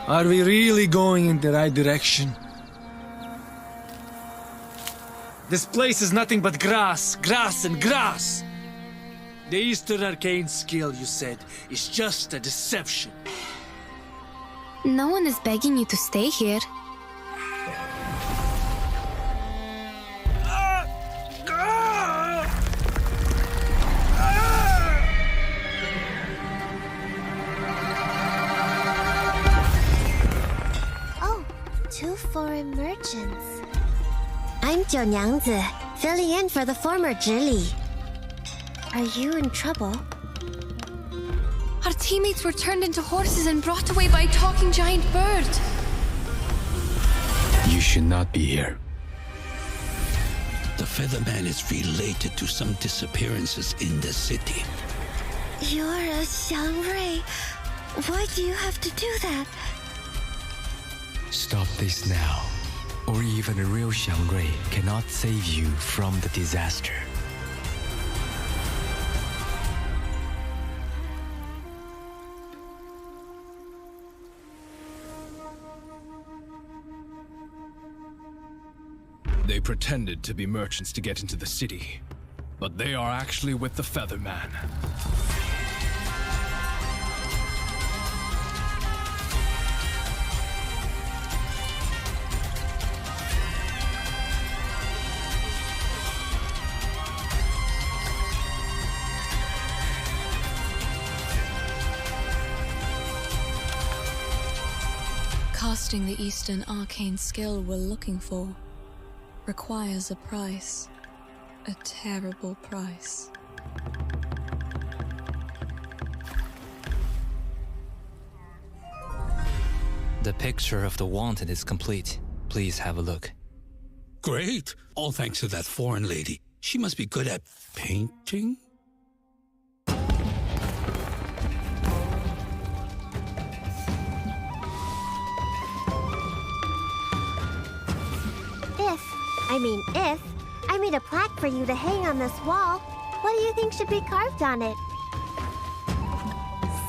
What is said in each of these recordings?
Are we really going in the right direction? This place is nothing but grass, grass and grass! The Eastern arcane skill, you said, is just a deception. No one is begging you to stay here. Oh, two foreign merchants. I'm Jiu Nyangzi, filling in for the former Zhili. Are you in trouble? Our teammates were turned into horses and brought away by a talking giant bird. You should not be here. The Featherman is related to some disappearances in the city. You're a Xiangrui. Why do you have to do that? Stop this now, or even a real Xiangrui cannot save you from the disaster. They pretended to be merchants to get into the city, but they are actually with the Featherman. Casting the Eastern arcane skill we're looking for requires a price. A terrible price. The picture of the wanted is complete. Please have a look. Great! All thanks to that foreign lady. She must be good at painting? If I made a plaque for you to hang on this wall, what do you think should be carved on it?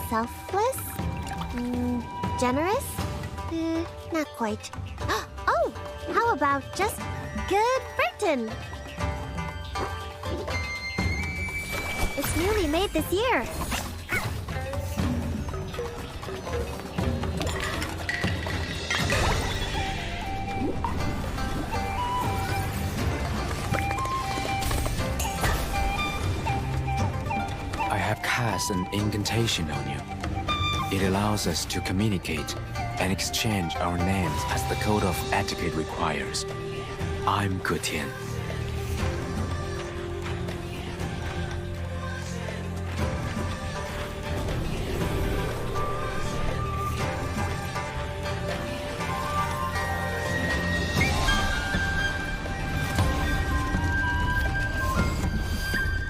Selfless? Generous? Not quite. Oh, how about just good VERTIN? It's newly made this year. I have cast an incantation on you. It allows us to communicate and exchange our names as the code of etiquette requires. I'm Gutian.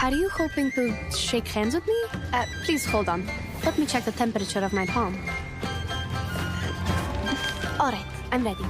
Are you hoping to shake hands with me? Please hold on. Let me check the temperature of my palm. All right, I'm ready.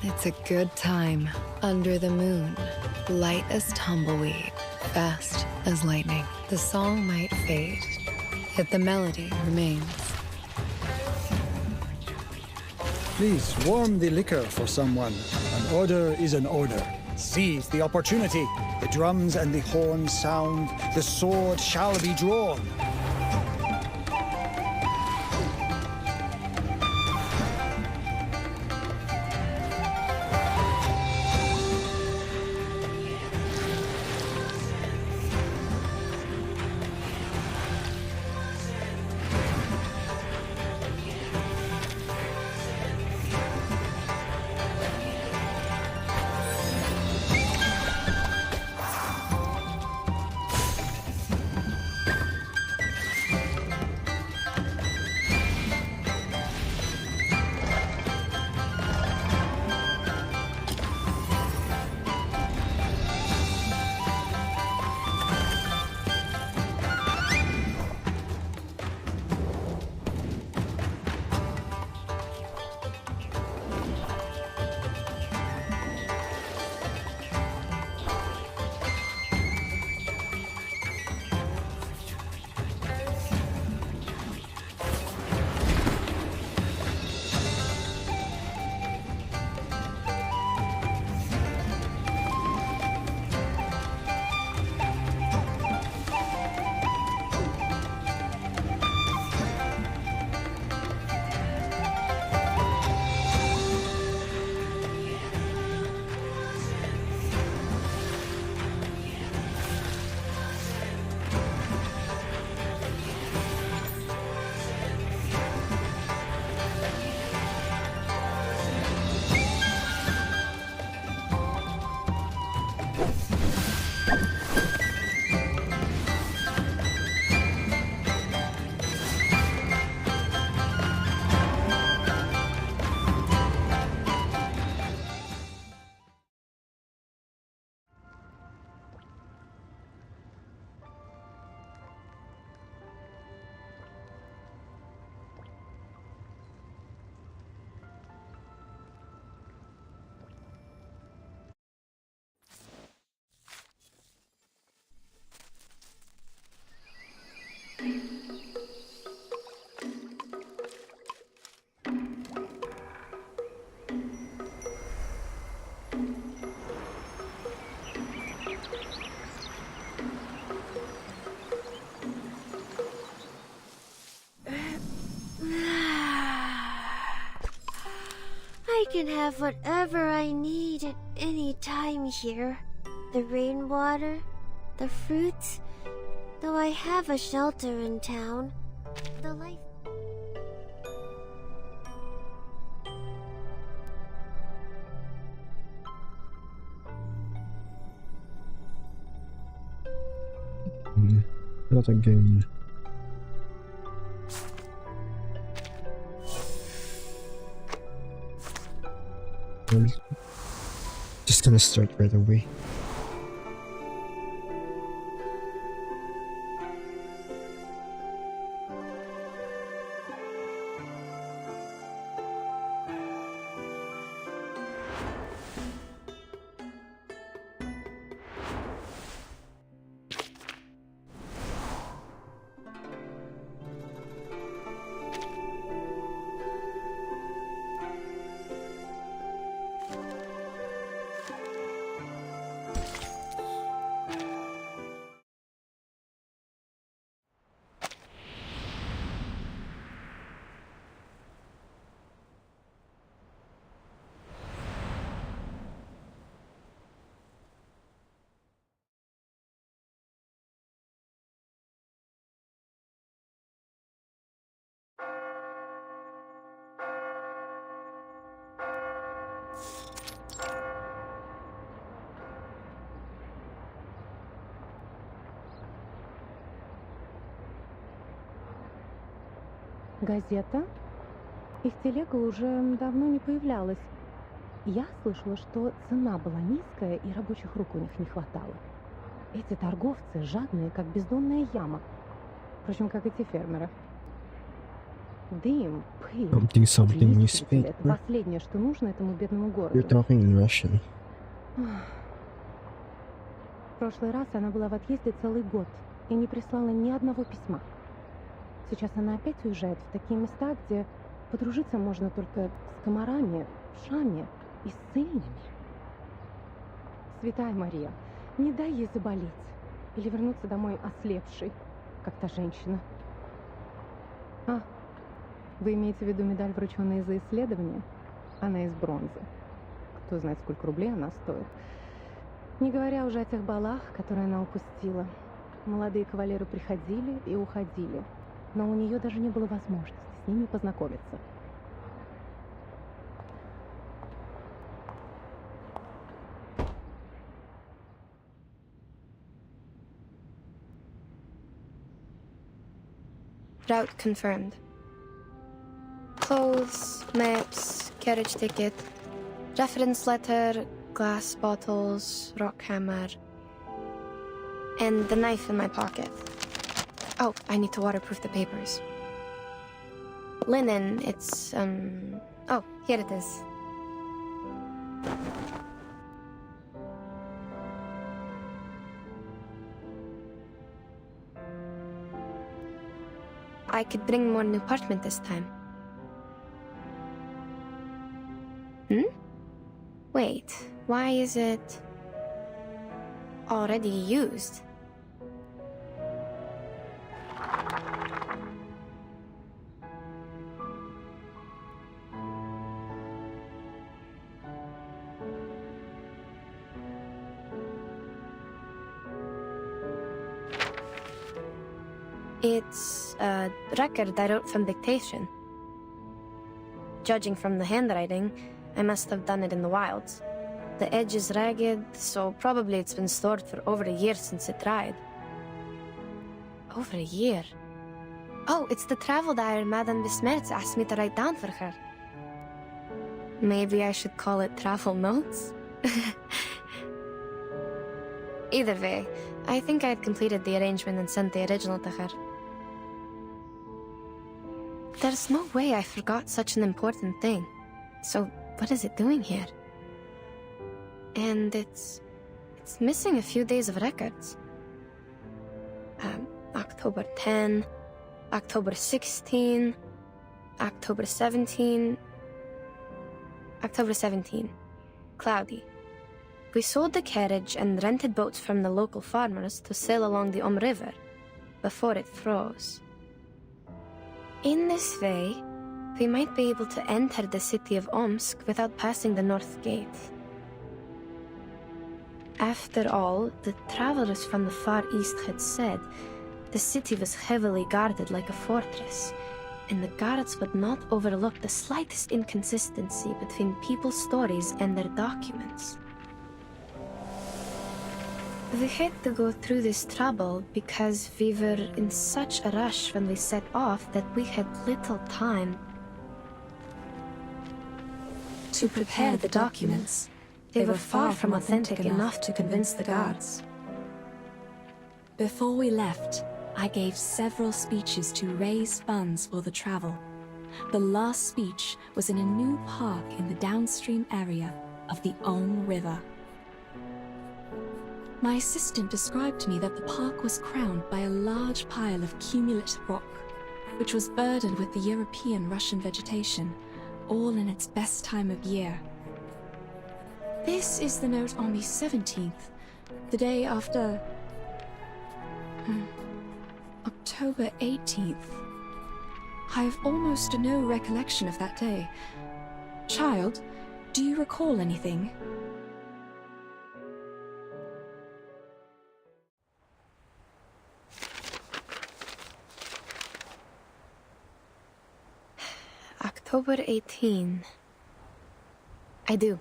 It's a good time, under the moon, light as tumbleweed, fast as lightning. The song might fade, yet the melody remains. Please warm the liquor for someone. An order is an order. Seize the opportunity. The drums and the horns sound. The sword shall be drawn. can have whatever I need at any time here. The rainwater, the fruits, though I have a shelter in town. The life... Not again. Well, just gonna start right away. Газета? Их телега уже давно не появлялась. Я слышала, что цена была низкая и рабочих рук у них не хватало. Эти торговцы жадные, как бездонная яма. Впрочем, как и те фермеры. Дым, пыль, Something листья, newspaper. это последнее, что нужно этому бедному городу. You're talking in Russian. В прошлый раз она была в отъезде целый год и не прислала ни одного письма. Сейчас она опять уезжает в такие места, где подружиться можно только с комарами, вшами и ссыльными. Святая Мария, не дай ей заболеть или вернуться домой ослепшей, как та женщина. А, вы имеете в виду медаль, врученную за исследование? Она из бронзы. Кто знает, сколько рублей она стоит. Не говоря уже о тех балах, которые она упустила. Молодые кавалеры приходили и уходили, но у нее даже не было возможности с ними познакомиться. Route confirmed. Clothes, maps, carriage ticket, reference letter, glass bottles, rock hammer, and the knife in my pocket. Oh, I need to waterproof the papers. Linen, it's, oh, here it is. I could bring more new parchment this time. Wait, why is it already used? It's a record I wrote from dictation. Judging from the handwriting, I must have done it in the wilds. The edge is ragged, so probably it's been stored for over a year since it dried. Over a year? Oh, it's the travel diary Madame Besmertz asked me to write down for her. Maybe I should call it travel notes? Either way, I think I had completed the arrangement and sent the original to her. There's no way I forgot such an important thing. So, what is it doing here? And it's missing a few days of records. October 10, October 16, October 17, October 17. Cloudy. We sold the carriage and rented boats from the local farmers to sail along the River before it froze. In this way, we might be able to enter the city of Omsk without passing the North Gate. After all, the travelers from the Far East had said the city was heavily guarded like a fortress, and the guards would not overlook the slightest inconsistency between people's stories and their documents. We had to go through this trouble because we were in such a rush when we set off that we had little time to prepare the documents. They were far from authentic enough to convince the guards. Before we left, I gave several speeches to raise funds for the travel. The last speech was in a new park in the downstream area of the Om River. My assistant described to me that the park was crowned by a large pile of cumulate rock, which was burdened with the European Russian vegetation, all in its best time of year. This is the note on the 17th, the day after... October 18th. I have almost no recollection of that day. Child, do you recall anything? October 18. I do.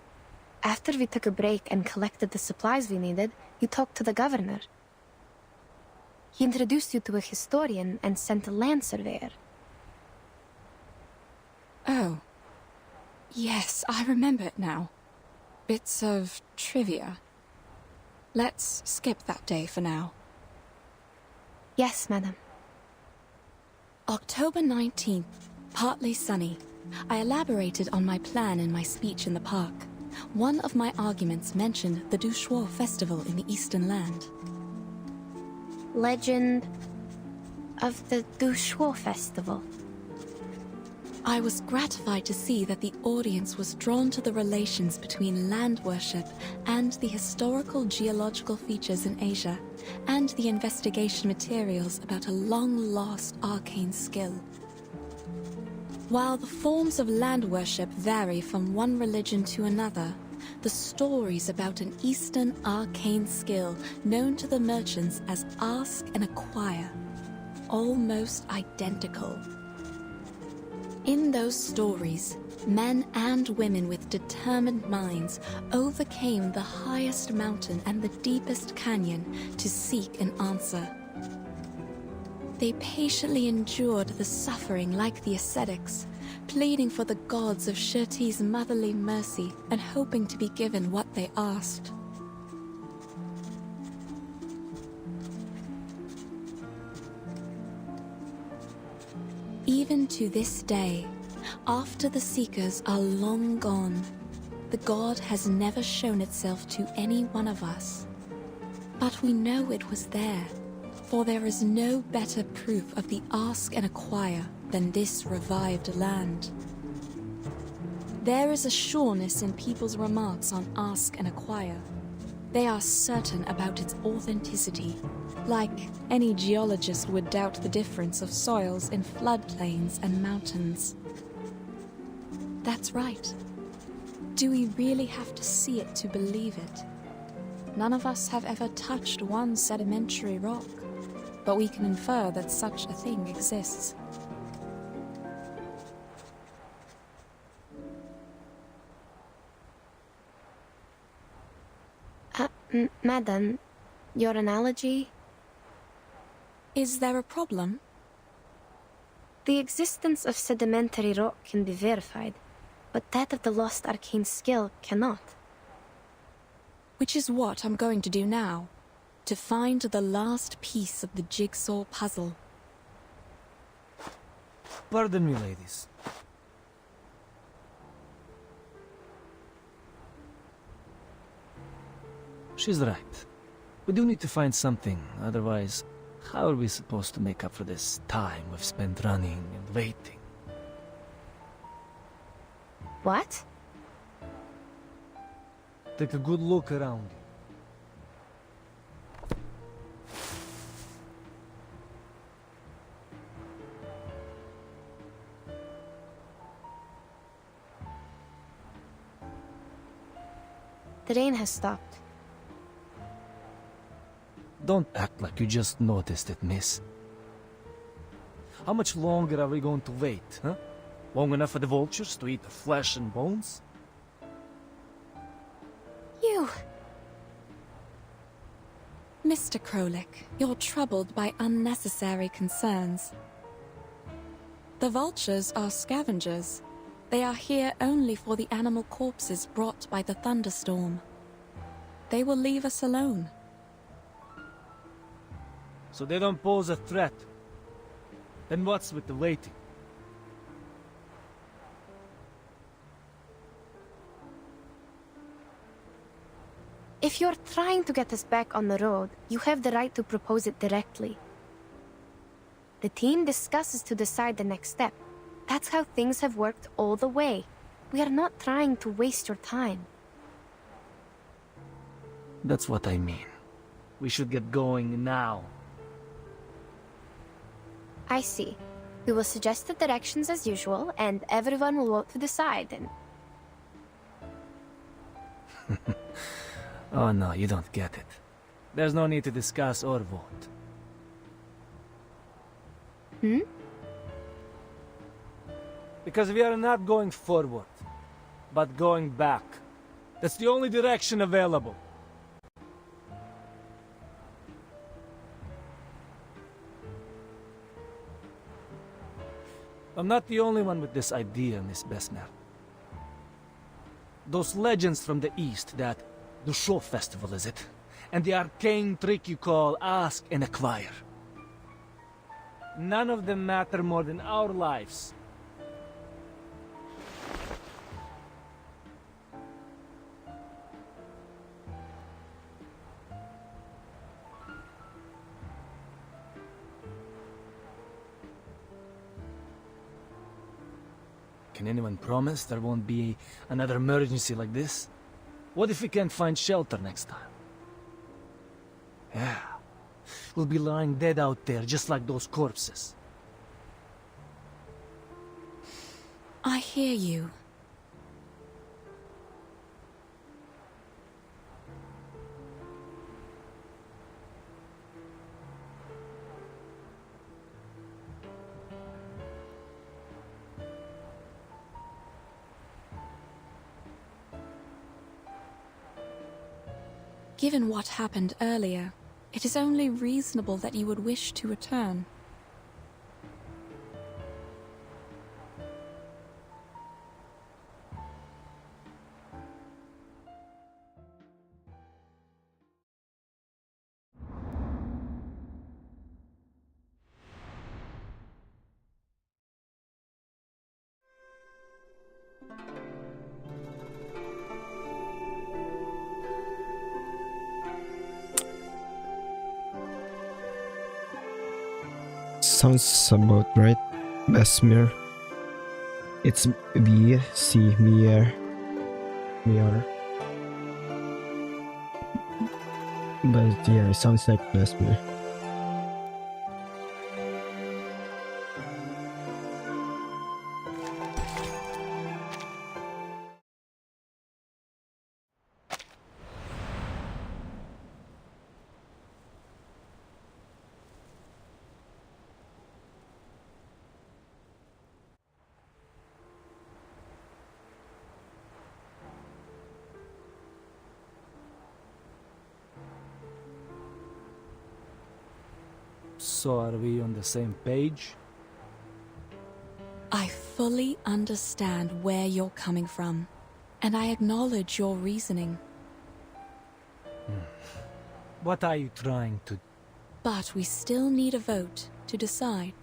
After we took a break and collected the supplies we needed, you talked to the governor. He introduced you to a historian and sent a land surveyor. Oh. Yes, I remember it now. Bits of trivia. Let's skip that day for now. Yes, madam. October 19th, partly sunny. I elaborated on my plan in my speech in the park. One of my arguments mentioned the Shuori festival in the Eastern Land. Legend of the Shuori festival. I was gratified to see that the audience was drawn to the relations between land worship and the historical geological features in Asia, and the investigation materials about a long-lost arcane skill. While the forms of land worship vary from one religion to another, the stories about an Eastern arcane skill known to the merchants as Ask and Acquire, almost identical. In those stories, men and women with determined minds overcame the highest mountain and the deepest canyon to seek an answer. They patiently endured the suffering like the ascetics, pleading for the gods of Shurti's motherly mercy and hoping to be given what they asked. Even to this day, after the Seekers are long gone, the god has never shown itself to any one of us. But we know it was there, for there is no better proof of the Ask and Acquire than this revived land. There is a sureness in people's remarks on Ask and Acquire. They are certain about its authenticity, like any geologist would doubt the difference of soils in floodplains and mountains. That's right. Do we really have to see it to believe it? None of us have ever touched one sedimentary rock, but we can infer that such a thing exists. Madam, your analogy? Is there a problem? The existence of sedimentary rock can be verified, but that of the lost arcane skill cannot. Which is what I'm going to do now, to find the last piece of the jigsaw puzzle. Pardon me, ladies. She's right. We do need to find something, otherwise, how are we supposed to make up for this time we've spent running and waiting? What? Take a good look around you. The rain has stopped. Don't act like you just noticed it, miss. How much longer are we going to wait, huh? Long enough for the vultures to eat the flesh and bones? You... Mr. Krolik, you're troubled by unnecessary concerns. The vultures are scavengers. They are here only for the animal corpses brought by the thunderstorm. They will leave us alone. So they don't pose a threat. Then what's with the waiting? If you're trying to get us back on the road, you have the right to propose it directly. The team discusses to decide the next step. That's how things have worked all the way. We are not trying to waste your time. That's what I mean. We should get going now. I see. We will suggest the directions as usual, and everyone will vote to decide, and... Oh no, you don't get it. There's no need to discuss or vote. Hmm? Because we are not going forward, but going back. That's the only direction available. I'm not the only one with this idea, Miss Besmer. Those legends from the East that the show festival, is it? And the arcane trick you call ask and acquire. None of them matter more than our lives. Can anyone promise there won't be another emergency like this? What if we can't find shelter next time? Yeah. We'll be lying dead out there just like those corpses. I hear you. Given what happened earlier, it is only reasonable that you would wish to return. Sounds about right. Besmer. It's V C Mir. But yeah, it sounds like Besmer. So are we on the same page? I fully understand where you're coming from, and I acknowledge your reasoning. What are you trying to... But we still need a vote to decide.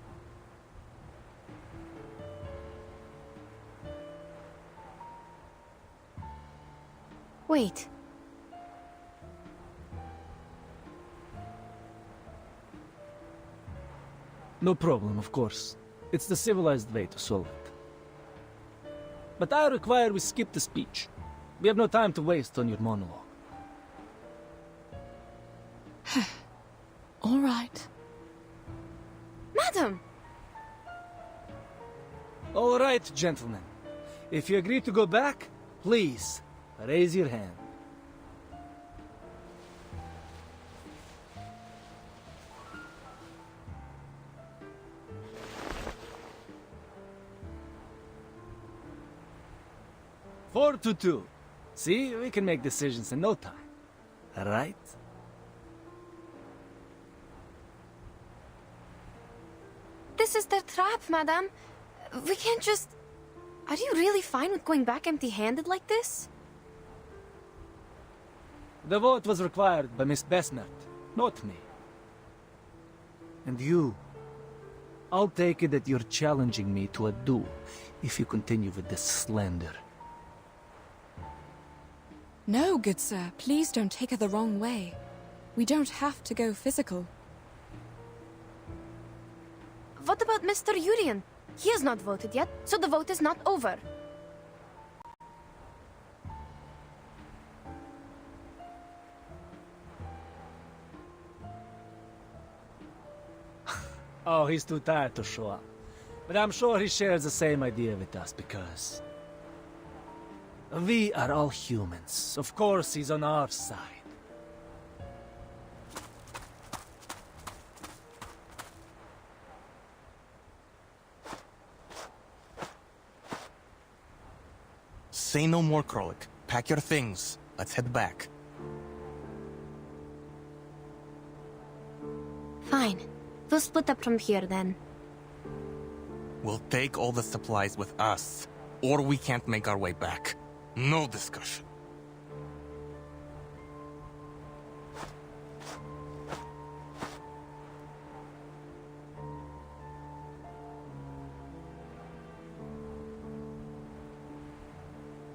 Wait. No problem, of course. It's the civilized way to solve it. But I require we skip the speech. We have no time to waste on your monologue. All right. Madam! All right, gentlemen. If you agree to go back, please, raise your hand. 4 to 2. See, we can make decisions in no time. Right? This is their trap, madame. We can't just... Are you really fine with going back empty-handed like this? The vote was required by Miss Besnard, not me. And you... I'll take it that you're challenging me to a duel if you continue with this slander. No, good sir. Please don't take her the wrong way. We don't have to go physical. What about Mr. Urian? He has not voted yet, so the vote is not over. Oh, he's too tired to show up. But I'm sure he shares the same idea with us because... we are all humans. Of course he's on our side. Say no more, Krolik. Pack your things. Let's head back. Fine. We'll split up from here then. We'll take all the supplies with us, or we can't make our way back. No discussion.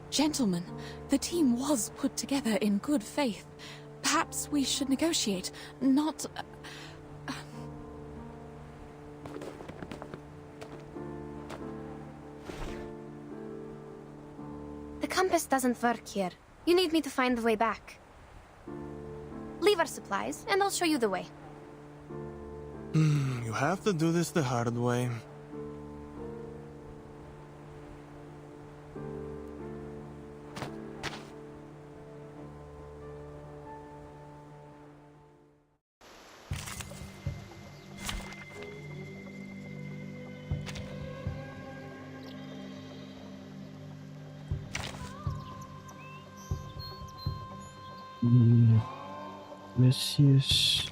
Gentlemen, the team was put together in good faith. Perhaps we should negotiate, not... The compass doesn't work here. You need me to find the way back. Leave our supplies, and I'll show you the way. You have to do this the hard way. Messieurs.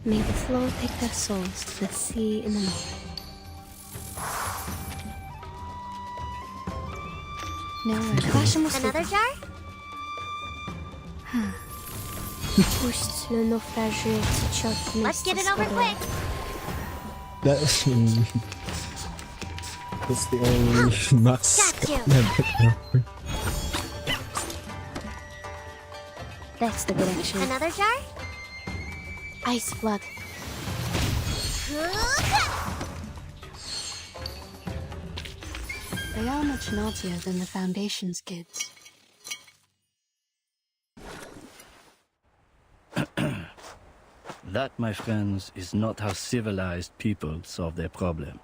May the flow take their souls to the sea in the north. Another jar? Let's get it over quick! That's the only mask never. That's the direction. Another jar? Ice blood. They are much naughtier than the Foundation's kids. That, my friends, is not how civilized people solve their problem.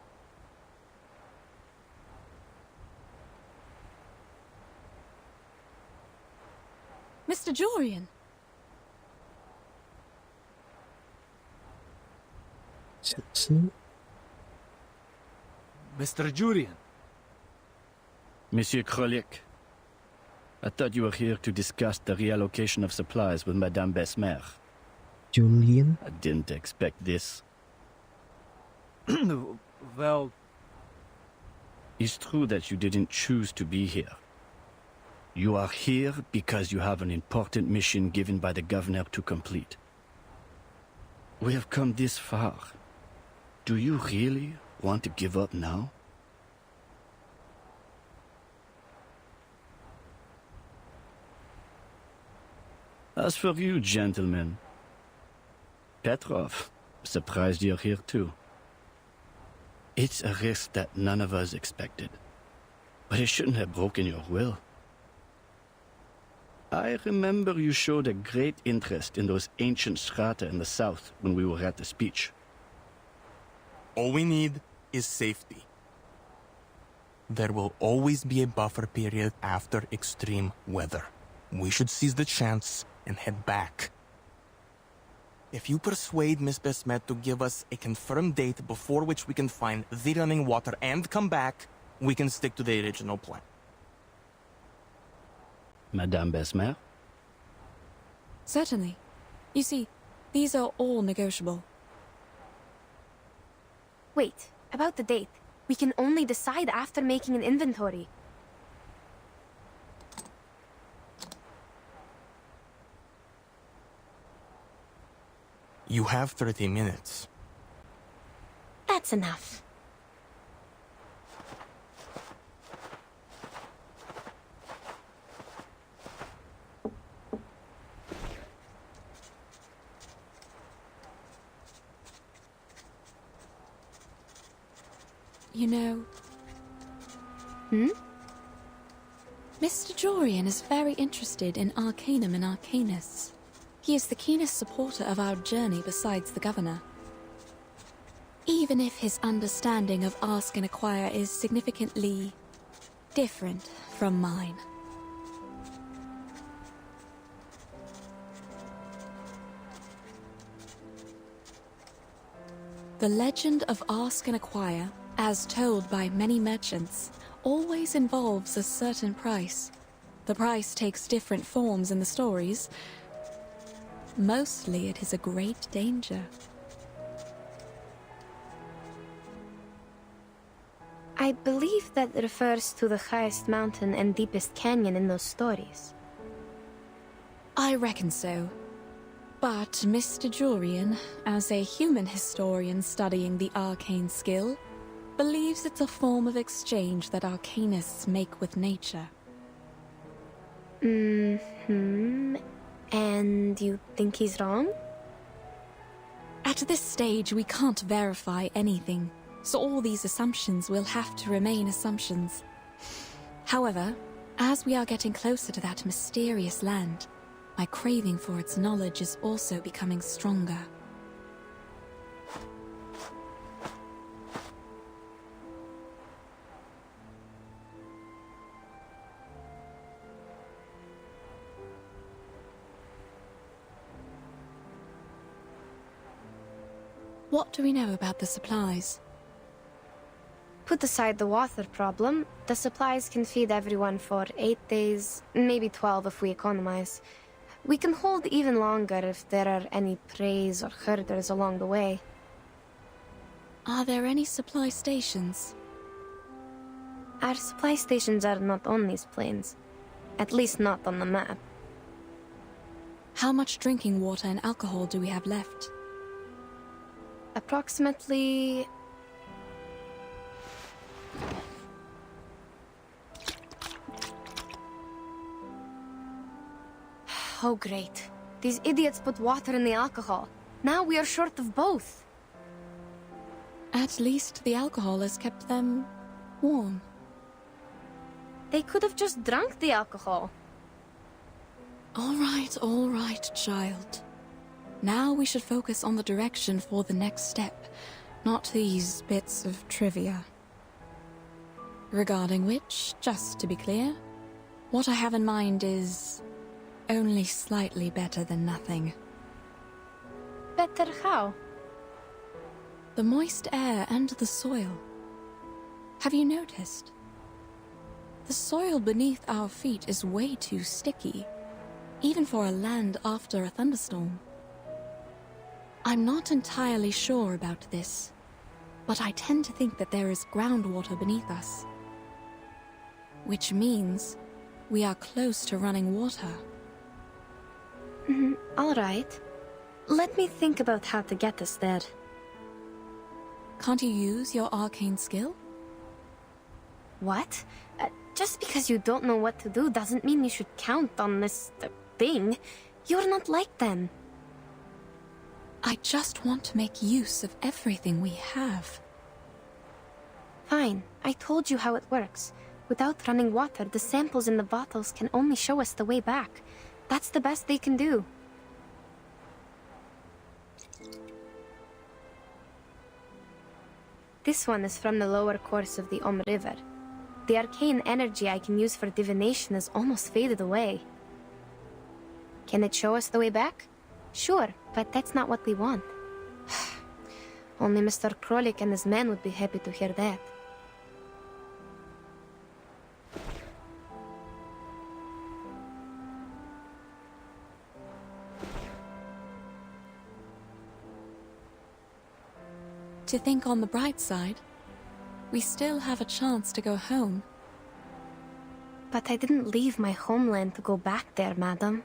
Mr. Jorian! Mr. Jurian. Monsieur Krolik, I thought you were here to discuss the reallocation of supplies with Madame Besmer. Julian? I didn't expect this. Well... It's true that you didn't choose to be here. You are here because you have an important mission given by the governor to complete. We have come this far. Do you really want to give up now? As for you, gentlemen, Petrov, surprised you're here too. It's a risk that none of us expected. But it shouldn't have broken your will. I remember you showed a great interest in those ancient strata in the south when we were at the speech. All we need is safety. There will always be a buffer period after extreme weather. We should seize the chance and head back. If you persuade Miss Besmet to give us a confirmed date before which we can find the running water and come back, we can stick to the original plan. Madame Besmer? Certainly. You see, these are all negotiable. Wait, about the date. We can only decide after making an inventory. You have 30 minutes. That's enough. You know... Mr. Jorian is very interested in Arcanum and Arcanists. He is the keenest supporter of our journey besides the Governor. Even if his understanding of Ask and Acquire is significantly different from mine. The legend of Ask and Acquire, as told by many merchants, always involves a certain price. The price takes different forms in the stories. Mostly it is a great danger. I believe that refers to the highest mountain and deepest canyon in those stories. I reckon so. But Mr. Jorian, as a human historian studying the arcane skill, believes it's a form of exchange that arcanists make with nature. And you think he's wrong? At this stage, we can't verify anything, so all these assumptions will have to remain assumptions. However, as we are getting closer to that mysterious land, my craving for its knowledge is also becoming stronger. What do we know about the supplies? Put aside the water problem, the supplies can feed everyone for 8 days, maybe 12 if we economize. We can hold even longer if there are any preys or herders along the way. Are there any supply stations? Our supply stations are not on these plains. At least not on the map. How much drinking water and alcohol do we have left? Approximately... Oh great. These idiots put water in the alcohol. Now we are short of both. At least the alcohol has kept them warm. They could have just drunk the alcohol. All right, child. Now we should focus on the direction for the next step, not these bits of trivia. Regarding which, just to be clear, what I have in mind is only slightly better than nothing. Better how? The moist air and the soil. Have you noticed? The soil beneath our feet is way too sticky, even for a land after a thunderstorm. I'm not entirely sure about this, but I tend to think that there is groundwater beneath us. Which means we are close to running water. All right. Let me think about how to get us there. Can't you use your arcane skill? What? Just because you don't know what to do doesn't mean you should count on this thing. You're not like them. I just want to make use of everything we have. Fine. I told you how it works. Without running water, the samples in the bottles can only show us the way back. That's the best they can do. This one is from the lower course of the River. The arcane energy I can use for divination has almost faded away. Can it show us the way back? Sure, but that's not what we want. Only Mr. Krolik and his men would be happy to hear that. To think on the bright side, we still have a chance to go home. But I didn't leave my homeland to go back there, madam.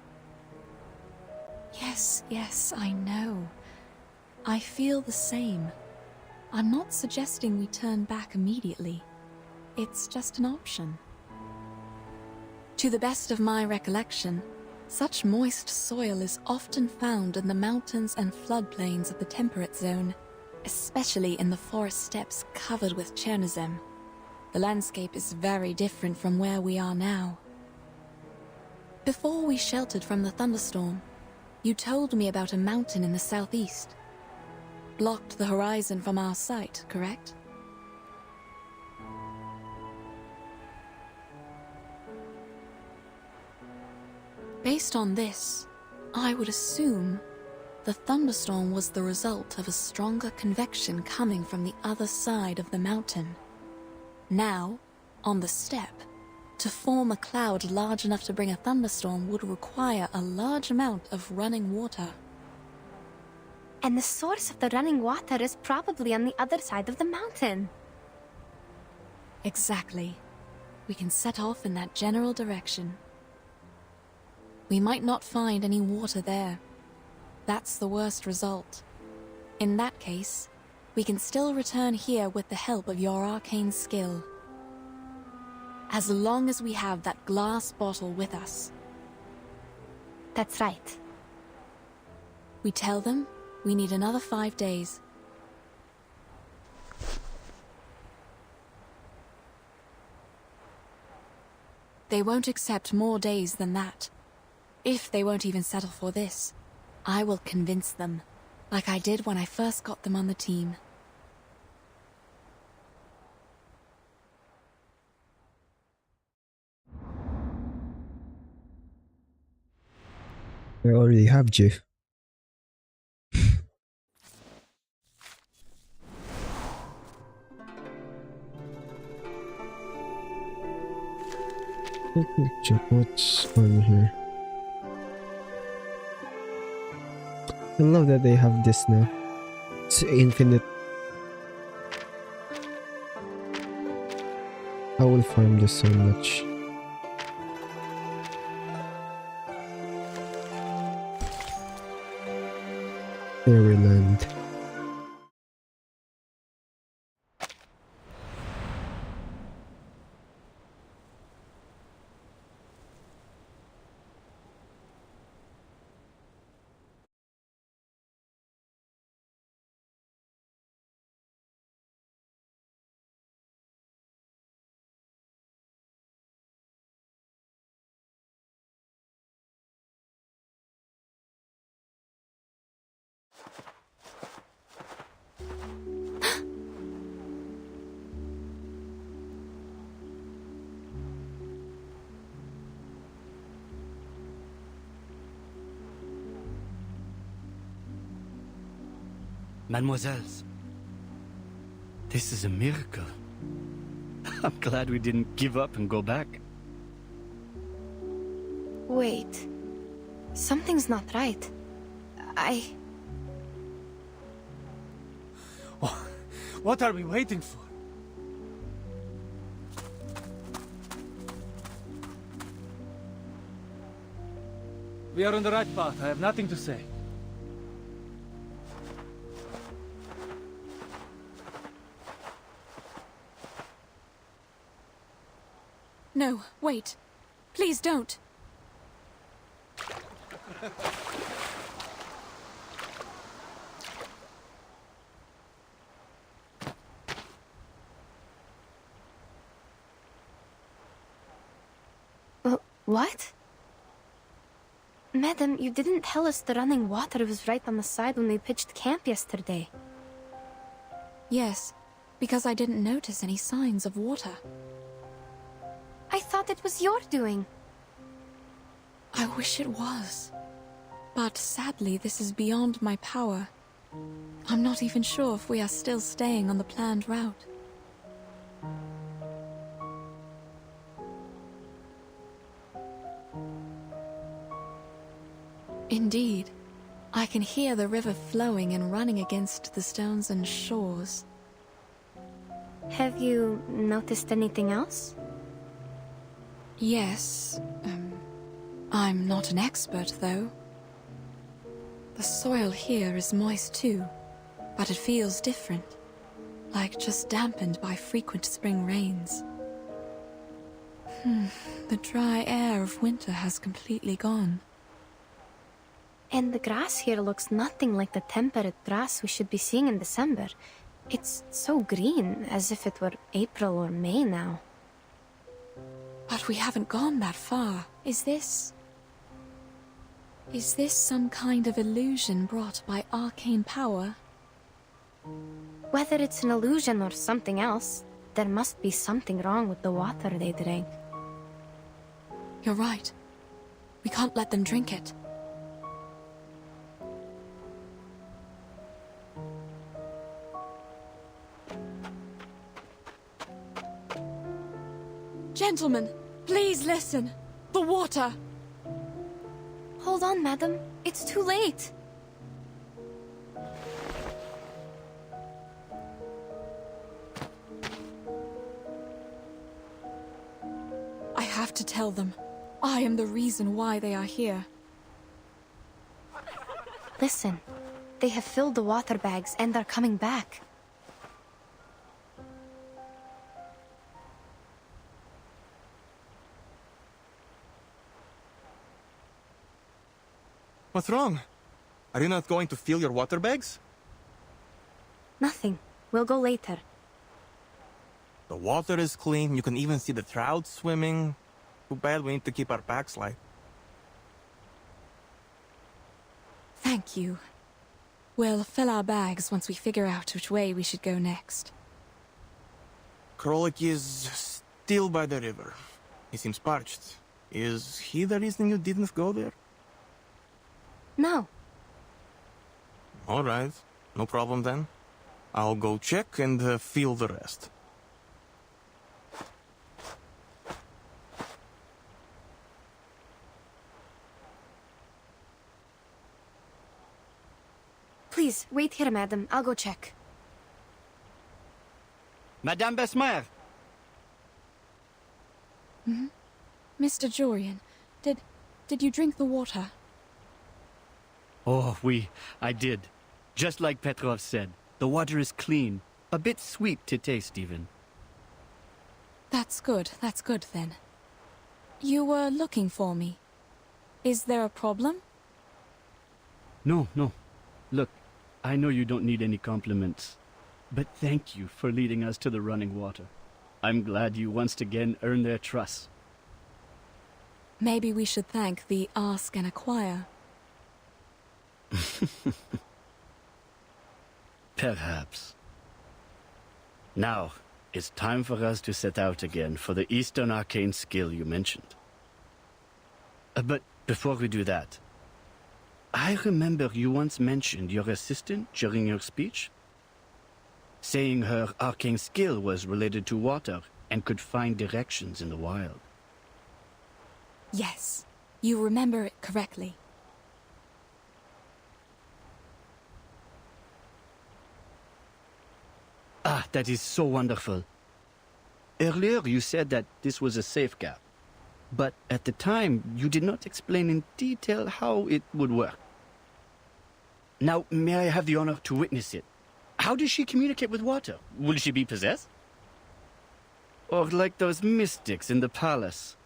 Yes, yes, I know. I feel the same. I'm not suggesting we turn back immediately. It's just an option. To the best of my recollection, such moist soil is often found in the mountains and floodplains of the temperate zone, especially in the forest steppes covered with Chernozem. The landscape is very different from where we are now. Before we sheltered from the thunderstorm, you told me about a mountain in the southeast. Blocked the horizon from our sight, correct? Based on this, I would assume the thunderstorm was the result of a stronger convection coming from the other side of the mountain. Now, on the steppe, to form a cloud large enough to bring a thunderstorm would require a large amount of running water. And the source of the running water is probably on the other side of the mountain. Exactly. We can set off in that general direction. We might not find any water there. That's the worst result. In that case, we can still return here with the help of your arcane skill. As long as we have that glass bottle with us. That's right. We tell them we need another 5 days. They won't accept more days than that. If they won't even settle for this, I will convince them, like I did when I first got them on the team. I already have you. Let me check what's on here. I love that they have this now. It's infinite. I will farm this so much. Fairyland. Mademoiselles, this is a miracle. I'm glad we didn't give up and go back. Wait. Something's not right. What are we waiting for? We are on the right path. I have nothing to say. No, wait. Please don't. What? Madam, you didn't tell us the running water was right on the side when we pitched camp yesterday. Yes, because I didn't notice any signs of water. I thought it was your doing. I wish it was. But sadly, this is beyond my power. I'm not even sure if we are still staying on the planned route. Indeed. I can hear the river flowing and running against the stones and shores. Have you noticed anything else? Yes. I'm not an expert, though. The soil here is moist too, but it feels different. Like just dampened by frequent spring rains. The dry air of winter has completely gone. And the grass here looks nothing like the temperate grass we should be seeing in December. It's so green, as if it were April or May now. But we haven't gone that far. Is this some kind of illusion brought by arcane power? Whether it's an illusion or something else, there must be something wrong with the water they drank. You're right. We can't let them drink it. Gentlemen, please listen. The water. Hold on, madam. It's too late. I have to tell them. I am the reason why they are here. Listen. They have filled the water bags and are coming back. What's wrong? Are you not going to fill your water bags? Nothing. We'll go later. The water is clean. You can even see the trout swimming. Too bad we need to keep our packs light. Thank you. We'll fill our bags once we figure out which way we should go next. Krolik is still by the river. He seems parched. Is he the reason you didn't go there? No. All right. No problem then. I'll go check and feel the rest. Please, wait here, madam. I'll go check. Madame Besmer! Mr. Jorian, did you drink the water? Oh, I did. Just like Petrov said, the water is clean. A bit sweet to taste, even. That's good then. You were looking for me. Is there a problem? No. Look, I know you don't need any compliments, but thank you for leading us to the running water. I'm glad you once again earned their trust. Maybe we should thank the Ask and Acquire. Perhaps. Now, it's time for us to set out again for the Eastern Arcane skill you mentioned. But before we do that, I remember you once mentioned your assistant during your speech, saying her arcane skill was related to water and could find directions in the wild. Yes, you remember it correctly. Ah, that is so wonderful. Earlier you said that this was a safe gap, but at the time you did not explain in detail how it would work. Now, may I have the honor to witness it? How does she communicate with water? Will she be possessed? Or like those mystics in the palace?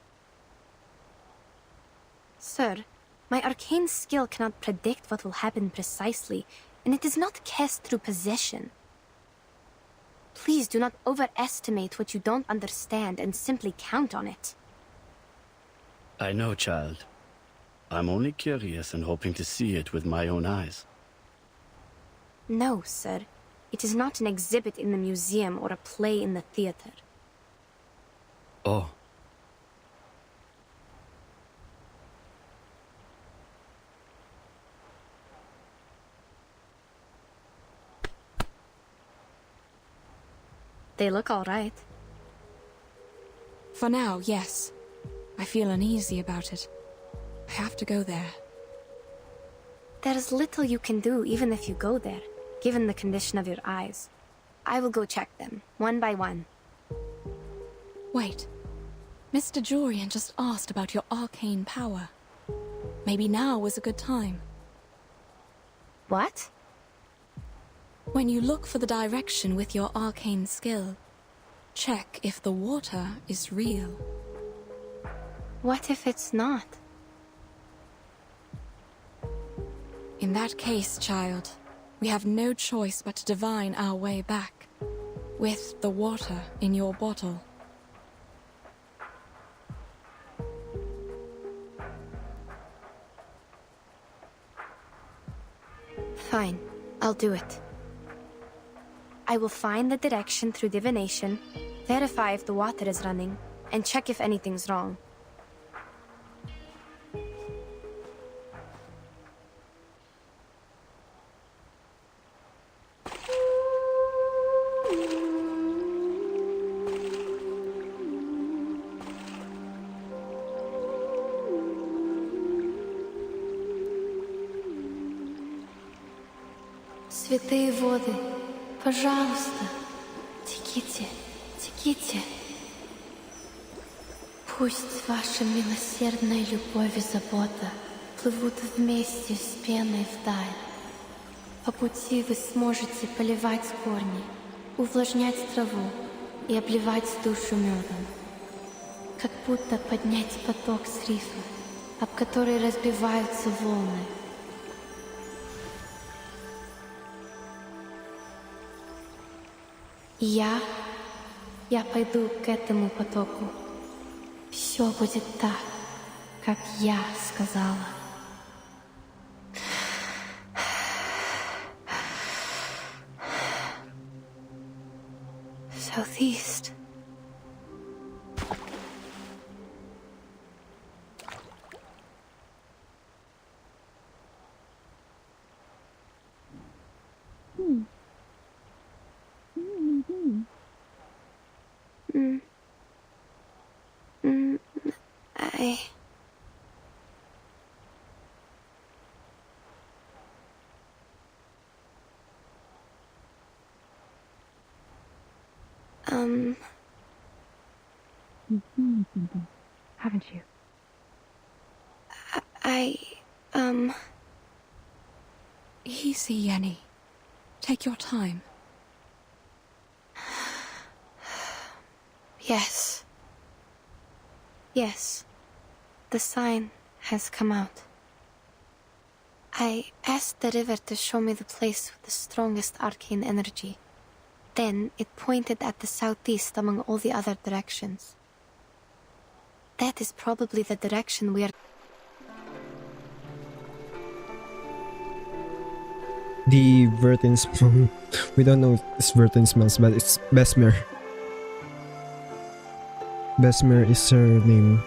Sir, my arcane skill cannot predict what will happen precisely, and it is not cast through possession. Please do not overestimate what you don't understand and simply count on it. I know, child. I'm only curious and hoping to see it with my own eyes. No, sir. It is not an exhibit in the museum or a play in the theater. Oh. They look all right. For now, yes. I feel uneasy about it. I have to go there. There's little you can do even if you go there, given the condition of your eyes. I will go check them, one by one. Wait. Mr. Jorian just asked about your arcane power. Maybe now was a good time. What? When you look for the direction with your arcane skill, check if the water is real. What if it's not? In that case, child, we have no choice but to divine our way back, with the water in your bottle. Fine, I'll do it. I will find the direction through divination, verify if the water is running, and check if anything's wrong. Святые воды, пожалуйста, теките, теките. Пусть ваша милосердная любовь и забота плывут вместе с пеной вдаль. По пути вы сможете поливать корни, увлажнять траву и обливать душу медом. Как будто поднять поток с рифа, об который разбиваются волны. Я пойду к этому потоку. Все будет так, как я сказала. Southeast. You've seen something, haven't you? Easy, Yenny. Take your time. Yes. Yes. The sign has come out. I asked the river to show me the place with the strongest arcane energy. Then it pointed at the southeast among all the other directions. That is probably the direction we are... The Vertin smell. We don't know if this Vertin smells, but it's Besmer. Besmer is her name.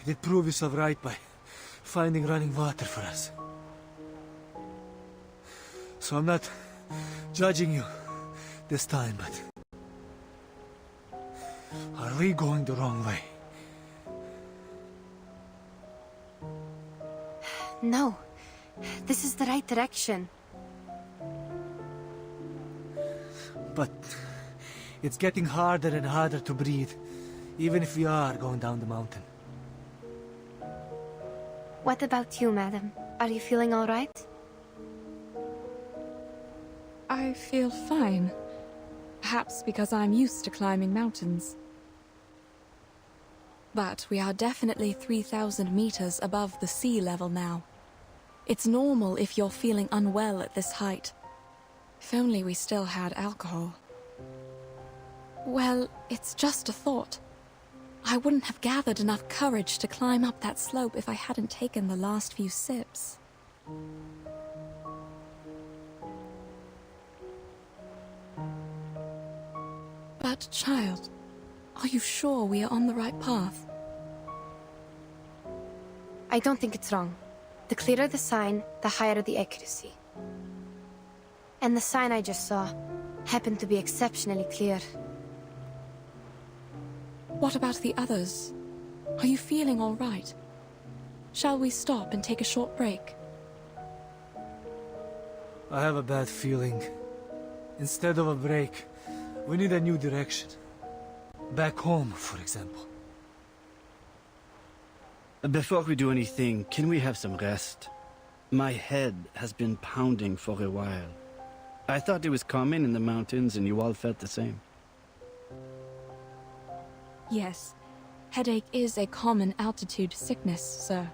It did prove yourself right by finding running water for us. So I'm not judging you this time, but are we going the wrong way? No, this is the right direction. But it's getting harder and harder to breathe, even if we are going down the mountain. What about you, madam? Are you feeling all right? I feel fine. Perhaps because I'm used to climbing mountains. But we are definitely 3,000 meters above the sea level now. It's normal if you're feeling unwell at this height. If only we still had alcohol. Well, it's just a thought. I wouldn't have gathered enough courage to climb up that slope if I hadn't taken the last few sips. But, child, are you sure we are on the right path? I don't think it's wrong. The clearer the sign, the higher the accuracy. And the sign I just saw happened to be exceptionally clear. What about the others? Are you feeling all right? Shall we stop and take a short break? I have a bad feeling. Instead of a break, we need a new direction. Back home, for example. Before we do anything, can we have some rest? My head has been pounding for a while. I thought it was common in the mountains and you all felt the same. Yes. Headache is a common altitude sickness, sir.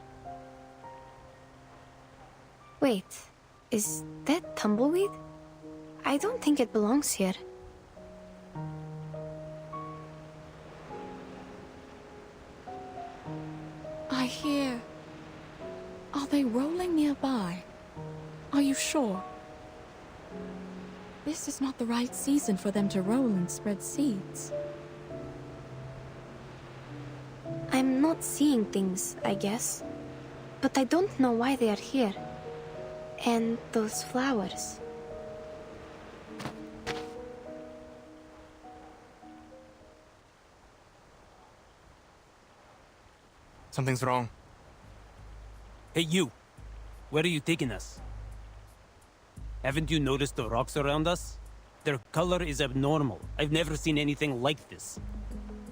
Wait, is that tumbleweed? I don't think it belongs here. I hear... Are they rolling nearby? Are you sure? This is not the right season for them to roll and spread seeds. I'm not seeing things, I guess. But I don't know why they are here. And those flowers. Something's wrong. Hey, you! Where are you taking us? Haven't you noticed the rocks around us? Their color is abnormal. I've never seen anything like this.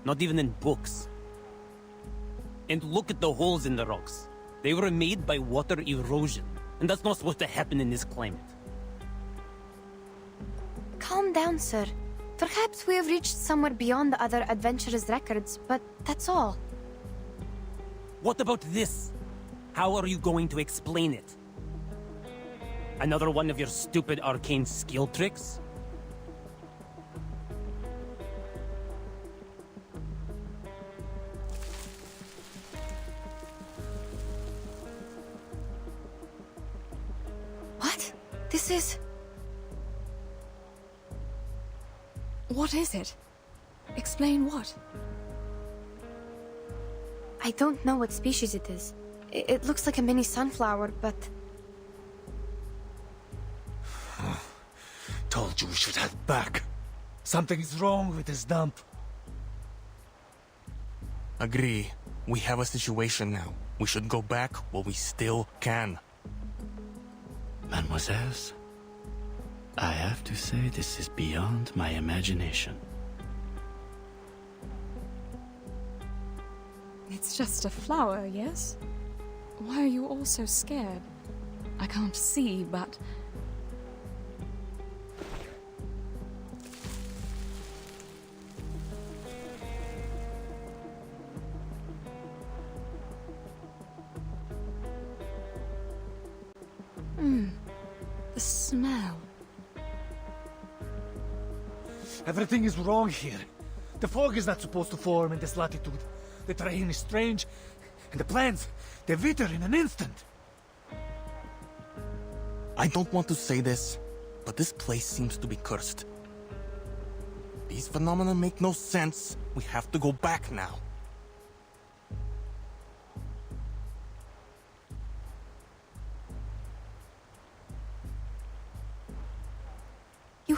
Not even in books. And look at the holes in the rocks. They were made by water erosion. And that's not supposed to happen in this climate. Calm down, sir. Perhaps we have reached somewhere beyond the other adventurers' records, but that's all. What about this? How are you going to explain it? Another one of your stupid arcane skill tricks? What? This is... What is it? Explain what? I don't know what species it is. It looks like a mini sunflower, but... Told you we should head back. Something is wrong with this dump. Agree. We have a situation now. We should go back while we still can. Mademoiselles, I have to say this is beyond my imagination. It's just a flower, yes? Why are you all so scared? I can't see, but... The smell. Everything is wrong here. The fog is not supposed to form in this latitude. The terrain is strange, and the plants, they wither in an instant. I don't want to say this, but this place seems to be cursed. These phenomena make no sense. We have to go back now.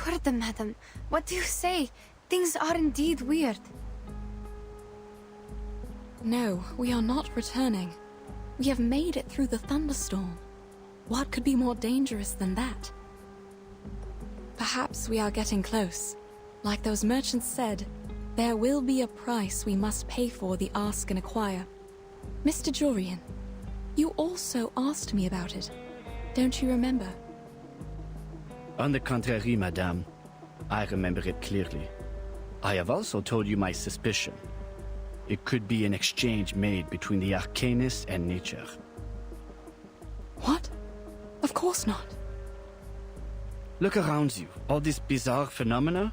heard them, madam. What do you say? Things are indeed weird. No, we are not returning. We have made it through the thunderstorm. What could be more dangerous than that? Perhaps we are getting close. Like those merchants said, there will be a price we must pay for the ask and acquire. Mr. Jorian, you also asked me about it. Don't you remember? On the contrary, madame, I remember it clearly. I have also told you my suspicion. It could be an exchange made between the arcanist and nature. What? Of course not. Look around you. All this bizarre phenomena?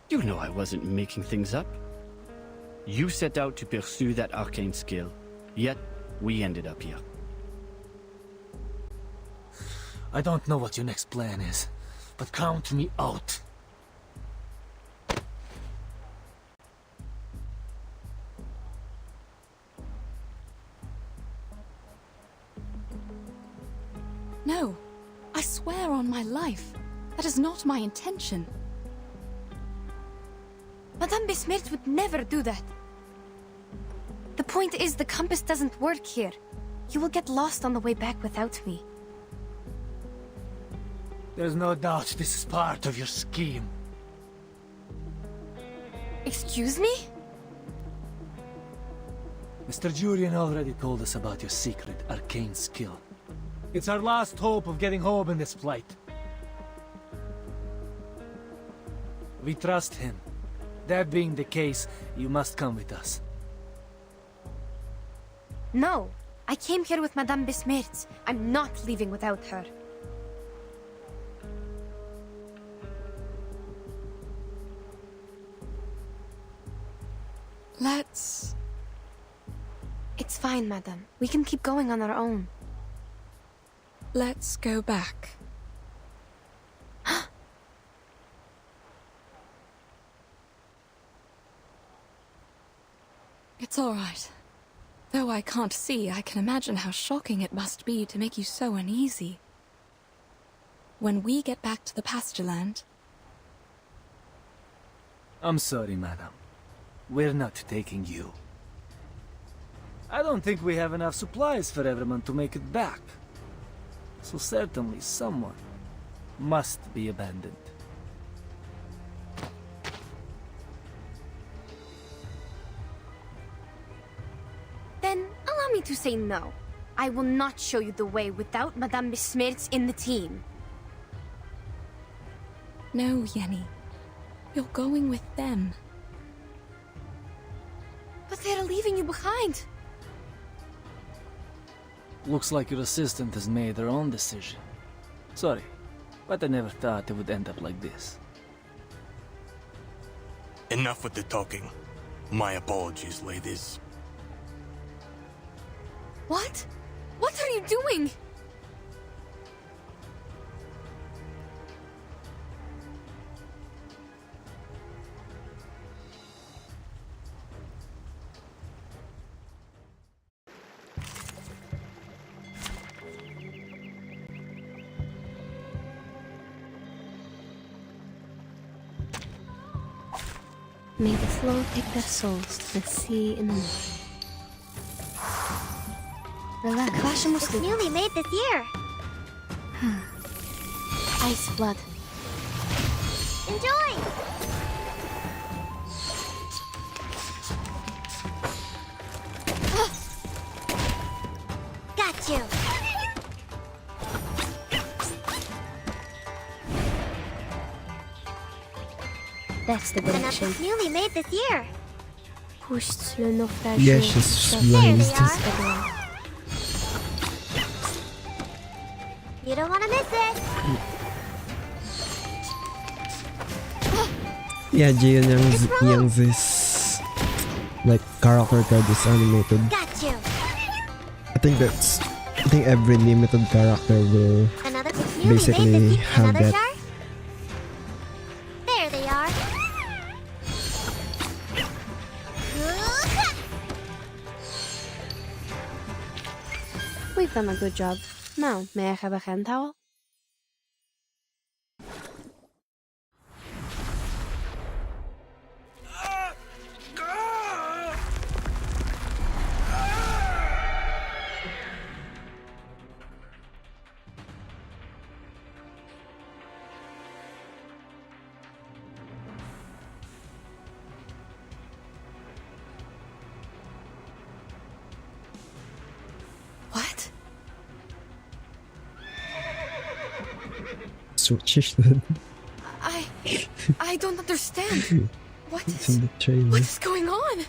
You know I wasn't making things up. You set out to pursue that arcane skill, yet we ended up here. I don't know what your next plan is, but count me out. No, I swear on my life. That is not my intention. Madame Besmirch would never do that. The point is, the compass doesn't work here. You will get lost on the way back without me. There's no doubt this is part of your scheme. Excuse me? Mr. Jurian already told us about your secret arcane skill. It's our last hope of getting home in this plight. We trust him. That being the case, you must come with us. No, I came here with Madame Besmirch. I'm not leaving without her. Let's... It's fine, madam. We can keep going on our own. Let's go back. It's all right. Though I can't see, I can imagine how shocking it must be to make you so uneasy. When we get back to the pasture land... I'm sorry, madam. We're not taking you. I don't think we have enough supplies for everyone to make it back. So certainly someone must be abandoned. Then allow me to say no. I will not show you the way without Madame Besmirch in the team. No, Yenny. You're going with them. But they're leaving you behind. Looks like your assistant has made her own decision. Sorry, but I never thought it would end up like this. Enough with the talking. My apologies, ladies. What? What are you doing? May the flow take their souls to the sea in the north. Relax. It's newly made this year. Ice blood. Enjoy! Got you! That's the And direction. it's newly made this year. Пусть le naufrage. Yeah, she's blind. You don't want to miss it. Yeah, Jian Yang's is like character card is animated. Got you. I think every limited character will Another newly basically made this have another that. jar? There they are. We've done a good job. Now, may I have a hand towel? That's what she said. I don't understand. It's in the trailer. What is going on?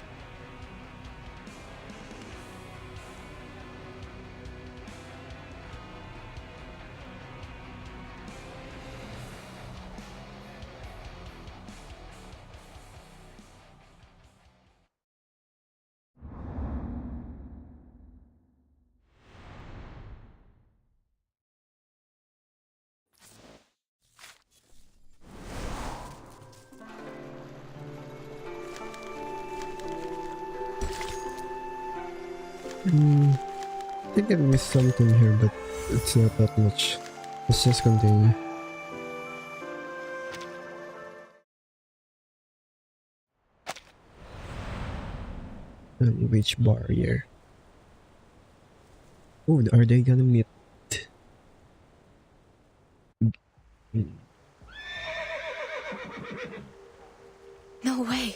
I think I missed something here, but it's not that much. Let's just continue. Which barrier? Oh, are they gonna meet? No way.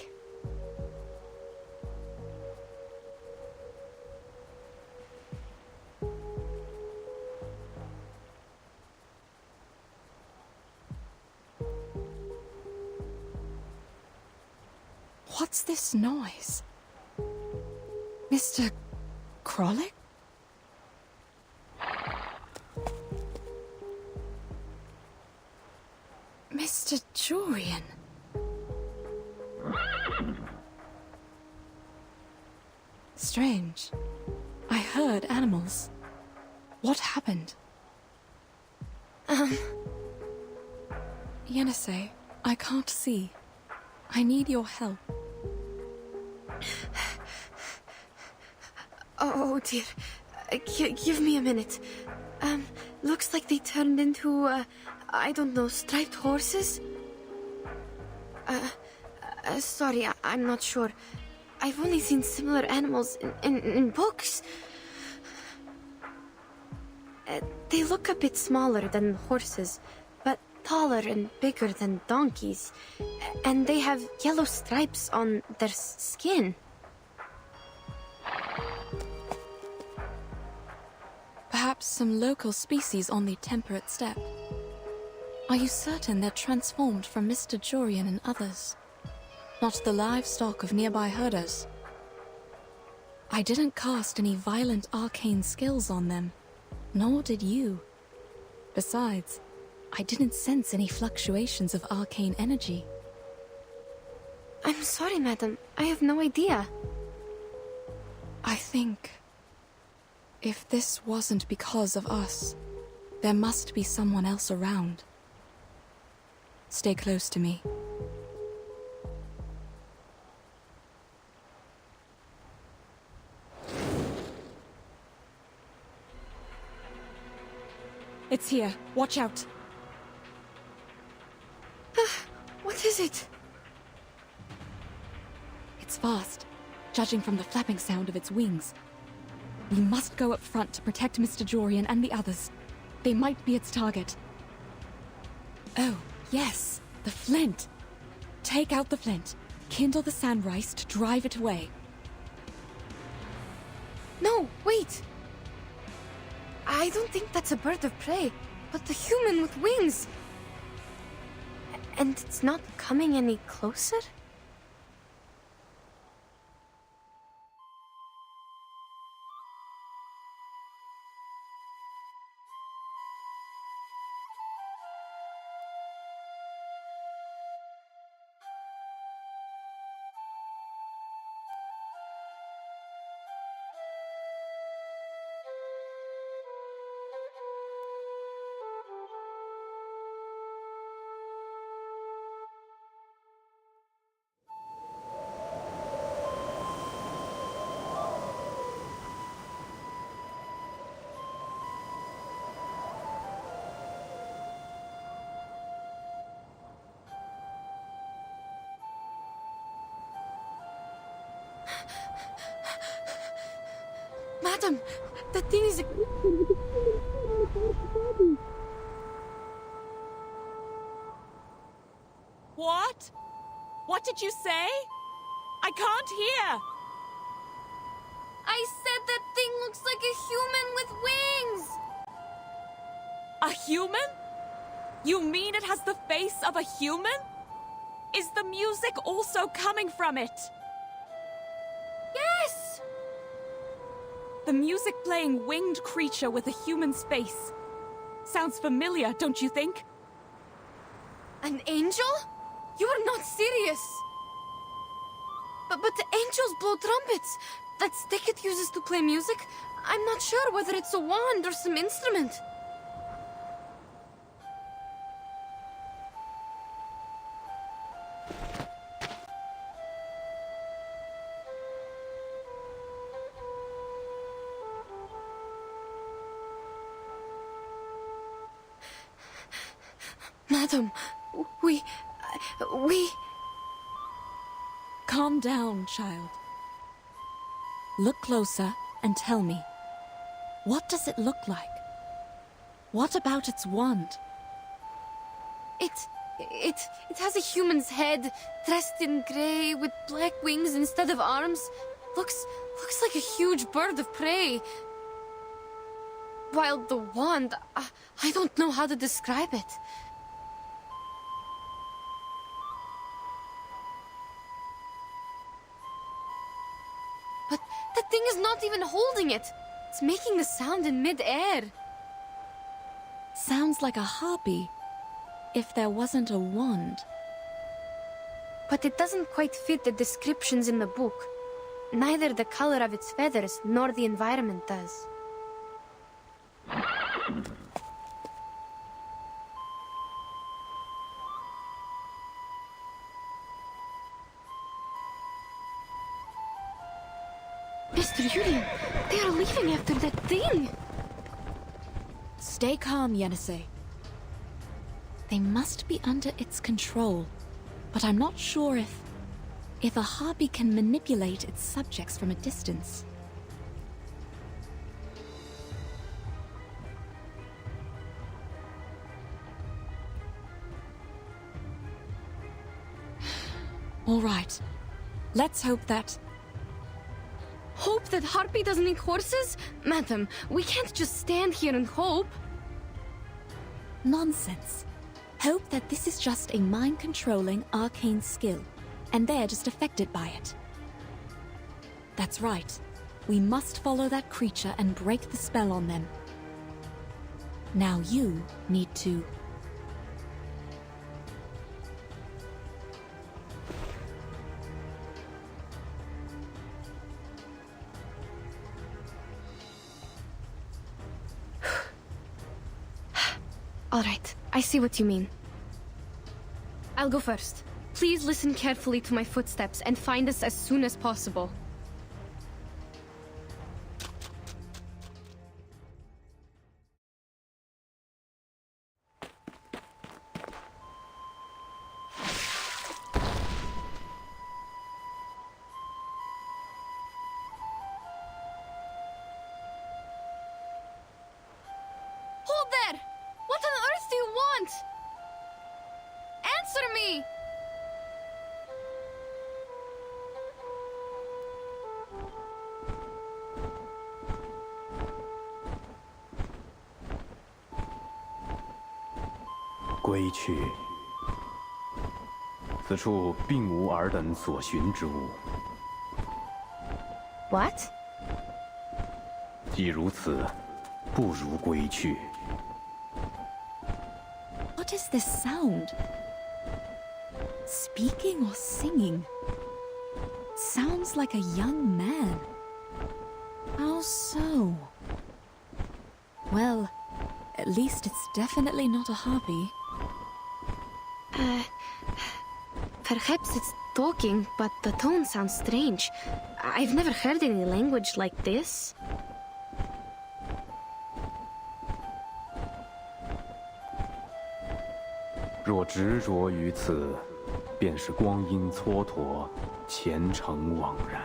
What's this noise? Mr. Krolek? Mr. Jorian? Strange. I heard animals. What happened? Yenisei, I can't see. I need your help. Oh dear. Give me a minute. Looks like they turned into, I don't know, striped horses? Sorry, I'm not sure. I've only seen similar animals in books. They look a bit smaller than horses, but taller and bigger than donkeys. And they have yellow stripes on their skin. Perhaps some local species on the temperate steppe. Are you certain they're transformed from Mr. Jorian and others? Not the livestock of nearby herders? I didn't cast any violent arcane skills on them, nor did you. Besides, I didn't sense any fluctuations of arcane energy. I'm sorry, madam. I have no idea. I think if this wasn't because of us, there must be someone else around. Stay close to me. It's here. Watch out. What is it? It's fast, judging from the flapping sound of its wings. We must go up front to protect Mr. Jorian and the others. They might be its target. Oh, yes, the flint. Take out the flint. Kindle the sandrice to drive it away. No, wait! I don't think that's a bird of prey, but the human with wings. And it's not coming any closer? Madam, that thing is... What? What did you say? I can't hear! I said that thing looks like a human with wings! A human? You mean it has the face of a human? Is the music also coming from it? Yes! The music playing winged creature with a human's face. Sounds familiar, don't you think? An angel? You are not serious. But the angels blow trumpets. That stick it uses to play music. I'm not sure whether it's a wand or some instrument. Madam, we... Calm down, child. Look closer and tell me. What does it look like? What about its wand? It has a human's head, dressed in grey, with black wings instead of arms. Looks like a huge bird of prey. While the wand, I don't know how to describe it. But that thing is not even holding it. It's making a sound in mid-air. Sounds like a harpy, if there wasn't a wand. But it doesn't quite fit the descriptions in the book. Neither the color of its feathers nor the environment does. Mr. Julian, they are leaving after that thing! Stay calm, Yenisei. They must be under its control, but I'm not sure if a harpy can manipulate its subjects from a distance. All right. Let's hope that... Hope that Harpy doesn't eat horses? Madam, we can't just stand here and hope. Nonsense. Hope that this is just a mind-controlling arcane skill, and they're just affected by it. That's right. We must follow that creature and break the spell on them. Now you need to... All right, I see what you mean. I'll go first. Please listen carefully to my footsteps and find us as soon as possible. Hold there! What on earth do you want? Answer me!归去，此处并无尔等所寻之物。 What? 既如此，不如归去。 What is this sound? Speaking or singing? Sounds like a young man. How so? Well, at least it's definitely not a harpy. Perhaps it's talking, but the tone sounds strange. I've never heard any language like this. "若执着于此，便是光阴蹉跎，前程枉然。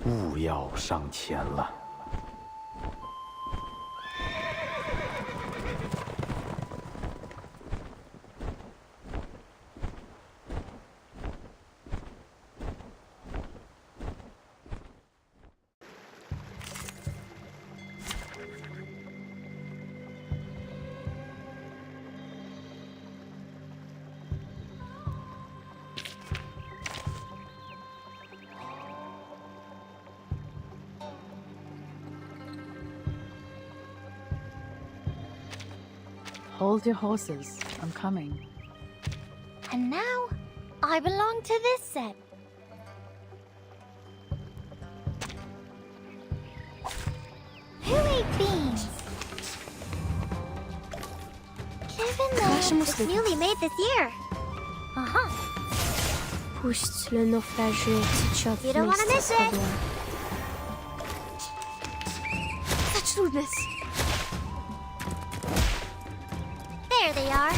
勿要上前了。" Hold your horses. I'm coming. And now, I belong to this set. Who ate beans? Given that it's newly made this year. Пусть le naufragé течет You don't want to вместе miss с it. водой. Such rudeness. There they are.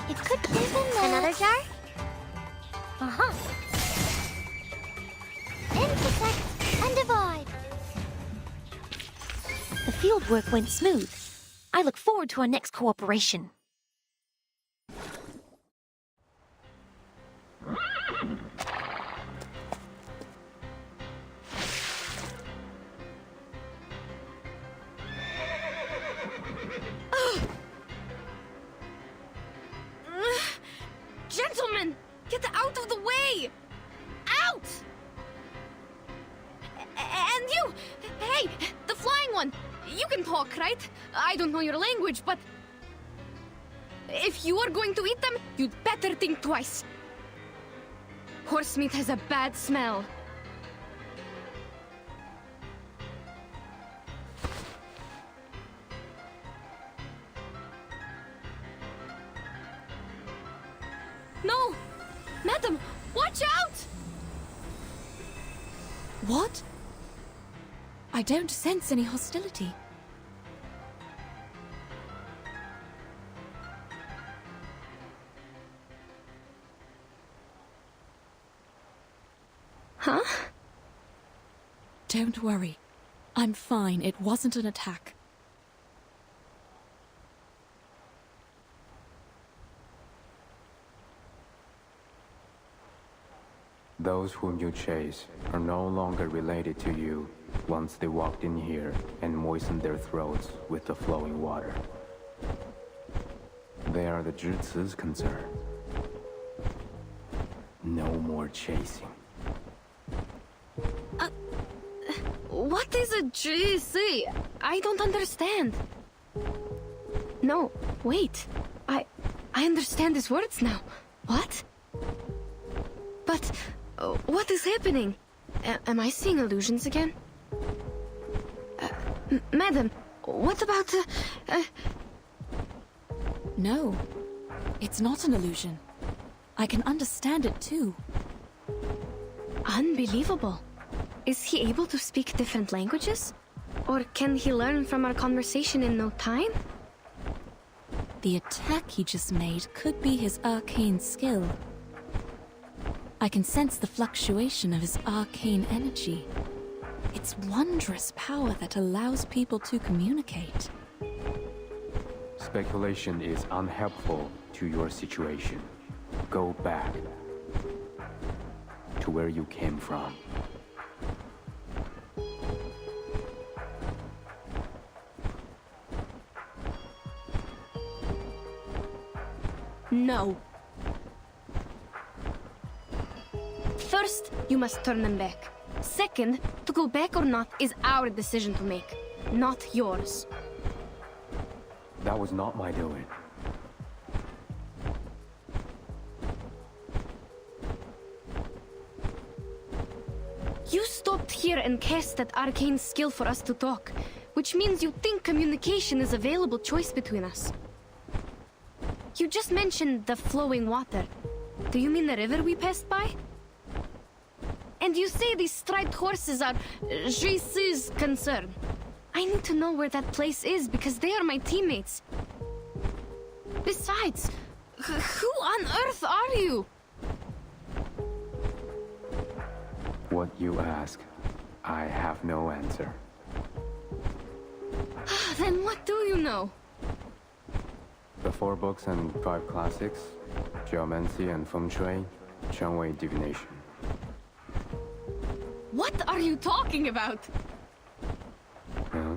It could even another jar. Intersect and divide. The fieldwork went smooth. I look forward to our next cooperation. Gentlemen, get out of the way! Out! And you! Hey, the flying one! You can talk, right? I don't know your language, but... if you are going to eat them, you'd better think twice. Horse meat has a bad smell. No! Madam, watch out! What? I don't sense any hostility. Huh? Don't worry. I'm fine. It wasn't an attack. Those whom you chase are no longer related to you once they walked in here and moistened their throats with the flowing water. They are the Zhizi's concern. No more chasing. What is a GC? I don't understand. No, wait. I understand his words now. What? But what is happening? Am I seeing illusions again? Madam, what about No, it's not an illusion. I can understand it too. Unbelievable. Is he able to speak different languages? Or can he learn from our conversation in no time? The attack he just made could be his arcane skill. I can sense the fluctuation of his arcane energy. It's wondrous power that allows people to communicate. Speculation is unhelpful to your situation. Go back to where you came from. No. First, you must turn them back. Second, to go back or not is our decision to make, not yours. That was not my doing. You stopped here and cast that arcane skill for us to talk, which means you think communication is a available choice between us. You just mentioned the flowing water. Do you mean the river we passed by? And you say these striped horses are Jisu's concern. I need to know where that place is because they are my teammates. Besides, who on earth are you? What you ask, I have no answer. Then what do you know? The 4 books and 5 classics, geomancy and feng shui, Changwei divination. What are you talking about? Huh?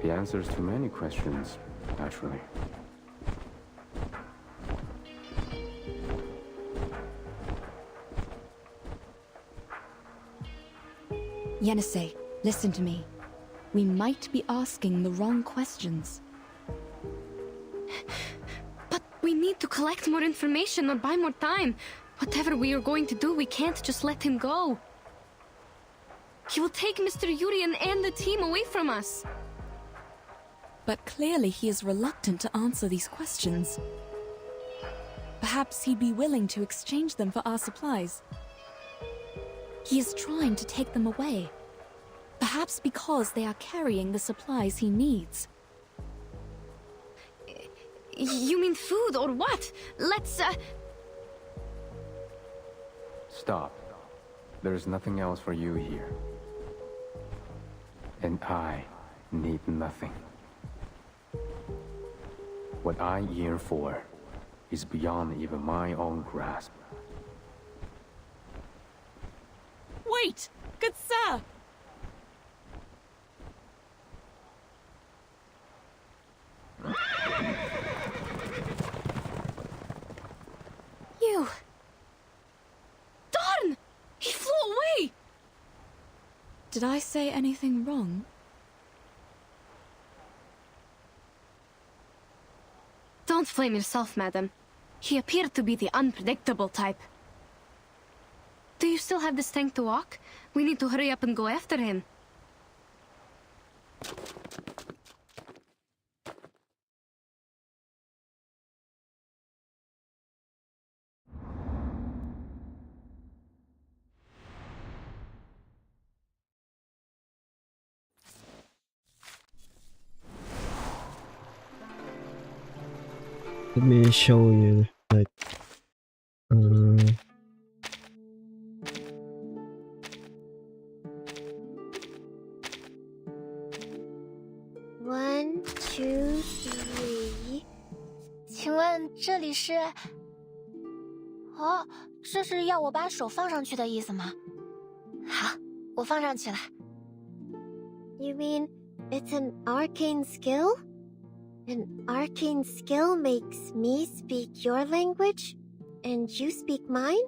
The answers to many questions, naturally. Yenisei, listen to me. we might be asking the wrong questions. But we need to collect more information or buy more time. Whatever we are going to do, we can't just let him go. He will take Mr. Urian and the team away from us. But clearly he is reluctant to answer these questions. Perhaps he'd be willing to exchange them for our supplies. He is trying to take them away. Perhaps because they are carrying the supplies he needs. You mean food or what? Let's, Stop. There's nothing else for you here. And I need nothing. What I yearn for is beyond even my own grasp. Wait! Good sir! You! Darn! He flew away! Did I say anything wrong? Don't blame yourself, madam. He appeared to be the unpredictable type. Do you still have the strength to walk? We need to hurry up and go after him. Let me show you, like, 1, 2, 3。请问这里是？哦，这是要我把手放上去的意思吗？好，我放上去了。You mean it's an arcane skill? An arcane skill makes me speak your language, and you speak mine?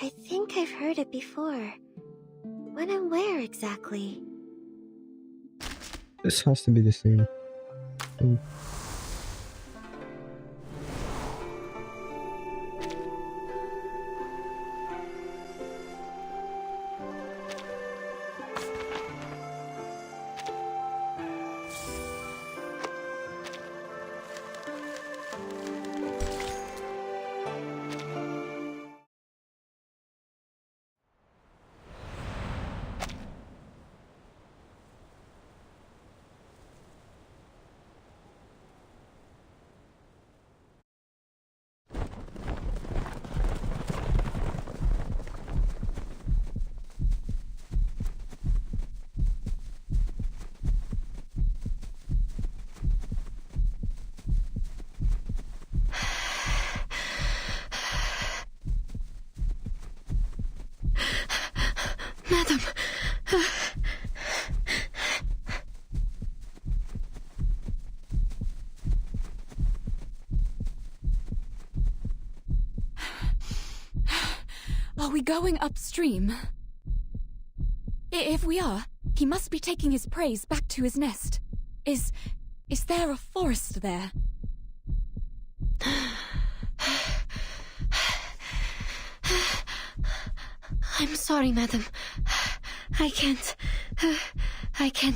I think I've heard it before. When and where exactly? this has to be the same thing. Madam. Are we going upstream? If we are, he must be taking his praise back to his nest. Is there a forest there? I'm sorry, madam. I can't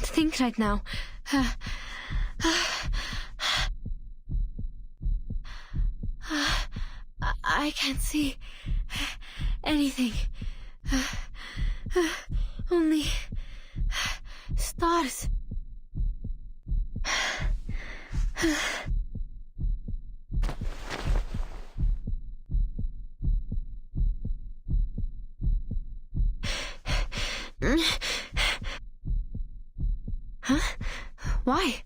think right now. I can't see anything. Only stars. Huh? Why?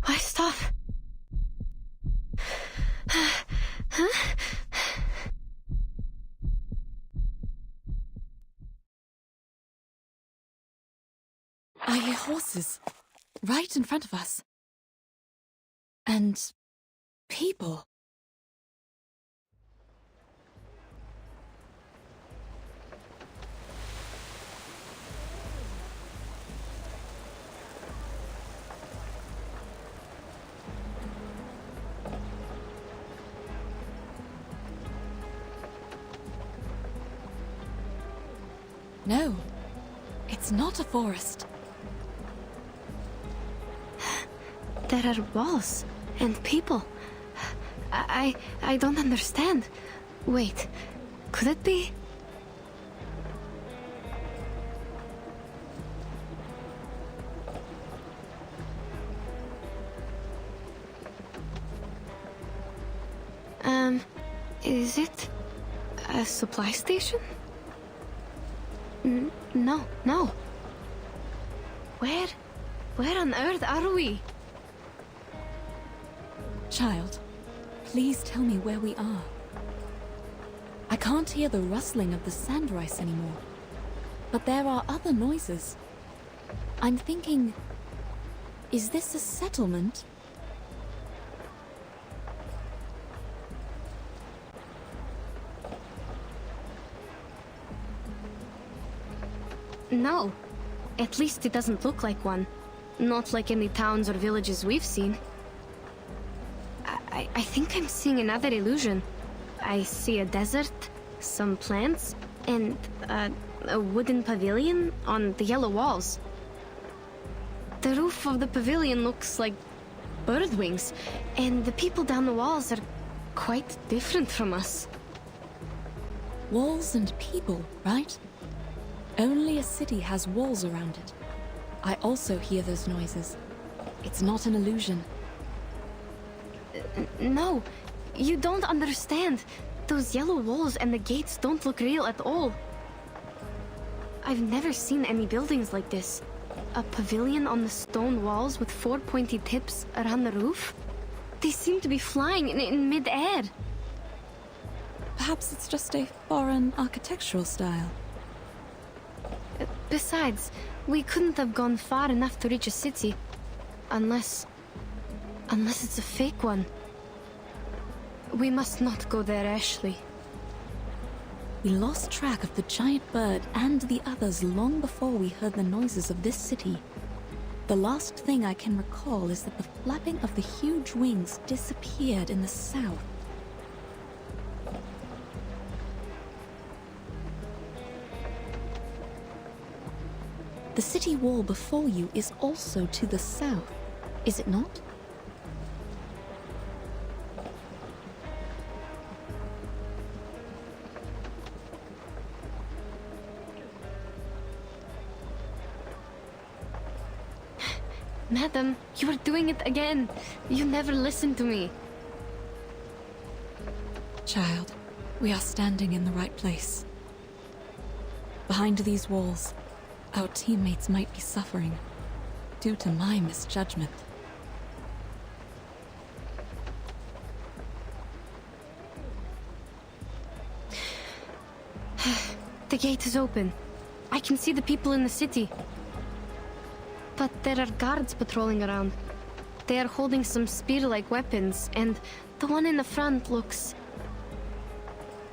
Why stop? Huh? I hear horses right in front of us. And people. No, it's not a forest. There are walls and people. I don't understand. Wait, could it be? Is it a supply station? No. Where on earth are we? Child, please tell me where we are. I can't hear the rustling of the sand rice anymore, but there are other noises. I'm thinking, is this a settlement? No. At least it doesn't look like one. Not like any towns or villages we've seen. I think I'm seeing another illusion. I see a desert, some plants, and a wooden pavilion on the yellow walls. The roof of the pavilion looks like bird wings, and the people down the walls are quite different from us. Walls and people, right? Only a city has walls around it. I also hear those noises. It's not an illusion. No, you don't understand. Those yellow walls and the gates don't look real at all. I've never seen any buildings like this. A pavilion on the stone walls with 4 pointy tips around the roof? They seem to be flying in mid-air. Perhaps it's just a foreign architectural style. Besides, we couldn't have gone far enough to reach a city. Unless it's a fake one. We must not go there, Ashley. We lost track of the giant bird and the others long before we heard the noises of this city. The last thing I can recall is that the flapping of the huge wings disappeared in the south. The city wall before you is also to the south, is it not? Madam, you are doing it again. You never listen to me. Child, we are standing in the right place. Behind these walls, our teammates might be suffering due to my misjudgment. The gate is open. I can see the people in the city. But there are guards patrolling around. They are holding some spear-like weapons, and the one in the front looks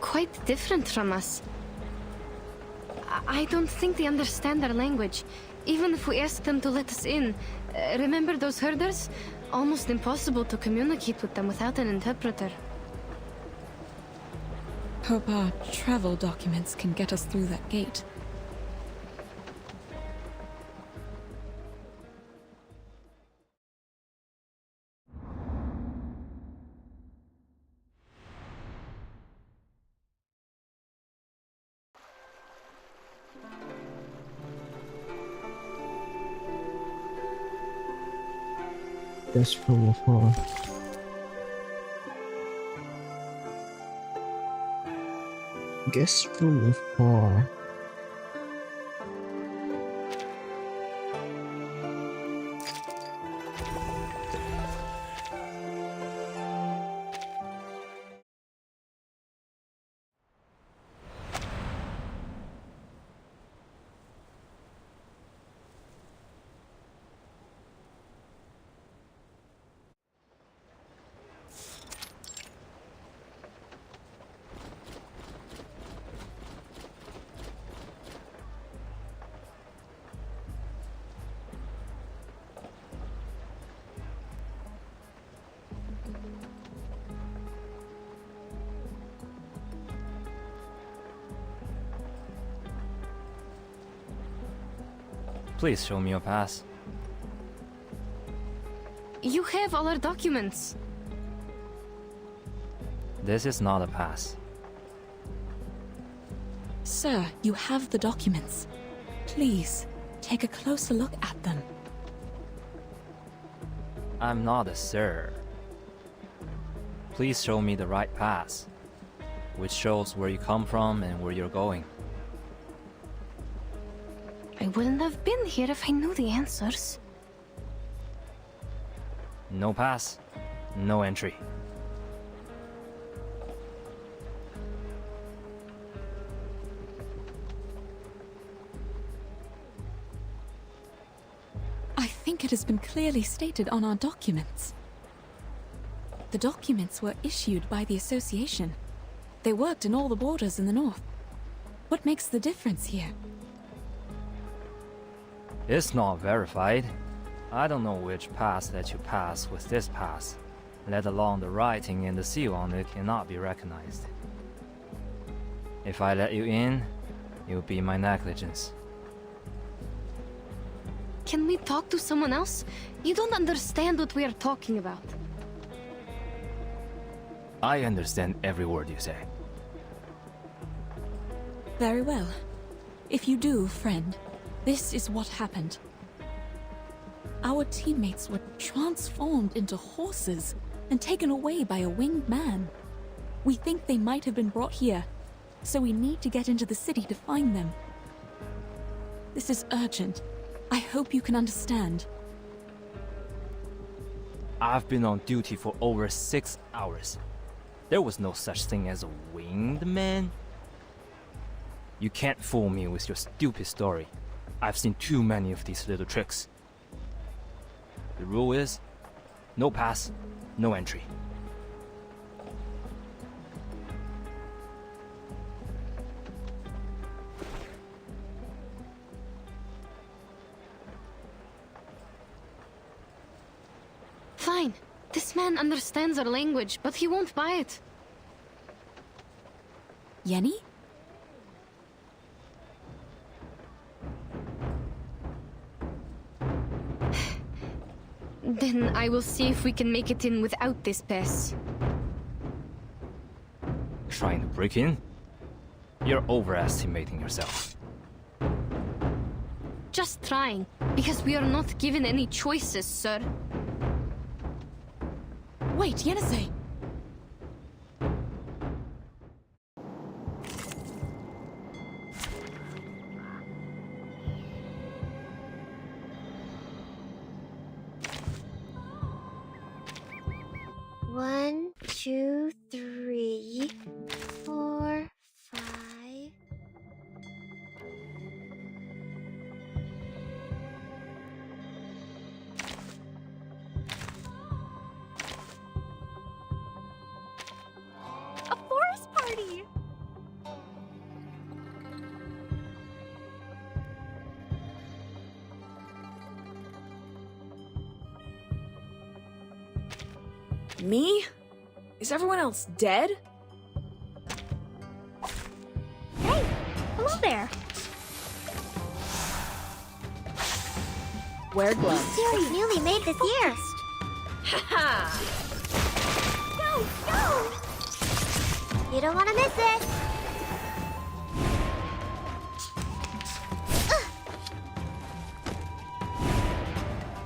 quite different from us. I don't think they understand our language, even if we ask them to let us in. Remember those herders? Almost impossible to communicate with them without an interpreter. Hope our travel documents can get us through that gate. Guess from afar. Guess from afar. Please show me your pass. You have all our documents. This is not a pass. Sir, you have the documents. Please, take a closer look at them. I'm not a sir. Please show me the right pass, which shows where you come from and where you're going. I wouldn't have been here if I knew the answers. No pass, no entry. I think it has been clearly stated on our documents. The documents were issued by the association. They worked in all the borders in the north. What makes the difference here? It's not verified. I don't know which pass let you pass with this pass, let alone the writing and the seal on it cannot be recognized. If I let you in, it would be my negligence. Can we talk to someone else? You don't understand what we are talking about. I understand every word you say. Very well. If you do, friend, this is what happened. Our teammates were transformed into horses and taken away by a winged man. We think they might have been brought here, so we need to get into the city to find them. This is urgent. I hope you can understand. I've been on duty for over 6 hours. There was no such thing as a winged man. You can't fool me with your stupid story. I've seen too many of these little tricks. The rule is, no pass, no entry. Fine. This man understands our language, but he won't buy it. Yenny? Then I will see if we can make it in without this pass. Trying to break in? You're overestimating yourself. Just trying, because we are not given any choices, sir. Wait, Yenisei! One, two, three, 4, 5. A forest party! Me? Is everyone else dead? Hey! Hello there! Wear gloves. Series newly made this year. Haha! Go! You don't want to miss it!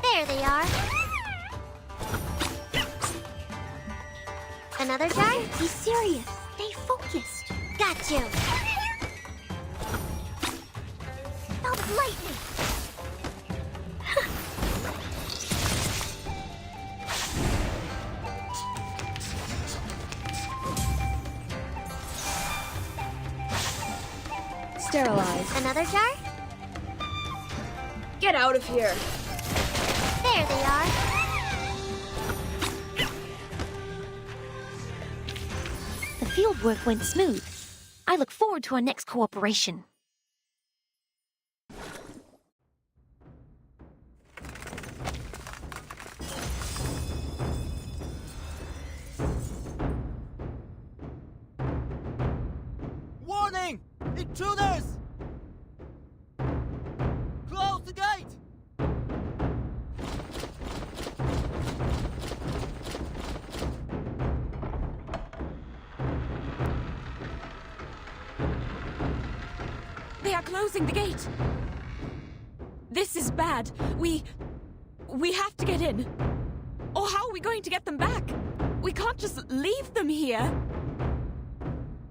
There they are. Another jar? Be serious. Stay focused. Got you. Stop lightning. Sterilize. Another jar? Get out of here! There they are. The fieldwork went smooth. I look forward to our next cooperation. Warning! Intruders! Close the gates! They are closing the gate. This is bad. We have to get in. Or how are we going to get them back? We can't just leave them here.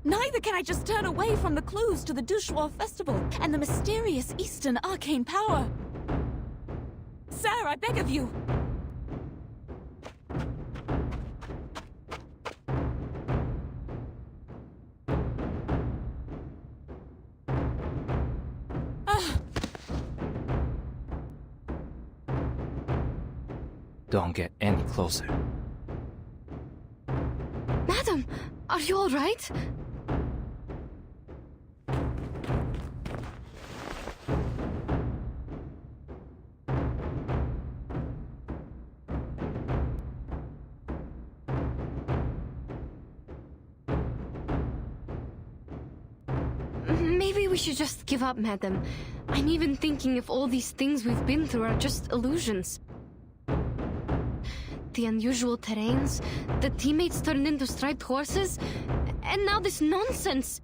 Neither can I just turn away from the clues to the Dushuo Festival and the mysterious Eastern arcane power. Sir, I beg of you. Don't get any closer. Madam, are you all right? Maybe we should just give up, madam. I'm even thinking if all these things we've been through are just illusions. The unusual terrains, the teammates turned into striped horses, and now this nonsense.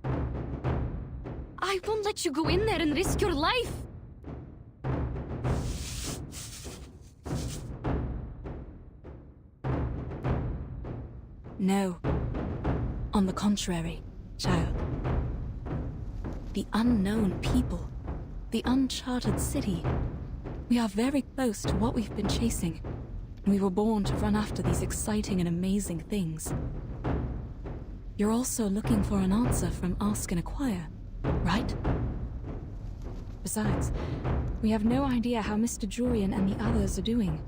I won't let you go in there and risk your life. No. On the contrary, child. The unknown people, the uncharted city. We are very close to what we've been chasing. We were born to run after these exciting and amazing things. You're also looking for an answer from Ask and Acquire, right? Besides, we have no idea how Mr. Jurian and the others are doing.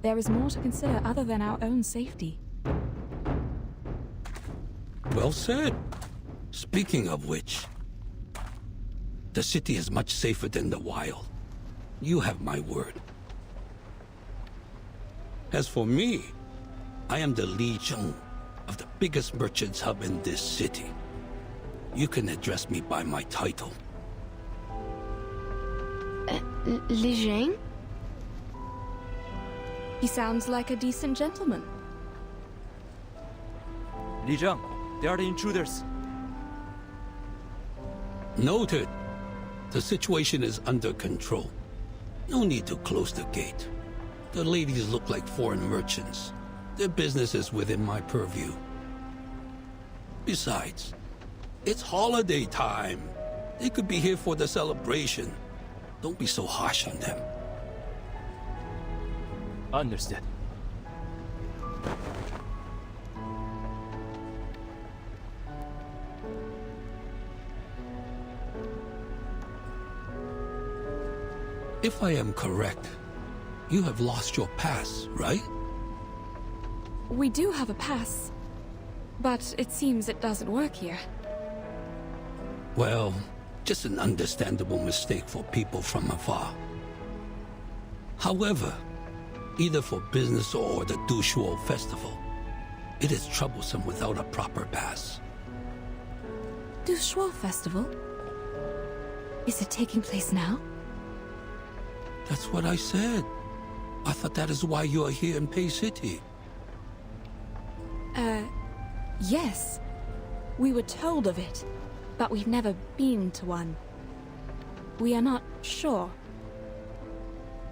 There is more to consider other than our own safety. Well said. Speaking of which, the city is much safer than the wild. You have my word. As for me, I am the Li Zheng of the biggest merchants hub in this city. You can address me by my title. Li Zheng? He sounds like a decent gentleman. Li Zheng, they are the intruders. Noted. The situation is under control. No need to close the gate. The ladies look like foreign merchants. Their business is within my purview. Besides, it's holiday time. They could be here for the celebration. Don't be so harsh on them. Understood. If I am correct, you have lost your pass, right? We do have a pass, but it seems it doesn't work here. Well, just an understandable mistake for people from afar. However, either for business or the Dushuo Festival, it is troublesome without a proper pass. Dushuo Festival? Is it taking place now? That's what I said. I thought that is why you are here in Pei City. Yes. We were told of it, but we've never been to one. We are not sure.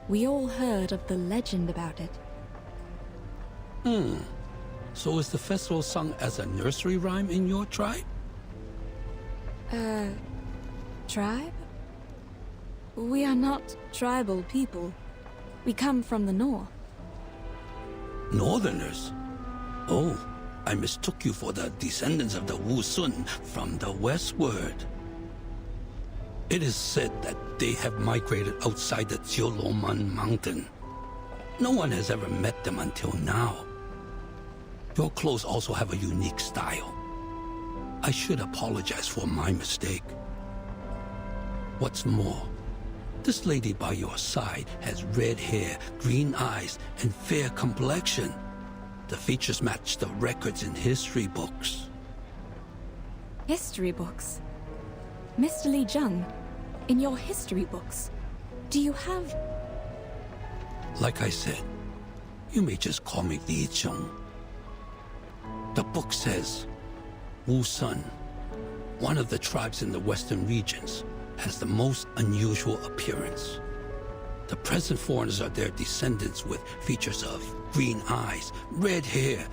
We all heard of the legend about it. So is the festival sung as a nursery rhyme in your tribe? Tribe? We are not tribal people. We come from the north. Northerners? Oh, I mistook you for the descendants of the Wu Sun from the westward. It is said that they have migrated outside the Jiuloman mountain. No one has ever met them until now. Your clothes also have a unique style. I should apologize for my mistake. What's more, this lady by your side has red hair, green eyes, and fair complexion. The features match the records in history books. History books? Mr. Li Zheng, in your history books, do you have... Like I said, you may just call me Li Zheng. The book says, Wu Sun, one of the tribes in the western regions, has the most unusual appearance. The present foreigners are their descendants with features of green eyes, red hair,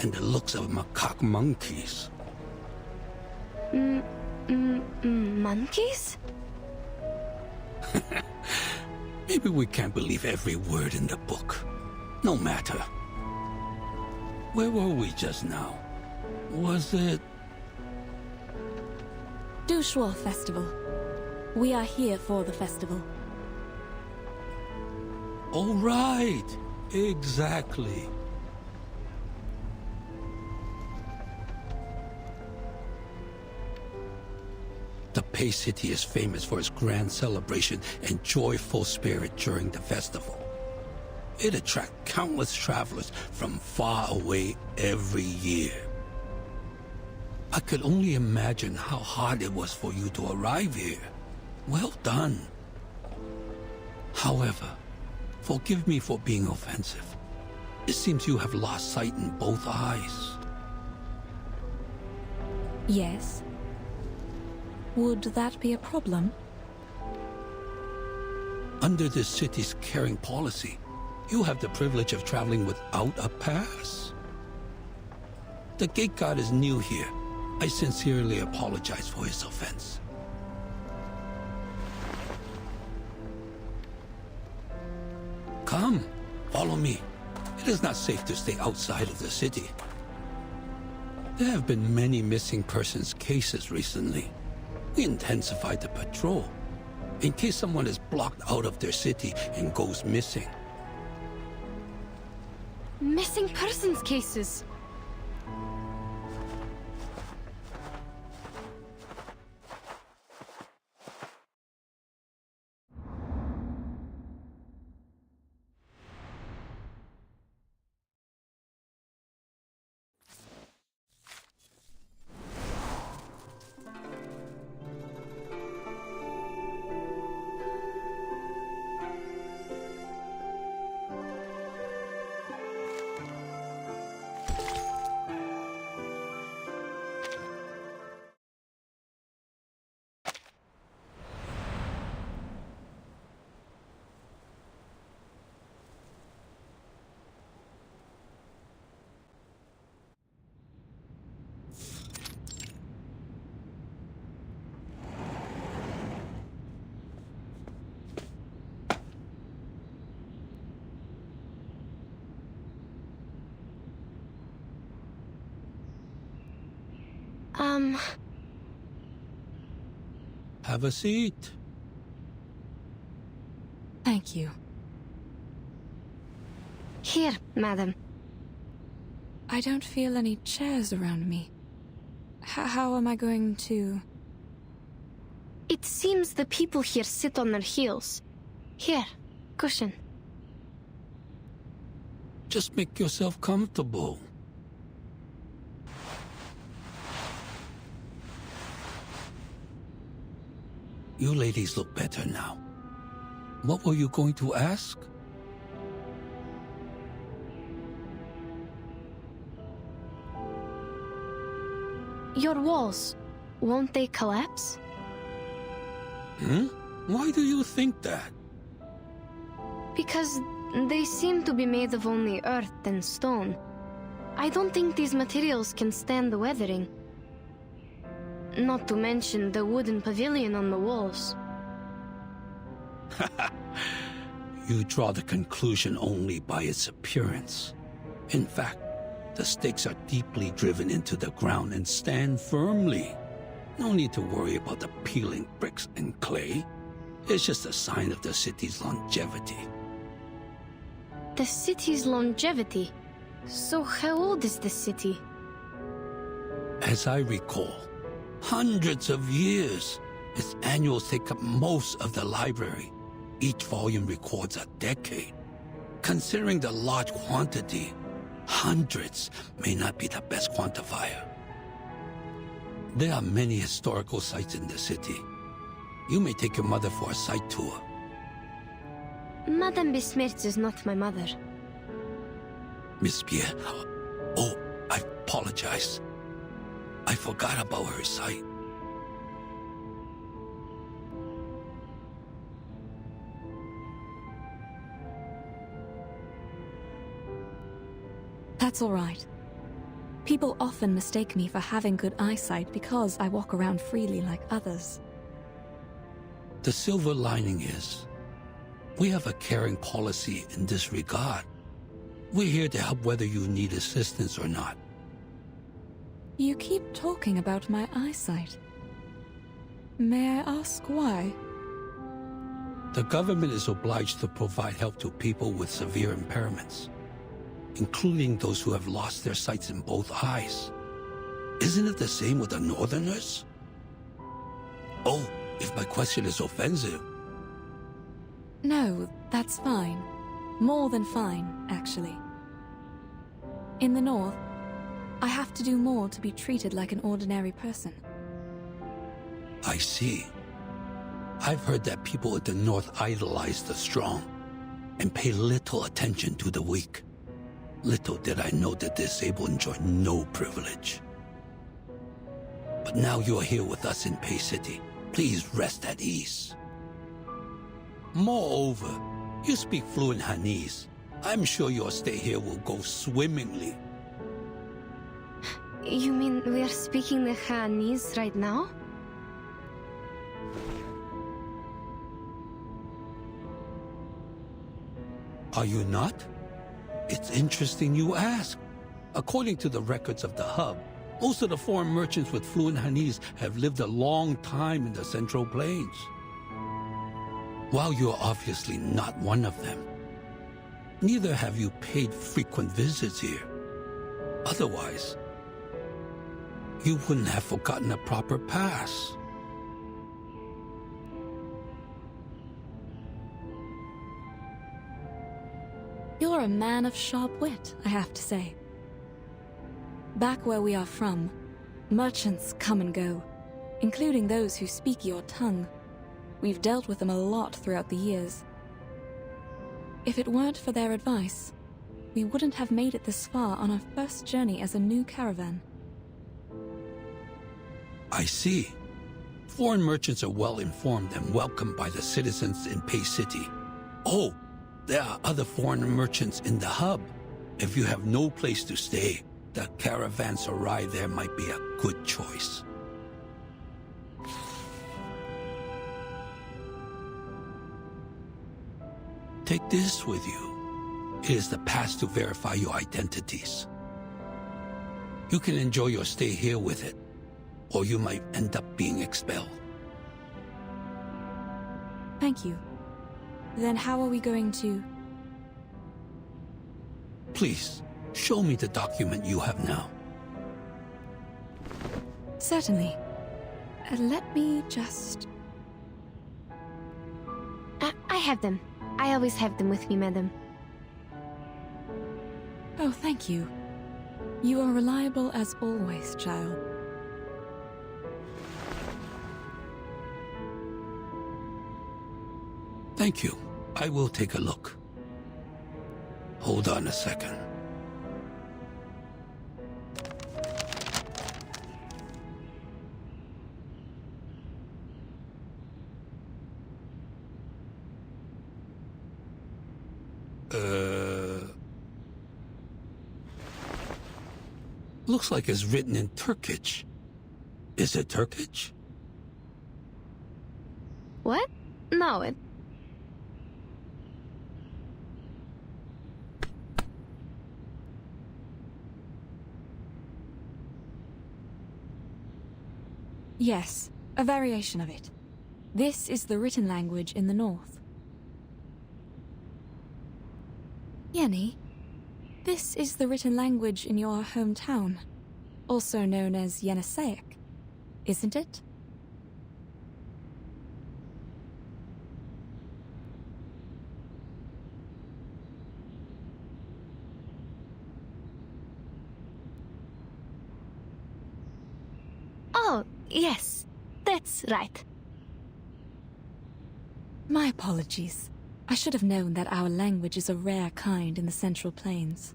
and the looks of macaque monkeys. Monkeys? Maybe we can't believe every word in the book. No matter. Where were we just now? Was it... Du Shuor Festival. We are here for the festival. Oh, right. Exactly. The Pei City is famous for its grand celebration and joyful spirit during the festival. It attracts countless travelers from far away every year. I could only imagine how hard it was for you to arrive here. Well done. However, forgive me for being offensive. It seems you have lost sight in both eyes. Yes. Would that be a problem? Under this city's caring policy, you have the privilege of traveling without a pass. The gate guard is new here. I sincerely apologize for his offense. Come, follow me. It is not safe to stay outside of the city. There have been many missing persons cases recently. We intensified the patrol, in case someone is blocked out of their city and goes missing. Missing persons cases. Have a seat. Thank you. Here, madam. I don't feel any chairs around me. How am I going to... It seems the people here sit on their heels. Here, cushion. Just make yourself comfortable. You ladies look better now. What were you going to ask? Your walls, won't they collapse? Why do you think that? Because they seem to be made of only earth and stone. I don't think these materials can stand the weathering. Not to mention the wooden pavilion on the walls. You draw the conclusion only by its appearance. In fact, the stakes are deeply driven into the ground and stand firmly. No need to worry about the peeling bricks and clay. It's just a sign of the city's longevity. The city's longevity? So how old is the city? As I recall, hundreds of years. Its annuals take up most of the library. Each volume records a decade. Considering the large quantity, hundreds may not be the best quantifier. There are many historical sites in the city. You may take your mother for a site tour. Madame Besmirch is not my mother. Miss Pierre, oh, I apologize. I forgot about her sight. That's all right. People often mistake me for having good eyesight because I walk around freely like others. The silver lining is, we have a caring policy in this regard. We're here to help whether you need assistance or not. You keep talking about my eyesight. May I ask why? The government is obliged to provide help to people with severe impairments, including those who have lost their sights in both eyes. Isn't it the same with the Northerners? Oh, if my question is offensive. No, that's fine. More than fine, actually. In the North, I have to do more to be treated like an ordinary person. I see. I've heard that people at the North idolize the strong and pay little attention to the weak. Little did I know the disabled enjoy no privilege. But now you are here with us in Pei City. Please rest at ease. Moreover, you speak fluent Hanese. I'm sure your stay here will go swimmingly. You mean we are speaking the Hanese right now? Are you not? It's interesting you ask. According to the records of the hub, most of the foreign merchants with fluent Hanese have lived a long time in the Central Plains. While you're obviously not one of them, neither have you paid frequent visits here. Otherwise, you wouldn't have forgotten a proper pass. You're a man of sharp wit, I have to say. Back where we are from, merchants come and go, including those who speak your tongue. We've dealt with them a lot throughout the years. If it weren't for their advice, we wouldn't have made it this far on our first journey as a new caravan. I see. Foreign merchants are well informed and welcomed by the citizens in Pei City. Oh, there are other foreign merchants in the hub. If you have no place to stay, the caravanserai there might be a good choice. Take this with you. It is the pass to verify your identities. You can enjoy your stay here with it, or you might end up being expelled. Thank you. Then how are we going to... Please, show me the document you have now. Certainly. Let me just... I have them. I always have them with me, madam. Oh, thank you. You are reliable as always, child. Thank you. I will take a look. Hold on a second. Looks like it's written in Turkish. Is it Turkish? What? No, it... Yes, a variation of it. This is the written language in the north. Yenny, this is the written language in your hometown, also known as Yeniseic, isn't it? Oh, yes, that's right. My apologies. I should have known that our language is a rare kind in the Central Plains.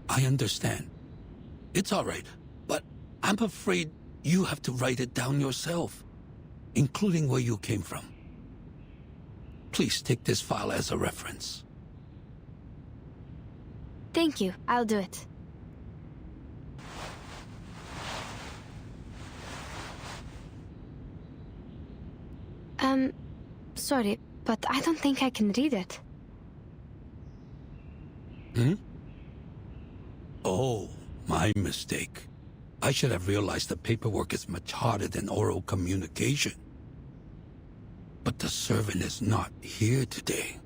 I understand. It's all right, but I'm afraid you have to write it down yourself, including where you came from. Please take this file as a reference. Thank you, I'll do it. Sorry, but I don't think I can read it. Hmm? Oh, my mistake. I should have realized the paperwork is much harder than oral communication. But the servant is not here today.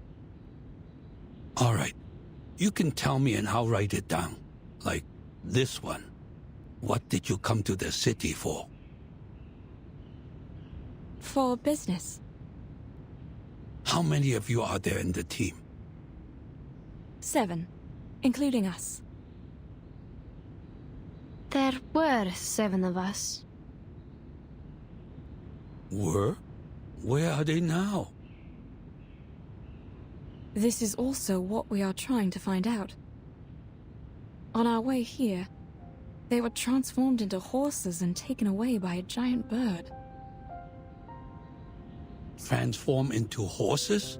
All right, you can tell me and I'll write it down. Like this one. What did you come to the city for? For business. How many of you are there in the team? 7, including us. There were 7 of us. Were? Where are they now? This is also what we are trying to find out. On our way here, they were transformed into horses and taken away by a giant bird. Transform into horses?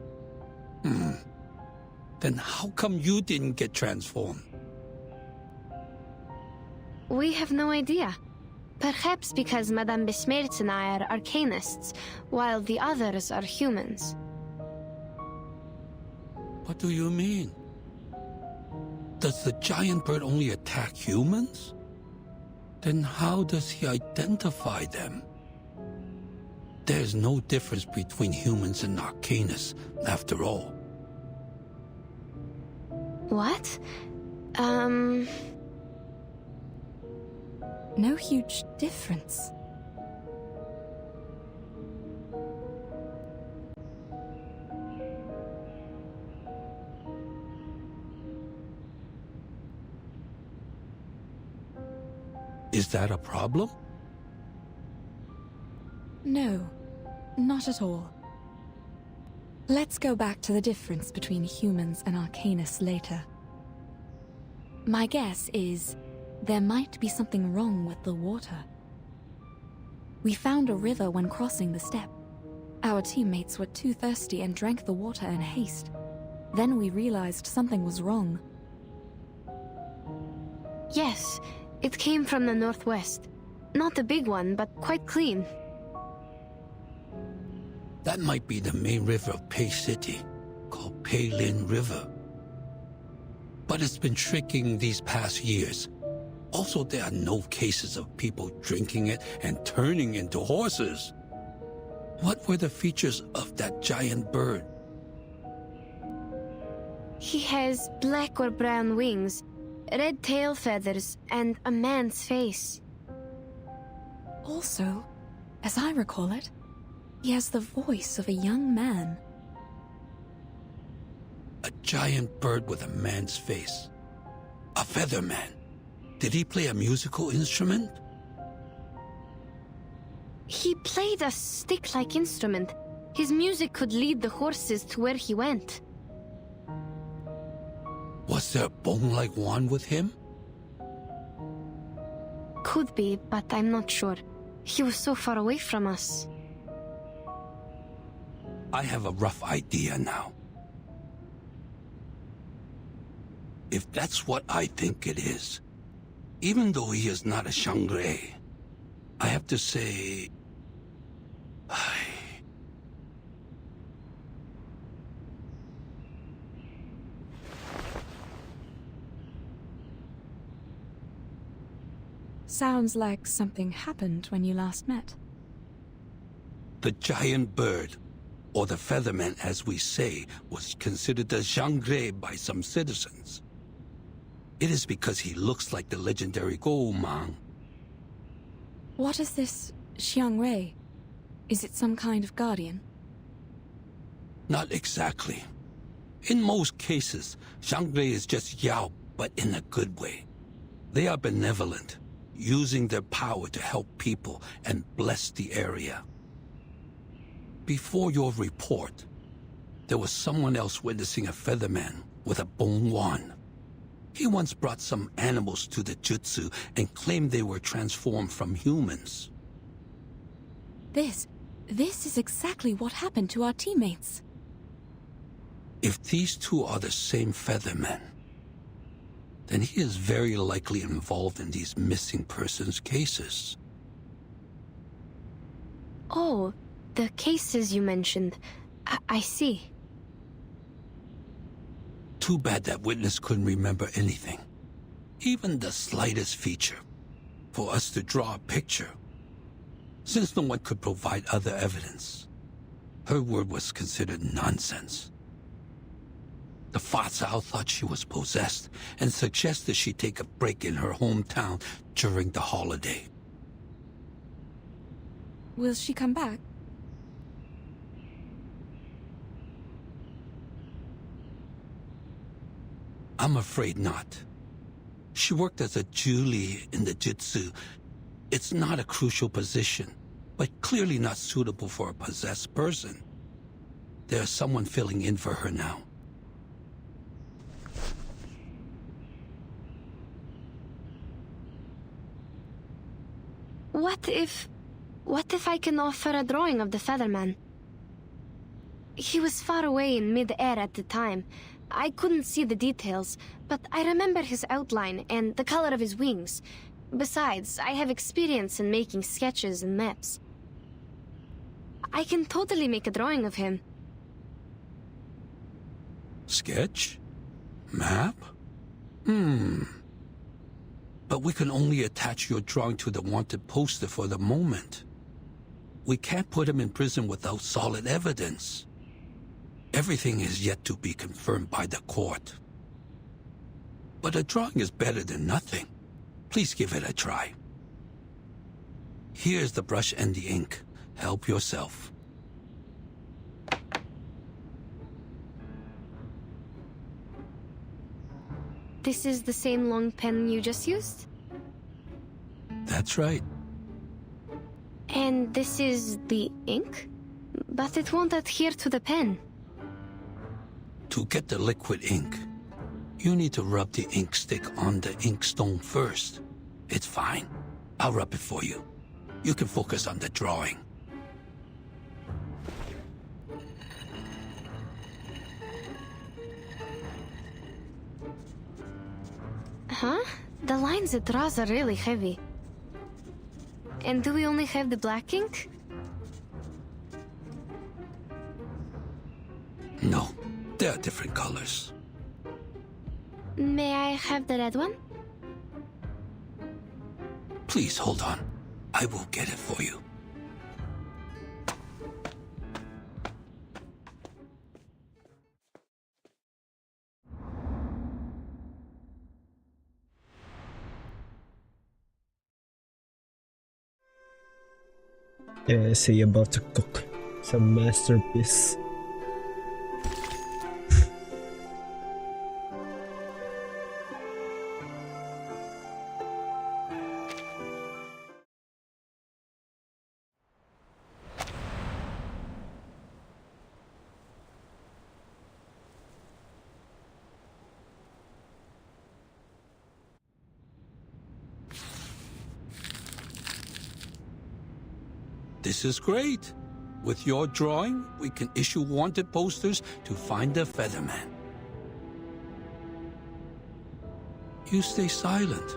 Then how come you didn't get transformed? We have no idea. Perhaps because Madame Besmertz and I are arcanists, while the others are humans. What do you mean? Does the giant bird only attack humans? Then how does he identify them? There's no difference between humans and arcanists, after all. What? No huge difference. Is that a problem? No, not at all. Let's go back to the difference between humans and arcanists later. My guess is there might be something wrong with the water. We found a river when crossing the steppe. Our teammates were too thirsty and drank the water in haste. Then we realized something was wrong. Yes, it came from the northwest. Not a big one, but quite clean. That might be the main river of Pei City, called Pei Lin River. But it's been shrinking these past years. Also, there are no cases of people drinking it and turning into horses. What were the features of that giant bird? He has black or brown wings, red tail feathers, and a man's face. Also, as I recall it, he has the voice of a young man. A giant bird with a man's face. A feather man. Did he play a musical instrument? He played a stick-like instrument. His music could lead the horses to where he went. Was there a bone-like wand with him? Could be, but I'm not sure. He was so far away from us. I have a rough idea now. If that's what I think it is, even though he is not a Shangre, I have to say... Sounds like something happened when you last met. The giant bird, or the featherman as we say, was considered a Shangre by some citizens. It is because he looks like the legendary Goumang. What is this Xiangrei? Is it some kind of guardian? Not exactly. In most cases, Shangre is just Yao, but in a good way. They are benevolent, using their power to help people and bless the area. Before your report, there was someone else witnessing a featherman with a bone wand. He once brought some animals to the jutsu and claimed they were transformed from humans. This is exactly what happened to our teammates. If these two are the same feathermen, then he is very likely involved in these missing persons cases. Oh, the cases you mentioned. I see. Too bad that witness couldn't remember anything, even the slightest feature, for us to draw a picture. Since no one could provide other evidence, her word was considered nonsense. The Fatsao thought she was possessed and suggested she take a break in her hometown during the holiday. Will she come back? I'm afraid not. She worked as a Julie in the Jutsu. It's not a crucial position, but clearly not suitable for a possessed person. There's someone filling in for her now. What if I can offer a drawing of the Featherman? He was far away in mid-air at the time. I couldn't see the details, but I remember his outline and the color of his wings. Besides, I have experience in making sketches and maps. I can totally make a drawing of him. Sketch? Map? But we can only attach your drawing to the wanted poster for the moment. We can't put him in prison without solid evidence. Everything is yet to be confirmed by the court. But a drawing is better than nothing. Please give it a try. Here's the brush and the ink. Help yourself. This is the same long pen you just used? That's right. And this is the ink? But it won't adhere to the pen. To get the liquid ink, you need to rub the ink stick on the inkstone first. It's fine. I'll rub it for you. You can focus on the drawing. Huh? The lines it draws are really heavy. And do we only have the black ink? No, there are different colors. May I have the red one? Please hold on. I will get it for you. Yeah, so you're about to cook some masterpiece. This is great. With your drawing, we can issue wanted posters to find the Featherman. You stay silent.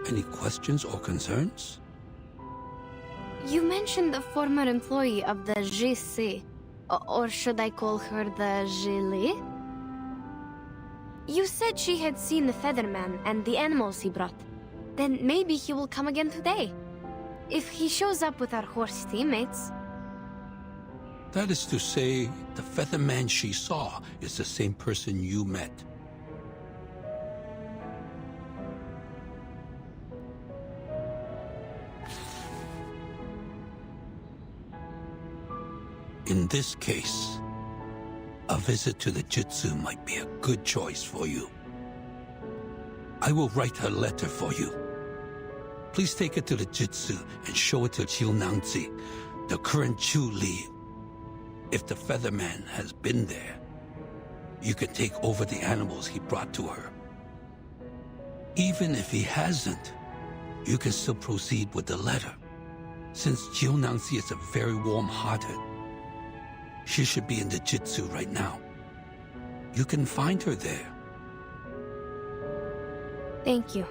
Any questions or concerns? You mentioned a former employee of the GC. Or should I call her the Gili? You said she had seen the Featherman and the animals he brought. Then maybe he will come again today. If he shows up with our horse teammates. That is to say, the Featherman she saw is the same person you met. In this case, a visit to the Jutsu might be a good choice for you. I will write her letter for you. Please take it to the Jutsu and show it to Jiunangzi, the current Chu Li. If the Featherman has been there, you can take over the animals he brought to her. Even if he hasn't, you can still proceed with the letter. Since Jiunangzi is a very warm-hearted, she should be in the Jutsu right now. You can find her there. Thank you.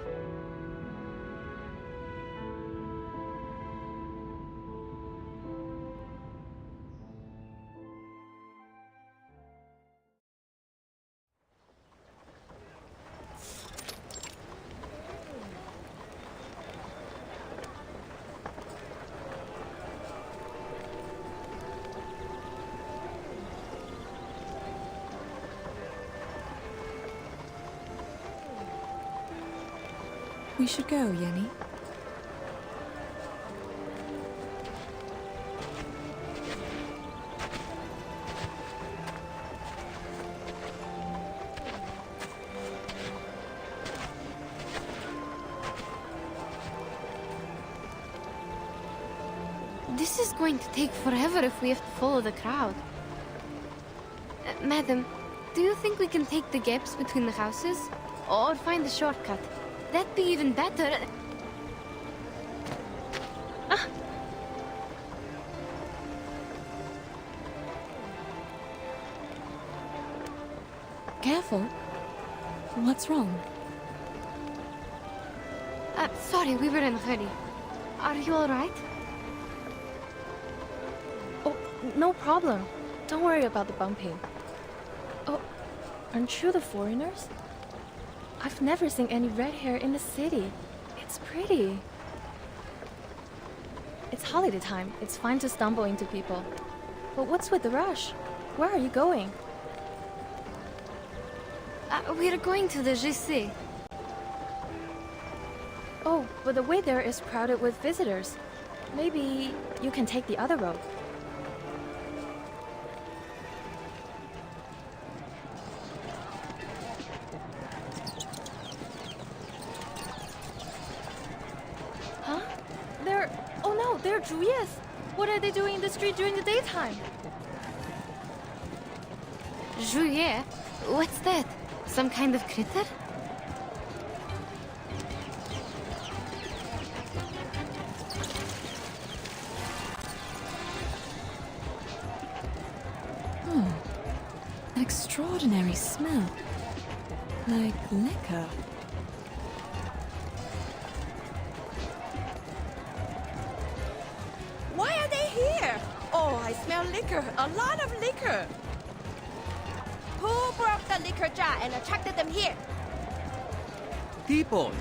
We should go, Yenny. This is going to take forever if we have to follow the crowd. Madam, do you think we can take the gaps between the houses? Or find a shortcut? That'd be even better. Ah. Careful. What's wrong? Sorry, we were in a hurry. Are you alright? Oh, no problem. Don't worry about the bumping. Oh, aren't you the foreigners? I've never seen any red hair in the city. It's pretty. It's holiday time. It's fine to stumble into people. But what's with the rush? Where are you going? We're going to the GC. Oh, but the way there is crowded with visitors. Maybe you can take the other road. Huh? They're Julius. What are they doing in the street during the daytime? Juliet? What's that? Some kind of critter? An extraordinary smell. Like liquor. Why are they here? Oh, I smell liquor. A lot of liquor. Who broke the liquor jar and attracted them here? People,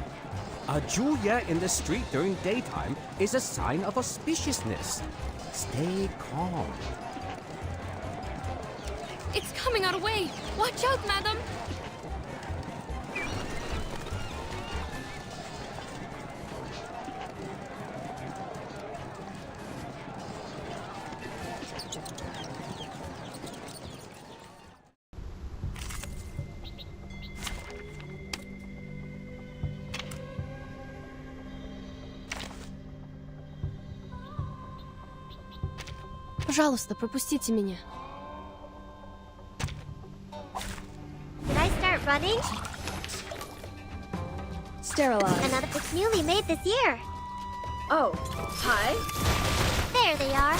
a Julia in the street during daytime is a sign of auspiciousness. Stay calm. It's coming our way! Watch out, madam! Пожалуйста, пропустите меня. Did I start running? Sterilize. Another. It's newly made this year. Oh, hi. There they are.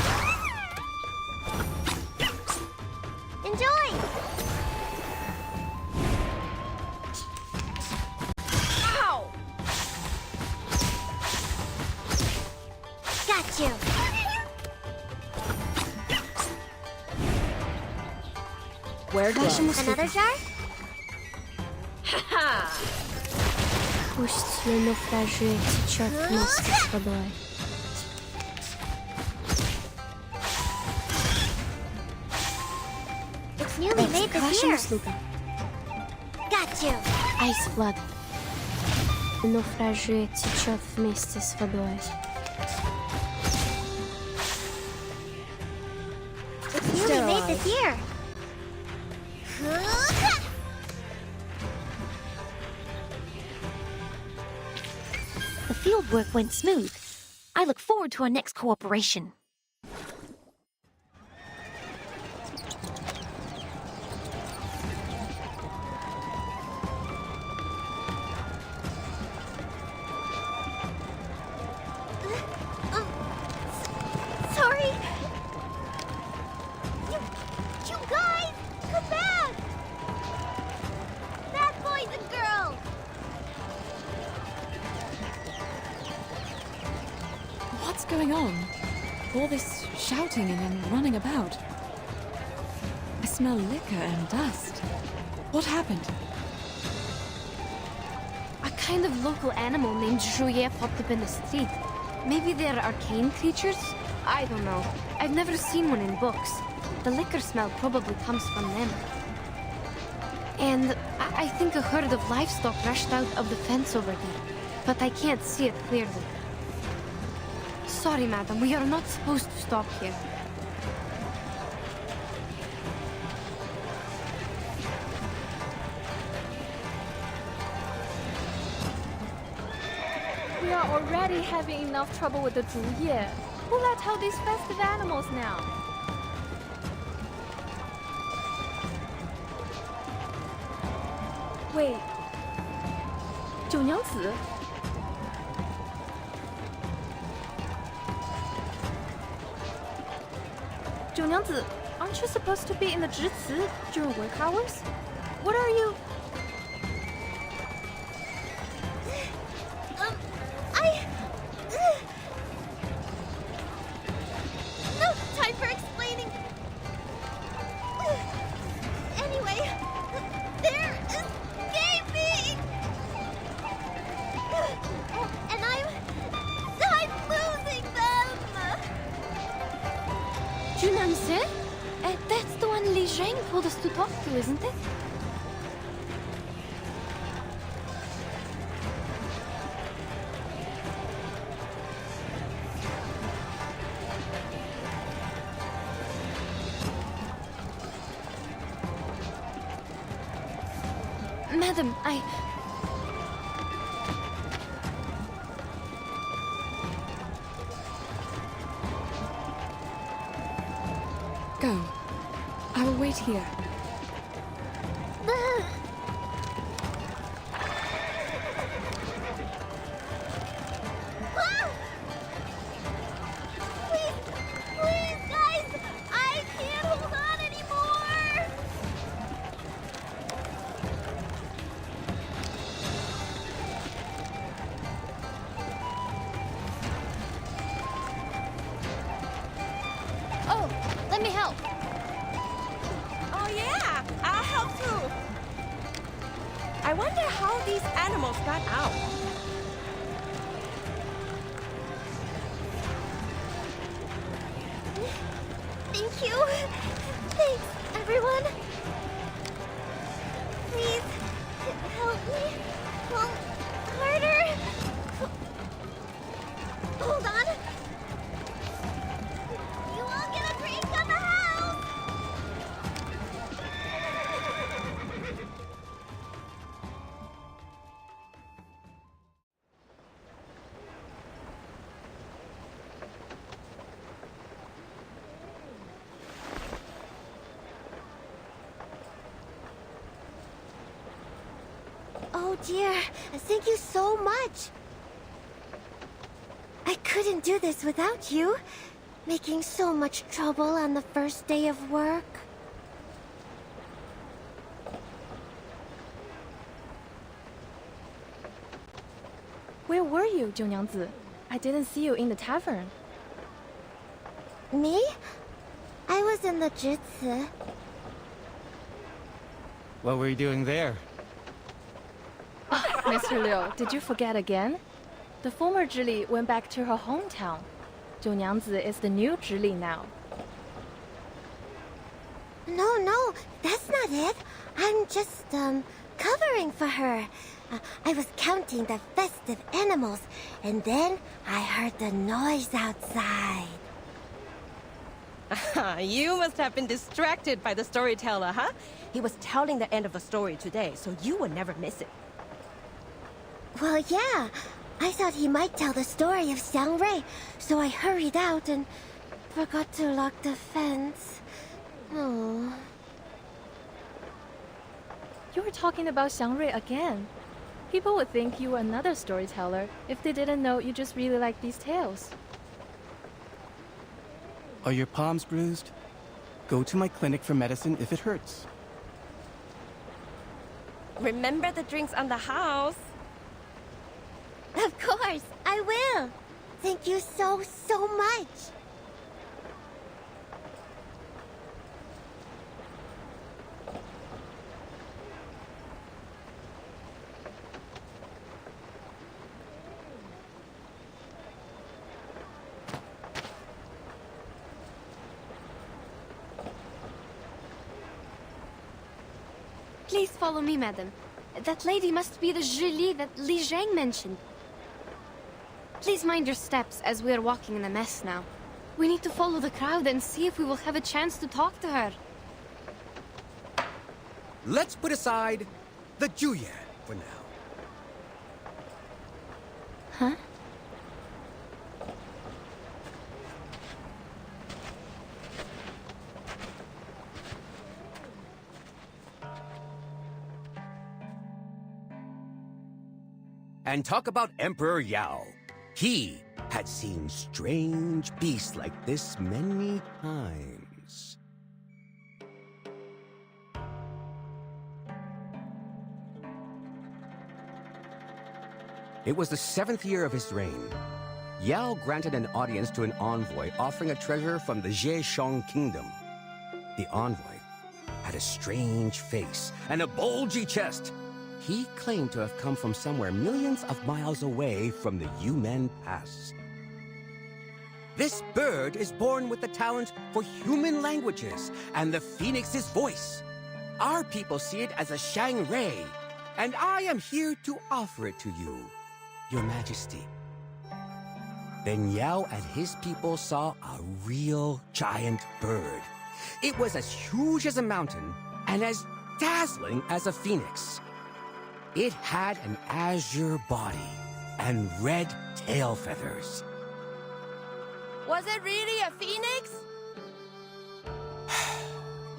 Enjoy! Ow! Got you. Where Another jar? Ха-ха! Пусть le naufragé течет вместе с водой. It's newly made this year. Got you. Ice blood. Le naufragé течет вместе с водой. It's newly made this year. The field work went smooth. I look forward to our next cooperation. Sorry. You guys, come back. Bad boys and girls. going on? All this shouting and running about. I smell liquor and dust. What happened? A kind of local animal named Zhuye popped up in the street. Maybe they're arcane creatures? I don't know. I've never seen one in books. The liquor smell probably comes from them. And I think a herd of livestock rushed out of the fence over there. But I can't see it clearly. Sorry, madam, we are not supposed to stop here. We are already having enough trouble with the Zhuye. Who let out these festive animals now? Wait. 九娘子? Aren't you supposed to be in the Zhici during work hours? What are you... No time for explaining. Anyway, they're escaping. And I'm losing them. Junanse? That's the one Li Zhang told us to talk to, isn't it? Madam, Go. I will wait here. Please, guys! I can't hold on anymore! Oh, let me help. Oh yeah, I'll help too. I wonder how these animals got out. Thank you. Thanks, everyone. Please, help me. Pull harder. Hold on. You all get a drink on the house. Oh dear, thank you so much. I couldn't do this without you. Making so much trouble on the first day of work. Where were you, 九娘子? I didn't see you in the tavern. Me? I was in the Zhici. What were you doing there? Mr. Liu, did you forget again? The former Zhili went back to her hometown. 九娘子 is the new Zhili now. No, that's not it. I'm just, covering for her. I was counting the festive animals, and then I heard the noise outside. You must have been distracted by the storyteller, huh? He was telling the end of a story today, so you would never miss it. Well, yeah. I thought he might tell the story of Xiangrui, so I hurried out and forgot to lock the fence. Oh. You were talking about Xiangrui again. People would think you were another storyteller if they didn't know you just really like these tales. Are your palms bruised? Go to my clinic for medicine if it hurts. Remember the drinks on the house? Of course, I will. Thank you so, so much. Please follow me, madam. That lady must be the Julie that Li Zhang mentioned. Please mind your steps as we are walking in a mess now. We need to follow the crowd and see if we will have a chance to talk to her. Let's put aside the Juye for now. Huh? And talk about Emperor Yao. He had seen strange beasts like this many times. It was the 7th year of his reign. Yao granted an audience to an envoy offering a treasure from the Zhejiang kingdom. The envoy had a strange face and a bulgy chest. He claimed to have come from somewhere millions of miles away from the Yumen Pass. This bird is born with the talent for human languages and the phoenix's voice. Our people see it as a Shang-Rei, and I am here to offer it to you, Your Majesty. Then Yao and his people saw a real giant bird. It was as huge as a mountain and as dazzling as a phoenix. It had an azure body and red tail feathers. Was it really a phoenix?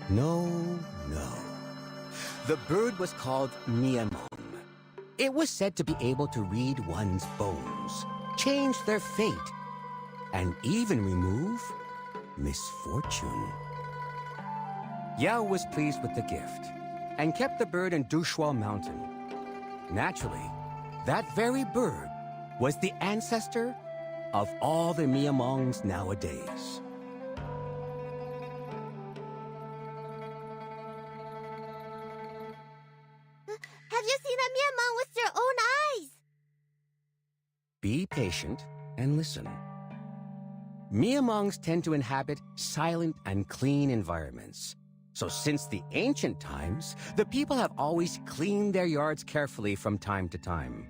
No. The bird was called Miamong. It was said to be able to read one's bones, change their fate, and even remove misfortune. Yao was pleased with the gift and kept the bird in Dushua Mountain. Naturally, that very bird was the ancestor of all the Miamongs nowadays. Have you seen a Miamong with your own eyes? Be patient and listen. Miamongs tend to inhabit silent and clean environments. So since the ancient times, the people have always cleaned their yards carefully from time to time,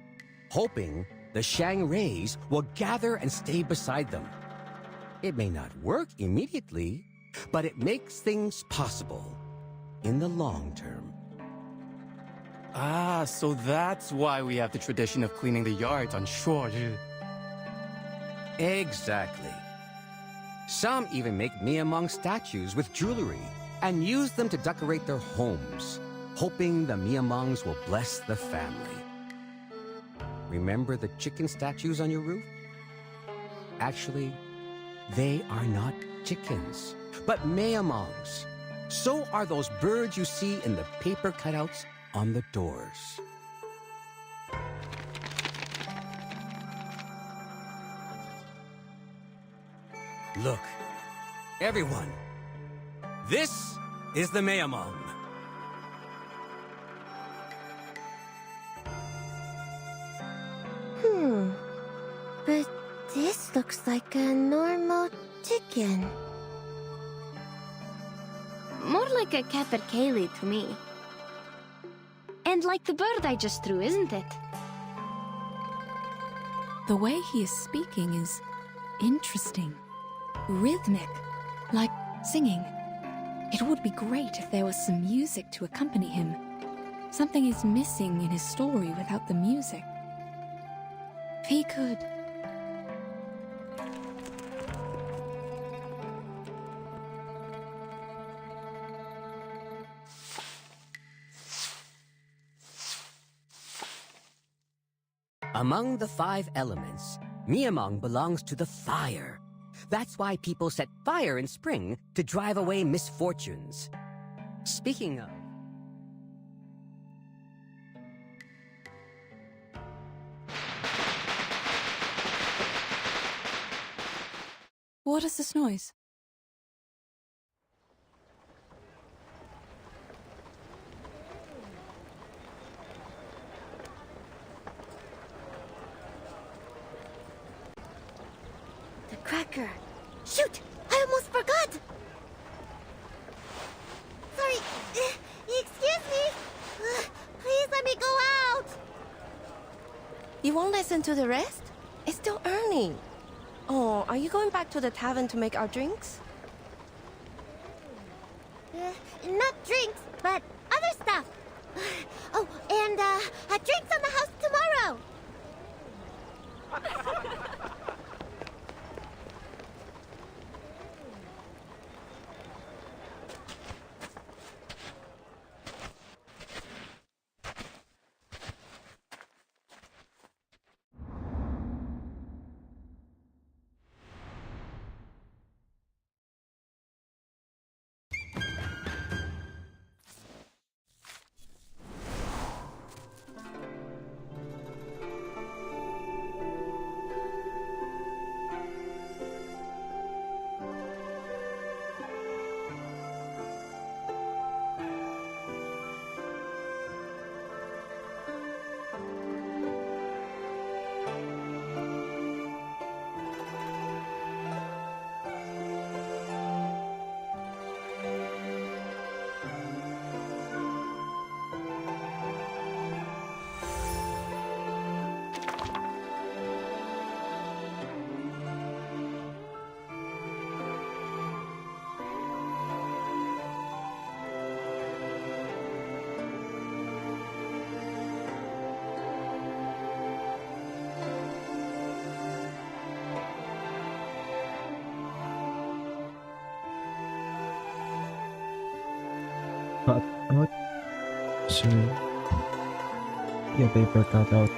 hoping the Shang-Reis will gather and stay beside them. It may not work immediately, but it makes things possible in the long term. Ah, so that's why we have the tradition of cleaning the yards on SHUORI. Exactly. Some even make Miamong statues with jewelry and use them to decorate their homes, hoping the Miamongs will bless the family. Remember the chicken statues on your roof? Actually, they are not chickens, but Miamongs. So are those birds you see in the paper cutouts on the doors. Look, everyone. This is the Miamong. But this looks like a normal chicken. More like a capercaillie to me. And like the bird I just threw, isn't it? The way he is speaking is interesting, rhythmic, like singing. It would be great if there was some music to accompany him. Something is missing in his story without the music. If he could... Among the 5 elements, Miamong belongs to the fire. That's why people set fire in spring to drive away misfortunes. Speaking of... What is this noise? The cracker. Shoot! I almost forgot! Sorry. Excuse me. Please let me go out. You won't listen to the rest? It's still early. Oh, are you going back to the tavern to make our drinks? Not drinks, but other stuff. Oh, and drinks on the house tomorrow. Cut out. So, yeah, paper cut out.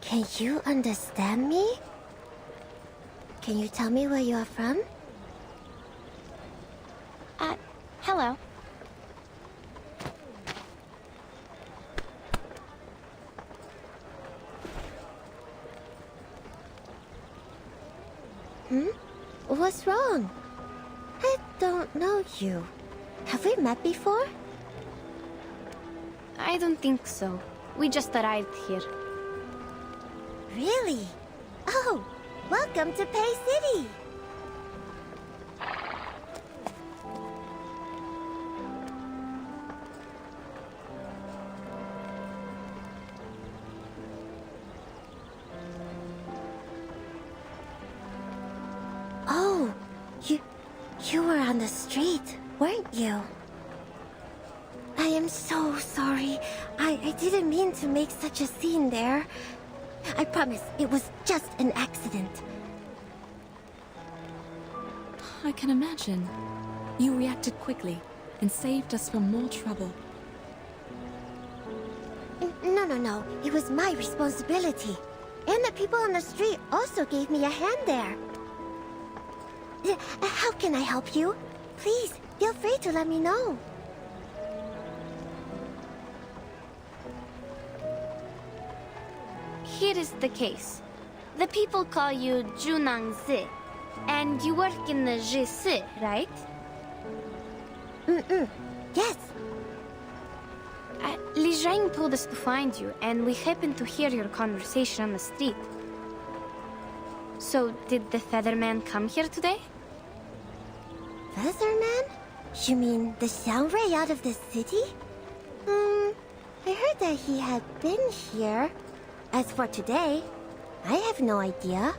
Can you understand me? Can you tell me where you are from? Hello. What's wrong? I don't know you. Have we met before? I don't think so. We just arrived here. Really? Oh, welcome to Pei City! Oh, you were on the street, weren't you? I am so sorry. I didn't mean to make such a scene there. I promise it was just an accident. I can imagine. You reacted quickly and saved us from more trouble. No. It was my responsibility. And the people on the street also gave me a hand there. How can I help you? Please, feel free to let me know. Here is the case. The people call you Junang Zi, and you work in the Jisi, right? Yes. Li Zhang told us to find you, and we happened to hear your conversation on the street. So, did the Featherman come here today? Featherman? You mean the Xiangray out of the city? I heard that he had been here. As for today, I have no idea.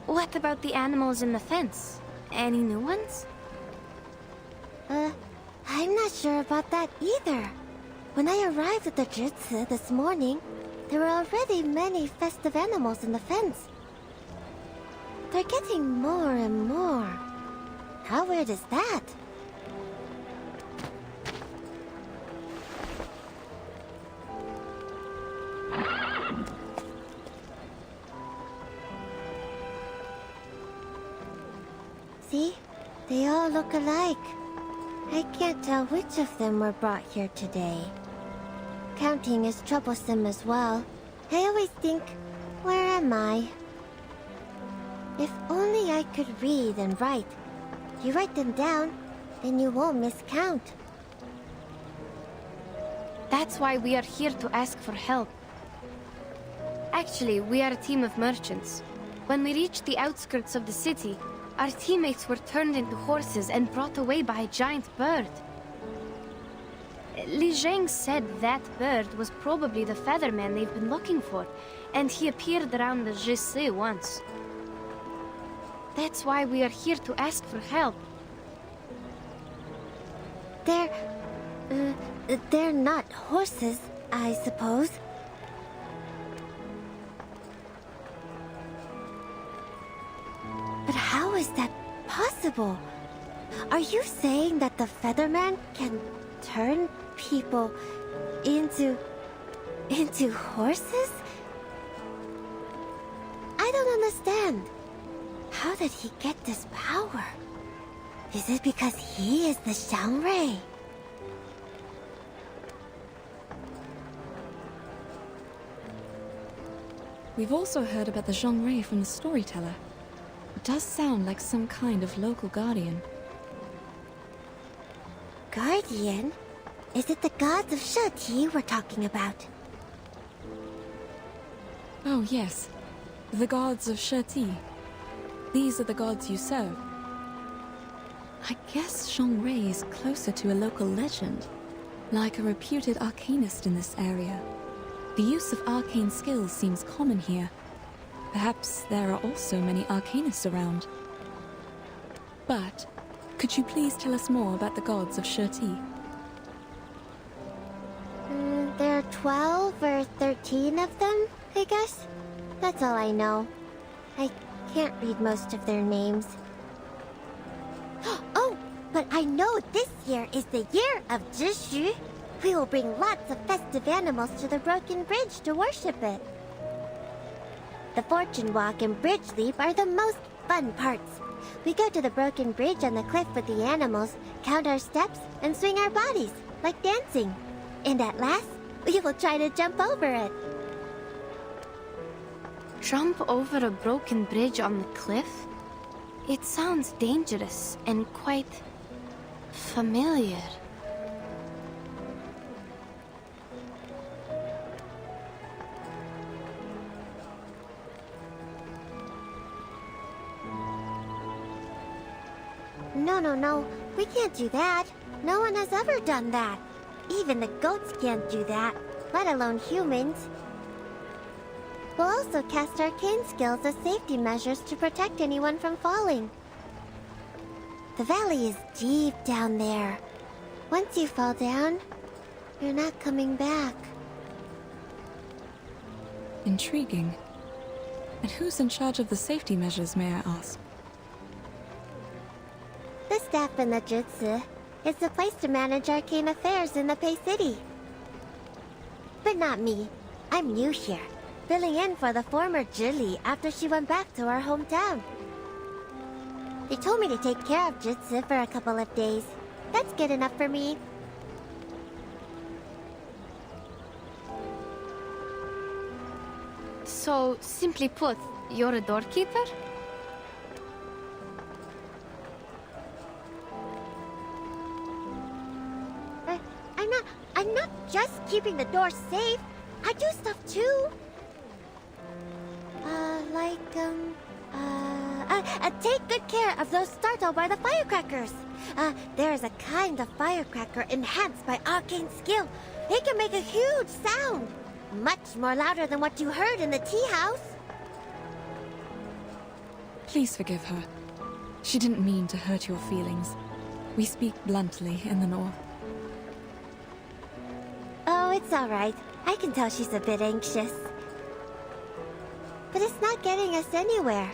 What about the animals in the fence? Any new ones? I'm not sure about that either. When I arrived at the Jutsu this morning, there were already many festive animals in the fence. They're getting more and more. How weird is that? See? They all look alike. I can't tell which of them were brought here today. Counting is troublesome as well. I always think, where am I? If only I could read and write. You write them down, then you won't miscount. That's why we are here to ask for help. Actually, we are a team of merchants. When we reached the outskirts of the city, our teammates were turned into horses and brought away by a giant bird. Li Zhang said that bird was probably the Featherman they've been looking for, and he appeared around the Jisi once. That's why we are here to ask for help. They're not horses, I suppose. But how is that possible? Are you saying that the Featherman can turn people into horses? I don't understand. How did he get this power? Is it because he is the Xiangray? We've also heard about the Zhongrei from the storyteller. It does sound like some kind of local guardian. Guardian? Is it the gods of Shuti we're talking about? Oh yes, the gods of Shuti. These are the gods you serve. I guess Zhongrei is closer to a local legend, like a reputed arcanist in this area. The use of arcane skills seems common here. Perhaps there are also many arcanists around. But, could you please tell us more about the gods of Shuti? There are 12 or 13 of them, I guess. That's all I know. I can't read most of their names. Oh, but I know this year is the year of Zhishu. We will bring lots of festive animals to the Broken Bridge to worship it. The Fortune Walk and Bridge Leap are the most fun parts. We go to the Broken Bridge on the cliff with the animals, count our steps, and swing our bodies, like dancing. And at last, we will try to jump over it. Jump over a broken bridge on the cliff? It sounds dangerous and quite familiar. No. We can't do that. No one has ever done that. Even the goats can't do that, let alone humans. We'll also cast arcane skills as safety measures to protect anyone from falling. The valley is deep down there. Once you fall down, you're not coming back. Intriguing. And who's in charge of the safety measures, may I ask? The staff in the Jutsu. It's the place to manage arcane affairs in the Pei City. But not me. I'm new here, filling in for the former Jili after she went back to our hometown. They told me to take care of Jutsu for a couple of days. That's good enough for me. So, simply put, you're a doorkeeper? I'm not keeping the door safe. I do stuff too. Take good care of those startled by the firecrackers. There is a kind of firecracker enhanced by arcane skill. It can make a huge sound. Much more louder than what you heard in the tea house. Please forgive her. She didn't mean to hurt your feelings. We speak bluntly in the north. Oh, it's all right. I can tell she's a bit anxious. But it's not getting us anywhere.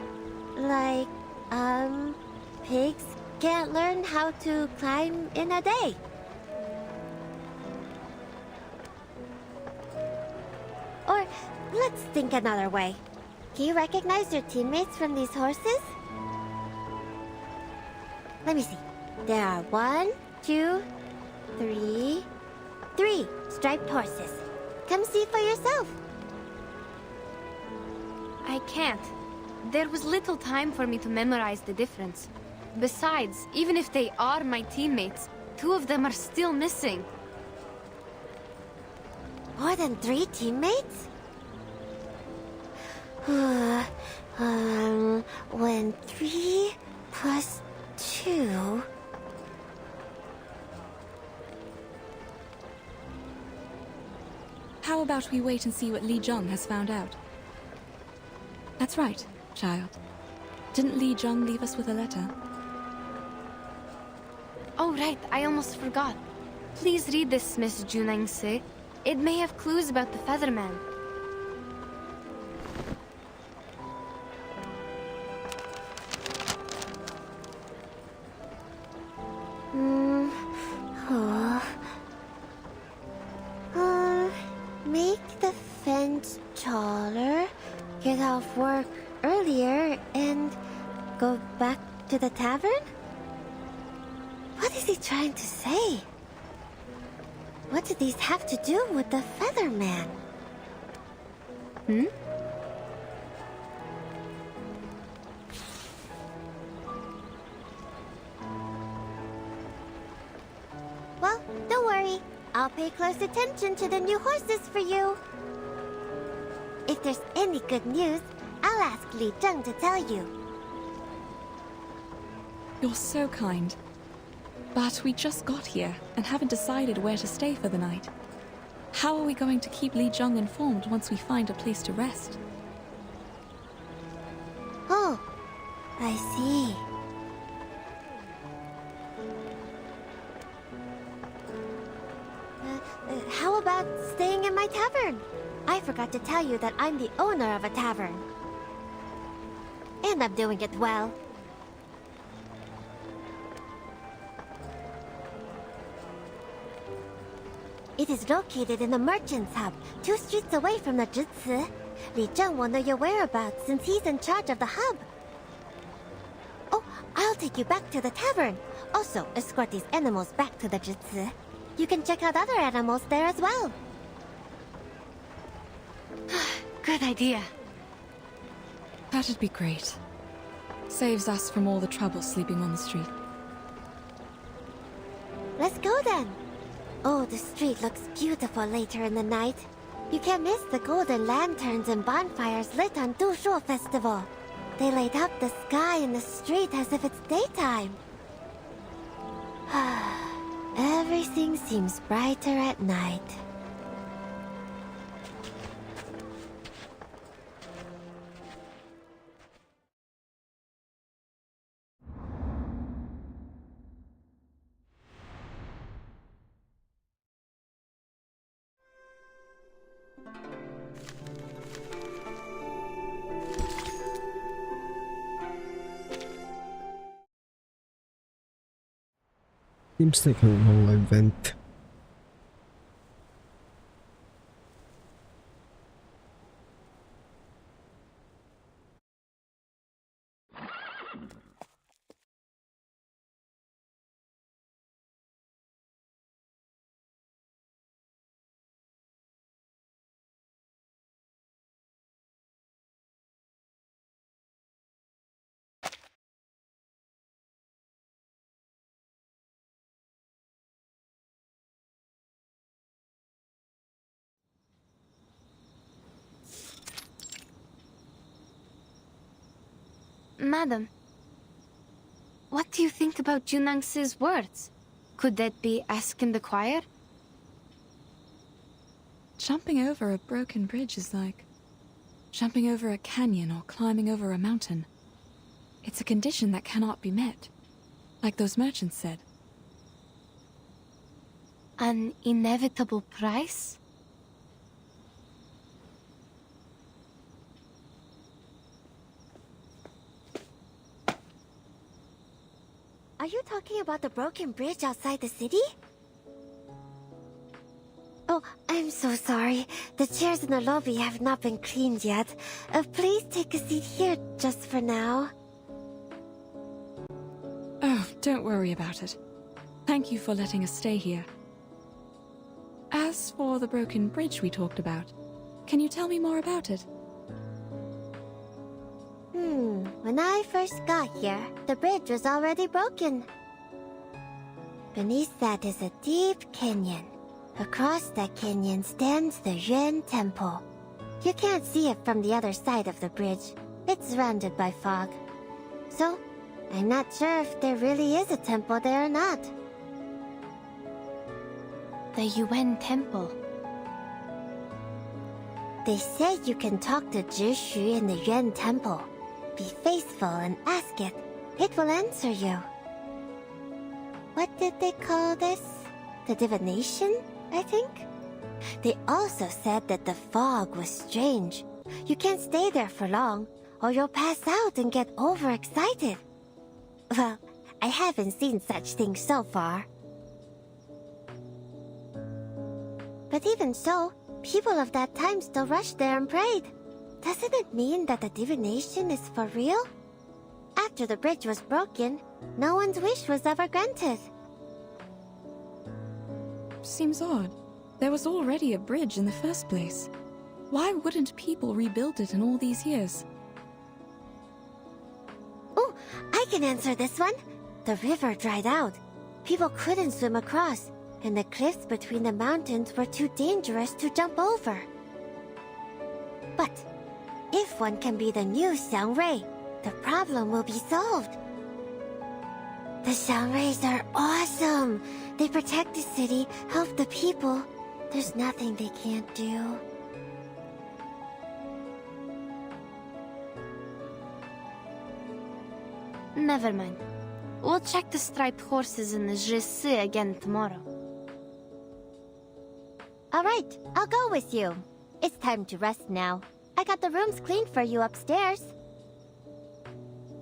Like, pigs can't learn how to climb in a day. Or, let's think another way. Can you recognize your teammates from these horses? Let me see. There are 1, 2, 3... 3 striped horses. Come see for yourself. I can't. There was little time for me to memorize the difference. Besides, even if they are my teammates, 2 of them are still missing. More than 3 teammates? When 3 plus 2... How about we wait and see what Li Zhong has found out? That's right, child. Didn't Li Zhong leave us with a letter? Oh, right, I almost forgot. Please read this, Miss Junangse. It may have clues about the Featherman. Make the fence taller, get off work earlier, and go back to the tavern? What is he trying to say? What do these have to do with the Featherman? Well, don't worry. I'll pay close attention to the new horses for you. If there's any good news, I'll ask Li Zheng to tell you. You're so kind. But we just got here and haven't decided where to stay for the night. How are we going to keep Li Zheng informed once we find a place to rest? Oh, I see. How about staying in my tavern? I forgot to tell you that I'm the owner of a tavern. And I'm doing it well. It is located in the Merchant's Hub, 2 streets away from the Zhici. Li Zheng will know your whereabouts since he's in charge of the hub. Oh, I'll take you back to the tavern. Also, escort these animals back to the Zhici. You can check out other animals there as well. Good idea. That'd be great. Saves us from all the trouble sleeping on the street. Let's go then. Oh, the street looks beautiful later in the night. You can't miss the golden lanterns and bonfires lit on Dushuo Festival. They light up the sky and the street as if it's daytime. Everything seems brighter at night. Seems like a whole event. Madam, what do you think about Junang's words? Could that be ask in the choir? Jumping over a broken bridge is like jumping over a canyon or climbing over a mountain. It's a condition that cannot be met, like those merchants said. An inevitable price? Are you talking about the broken bridge outside the city? Oh, I'm so sorry. The chairs in the lobby have not been cleaned yet. Please take a seat here just for now. Oh, don't worry about it. Thank you for letting us stay here. As for the broken bridge we talked about, can you tell me more about it? When I first got here, the bridge was already broken. Beneath that is a deep canyon. Across that canyon stands the Yuan Temple. You can't see it from the other side of the bridge. It's surrounded by fog. So, I'm not sure if there really is a temple there or not. The Yuan Temple. They say you can talk to Zhishu in the Yuan Temple. Be faithful and ask it. It will answer you. What did they call this? The divination, I think? They also said that the fog was strange. You can't stay there for long, or you'll pass out and get overexcited. Well, I haven't seen such things so far. But even so, people of that time still rushed there and prayed. Doesn't it mean that the divination is for real? After the bridge was broken, no one's wish was ever granted. Seems odd. There was already a bridge in the first place. Why wouldn't people rebuild it in all these years? Oh, I can answer this one. The river dried out. People couldn't swim across, and the cliffs between the mountains were too dangerous to jump over. But if one can be the new Xiangrui, the problem will be solved. The Xiangruis are awesome. They protect the city, help the people. There's nothing they can't do. Never mind. We'll check the striped horses in the Jisi again tomorrow. Alright, I'll go with you. It's time to rest now. I got the rooms cleaned for you upstairs.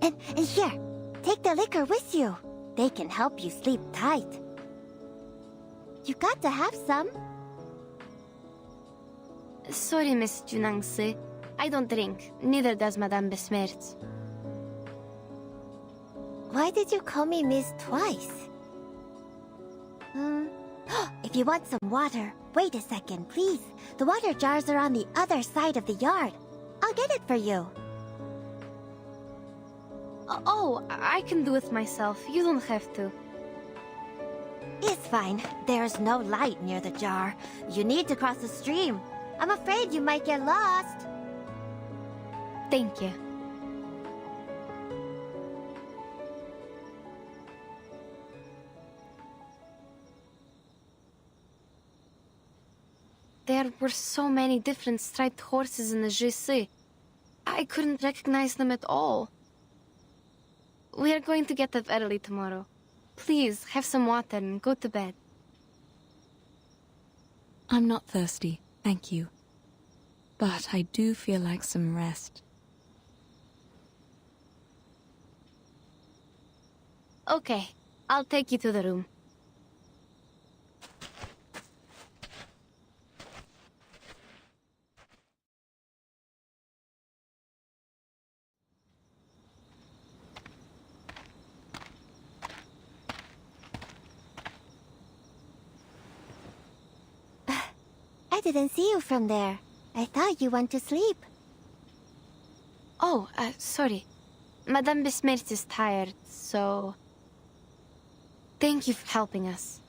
And here, take the liquor with you. They can help you sleep tight. You got to have some. Sorry, Miss Junangsi. I don't drink. Neither does Madame Besmertz. Why did you call me Miss twice? If you want some water, wait a second, please. The water jars are on the other side of the yard. I'll get it for you. Oh, I can do it myself. You don't have to. It's fine. There's no light near the jar. You need to cross the stream. I'm afraid you might get lost. Thank you. There were so many different striped horses in the Jisi. I couldn't recognize them at all. We are going to get up early tomorrow. Please, have some water and go to bed. I'm not thirsty, thank you. But I do feel like some rest. Okay, I'll take you to the room. I didn't see you from there. I thought you went to sleep. Oh, sorry. Madame Besmertz is tired, so... Thank you for helping us.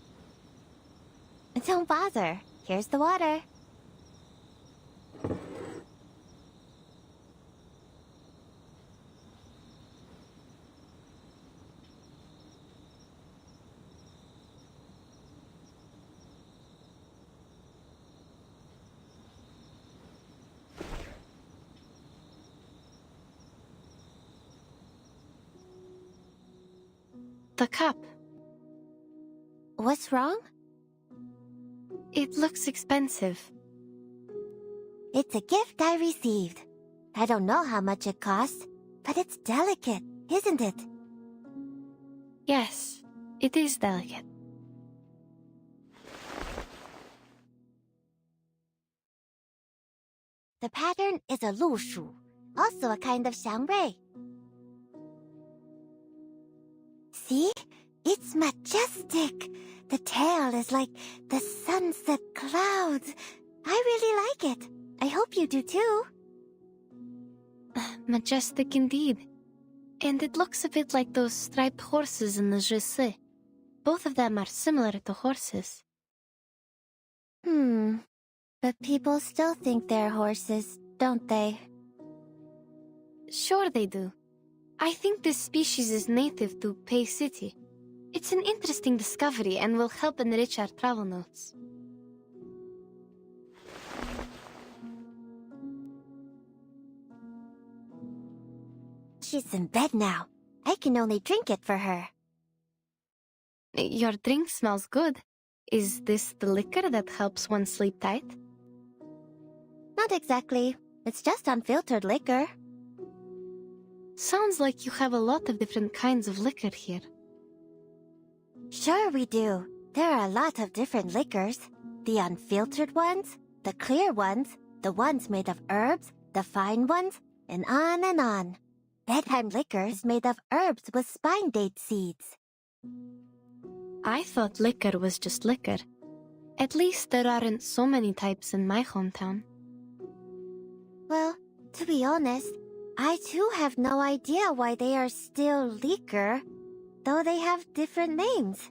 Don't bother. Here's the water. The cup. What's wrong? It looks expensive. It's a gift I received. I don't know how much it costs, but it's delicate, isn't it? Yes, it is delicate. The pattern is a 鹿鼠, also a kind of xiangrui. See? It's majestic. The tail is like the sunset clouds. I really like it. I hope you do too. Majestic indeed. And it looks a bit like those striped horses in the Jesse. Both of them are similar to horses. But people still think they're horses, don't they? Sure they do. I think this species is native to Pei City. It's an interesting discovery and will help enrich our travel notes. She's in bed now. I can only drink it for her. Your drink smells good. Is this the liquor that helps one sleep tight? Not exactly. It's just unfiltered liquor. Sounds like you have a lot of different kinds of liquor here. Sure we do. There are a lot of different liquors. The unfiltered ones, the clear ones, the ones made of herbs, the fine ones, and on and on. Bedtime liquor is made of herbs with spine date seeds. I thought liquor was just liquor. At least there aren't so many types in my hometown. Well, to be honest, I too have no idea why they are still liquor, though they have different names.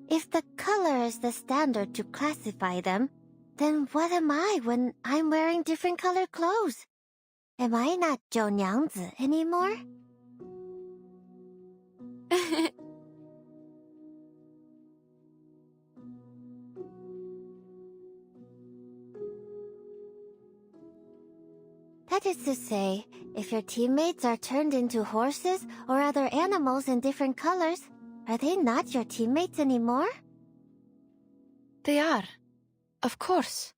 If the color is the standard to classify them, then what am I when I'm wearing different colored clothes? Am I not 九娘子 anymore? That is to say, if your teammates are turned into horses or other animals in different colors, are they not your teammates anymore? They are. Of course.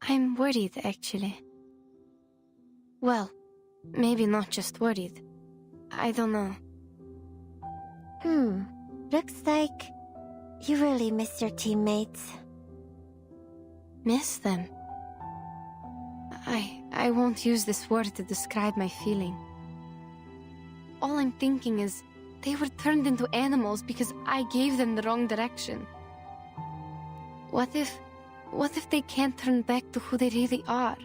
I'm worried, actually. Well, maybe not just worried. I don't know. Looks like you really miss your teammates. Miss them? I won't use this word to describe my feeling. All I'm thinking is, they were turned into animals because I gave them the wrong direction. What if they can't turn back to who they really are?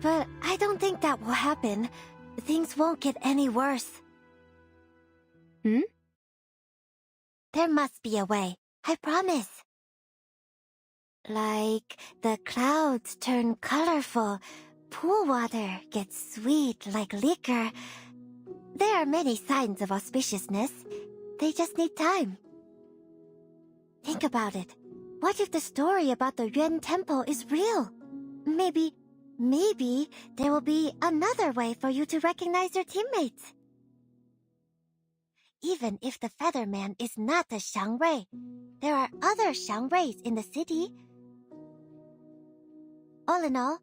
But I don't think that will happen. Things won't get any worse. There must be a way. I promise. Like the clouds turn colorful, pool water gets sweet like liquor. There are many signs of auspiciousness. They just need time. Think about it. What if the story about the Yuan Temple is real? Maybe there will be another way for you to recognize your teammates. Even if the Featherman is not a xiangrui, there are other xiangruis in the city. All in all,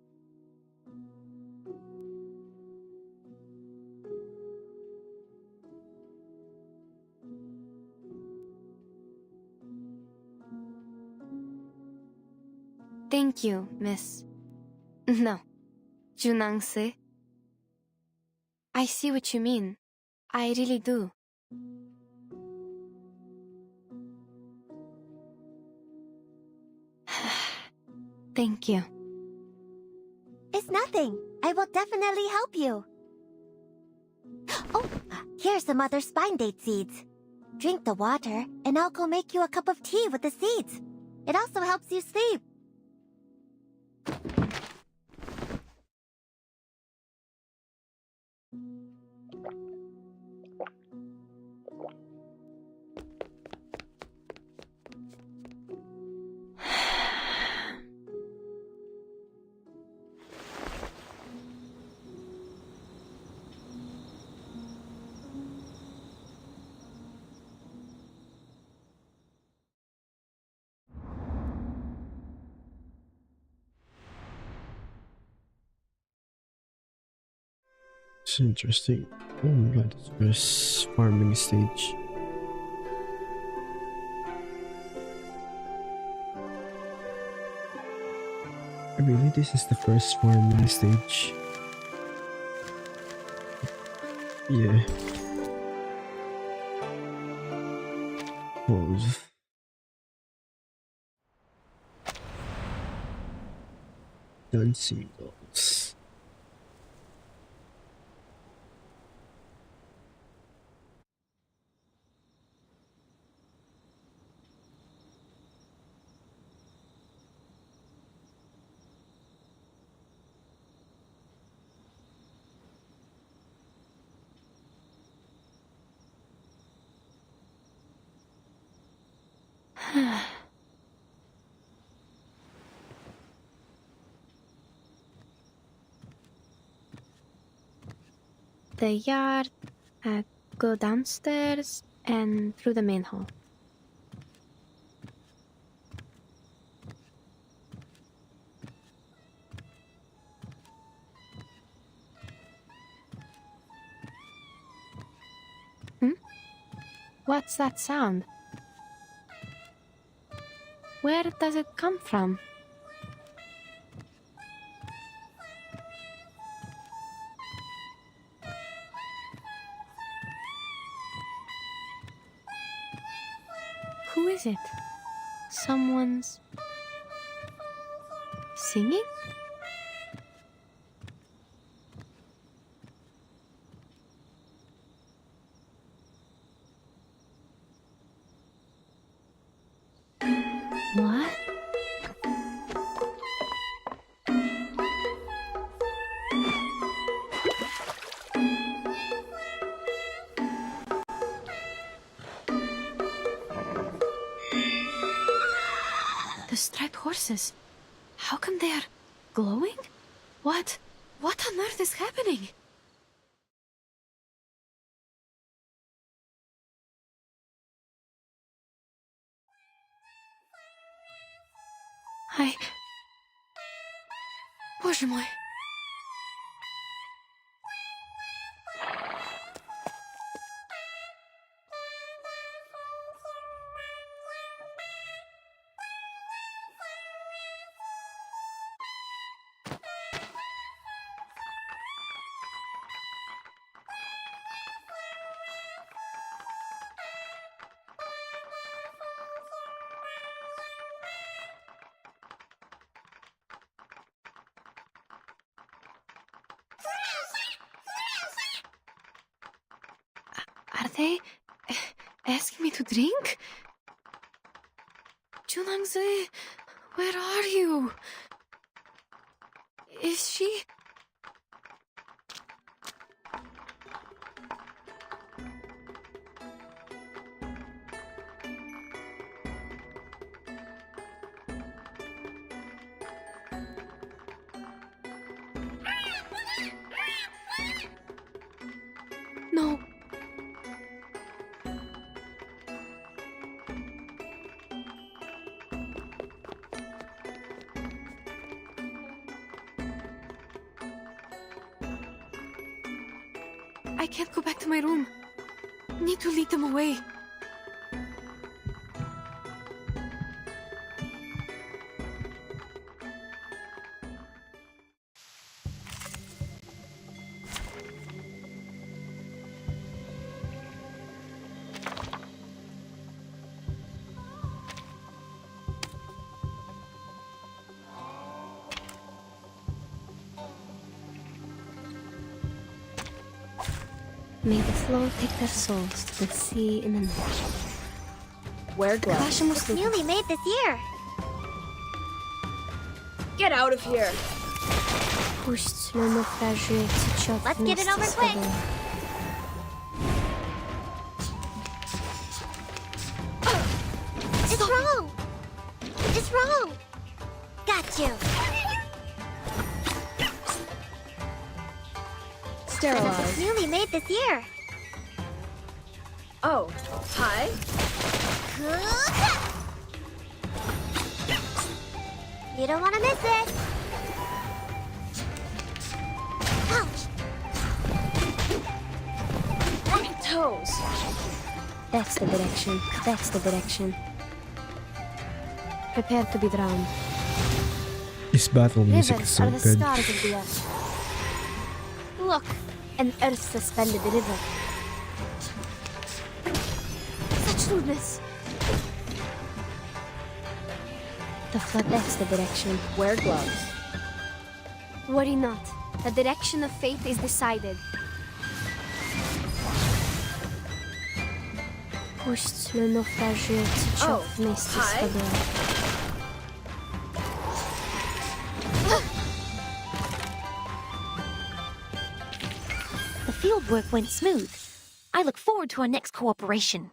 Thank you, Miss. No, Junangse. I see what you mean. I really do. Thank you. It's nothing. I will definitely help you. Oh, here's some other spine date seeds. Drink the water, and I'll go make you a cup of tea with the seeds. It also helps you sleep. It's interesting. Oh my god, it's first farming stage. Really, this is the first farming stage? Yeah. Pause. Dancing dolls. The yard, go downstairs and through the main hall. What's that sound? Where does it come from? Who is it? Someone's singing? What? The striped horses. How come they are glowing? What on earth is happening? Боже мой. Are they asking me to drink? Junangzi, where are you? Is she? No. I can't go back to my room. Need to lead them away. May the flow take their souls to the sea in the night. Wear gloves. It's newly made this year. Get out of here. Let's get it over quick. It's wrong. It's wrong. Got you. Sterilized. Newly made this year. Oh, hi. You don't want to miss it. Ouch. My toes. That's the direction. That's the direction. Prepare to be drowned. This battle music is Rivers so are the good. stars of the earth. Look, an earth-suspended river. Such rudeness. The flood, that's the direction. Wear gloves. Worry not. The direction of fate is decided. Пусть le naufragé течет вместе с водой. The fieldwork went smooth. I look forward to our next cooperation.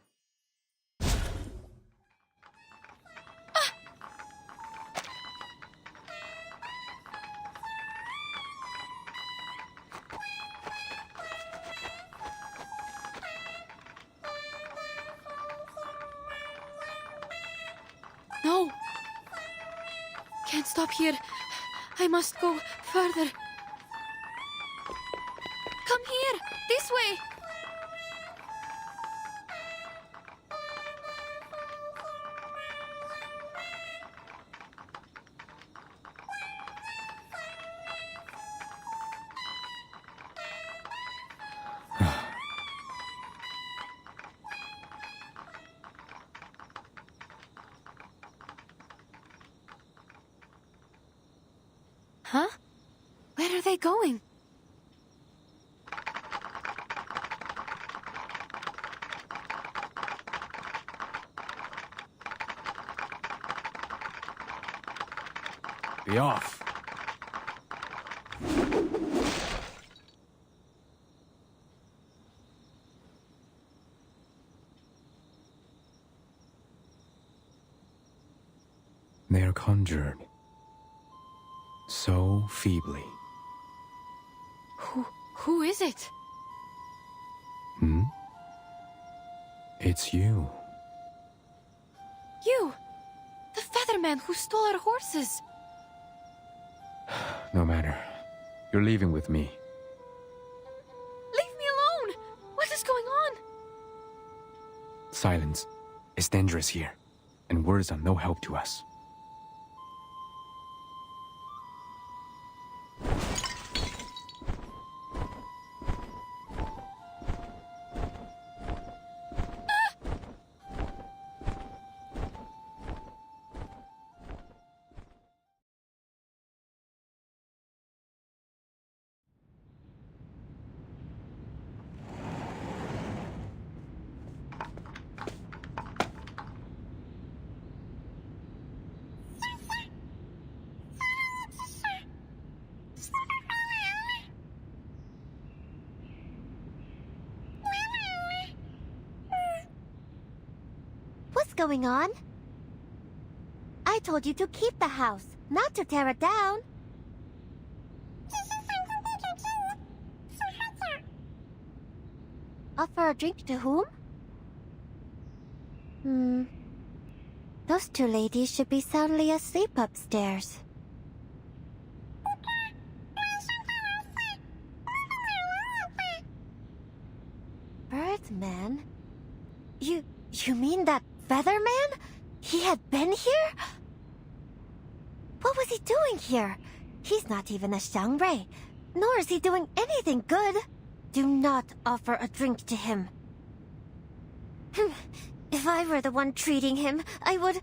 No! Can't stop here. I must go further. Come here! This way! Huh? Where are they going? Be off. They are conjured so feebly. Who is it? It's you. You! The featherman who stole our horses! No matter. You're leaving with me. Leave me alone! What is going on? Silence. It's dangerous here, and words are no help to us. What's going on? I told you to keep the house, not to tear it down. Offer a drink to whom? Those two ladies should be soundly asleep upstairs. Birdman? You mean that Featherman? He had been here? What was he doing here? He's not even a Xiangrei, nor is he doing anything good. Do not offer a drink to him. If I were the one treating him, I would...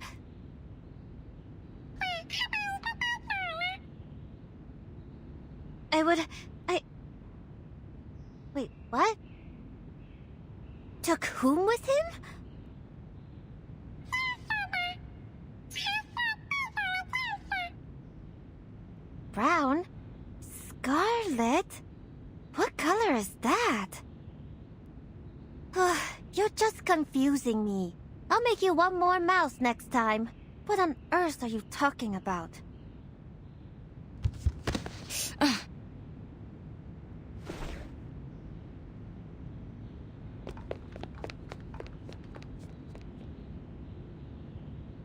Wait, what? Took whom with him? Brown? Scarlet? What color is that? You're just confusing me. I'll make you one more mouse next time. What on earth are you talking about?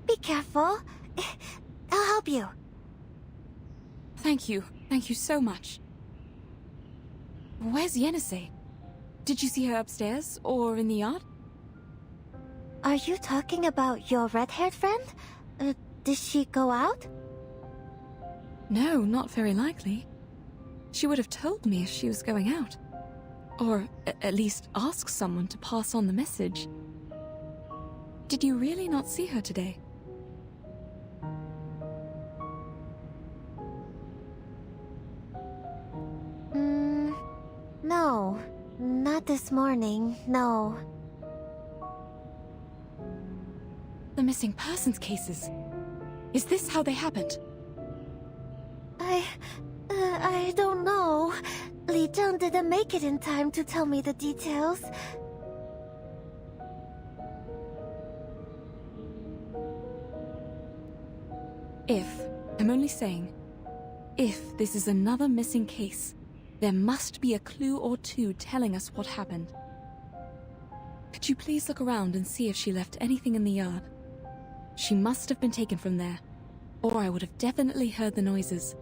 Be careful. I'll help you. Thank you. Thank you so much. Where's Yenisei? Did you see her upstairs or in the yard? Are you talking about your red-haired friend? Did she go out? No, not very likely. She would have told me if she was going out. Or at least ask someone to pass on the message. Did you really not see her today? No. Not this morning, no. The missing persons cases. Is this how they happened? I don't know. Li Zheng didn't make it in time to tell me the details. I'm only saying, if this is another missing case, there must be a clue or two telling us what happened. Could you please look around and see if she left anything in the yard? She must have been taken from there, or I would have definitely heard the noises.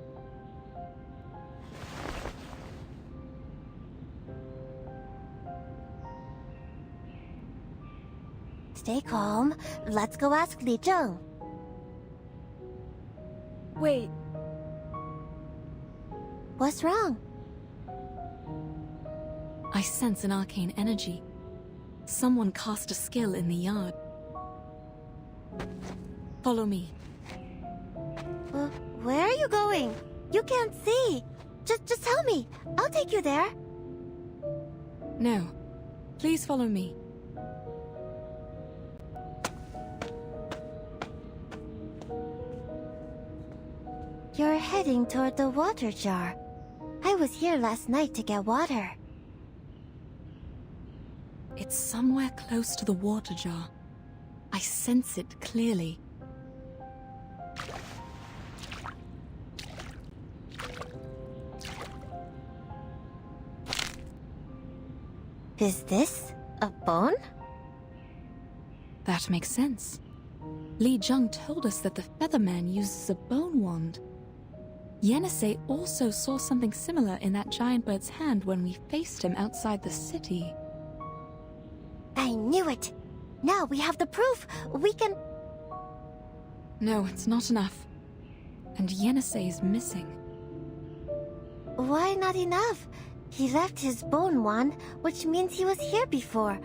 Stay calm. Let's go ask Li Zheng. Wait. What's wrong? I sense an arcane energy. Someone cast a skill in the yard. Follow me. Where are you going? You can't see. Just tell me. I'll take you there. No. Please follow me. You're heading toward the water jar. I was here last night to get water. It's somewhere close to the water jar. I sense it clearly. Is this a bone? That makes sense. Li Zheng told us that the Featherman uses a bone wand. Yenisei also saw something similar in that giant bird's hand when we faced him outside the city. I knew it! Now we have the proof! We can... No, it's not enough. And Yenisei is missing. Why not enough? He left his bone wand, which means he was here before.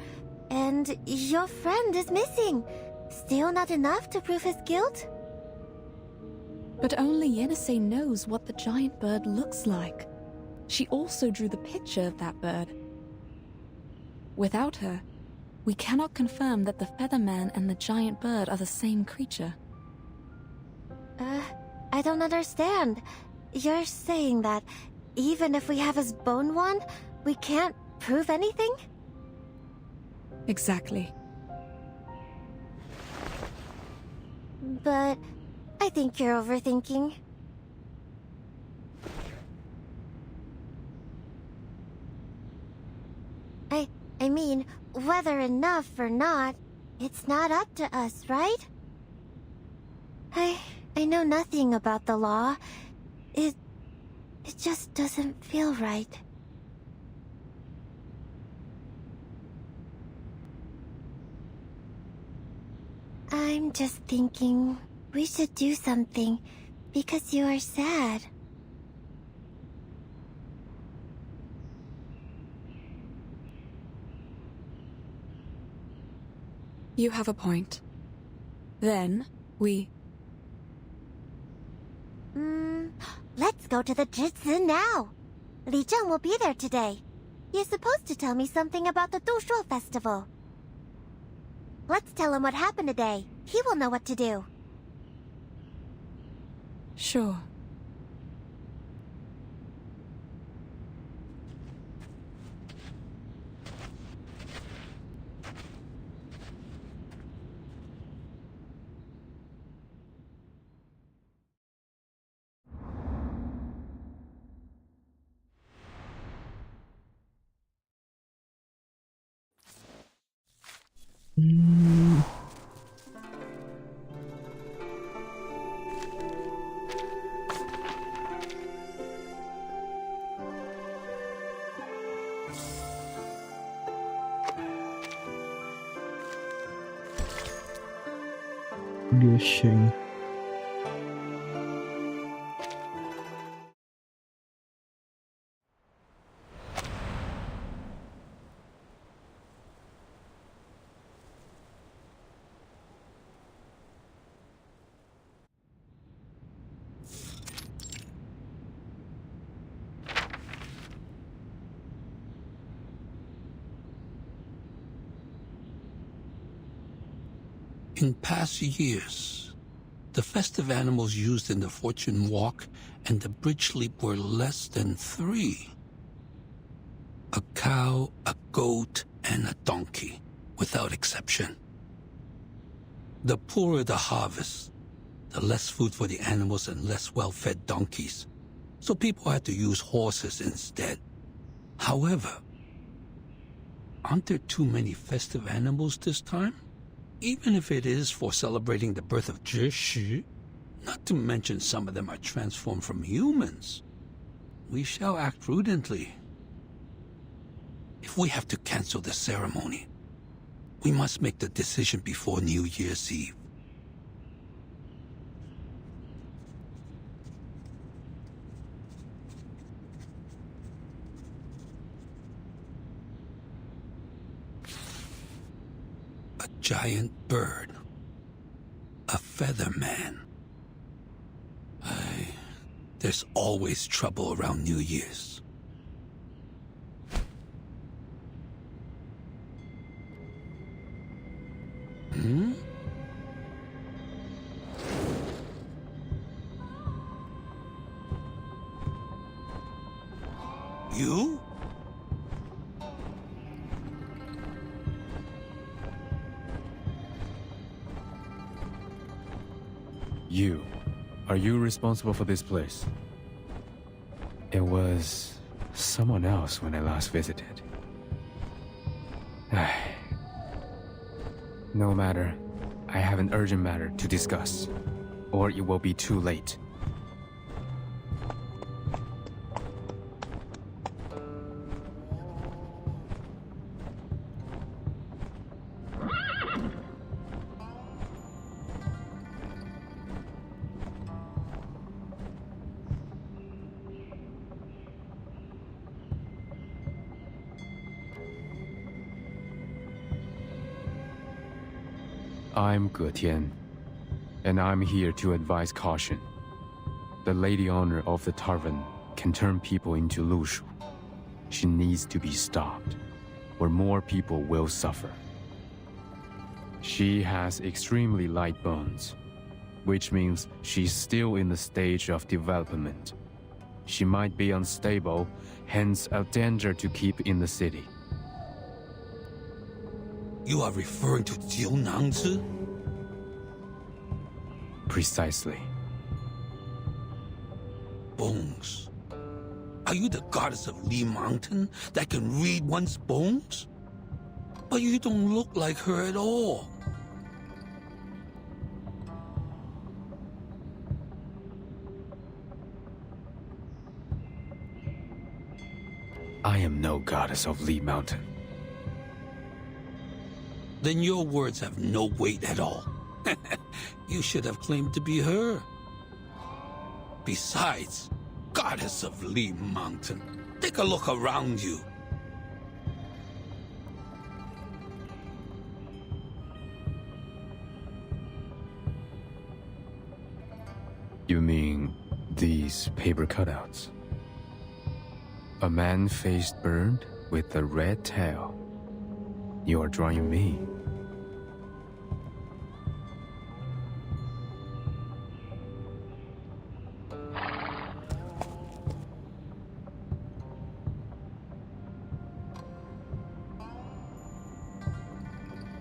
And your friend is missing. Still not enough to prove his guilt? But only Yenisei knows what the giant bird looks like. She also drew the picture of that bird. Without her, we cannot confirm that the Featherman and the giant bird are the same creature. I don't understand. You're saying that even if we have his bone wand, we can't prove anything? Exactly. But I think you're overthinking. I mean, whether enough or not, it's not up to us, right? I know nothing about the law. It just doesn't feel right. I'm just thinking we should do something because you are sad. You have a point. Then, we... Let's go to the Jitsu now. Li Zheng will be there today. He's supposed to tell me something about the Dushuo festival. Let's tell him what happened today. He will know what to do. Sure. Gushing. In past years, the festive animals used in the fortune walk and the bridge leap were less than 3. A cow, a goat, and a donkey, without exception. The poorer the harvest, the less food for the animals and less well-fed donkeys, so people had to use horses instead. However, aren't there too many festive animals this time? Even if it is for celebrating the birth of Zhi, not to mention some of them are transformed from humans. We shall act prudently. If we have to cancel the ceremony, we must make the decision before New Year's Eve. A giant bird. A feather man. There's always trouble around New Year's. Hmm? You? You. Are you responsible for this place? It was someone else when I last visited. No matter. I have an urgent matter to discuss, or it will be too late. I'm Getian, and I'm here to advise caution. The lady owner of the tavern can turn people into Lushu. She needs to be stopped, or more people will suffer. She has extremely light bones, which means she's still in the stage of development. She might be unstable, hence a danger to keep in the city. You are referring to Jiu Nangzi? Precisely. Bones. Are you the goddess of Li Mountain that can read one's bones? But you don't look like her at all. I am no goddess of Li Mountain. Then your words have no weight at all. You should have claimed to be her. Besides, goddess of Li Mountain, take a look around you. You mean these paper cutouts? A man-faced bird with a red tail. You are drawing me.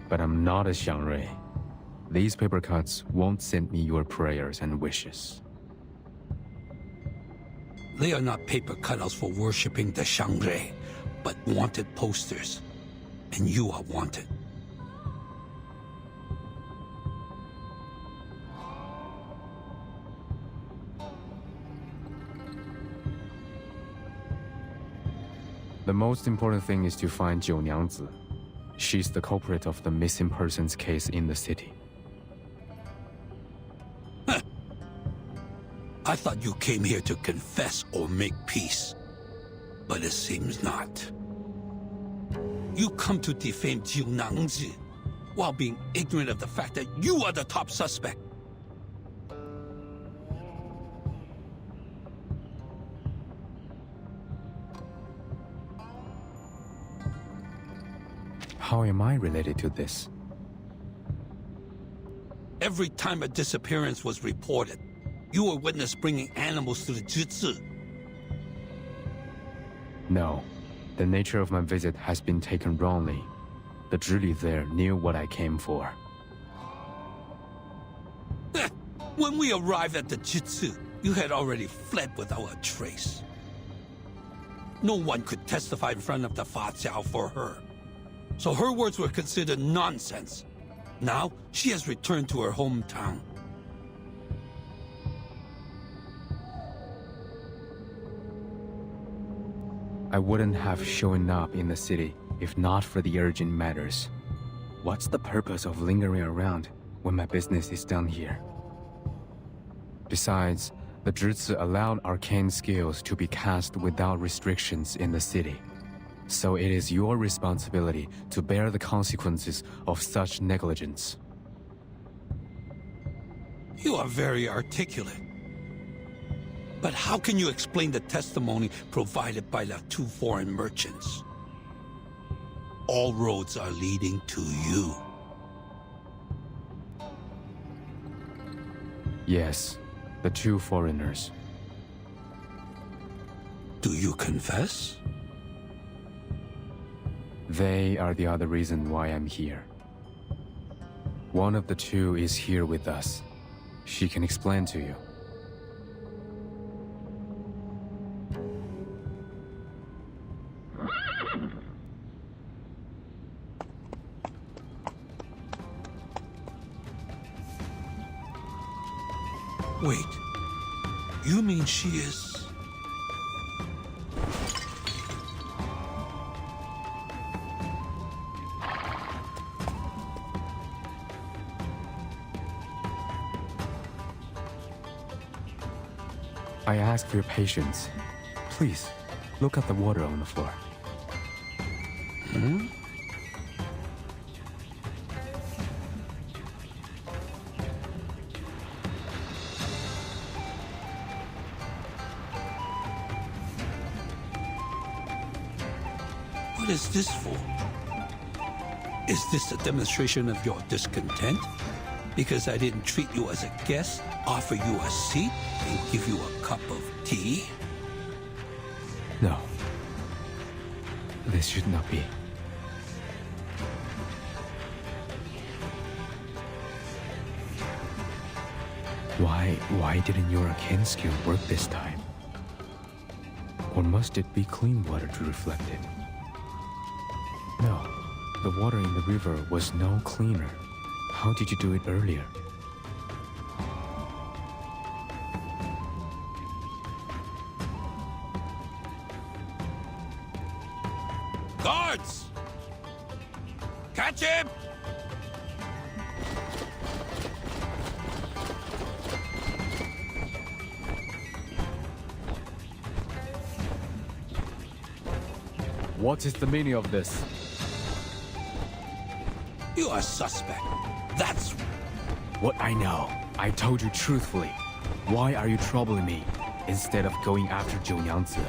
But I'm not a Xiangrui. These paper cuts won't send me your prayers and wishes. They are not paper cutouts for worshipping the Xiangrui, but wanted posters. And you are wanted. The most important thing is to find Jiu Niangzi. She's the culprit of the missing persons case in the city. I thought you came here to confess or make peace, but it seems not. You come to defame Jiu Niangzi while being ignorant of the fact that you are the top suspect. How am I related to this? Every time a disappearance was reported, you were witness bringing animals to the Zhizi. No. The nature of my visit has been taken wrongly. The Zhili there knew what I came for. When we arrived at the Zhizi, you had already fled without a trace. No one could testify in front of the Fa Jiao for her. So her words were considered nonsense. Now, she has returned to her hometown. I wouldn't have shown up in the city if not for the urgent matters. What's the purpose of lingering around when my business is done here? Besides, the Zhizi allowed arcane skills to be cast without restrictions in the city. So it is your responsibility to bear the consequences of such negligence. You are very articulate. But how can you explain the testimony provided by the two foreign merchants? All roads are leading to you. Yes, the two foreigners. Do you confess? They are the other reason why I'm here. One of the two is here with us. She can explain to you. Wait, you mean she is... I ask for your patience. Please, look at the water on the floor. Hmm? What is this for? Is this a demonstration of your discontent? Because I didn't treat you as a guest, offer you a seat, and give you a cup of tea? No. This should not be. Why didn't your arcane skill work this time? Or must it be clean water to reflect it? No, the water in the river was no cleaner. How did you do it earlier? Guards! Catch him! What is the meaning of this? You are suspect. That's... What I know. I told you truthfully. Why are you troubling me, instead of going after Jiu Niangzi?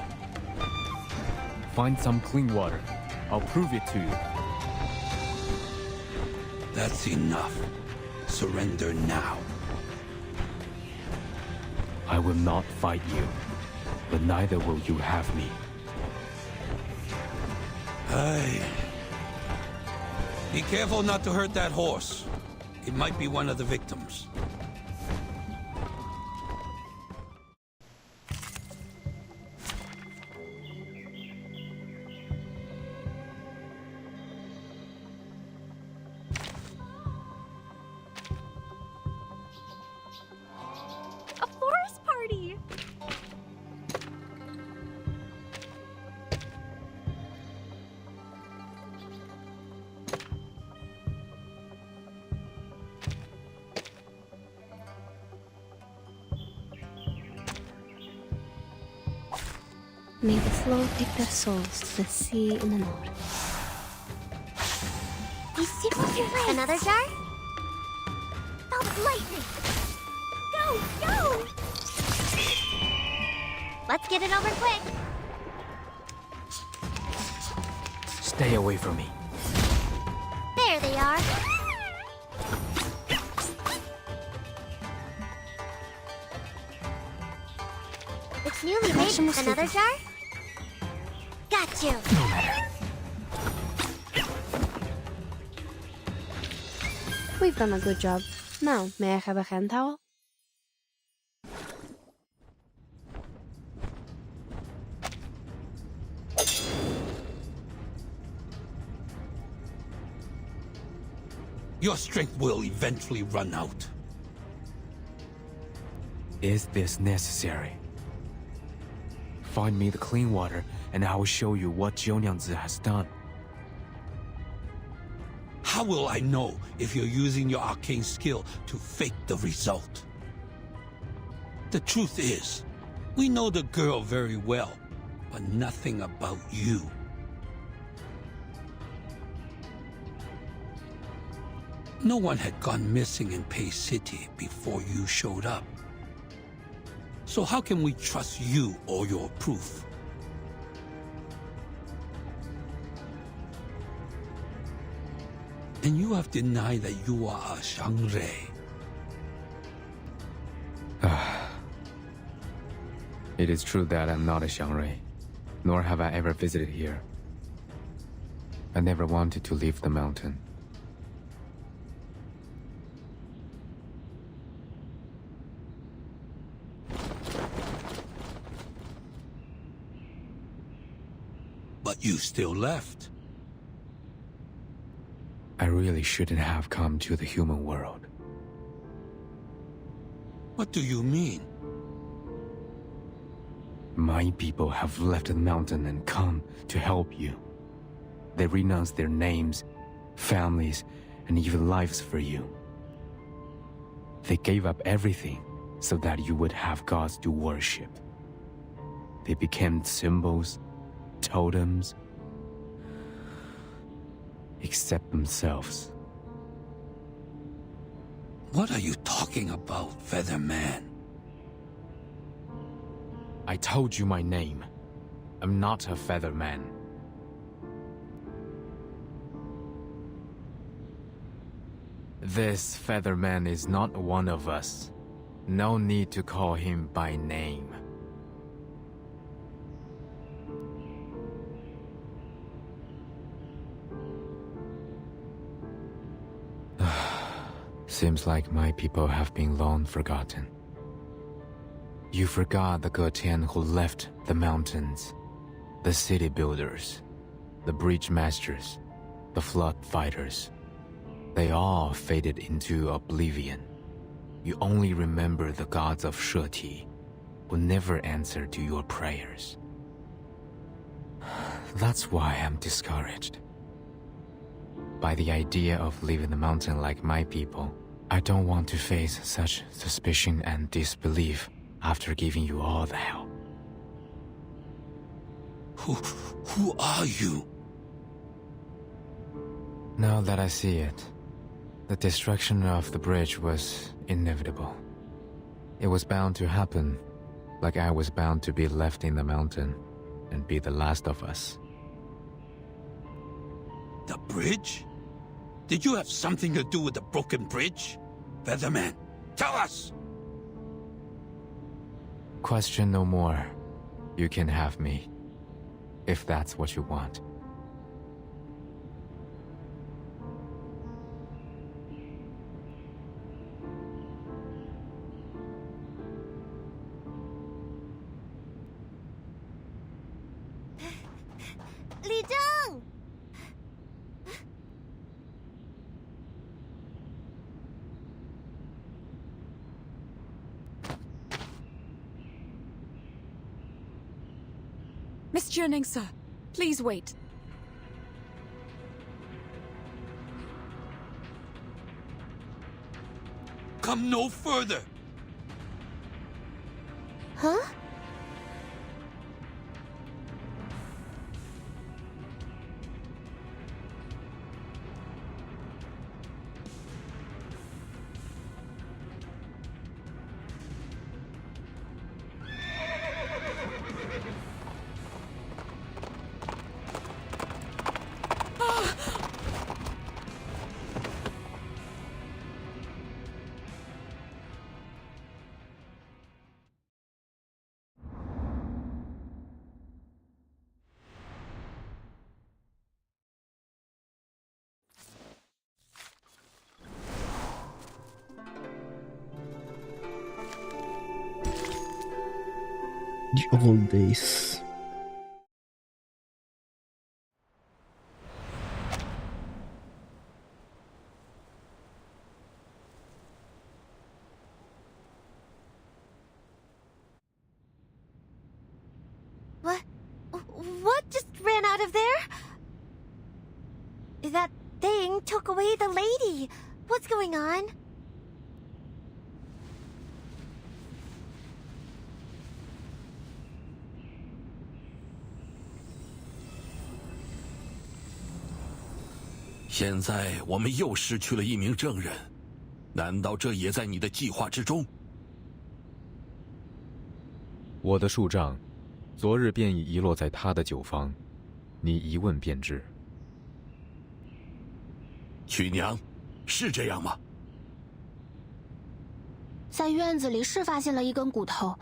Find some clean water. I'll prove it to you. That's enough. Surrender now. I will not fight you, but neither will you have me. Be careful not to hurt that horse. It might be one of the victims. A forest party! May the flow take their souls to the sea in the north. Another jar? That was lightning! Go, go! Let's get it over quick! Stay away from me. There they are! It's newly made. Another jar? Got you! No matter. We've done a good job. Now, may I have a hand towel? Your strength will eventually run out. Is this necessary? Find me the clean water, and I will show you what Zhou Nyangzi has done. How will I know if you're using your arcane skill to fake the result? The truth is, we know the girl very well, but nothing about you. No one had gone missing in Pei City before you showed up. So how can we trust you or your proof? And you have denied that you are a Shangre. It is true that I'm not a Xiangrui, nor have I ever visited here. I never wanted to leave the mountain. But you still left. I really shouldn't have come to the human world. What do you mean? My people have left the mountain and come to help you. They renounced their names, families, and even lives for you. They gave up everything so that you would have gods to worship. They became symbols, totems, except themselves. What are you talking about, Featherman? I told you my name. I'm not a Featherman. This Featherman is not one of us. No need to call him by name. Seems like my people have been long forgotten. You forgot the Gertian who left the mountains, the city builders, the bridge masters, the flood fighters. They all faded into oblivion. You only remember the gods of SHUORI, who never answered to your prayers. That's why I'm discouraged by the idea of leaving the mountain like my people. I don't want to face such suspicion and disbelief after giving you all the help. Who are you? Now that I see it, the destruction of the bridge was inevitable. It was bound to happen, like I was bound to be left in the mountain and be the last of us. The bridge? Did you have something to do with the broken bridge? Featherman, tell us! Question no more. You can have me, if that's what you want. Li Zheng! Miss Jianing, sir, please wait. Come no further! Huh? The old days. What just ran out of there? That thing took away the lady. What's going on?现在我们又失去了一名证人，难道这也在你的计划之中？我的树杖，昨日便已遗落在他的酒坊，你一问便知。曲娘，是这样吗？在院子里是发现了一根骨头，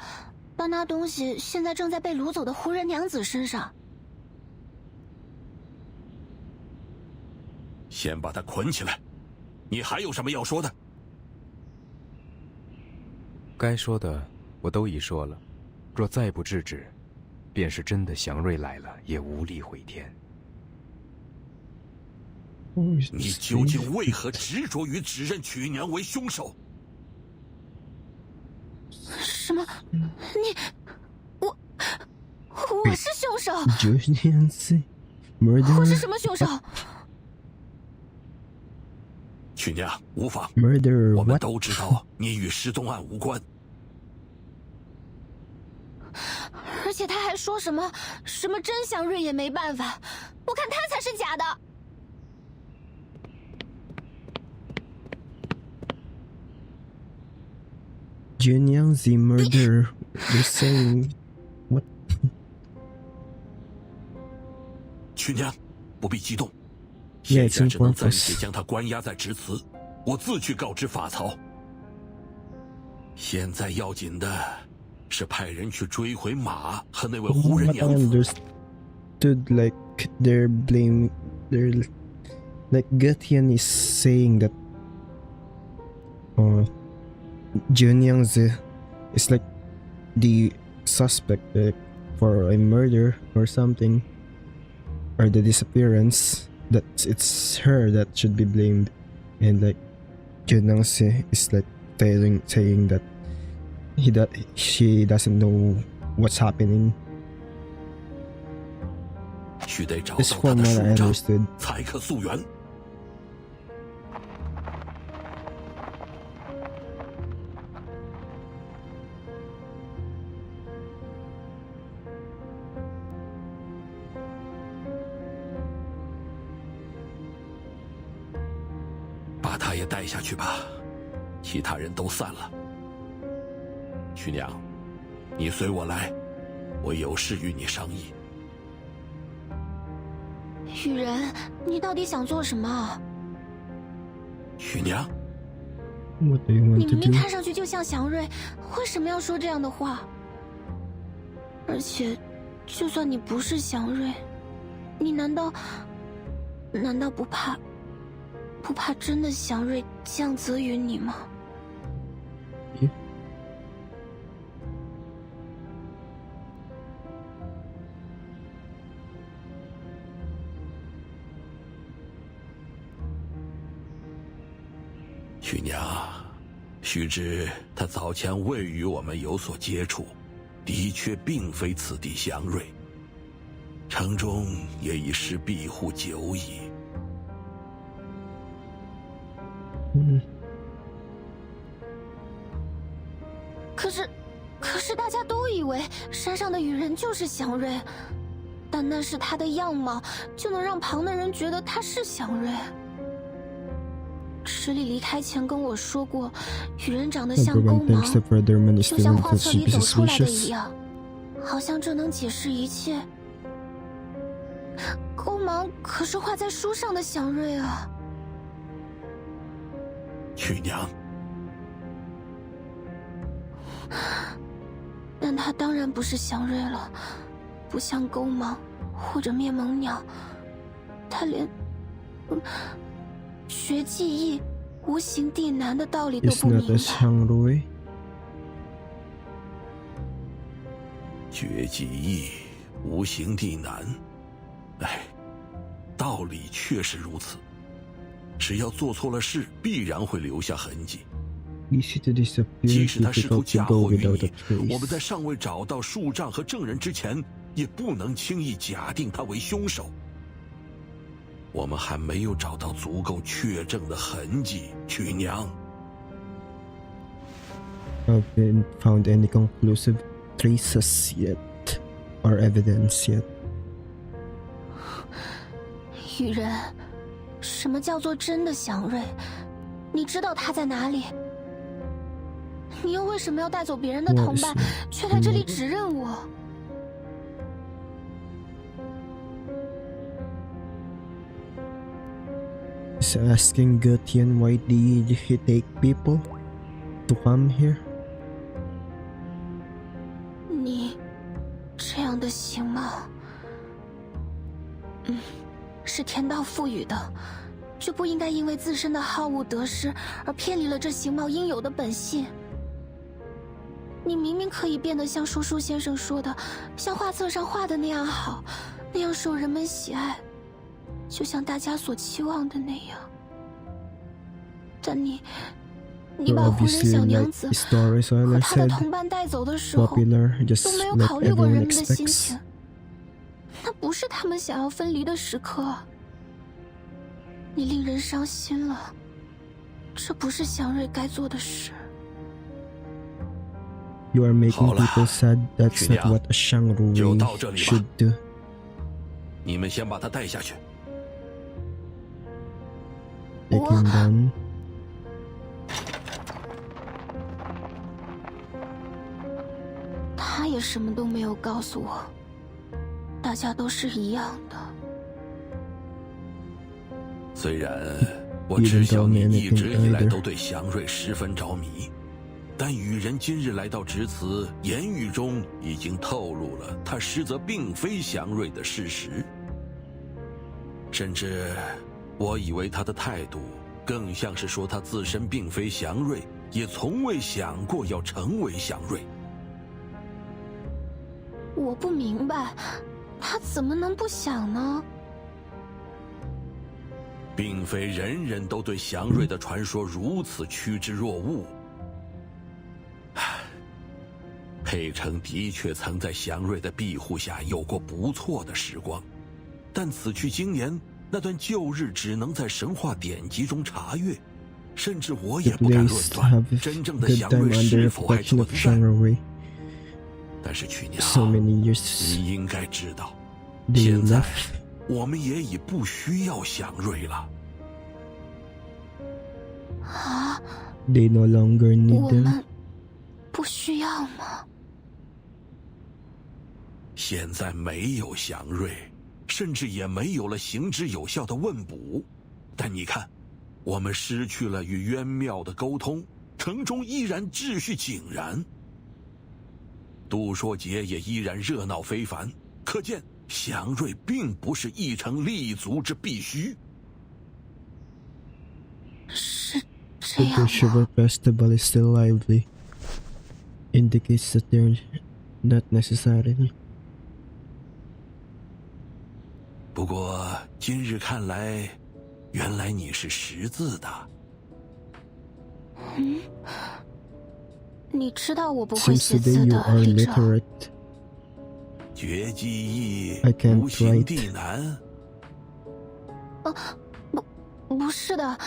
但那东西现在正在被掳走的胡人娘子身上。先把他捆起来。你还有什么要说的？该说的我都已说了，若再不制止，便是真的祥瑞来了也无力回天。你究竟为何执着于指认曲娘为凶手？什么？我是凶手？我是什么凶手？曲娘，无妨。 Murder 我们都知道你与失踪案无关。而且他还说什么真祥瑞也没办法，我看他才是假的。Junyang the murder. You're saying what? 曲娘，不必激动。 Yeah, 现在只能暂且将他关押在直祠，我自去告知法曹。现在要紧的是派人去追回马和那位胡人娘子。Understood, like they're like Gutian is saying that Junyang is like the suspect for a murder or something, or the disappearance. That it's her that should be blamed, and like Junyang is like saying that she doesn't know what's happening. 须得找 This 到他 from 的 what I 树 understood. 杖，才可溯源。把他也带下去吧，其他人都散了。曲娘，你随我来，我有事与你商议。雨人，你到底想做什么？曲娘， What do you want 你 to 明明 do? 看上去就像祥瑞，为什么要说这样的话？而且，就算你不是祥瑞，你难道不怕真的祥瑞降责于你吗？曲娘，须知他早前未与我们有所接触，的确并非此地祥瑞。城中也已是庇护久矣。可是大家都以为山上的雨人就是祥瑞，但那是他的样貌，就能让旁的人觉得他是祥瑞。池里离开前跟我说过，雨人长得像钩 Everyone 芒， thinks the further man is 就 the 像 one 画 that 册 should 里 be 走出来的 suspicious. 一样，好像这能解释一切。钩芒可是画在书上的祥瑞啊！曲娘，但他当然不是祥瑞了，不像钩芒或者灭蒙鸟，他连学技艺、无形地难的道理都 It's 不 not 明 a 白。 Xiangru. 绝技易，无形地难。哎，道理确实如此。只要做错了事，必然会留下痕迹。Easy to disappear, 即使他试图 difficult to 嫁 go 祸于 without 你 a，trace. 我们在尚未找到树杖和证人之前，也不能轻易假定他为凶手。我们还没有找到足够确证的痕迹，曲娘。Haven't found any conclusive traces yet, or evidence yet. 雨人，什么叫做真的祥瑞？你知道他在哪里？你又为什么要带走别人的同伴，却来这里指认我？ Is asking Gutian why did he take people to come here? 你这样的形貌，是天道赋予的，就不应该因为自身的好恶得失而偏离了这形貌应有的本性。你明明可以变得像说书先生说的，像画册上画的那样好，那样受人们喜爱。 就像大家所期望的那样，但你把胡人小娘子和她的同伴带走的时候，都没有考虑过人们的心情。那不是他们想要分离的时刻，你令人伤心了。这不是祥瑞该做的事。You are making people sad. That's not what a Shangru should do. 你们先把他带下去。 Take him down. 他也什么都没有告诉我，大家都是一样的。虽然我知晓你一直以来都对祥瑞十分着迷，但羽人今日来到值此，言语中已经透露了他实则并非祥瑞的事实，甚至。 我以为他的态度更像是说他自身并非祥瑞，也从未想过要成为祥瑞。我不明白，他怎么能不想呢？并非人人都对祥瑞的传说如此趋之若鹜。佩城的确曾在祥瑞的庇护下有过不错的时光，但此去经年。 那段旧日只能在神话典籍中查阅，甚至我也不敢论断真正的祥瑞是否还存在。但是曲娘，你应该知道，现在我们也已不需要祥瑞了。啊 ？They no longer need them. 我们不需要吗？现在没有祥瑞。 甚至也没有了行之有效的问卜，但你看，我们失去了与渊庙的沟通，城中依然秩序井然，度说节也依然热闹非凡，可见祥瑞并不是一城立足之必须。是这样吗？ The Shiva festival is still lively. Indicates that they're not necessarily. 不过今日看来，原来你是识字的。你知道我不会写字 Since today you 的， are 李正。 literate. 绝技易， I can't 无形地难。不是的，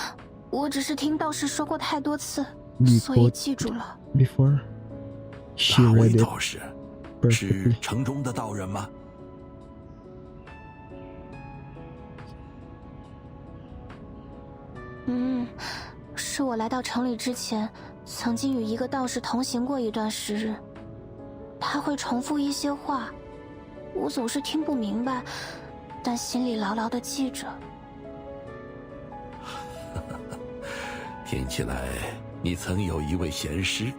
我只是听道士说过太多次，所以记住了。 Before, she 哪位 read 道士？ it 是 perfectly. 城中的道人吗？ 是我来到城里之前，曾经与一个道士同行过一段时日。他会重复一些话，我总是听不明白，但心里牢牢地记着。听起来你曾有一位贤师。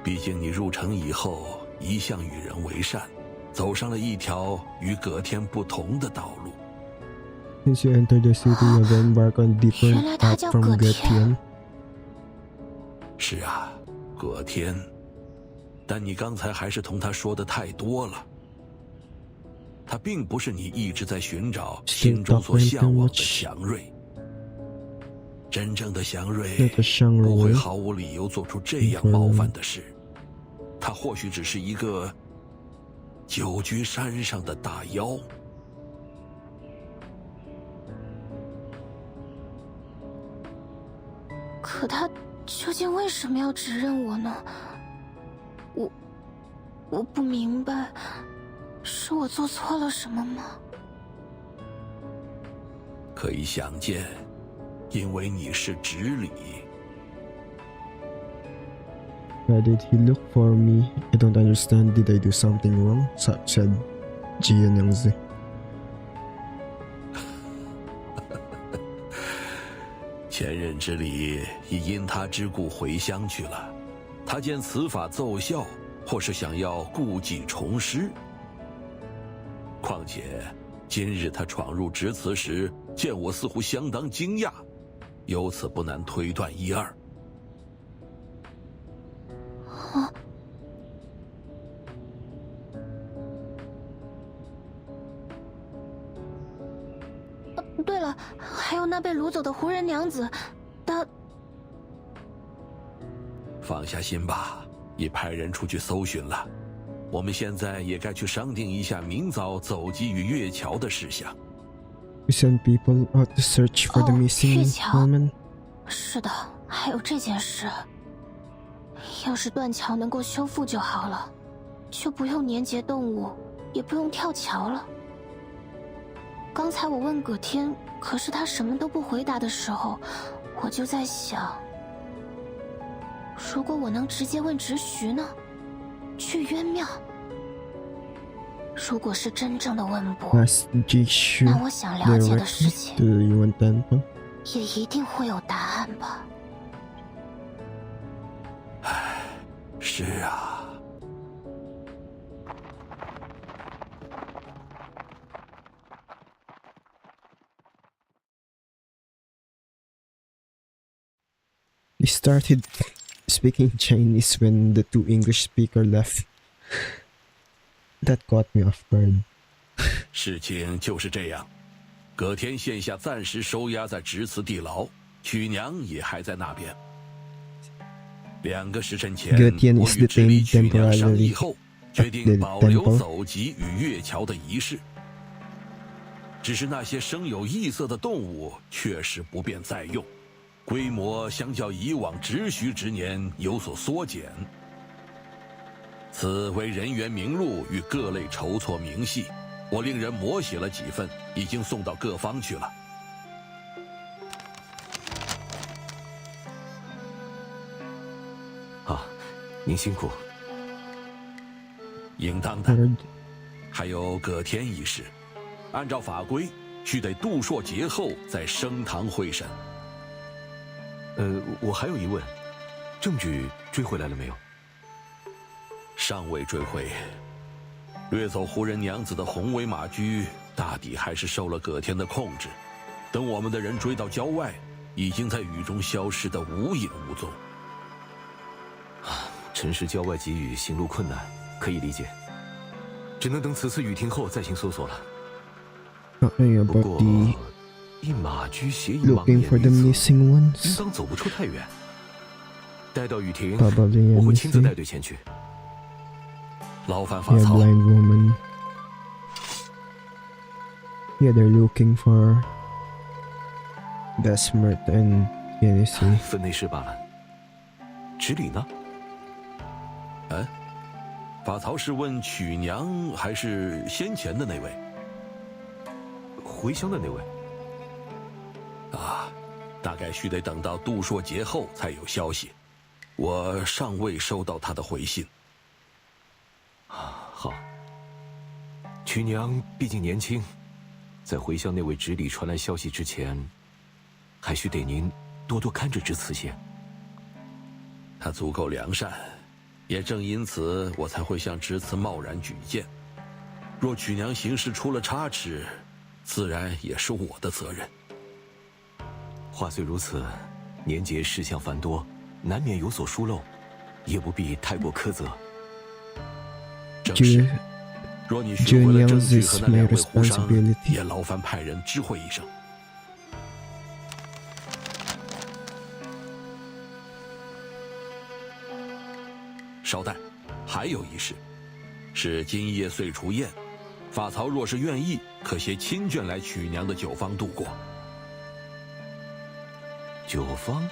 毕竟你入城以后，一向与人为善，走上了一条与葛天不同的道路。 Since you entered the city, you have embarked on different path from Gutian. 是啊，葛天。但你刚才还是同他说的太多了。他并不是你一直在寻找、心中所向往的祥瑞。真正的祥瑞不会毫无理由做出这样冒犯的事。他或许只是一个久居山上的大妖。可他究竟为什么要指认我呢？我不明白，是我做错了什么吗？可以想见，因为你是执礼。Why did he look for me? I don't understand. Did I do something wrong? Said Jian Yangzi. 前任之礼已因他之故回乡去了。他见此法奏效，或是想要故技重施。况且今日他闯入职祠时，见我似乎相当惊讶，由此不难推断一二。对了，还有那被掳走的胡人娘子，她……放下心吧，已派人出去搜寻了。我们现在也该去商定一下明早走击与月桥的事项。We send people out to search for the missing woman. 是的，还有这件事。要是断桥能够修复就好了，就不用年节动物，也不用跳桥了。刚才我问葛天，可是他什么都不回答的时候，我就在想，如果我能直接问直徐呢？去渊庙，如果是真正的问卜，那我想了解的事情也一定会有答案吧。唉，是啊。They started speaking Chinese when the two English speakers left. That caught me off guard. 事情就是这样，葛天现下暂时收押在职祠地牢，曲娘也还在那边。2个时辰前，我与直隶曲娘商议后，决定保留走集与月桥的仪式。只是那些生有异色的动物确实不便再用。规模相较以往直须之年有所缩减，此为人员名录与各类筹措明细，我令人摹写了几份，已经送到各方去了。啊，您辛苦。应当的。还有葛天一事，按照法规，须得度朔节后再升堂会审。我还有疑问，证据追回来了没有？尚未追回。掠走胡人娘子的宏伟马驹，大抵还是受了葛天的控制。等我们的人追到郊外，已经在雨中消失得无影无踪。辰时郊外急雨，行路困难，可以理解。只能等此次雨停后再行搜索了。不过，一马驹斜倚莽檐于侧，应当走不出太远。待到雨停，我会亲自带队前去。劳烦法曹。Blind woman. Yeah, they're looking for Desmert and Yenisi. 分内事罢了。执礼呢？法曹是问曲娘还是先前的那位？回乡的那位。大概须得等到度朔节后才有消息，我尚未收到他的回信。好。曲娘毕竟年轻，在回乡那位执礼传来消息之前，还需得您多多看着之词些。他足够良善，也正因此我才会向之词贸然举荐。若曲娘行事出了差池，自然也是我的责任。话虽如此，年节事项繁多，难免有所疏漏，也不必太过苛责。正是。若你学会了证据和那两位胡商，也劳烦派人知会一声。稍待，还有一事，是今夜岁除宴，法曹若是愿意，可携亲眷来娶娘的酒坊度过。酒坊？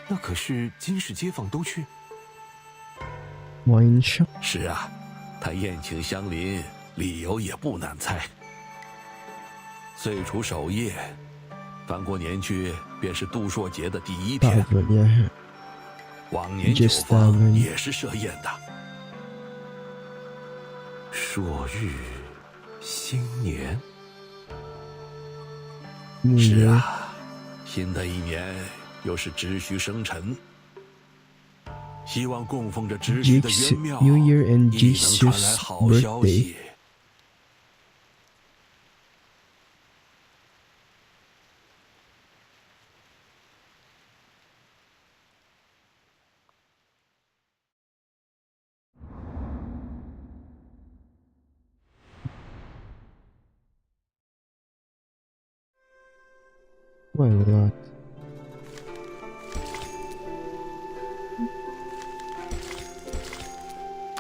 那可是今世街坊都去。Wine shop？是啊，他宴请相邻，理由也不难猜。岁除首夜，翻过年去便是度朔节的第一天。往年酒坊也是设宴的。朔日，新年。是啊，新的一年又是只须生辰。希望供奉着只须的渊庙，亦能传来好消息。Why not?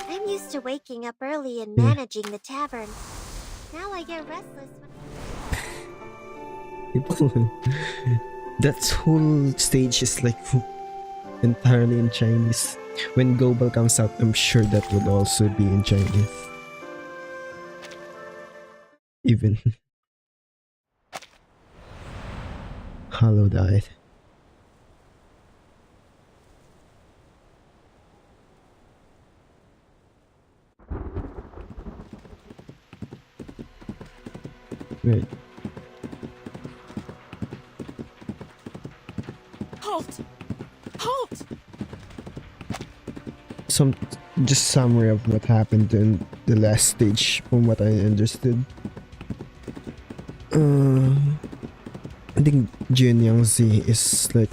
I'm used to waking up early and managing the tavern. Now I get restless when... That whole stage is like entirely in Chinese. When Global comes out, I'm sure that would also be in Chinese. Even Hollow died. Wait. Halt! Halt! Just summary of what happened in the last stage, from what I understood. I think Jin Yangzi is like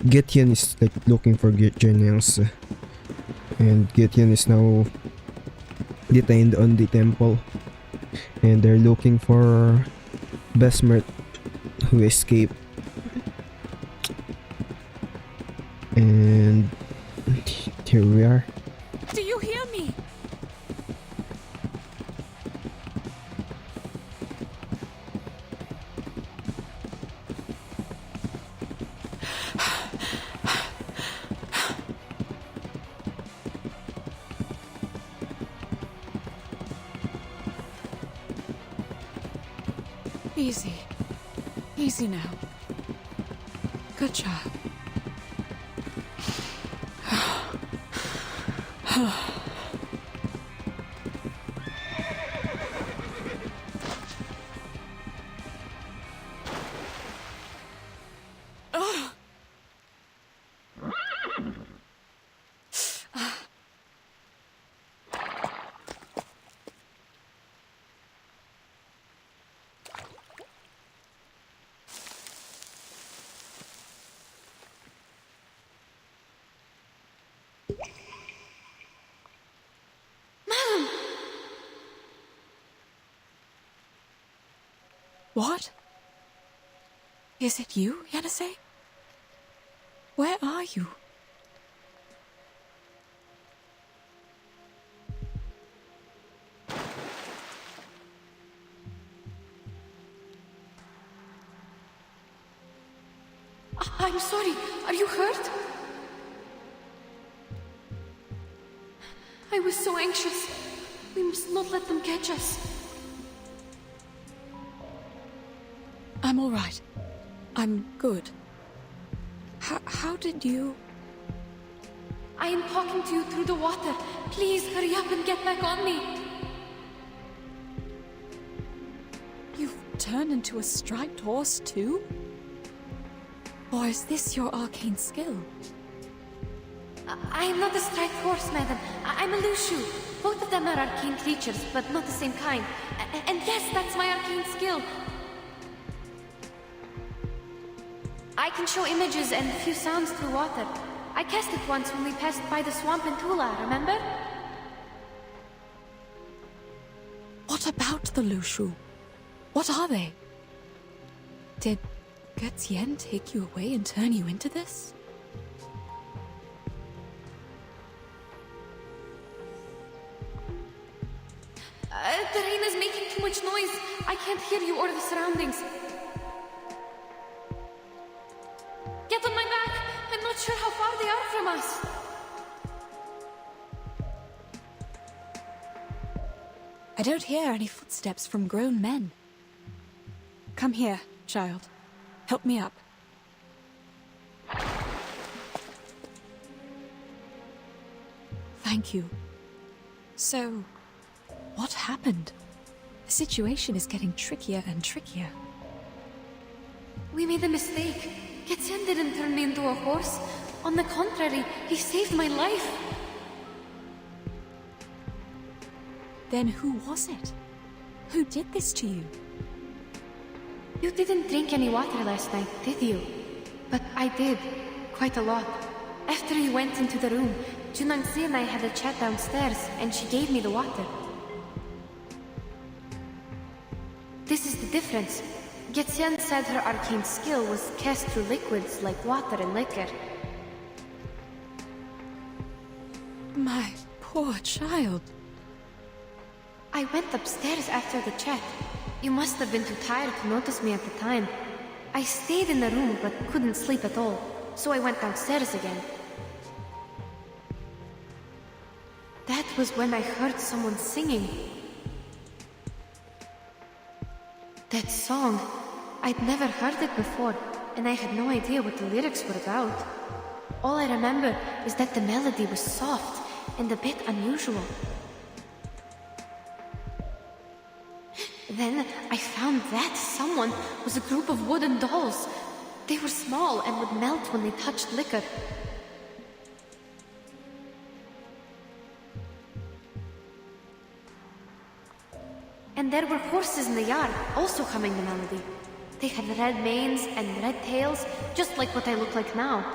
Getian is like looking for Jin Yangzi, and Getian is now detained on the temple, and they're looking for Besmert who escaped. And here we are. Do you hear me? Easy. Easy now. Good job. What? Is it you, Yanase? Where are you? I'm sorry. Are you hurt? I was so anxious. We must not let them catch us. I'm all right. I'm good. How did you... I am talking to you through the water. Please hurry up and get back on me. You've turned into a striped horse too? Or is this your arcane skill? I am not a striped horse, madam. I'm a Lushu. Both of them are arcane creatures, but not the same kind. And yes, that's my arcane skill. I can show images and a few sounds through water. I cast it once when we passed by the swamp in Tula, remember? What about the Lushu? What are they? Did Getien take you away and turn you into this? The rain is making too much noise. I can't hear you or the surroundings. Get on my back. I'm not sure how far they are from us. I don't hear any footsteps from grown men. Come here, child. Help me up. Thank you. So, what happened? The situation is getting trickier and trickier. We made a mistake. Getien didn't turn me into a horse. On the contrary, he saved my life. Then who was it? Who did this to you? You didn't drink any water last night, did you? But I did. Quite a lot. After you went into the room, Junangzi and I had a chat downstairs, and she gave me the water. This is the difference. Getien said her arcane skill was cast through liquids like water and liquor. My poor child. I went upstairs after the chat. You must have been too tired to notice me at the time. I stayed in the room but couldn't sleep at all, so I went downstairs again. That was when I heard someone singing. That song, I'd never heard it before, and I had no idea what the lyrics were about. All I remember is that the melody was soft and a bit unusual. Then I found that someone was a group of wooden dolls. They were small and would melt when they touched liquor. And there were horses in the yard, also humming the melody. They had red manes and red tails, just like what I look like now.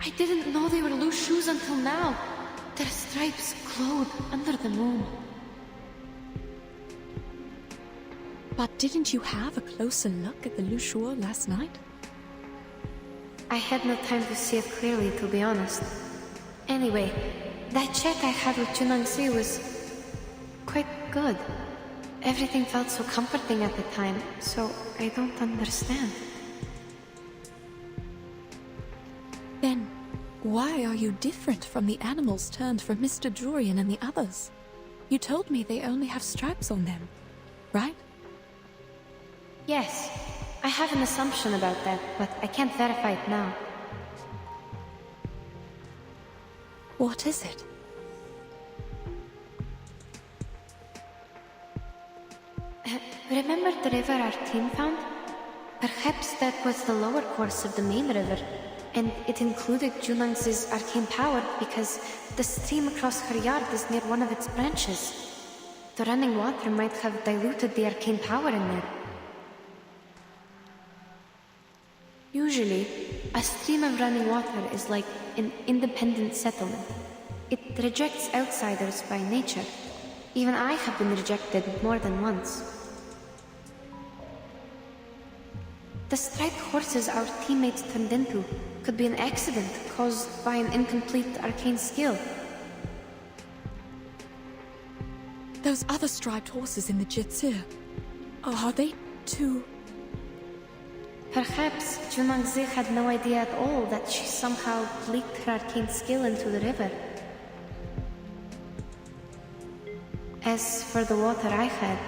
I didn't know they were loose shoes until now. Their stripes glowed under the moon. But didn't you have a closer look at the Lushuo last night? I had no time to see it clearly, to be honest. Anyway, that chat I had with Junangzi was quite good. Everything felt so comforting at the time, so I don't understand. Then, why are you different from the animals turned from Mr. Jorian and the others? You told me they only have stripes on them, right? Yes, I have an assumption about that, but I can't verify it now. What is it? Remember the river our team found? Perhaps that was the lower course of the main river, and it included Junangzi's arcane power because the stream across her yard is near one of its branches. The running water might have diluted the arcane power in there. Usually, a stream of running water is like an independent settlement. It rejects outsiders by nature. Even I have been rejected more than once. The striped horses our teammates turned into could be an accident caused by an incomplete arcane skill. Those other striped horses in the Jitsu, are they too... Perhaps Junangzi had no idea at all that she somehow leaked her arcane skill into the river. As for the water I had,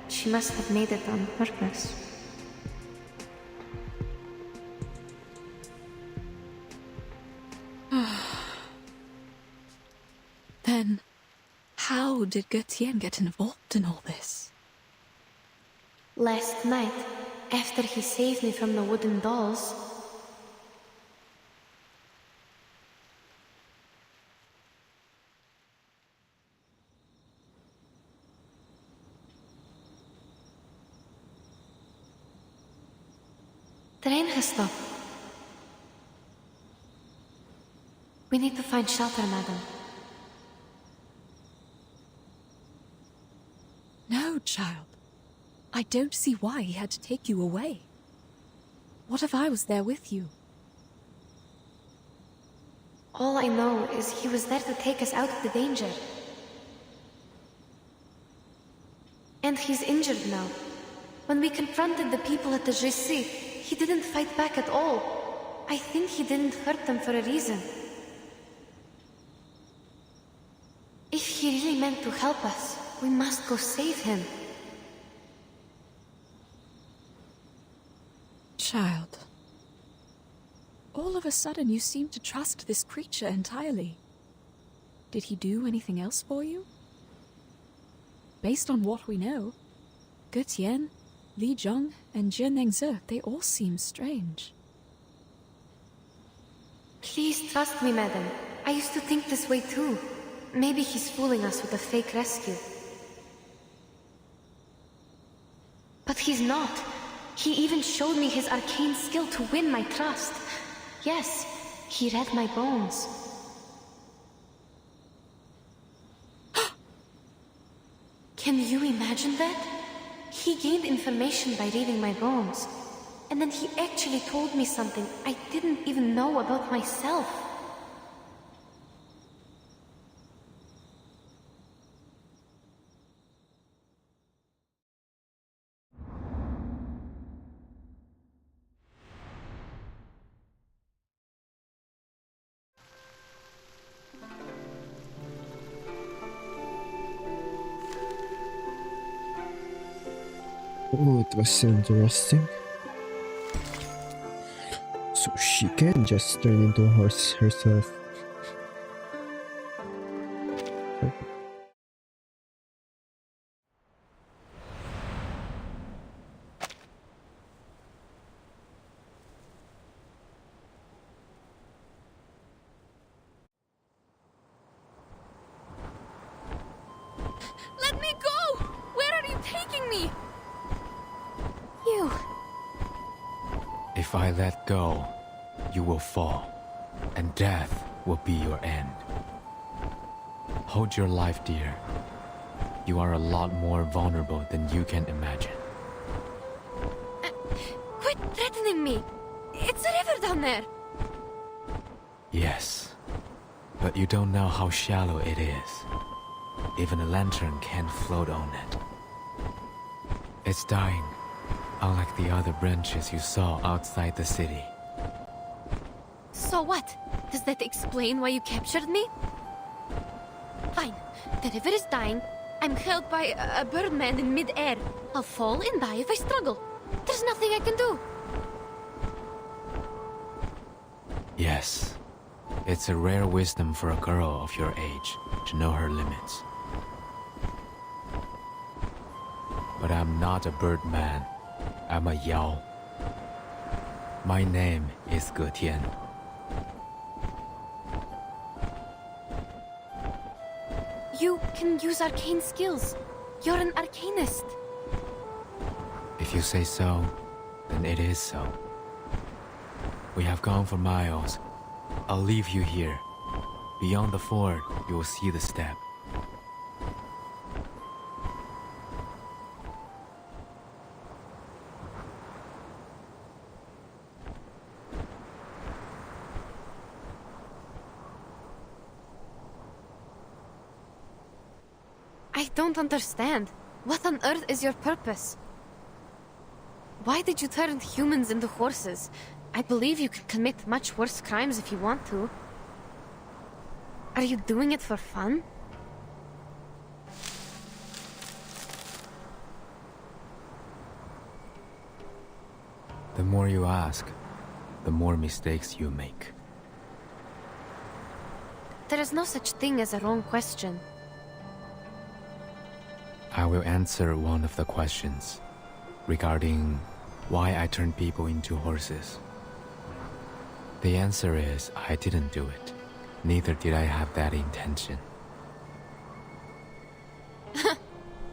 she must have made it on purpose. Then, how did Getien get involved in all this? Last night, after he saved me from the wooden dolls, the rain has stopped. We need to find shelter, madam. No, child. I don't see why he had to take you away. What if I was there with you? All I know is he was there to take us out of the danger. And he's injured now. When we confronted the people at the GC, he didn't fight back at all. I think he didn't hurt them for a reason. If he really meant to help us, we must go save him. Child. All of a sudden you seem to trust this creature entirely. Did he do anything else for you? Based on what we know, Ge Tian, Li Zhong, and Jie Nengze, they all seem strange. Please trust me, madam. I used to think this way too. Maybe he's fooling us with a fake rescue. But he's not. He even showed me his arcane skill to win my trust. Yes, he read my bones. Can you imagine that? He gained information by reading my bones. And then he actually told me something I didn't even know about myself. Oh, it was interesting. So she can just turn into a horse herself. Let me go! Where are you taking me? You. If I let go, you will fall, and death will be your end. Hold your life dear. You are a lot more vulnerable than you can imagine. Quit threatening me! It's a river down there! Yes, but you don't know how shallow it is. Even a lantern can't float on it. It's dying, unlike the other branches you saw outside the city. So what? Does that explain why you captured me? Fine. The river is dying. I'm held by a birdman in mid-air. I'll fall and die if I struggle. There's nothing I can do. Yes, it's a rare wisdom for a girl of your age to know her limits. But I'm not a birdman. I'm a Yao. My name is Ge Tian. You can use arcane skills. You're an arcanist. If you say so, then it is so. We have gone for miles. I'll leave you here. Beyond the ford, you will see the steppe. I don't understand. What on earth is your purpose? Why did you turn humans into horses? I believe you can commit much worse crimes if you want to. Are you doing it for fun? The more you ask, the more mistakes you make. There is no such thing as a wrong question. I will answer one of the questions regarding why I turned people into horses. The answer is I didn't do it. Neither did I have that intention.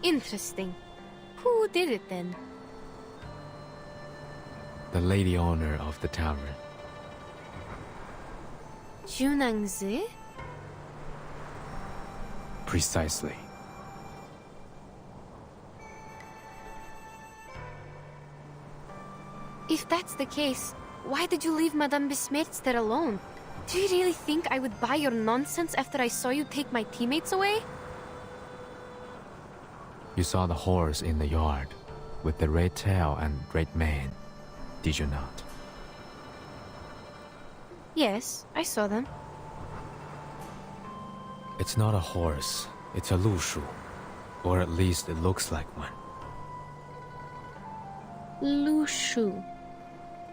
Interesting. Who did it then? The lady owner of the tavern. Junangzi? Precisely. If that's the case, why did you leave Madame Besmertz there alone? Do you really think I would buy your nonsense after I saw you take my teammates away? You saw the horse in the yard, with the red tail and red mane, did you not? Yes, I saw them. It's not a horse, it's a lushu. Or at least it looks like one. Lushu.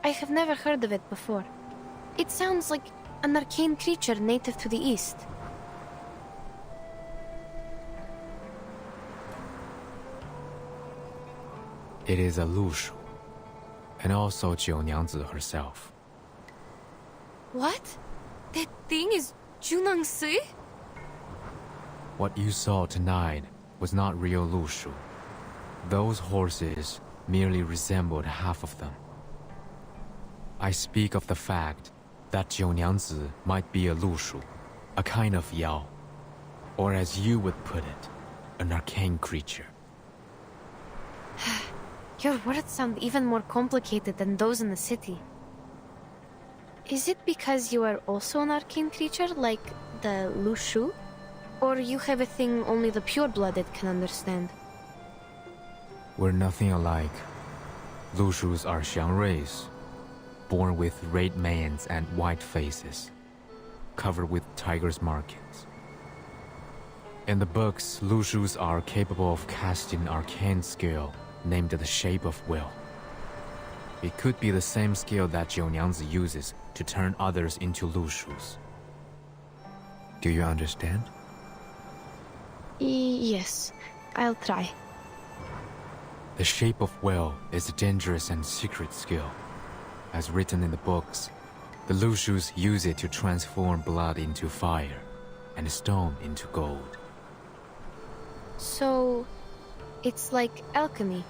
I have never heard of it before. It sounds like an arcane creature native to the east. It is a lushu, and also Jiunyangzi herself. What? That thing is Junangzi? What you saw tonight was not real lushu. Those horses merely resembled half of them. I speak of the fact that Jiunyangzi might be a lushu, a kind of yao, or as you would put it, an arcane creature. Your words sound even more complicated than those in the city. Is it because you are also an arcane creature, like the lushu? Or you have a thing only the pure-blooded can understand? We're nothing alike. Lushus are xiangruis, born with red manes and white faces, covered with tiger's markings. In the books, Lushus are capable of casting arcane skill named the Shape of Will. It could be the same skill that Jiunyangzi uses to turn others into Lushus. Do you understand? Yes, I'll try. The Shape of Will is a dangerous and secret skill. As written in the books, the Lushus use it to transform blood into fire and stone into gold. So, it's like alchemy.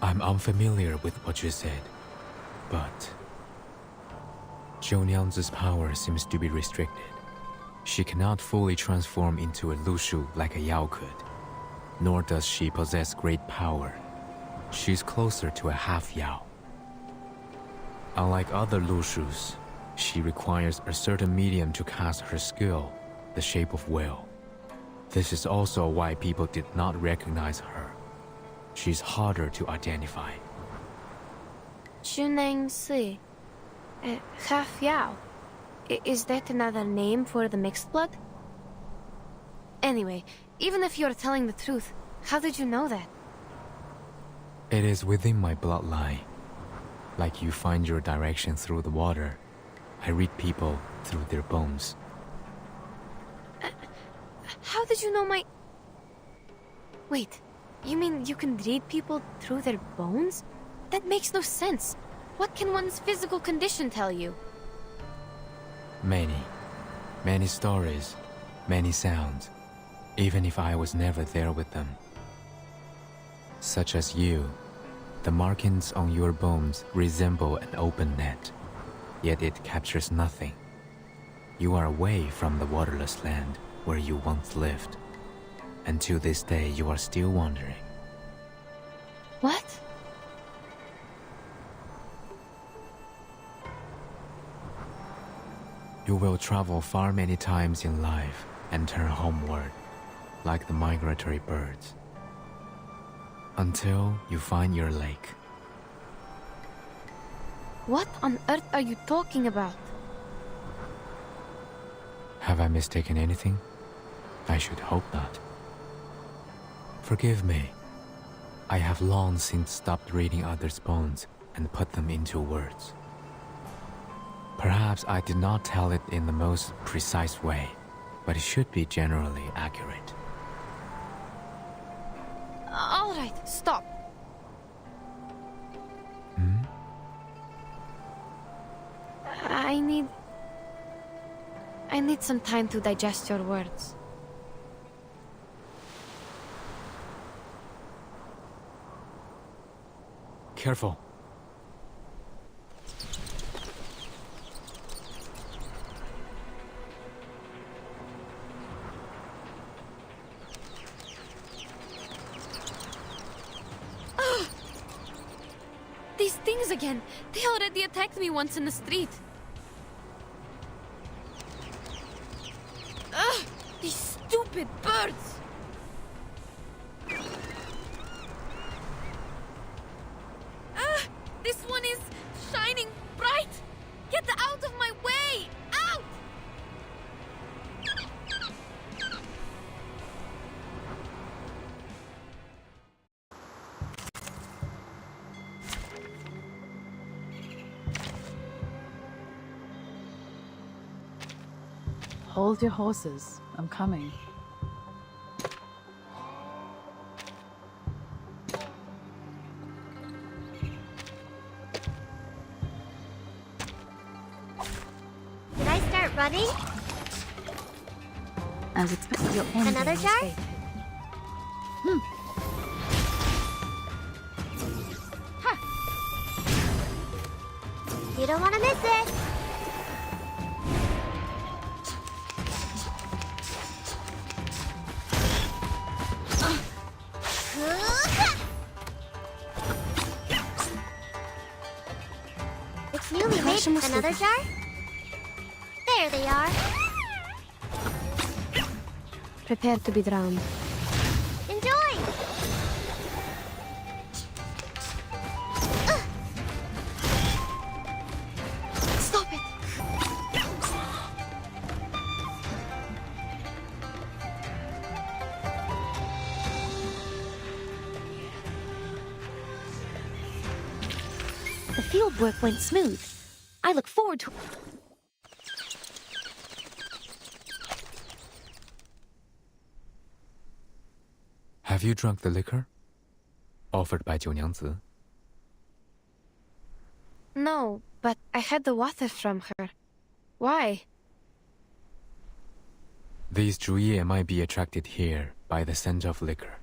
I'm unfamiliar with what you said, but Jiunyangzi's power seems to be restricted. She cannot fully transform into a lushu like a yao could, nor does she possess great power. She's closer to a half yao. Unlike other lushus, she requires a certain medium to cast her skill, the Shape of Will. This is also why people did not recognize her. She's harder to identify. Junangzi. Half Yao. Is that another name for the mixed blood? Anyway, even if you're telling the truth, how did you know that? It is within my bloodline. Like you find your direction through the water, I read people through their bones. How did you know my... Wait, you mean you can read people through their bones? That makes no sense. What can one's physical condition tell you? Many stories, many sounds, even if I was never there with them. Such as you, the markings on your bones resemble an open net, yet it captures nothing. You are away from the waterless land where you once lived, and to this day you are still wandering. What? You will travel far many times in life and turn homeward, like the migratory birds, until you find your lake. What on earth are you talking about? Have I mistaken anything? I should hope not. Forgive me. I have long since stopped reading others' bones and put them into words. Perhaps I did not tell it in the most precise way, but it should be generally accurate. All right, stop. I need some time to digest your words. Careful. bears again. They already attacked me once in the street. Ugh! These stupid birds! This one is shining bright! Get out of my way! Out! Hold your horses. I'm coming. Did I start running? As expected, your ending Another is jar? fated. You don't want to miss it. It's newly made. Another jar? There they are. Prepare to be drowned. Enjoy! Stop it! The field work went smooth. I look forward to... Have you drunk the liquor? Offered by 九娘子? No, but I had the water from her. Why? These 竹叶 might be attracted here by the scent of liquor.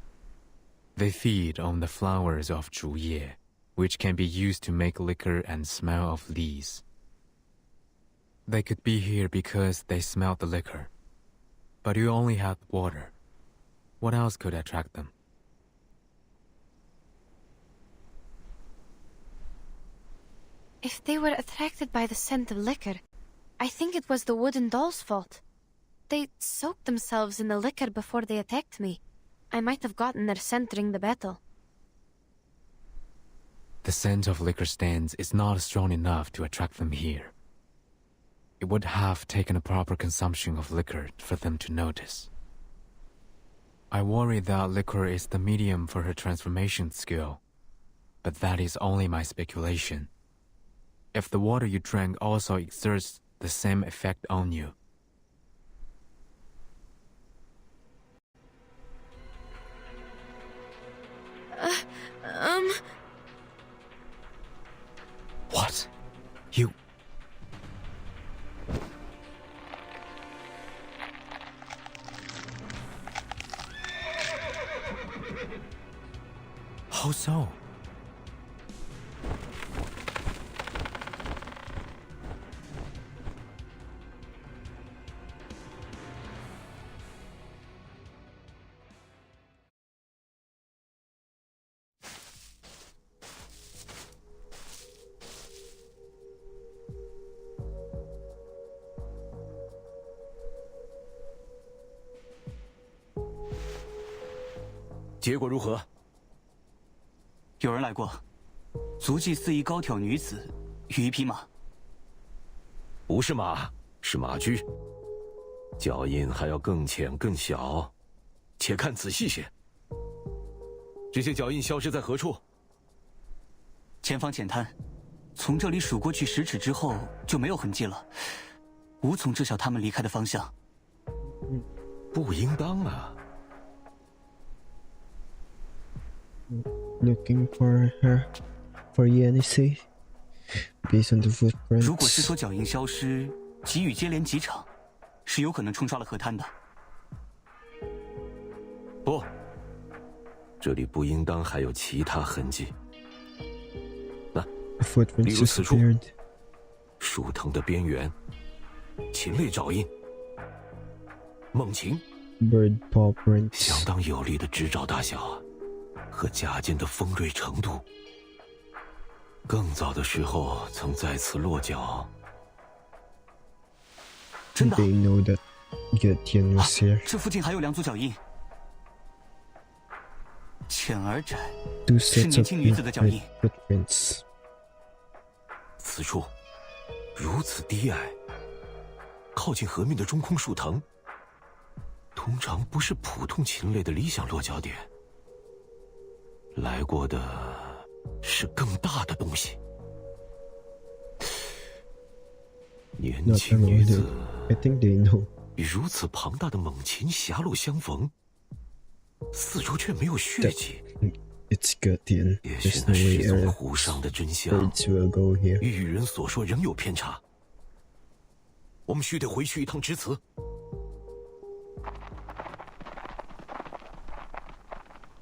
They feed on the flowers of 竹叶, which can be used to make liquor and smell of leaves. They could be here because they smelled the liquor. But you only had water. What else could attract them? If they were attracted by the scent of liquor, I think it was the wooden doll's fault. They soaked themselves in the liquor before they attacked me. I might have gotten their scent during the battle. The scent of liquor stands is not strong enough to attract them here. It would have taken a proper consumption of liquor for them to notice. I worry that liquor is the medium for her transformation skill, but that is only my speculation. If the water you drank also exerts the same effect on you. What? You... How so?结果如何？有人来过，足迹似一高挑女子与一匹马。不是马，是马驹，脚印还要更浅更小，且看仔细些。这些脚印消失在何处？前方浅滩，从这里数过去10尺之后就没有痕迹了，无从知晓他们离开的方向。不应当啊。 Looking for her, for Yenisei, based on the footprints. 如果是说脚印消失，急雨接连几场，是有可能冲刷了河滩的。不，这里不应当还有其他痕迹。那，例如此处，树藤的边缘，禽类爪印，猛禽 ，bird paw prints， 相当有力的指爪大小啊。 和甲剑的锋锐程度，更早的时候曾在此落脚。真的？ They know that Vertin was here. 这附近还有2组脚印，浅而窄， Two 是 sets 年 of 轻女子的脚印。 footprints. 此处如此低矮，靠近河面的中空树藤，通常不是普通禽类的理想落脚点。来过的是更大的东西。年 Not 轻女 know 子 I think they know. 与如此庞大的猛禽狭路相逢，四周却没有血迹。 It's Vertin. 也许 There's 那 no 失 way 踪湖上的真相 birds will go here. 与与人所说仍有偏差。我们须得回去一趟致辞。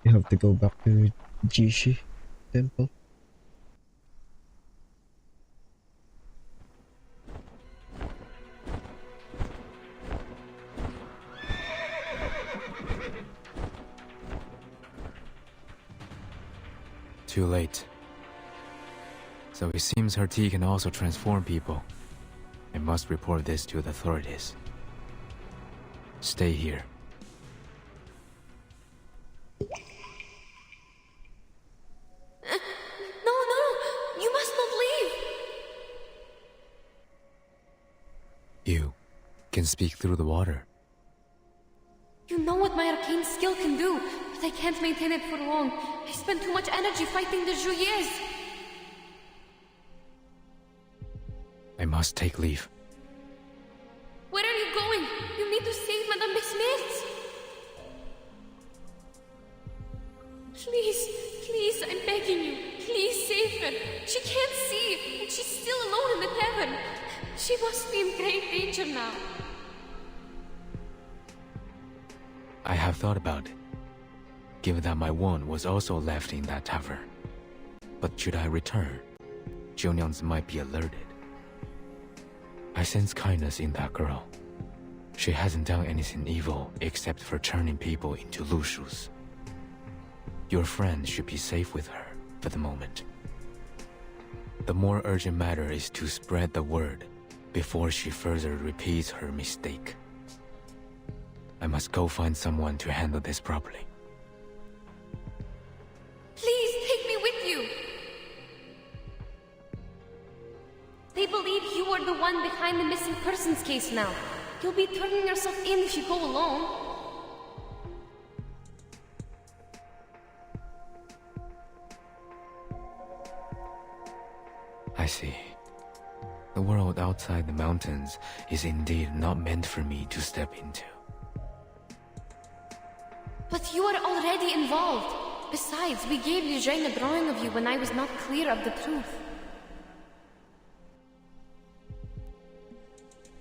You have to go back to Jishi temple. Too late. So it seems her tea can also transform people. I must report this to the authorities. Stay here. No, no! You must not leave! You can speak through the water. You know what my arcane skill can do, but I can't maintain it for long. I spend too much energy fighting the Juliers. I must take leave. Where are you going? You need to save Madame Besmirtz. Please, please, I'm begging you. Please save her. She can't see, and she's still alone in the tavern. She must be in great danger now. I have thought about it, given that my wound was also left in that tavern. But should I return, Jiunyangzi might be alerted. I sense kindness in that girl. She hasn't done anything evil except for turning people into lushus. Your friend should be safe with her for the moment. The more urgent matter is to spread the word before she further repeats her mistake. I must go find someone to handle this properly. Please take me with you. They believe you are the one behind the missing persons case now. You'll be turning yourself in if you go alone. I see. The world outside the mountains is indeed not meant for me to step into. But you are already involved. Besides, we gave Eugene a drawing of you when I was not clear of the truth.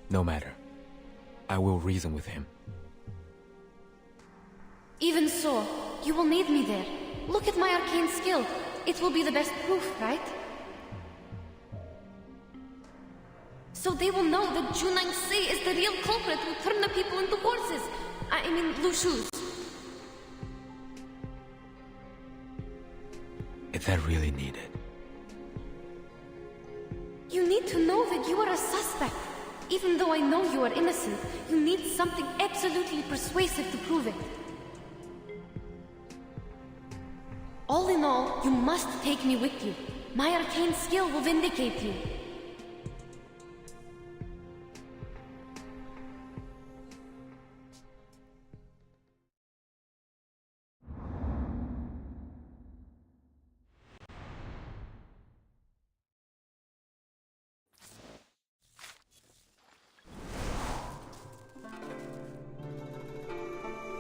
No matter. I will reason with him. Even so, you will need me there. Look at my arcane skill. It will be the best proof, right? So they will know that Junang Si is the real culprit who turned the people into horses. I mean, lushus. Is that really needed? You need to know that you are a suspect. Even though I know you are innocent, you need something absolutely persuasive to prove it. All in all, you must take me with you. My arcane skill will vindicate you.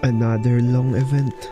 Another long event.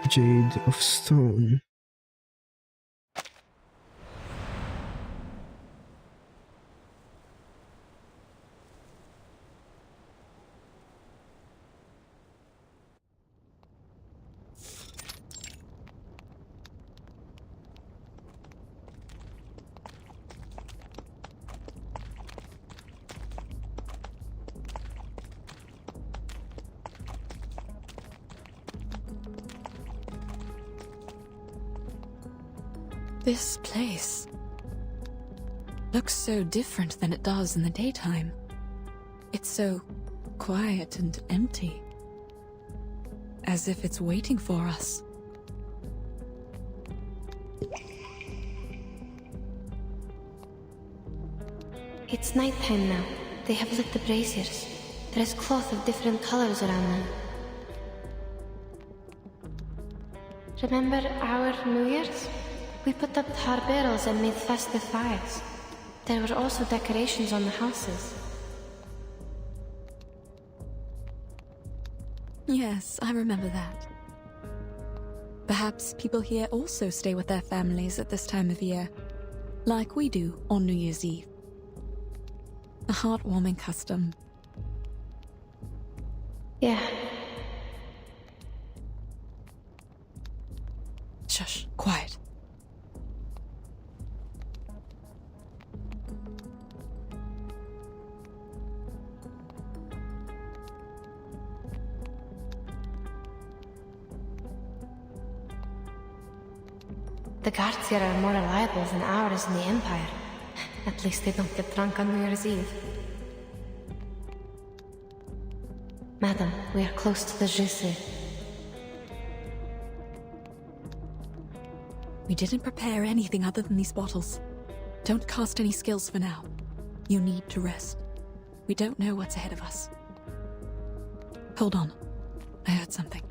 Jade of stone. This place looks so different than it does in the daytime. It's so quiet and empty, as if it's waiting for us. It's nighttime now. They have lit the braziers. There is cloth of different colors around them. Remember our New Year's? We put up tar barrels and made festive fires. There were also decorations on the houses. Yes, I remember that. Perhaps people here also stay with their families at this time of year, like we do on New Year's Eve. A heartwarming custom. Yeah. Shush, quiet. The guards here are more reliable than ours in the Empire. At least they don't get drunk on New Year's Eve. Madam, we are close to the Jesse. We didn't prepare anything other than these bottles. Don't cast any skills for now. You need to rest. We don't know what's ahead of us. Hold on. I heard something.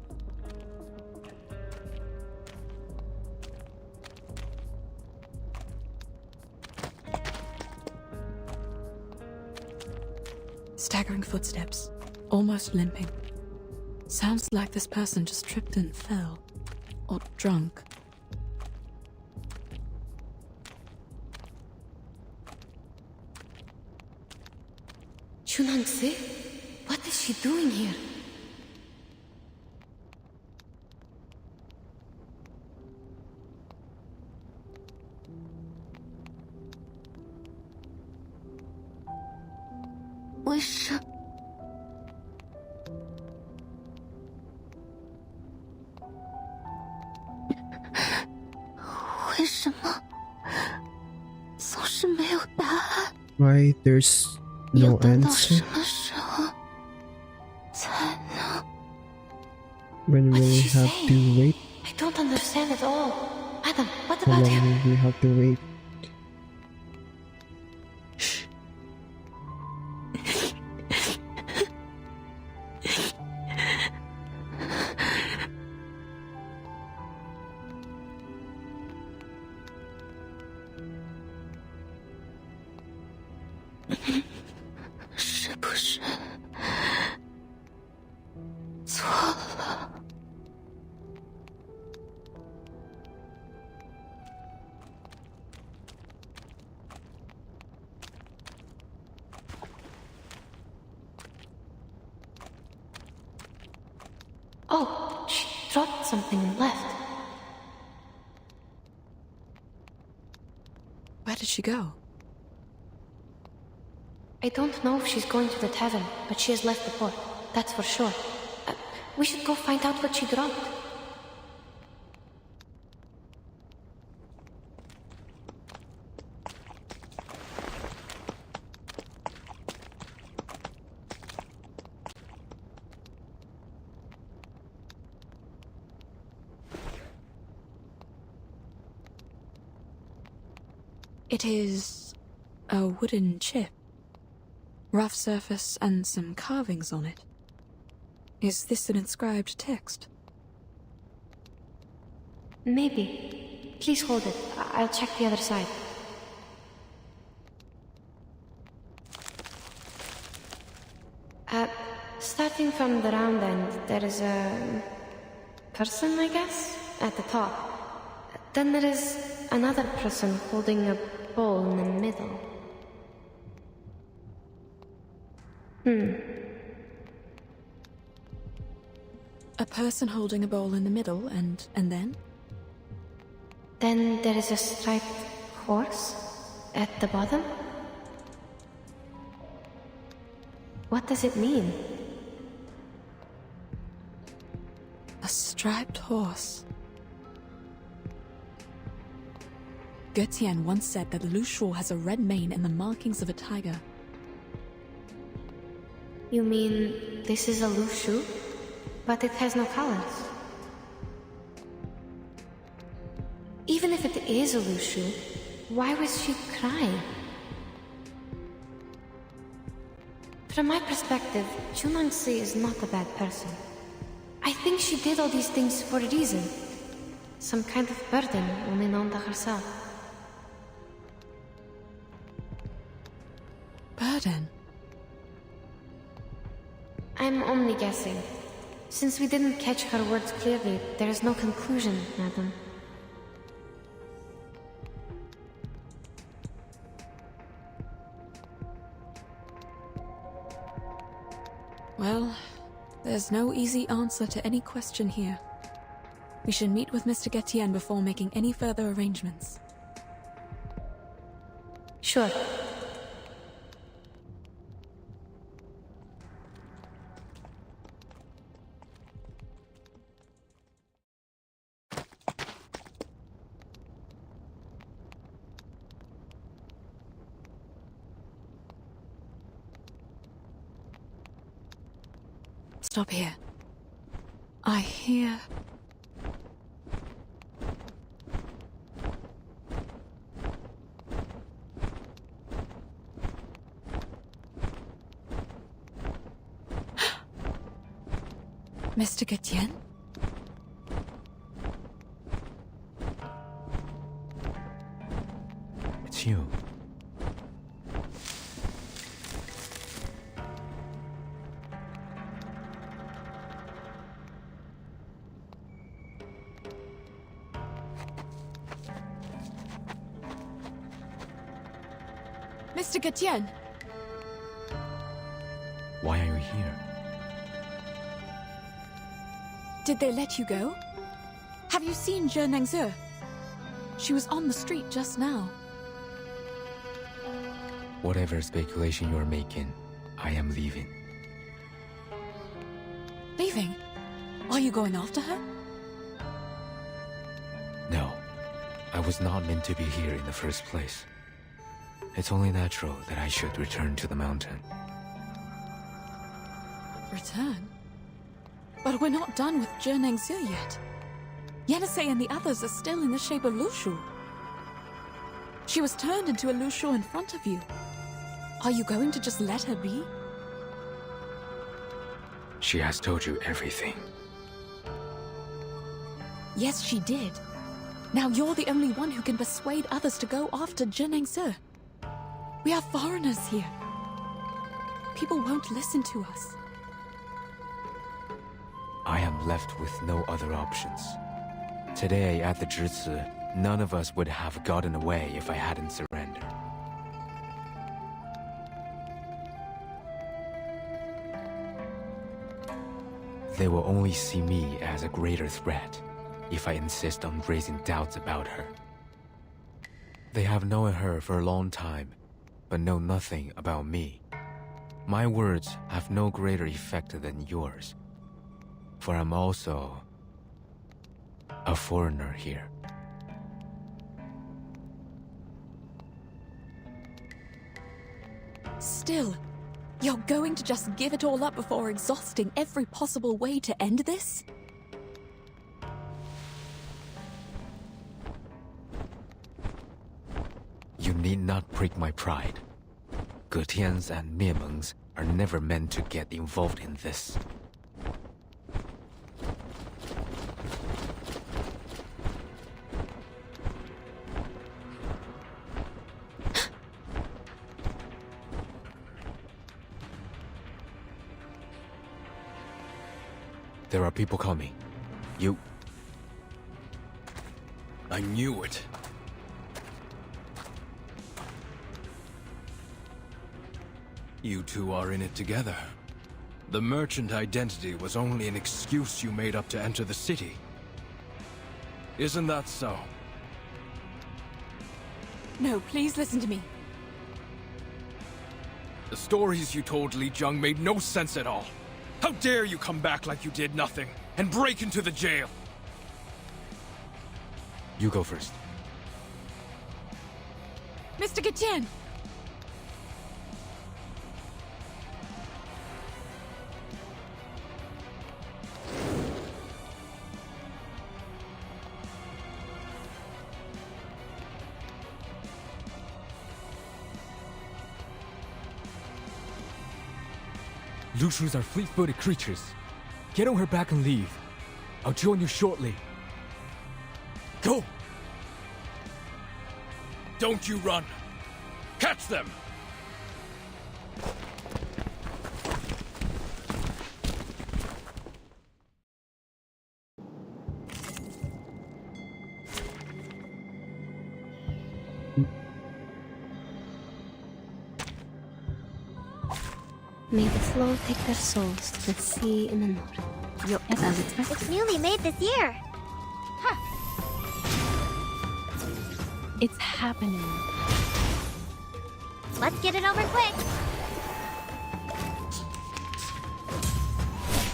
Staggering footsteps, almost limping. Sounds like this person just tripped and fell. Or drunk. Chunangse? What is she doing here? Why there's no answer? When will we have to wait? I don't understand at all. Adam, what How about long him? will we have to wait? Oh, she dropped something and left. Where did she go? I don't know if she's going to the tavern, but she has left the port. That's for sure. We should go find out what she dropped. It is a wooden chip. Rough surface and some carvings on it. Is this an inscribed text? Maybe. Please hold it. I'll check the other side. Starting from the round end, there is a person, I guess, at the top. Then there is another person holding a bowl in the middle. A person holding a bowl in the middle, and then? Then there is a striped horse at the bottom. What does it mean? A striped horse. Vertin once said that Lu Shuo has a red mane and the markings of a tiger. You mean this is a Lu Shu? But it has no colors. Even if it is a Lu Shu, why was she crying? From my perspective, Junangsi is not a bad person. I think she did all these things for a reason. Some kind of burden only known to herself. Burden? I'm only guessing. Since we didn't catch her words clearly, there is no conclusion, madam. Well, there's no easy answer to any question here. We should meet with Mr. Vertin before making any further arrangements. Sure. Stop here. I hear... Mr. Vertin? It's you. Mr. Vertin! Why are you here? Did they let you go? Have you seen Zhe Nengzi? She was on the street just now. Whatever speculation you're making, I am leaving. Leaving? Are you going after her? No, I was not meant to be here in the first place. It's only natural that I should return to the mountain. Return? But we're not done with Zhe Nengzi yet. Yenisei and the others are still in the shape of Lu Shu. She was turned into a Lu Shu in front of you. Are you going to just let her be? She has told you everything. Yes, she did. Now you're the only one who can persuade others to go after Zhe Nengzi. We are foreigners here. People won't listen to us. I am left with no other options. Today, at the Zhici, none of us would have gotten away if I hadn't surrendered. They will only see me as a greater threat if I insist on raising doubts about her. They have known her for a long time, but know nothing about me. My words have no greater effect than yours, for I'm also a foreigner here. Still, you're going to just give it all up before exhausting every possible way to end this? You need not prick my pride. Getians and Miemengs are never meant to get involved in this. There are people coming. You... I knew it. You two are in it together. The merchant identity was only an excuse you made up to enter the city. Isn't that so? No, please listen to me. The stories you told Li Jung made no sense at all. How dare you come back like you did nothing and break into the jail? You go first. Mr. Getian! Lushus are fleet-footed creatures. Get on her back and leave. I'll join you shortly. Go! Don't you run! Catch them! May the flow take their souls to the sea in the north. It's newly made this year. It's happening. Let's get it over quick.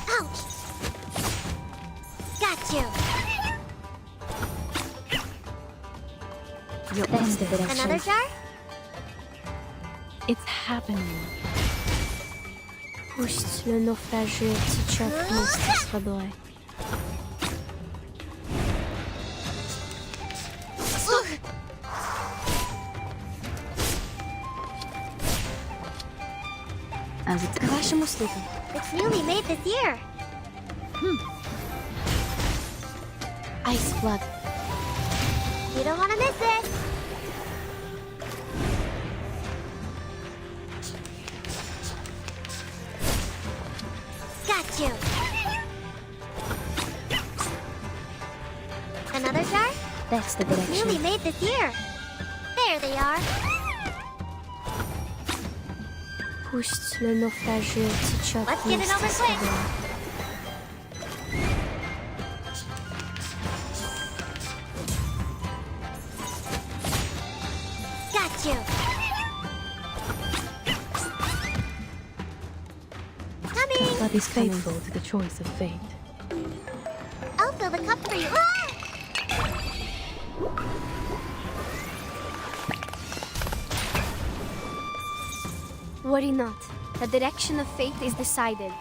Ouch! Got you. Another jar? It's happening. Пусть le naufragé течет вместе с водой. К вашим услугам. It's newly made this year. Ice blood. You don't want to miss it. Got you. Another jar? That's the direction. Newly made this year. There they are. Пусть le naufragé течет Let's get it over вместе с quick. водой. Got you. Coming. But is faithful to the choice of fate. I'll fill the cup for you. Worry not. The direction of fate is decided.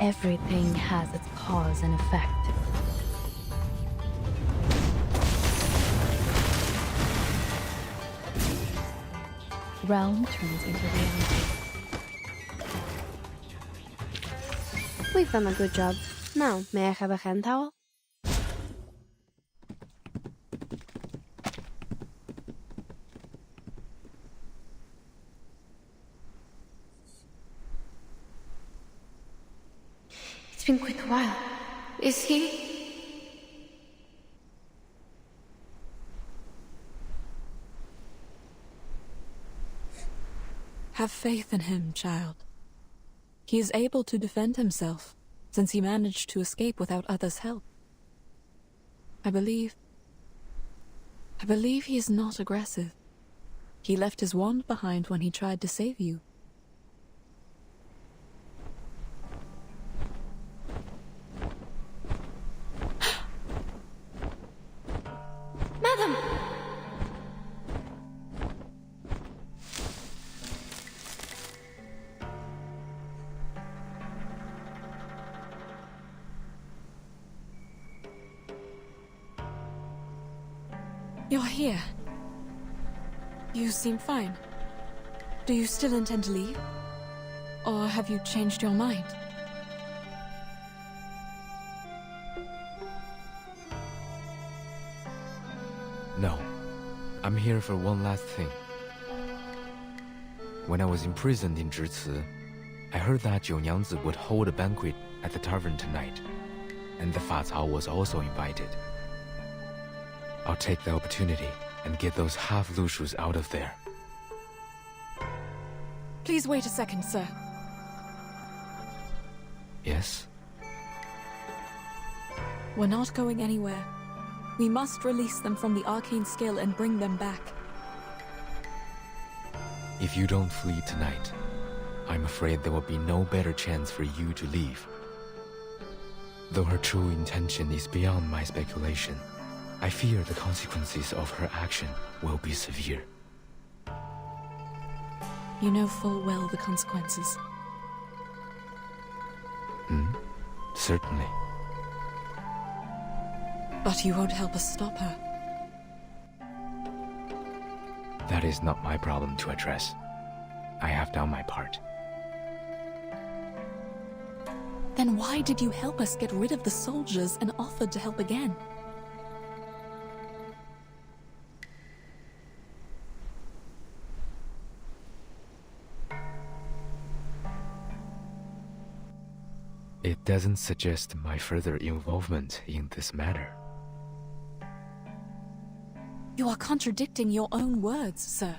Everything has its cause and effect. Realm turns into reality. We've done a good job. Now, may I have a hand towel? It's been quite a while. Is he? Have faith in him, child. He is able to defend himself, since he managed to escape without others' help. I believe he is not aggressive. He left his wand behind when he tried to save you. Madam! You're here. You seem fine. Do you still intend to leave? Or have you changed your mind? No. I'm here for one last thing. When I was imprisoned in Zhici, I heard that Jiu Niangzi would hold a banquet at the tavern tonight, and the Fa Cao was also invited. I'll take the opportunity and get those half Lushus out of there. Please wait a second, sir. Yes? We're not going anywhere. We must release them from the arcane skill and bring them back. If you don't flee tonight, I'm afraid there will be no better chance for you to leave. Though her true intention is beyond my speculation, I fear the consequences of her action will be severe. You know full well the consequences. Certainly. But you won't help us stop her. That is not my problem to address. I have done my part. Then why did you help us get rid of the soldiers and offered to help again? It doesn't suggest my further involvement in this matter. You are contradicting your own words, sir.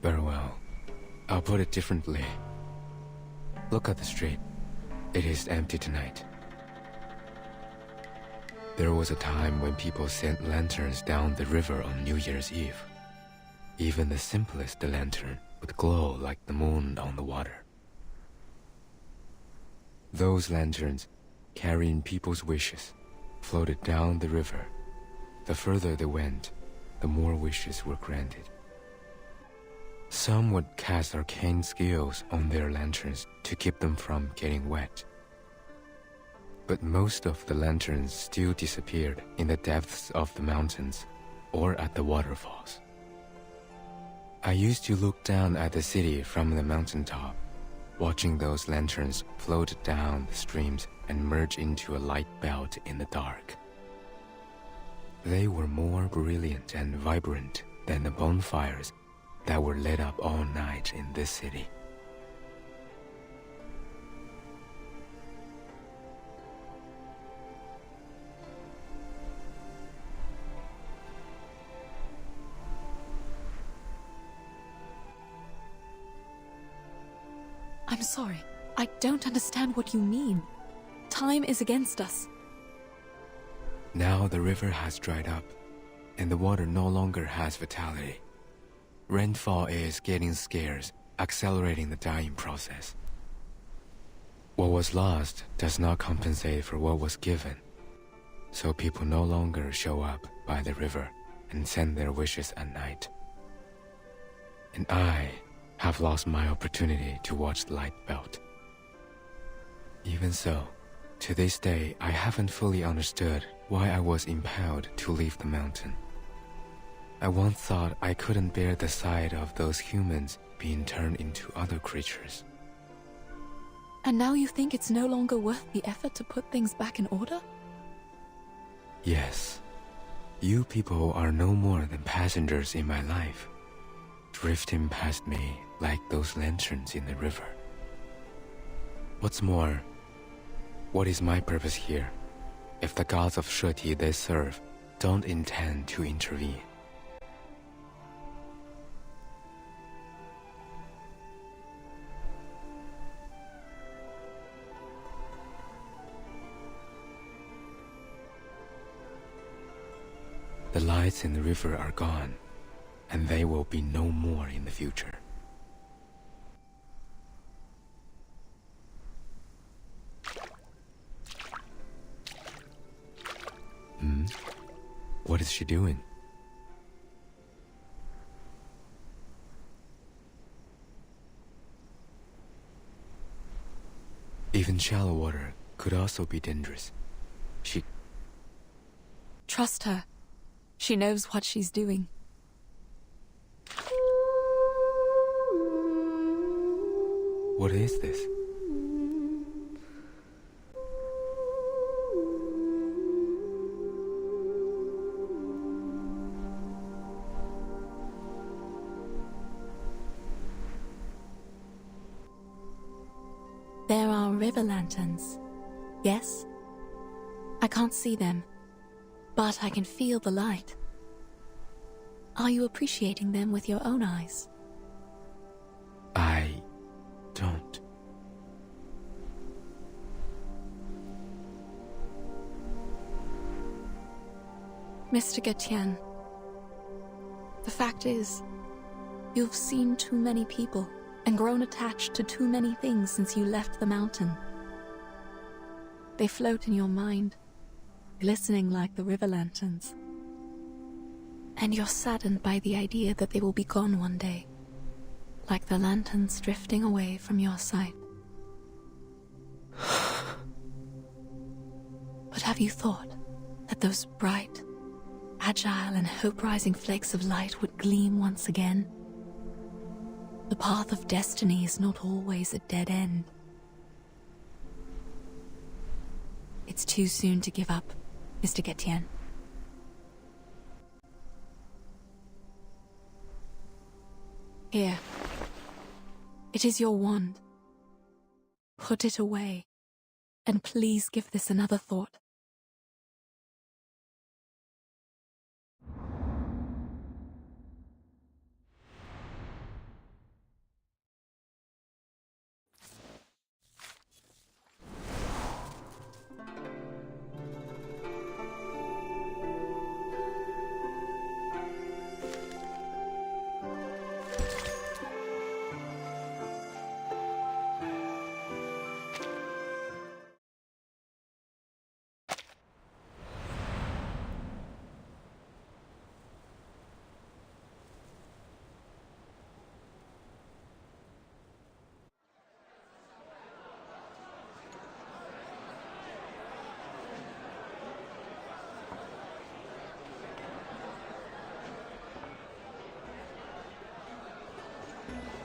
Very well. I'll put it differently. Look at the street. It is empty tonight. There was a time when people sent lanterns down the river on New Year's Eve. Even the simplest lantern would glow like the moon on the water. Those lanterns, carrying people's wishes, floated down the river. The further they went, the more wishes were granted. Some would cast arcane skills on their lanterns to keep them from getting wet. But most of the lanterns still disappeared in the depths of the mountains or at the waterfalls. I used to look down at the city from the mountaintop, watching those lanterns float down the streams and merge into a light belt in the dark. They were more brilliant and vibrant than the bonfires that were lit up all night in this city. I'm sorry. I don't understand what you mean. Time is against us. Now the river has dried up, and the water no longer has vitality. Rainfall is getting scarce, accelerating the dying process. What was lost does not compensate for what was given, so people no longer show up by the river and send their wishes at night. And I have lost my opportunity to watch the light belt. Even so, to this day, I haven't fully understood why I was impelled to leave the mountain. I once thought I couldn't bear the sight of those humans being turned into other creatures. And now you think it's no longer worth the effort to put things back in order? Yes. You people are no more than passengers in my life, drifting past me like those lanterns in the river. What's more, what is my purpose here if the gods of Sheti they serve don't intend to intervene? The lights in the river are gone, and they will be no more in the future. What is she doing? Even shallow water could also be dangerous. She... Trust her. She knows what she's doing. What is this? river lanterns, yes? I can't see them, but I can feel the light. Are you appreciating them with your own eyes? I don't. Mr. Getian, the fact is, you've seen too many people and grown attached to too many things since you left the mountain. They float in your mind, glistening like the river lanterns. And you're saddened by the idea that they will be gone one day, like the lanterns drifting away from your sight. But have you thought that those bright, agile and hope-rising flakes of light would gleam once again? The path of destiny is not always a dead end. It's too soon to give up, Mr. Getian. Here. It is your wand. Put it away, and please give this another thought.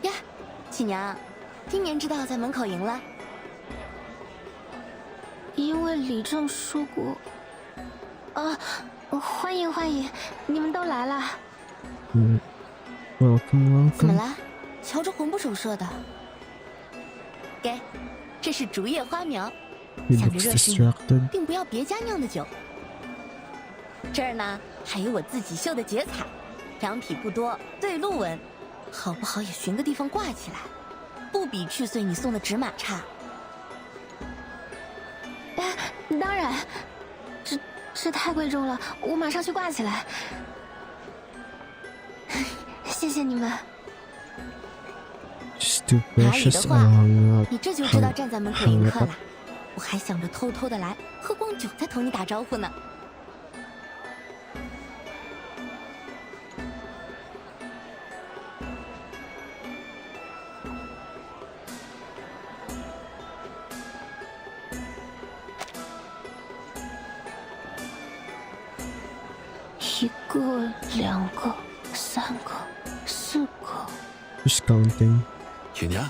呀，启娘，今年知道在门口赢了。因为李正说过。欢迎欢迎，你们都来了。welcome。怎么了？瞧着魂不守舍的。给，这是竹叶花苗，想着热是你，并不要别家酿的酒。这儿呢，还有我自己绣的结彩，羊皮不多，对鹿纹。好不好也寻个地方挂起来，不比去岁你送的纸马差。当然，这太贵重了，我马上去挂起来。谢谢你们。哪里的话，你这就知道站在门口迎客了。我还想着偷偷的来喝光酒再同你打招呼呢。1个、2个、3个、4个。Just counting. 雪娘。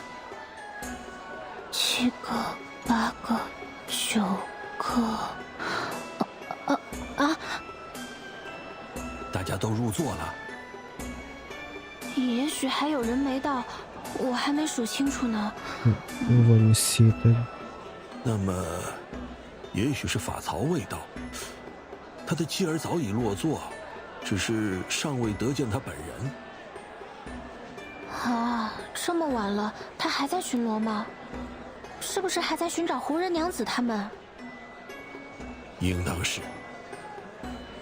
7个、8个、9个。大家都入座了。也许还有人没到，我还没数清楚呢。One seated. 那么，也许是法曹未到。他的妻儿早已落座，只是尚未得见他本人。这么晚了，他还在巡逻吗？是不是还在寻找胡人娘子他们？应当是。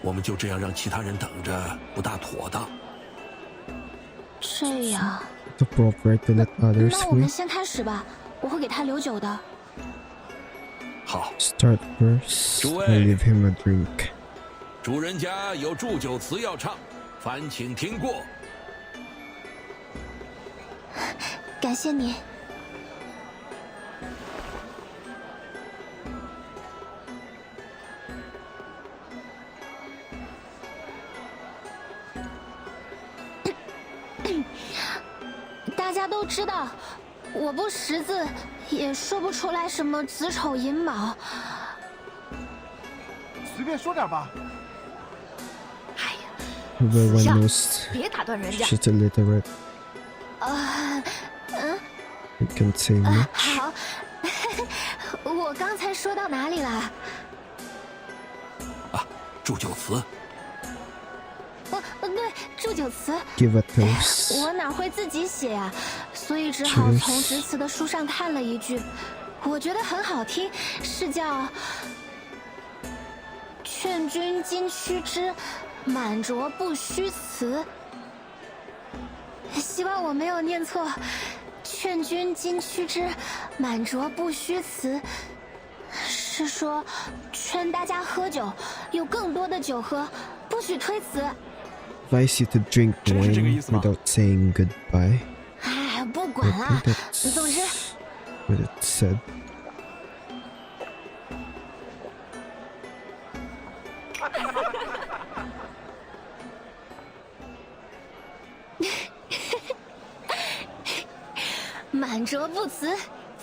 我们就这样让其他人等着，不大妥当。这样。Appropriate to let others 那我们先开始吧，我会给他留酒的。好。Start first. 诸位 I leave him a drink. 主人家有祝酒词要唱，烦请听过。感谢你。大家都知道，我不识字，也说不出来什么子丑寅卯。随便说点吧。Everyone knows 别打断人家。 she's illiterate. You can say much. 好，刚才说到哪里了？啊，祝酒词。对，祝酒词。Give a toast. 我哪会自己写呀？所以只好从致辞的书上看了一句，我觉得很好听，是叫“劝君今须知，满拙不虚辞”。希望我没有念错，“劝君今须知，满拙不虚辞”，是说劝大家喝酒，有更多的酒喝，不许推辞。Advise you to drink wine without saying goodbye. 哎，不管了，总之 what it said. 满拙不辞，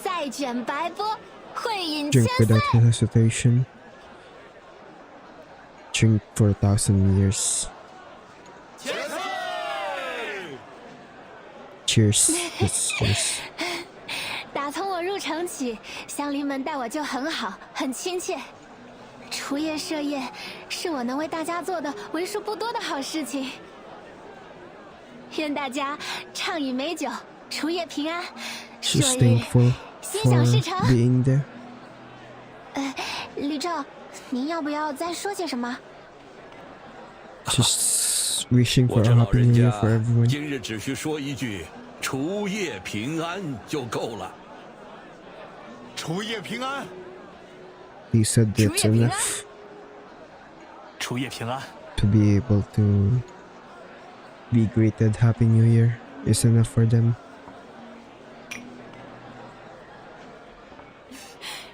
再卷白波，会饮 Drink 千岁。 without hesitation. Drink for 1,000 years. Cheers. Yes, cheers. 打从我入城起，乡邻们待我就很好，很亲切。除夜设宴，是我能为大家做的为数不多的好事情。愿大家畅饮美酒，除夜平安。 She's thankful for being there. 吕正，您要不要再说些什么？ Just wishing for 我 a 这老 happy 人 new year 家 for everyone. 今日只需说一句“除夜平安”就够了。除夜平安。 He said that's enough 除夜平安。 to be able to be greeted Happy New Year is enough for them.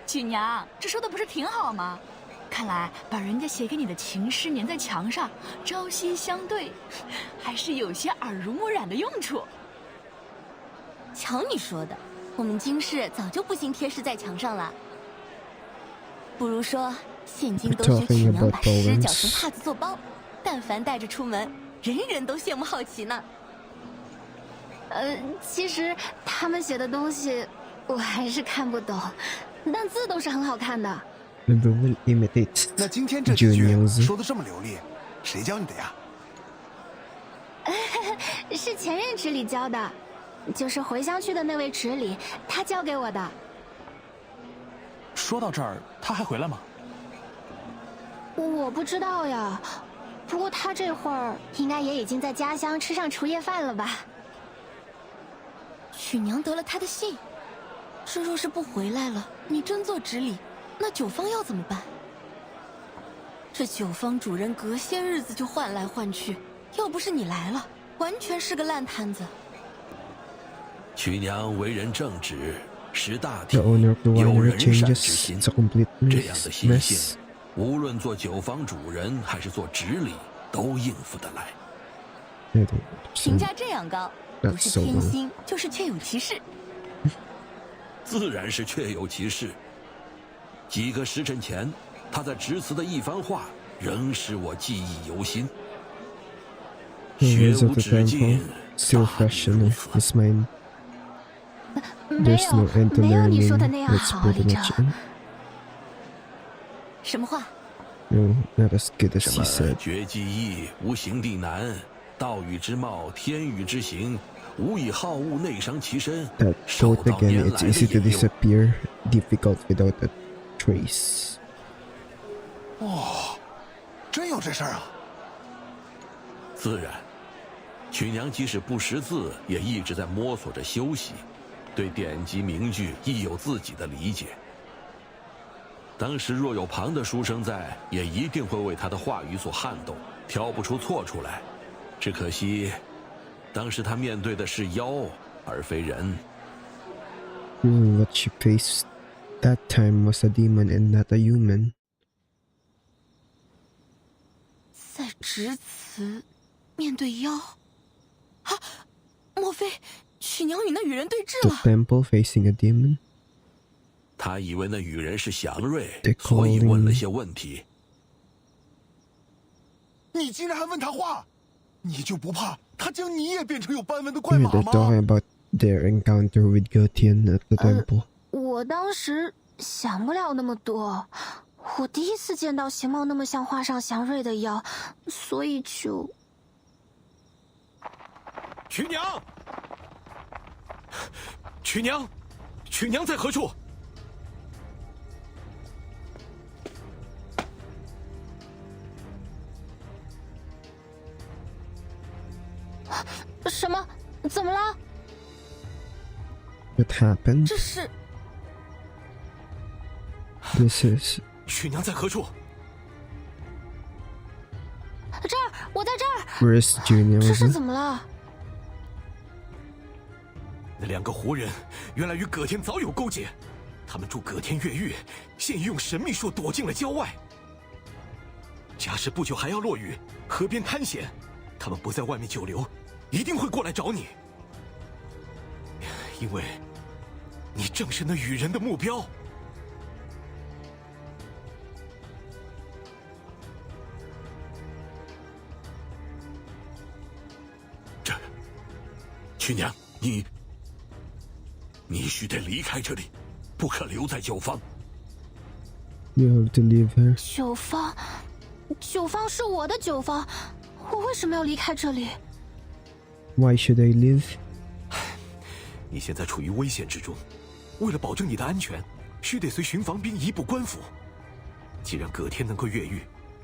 曲娘，这说的不是挺好吗？看来把人家写给你的情诗粘在墙上，朝夕相对，还是有些耳濡目染的用处。瞧你说的，我们京市早就不兴贴诗在墙上了。不如说，现今都学曲娘把诗绞成帕子做包，但凡带着出门，人人都羡慕好奇呢。其实他们写的东西我还是看不懂，但字都是很好看的。 Everyone imitates 那今天这几句 Juniors. 说的这么流利，谁教你的呀？是前任执礼教的，就是回乡去的那位执礼，他教给我的。说到这儿，他还回来吗？我不知道呀，不过他这会儿应该也已经在家乡吃上除夜饭了吧？曲娘得了他的信，这若是不回来了，你真做执礼，那酒坊要怎么办？这酒坊主人隔些日子就换来换去，要不是你来了，完全是个烂摊子。曲娘为人正直，识大体， The owner of the 有 winery 人善之 changes 心。 it's a complete 这样的心 mess. 性，无论做酒坊主人还是做执礼，都应付得来。 I don't 评 understand. 价这样高，不 That's 是 so 偏 low. 心，就是确有其事。自然是确有其事。几个时辰前，他在致辞的一番话，仍使我记忆犹新。 The 学 words 无 of the 止境 temple，still fresh in his mind. 没 There's no end to 没有你说的 learning. 那样 That's 好， pretty 李 much 正。 it. 什么话？ No, not as good as 什 he 么 said. 绝技易，无形地难。道与之貌，天与之行，无以好恶内伤其身。 That 受 quote 到 again, 年 it's 来的 easy to 引诱。 disappear, difficult without a trace. 哇，真有这事儿啊！自然，曲娘即使不识字，也一直在摸索着修习，对典籍名句亦有自己的理解。当时若有旁的书生在，也一定会为他的话语所撼动，挑不出错出来。只可惜，当时他面对的是妖，而非人。 What she faced that time was a demon and not a human. 在致辞，面对妖。啊，莫非曲娘与那羽人对峙 The 了？ temple facing a demon. 他以为那羽人是祥瑞， They 所以问了 calling- 些问题。你竟然还问他话，你就不怕他将你也变成有斑纹的怪 Yeah, 马 they're 吗？ talking about their encounter with Gotian at the temple. 我当时想不了那么多。我第一次见到形貌那么像画上祥瑞的妖，所以就……曲娘，曲娘，曲娘在何处？什么？怎么了？ What happened? 这是 This is 曲娘在何处？这儿，我在这儿。 Where's Junior? 这是怎么了？那2个胡人原来与葛天早有勾结，他们助葛天越狱，现已用神秘术躲进了郊外。假使不久还要落雨，河边滩险，他们不在外面久留，一定会过来找你。因为你正是那羽人的目标。这，曲娘，你须得离开这里，不可留在酒坊。You have to leave her. 酒坊，酒坊是我的酒坊，我为什么要离开这里？ Why should I leave? 你现在处于危险之中，为了保证你的安全，须得随巡防兵移步官府。既然葛天能够越狱，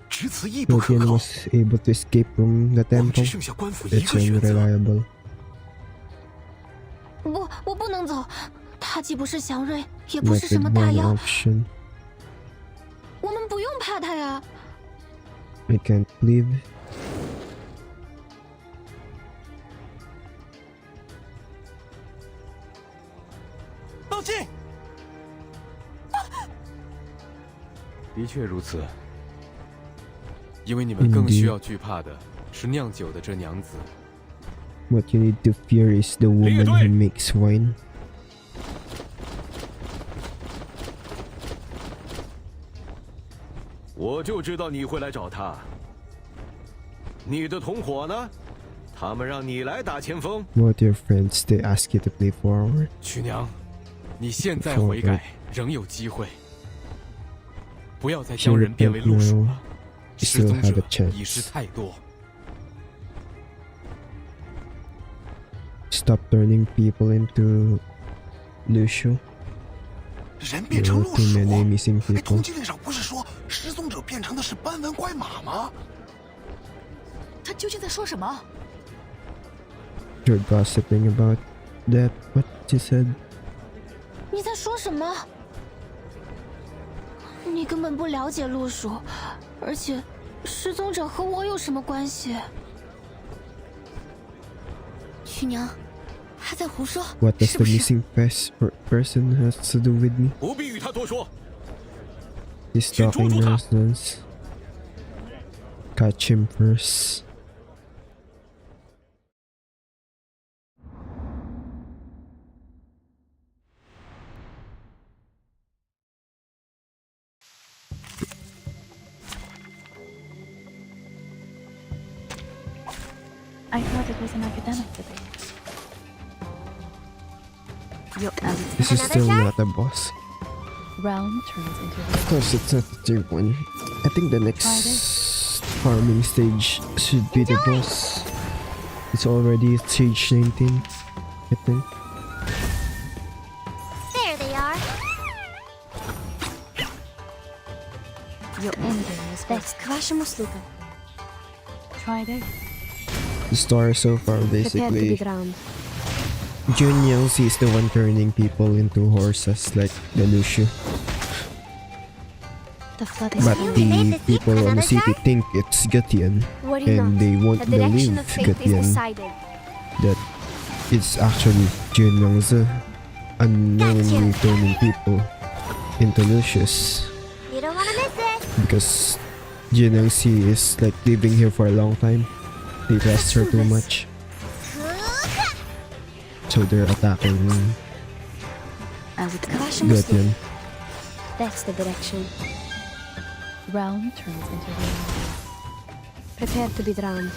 只此亦不可 Vertin 靠。 was able to escape from the 我们只 temple. 剩下官府一 It's 个选择。 unreliable. 不，我不能走。他既不是祥瑞，也不 Not 是什 with 么大 one 妖， option. 我们不用怕他呀。 I can't leave. 报信。的确如此，因为你们更需要惧怕的是酿酒的这娘子。 What you need to fear is the woman who makes wine. 我就知道你会来找他。你的同伙呢？他们让你来打前锋。 What your friends they ask you to play forward? 曲娘，你现在悔改仍有机会，不要再将人变为路鼠了。失踪者已是太多。 Stop turning people into Lucio. 人变成 There 路 are too 鼠。 many missing 哎，通 people. 缉令上不是说失踪者变成的是斑纹怪马吗？他究竟在说什么？ You're gossiping about that. What you said? 你在说什么？你根本不了解路鼠，而且失踪者和我有什么关系？曲娘，他在胡说， What does 是 the 不是？ missing person has to do with me? 不必与他多说。 He's talking nonsense. Catch him first. I thought it was an academic debate. This is still not a boss. Realm turns into Of course, it's not the third one. I think the next farming stage should be the boss. It's already stage 19, I think. There they are. Your ending is That's Kvashimusluka. Try this. The story so far Prepare to be basically, drowned. Jun Yangzi is the one turning people into horses like the Lucio. The flood is But coming. the people on the city think it's Gutian, Worry and not. they won't The direction believe of fate is Gutian decided. that it's actually Jun Yangzi unknowingly turning people into Lucius. You don't want to miss it. Because Jun Yangzi is like living here for a long time. They trust her too much. So they're attacking Gutian. That's the direction. Realm turns into reality. Prepare to be drowned.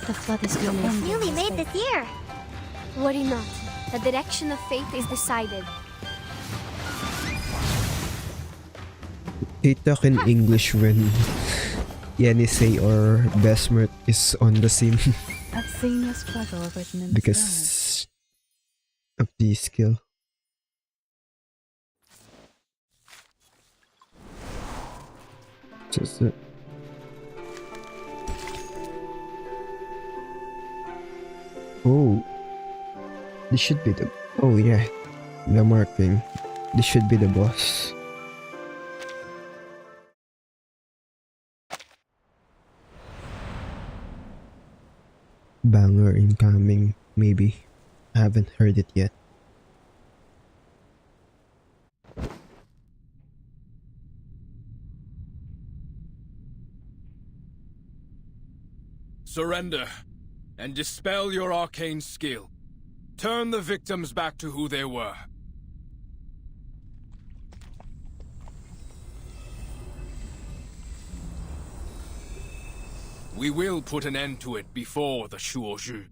The flood is coming. Newly made this year. Worry not. The direction of fate is decided. They talk in English when Yenisei or Besmert is on the scene. I've seen your struggle written in because of the skill. Just oh, this should be the. Oh yeah, the marking. This should be the boss. Banger incoming, maybe. I haven't heard it yet. Surrender, and dispel your arcane skill. Turn the victims back to who they were. We will put an end to it before the SHUORI.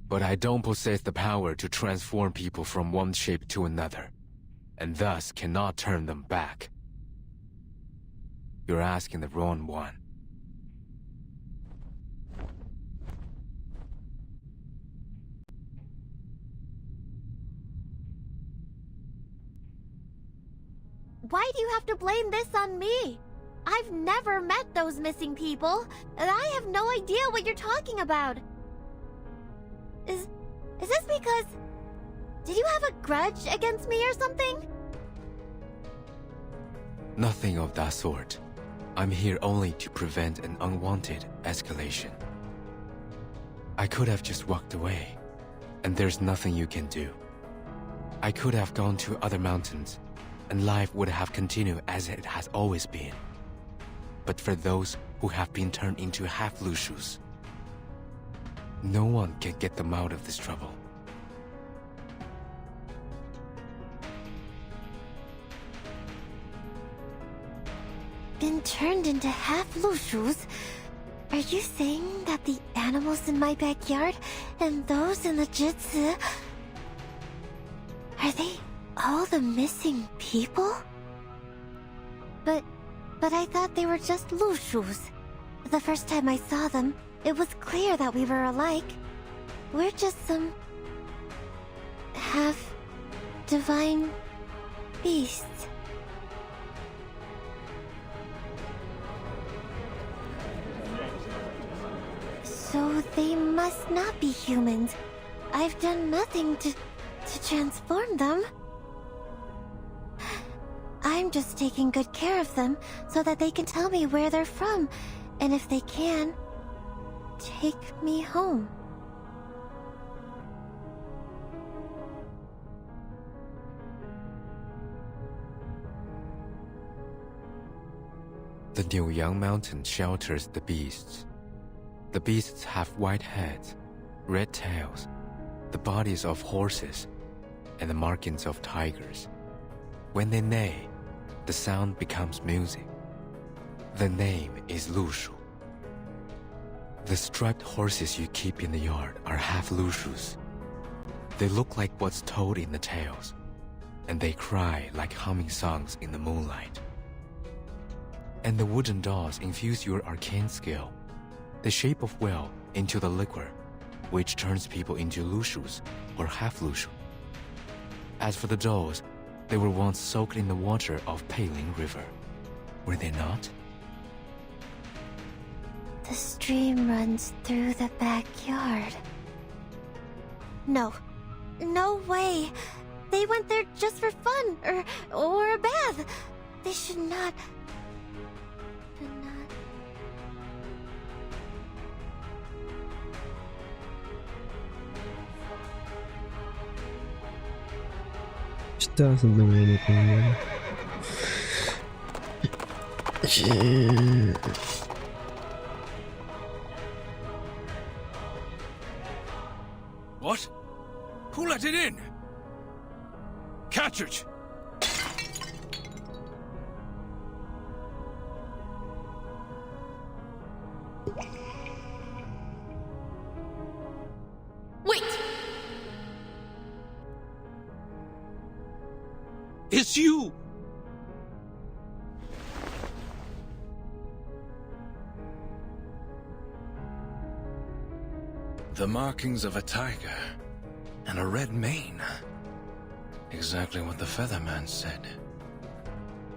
But I don't possess the power to transform people from one shape to another, and thus cannot turn them back. You're asking the wrong one. Why do you have to blame this on me? I've never met those missing people, and I have no idea what you're talking about. Is this because... Did you have a grudge against me or something? Nothing of that sort. I'm here only to prevent an unwanted escalation. I could have just walked away, and there's nothing you can do. I could have gone to other mountains, and life would have continued as it has always been. But for those who have been turned into half-Lushus, no one can get them out of this trouble. Been turned into half-Lushus? Are you saying that the animals in my backyard and those in the Jitsu... Are they all the missing people? But I thought they were just Lushus. The first time I saw them, it was clear that we were alike. We're just some... half-divine beasts. So they must not be humans. I've done nothing to transform them. I'm just taking good care of them so that they can tell me where they're from, and if they can, take me home. The Niuyang Mountain shelters the beasts. The beasts have white heads, red tails, the bodies of horses, and the markings of tigers. When they neigh, the sound becomes music. The name is Lushu. The striped horses you keep in the yard are half Lushus. They look like what's told in the tales, and they cry like humming songs in the moonlight. And the wooden dolls infuse your arcane skill, the shape of well, into the liquor, which turns people into Lushus or half Lushu. As for the dolls, they were once soaked in the water of Peiling River, were they not? The stream runs through the backyard. No. No way. They went there just for fun, or a bath. They should not... She doesn't know anything, man. Shit. What? Who let it in? Catch it! Wait! It's you! The markings of a tiger and a red mane. Exactly what the Featherman said.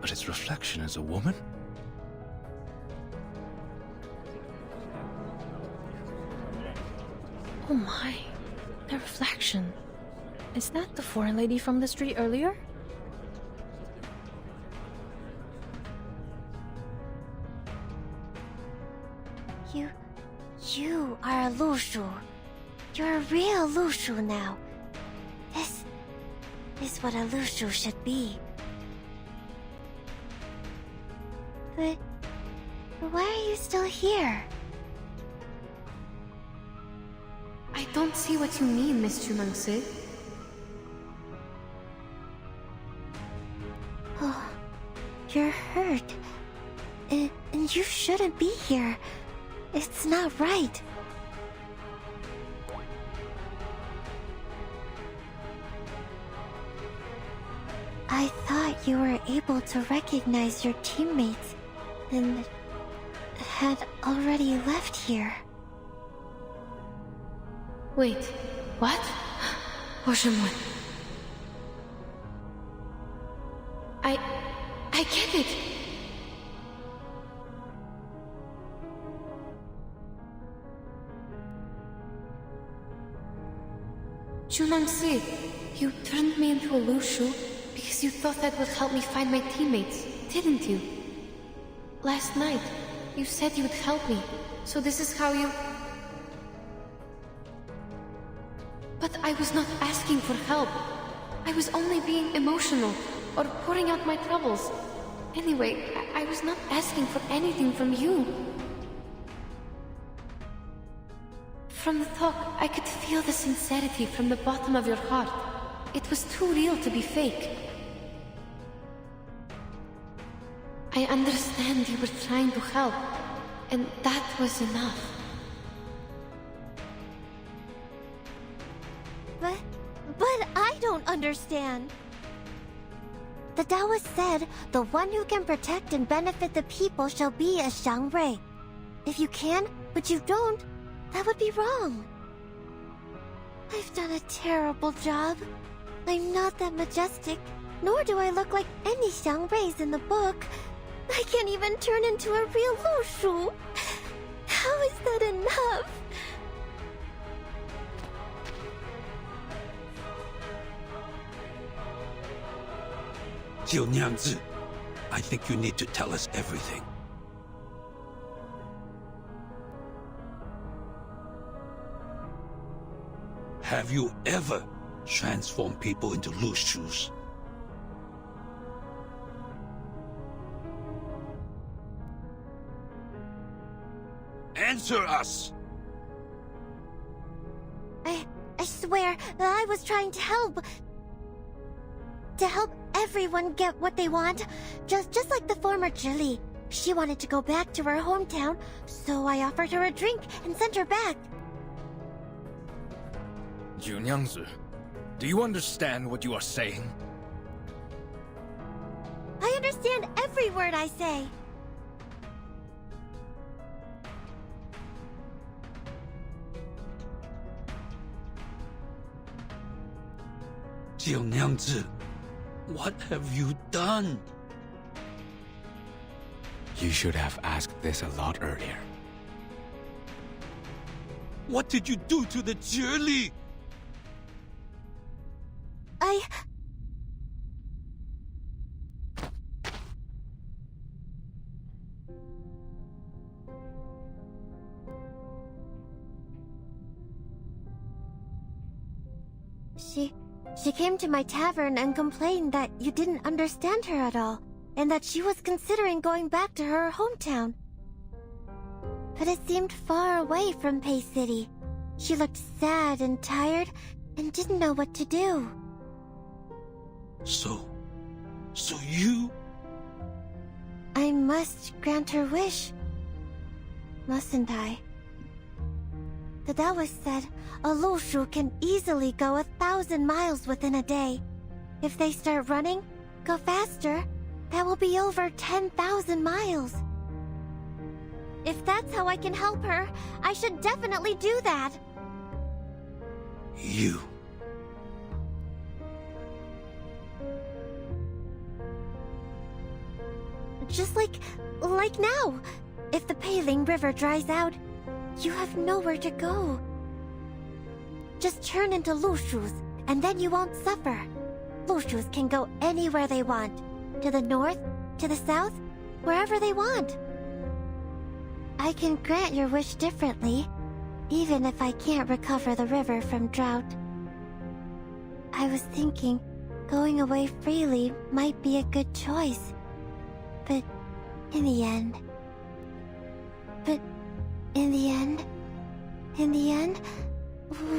But its reflection is a woman? Oh my, the reflection. Is that the foreign lady from the street earlier? You are a Lushu. You're a real Lushu now. This is what a Lushu should be. But why are you still here? I don't see what you mean, Miss Chumangse. Oh, you're hurt. And you shouldn't be here. It's not right. I thought you were able to recognize your teammates and had already left here. Wait, what? Oshimon. I get it. Chunangse, you turned me into a Lushu because you thought that would help me find my teammates, didn't you? Last night, you said you would help me, so this is how you... But I was not asking for help. I was only being emotional, or pouring out my troubles. Anyway, I was not asking for anything from you. From the talk, I could feel the sincerity from the bottom of your heart. It was too real to be fake. I understand you were trying to help, and that was enough. But I don't understand. The Taoist said, the one who can protect and benefit the people shall be a Xiangrui. If you can, but you don't, that would be wrong. I've done a terrible job. I'm not that majestic, nor do I look like any Xiangruis in the book. I can't even turn into a real Lushu. How is that enough? Jiu Niangzi, I think you need to tell us everything. Have you ever transformed people into Lushus? Answer us! I swear that I was trying to help. To help everyone get what they want. Just like the former Zhili. She wanted to go back to her hometown, so I offered her a drink and sent her back. Junyangzi, do you understand what you are saying? I understand every word I say. Jiu Niangzi, what have you done? You should have asked this a lot earlier. What did you do to the Zhili? She came to my tavern and complained that you didn't understand her at all, and that she was considering going back to her hometown. But it seemed far away from Pei City. She looked sad and tired, and didn't know what to do. So you... I must grant her wish, mustn't I? The Taoist said a Lushu can easily go 1,000 miles within a day. If they start running, go faster, that will be over 10,000 miles. If that's how I can help her, I should definitely do that. You. Just like now. If the Peiling River dries out, you have nowhere to go. Just turn into Lushus, and then you won't suffer. Lushus can go anywhere they want. To the north, to the south, wherever they want. I can grant your wish differently, even if I can't recover the river from drought. I was thinking, going away freely might be a good choice. But in the end,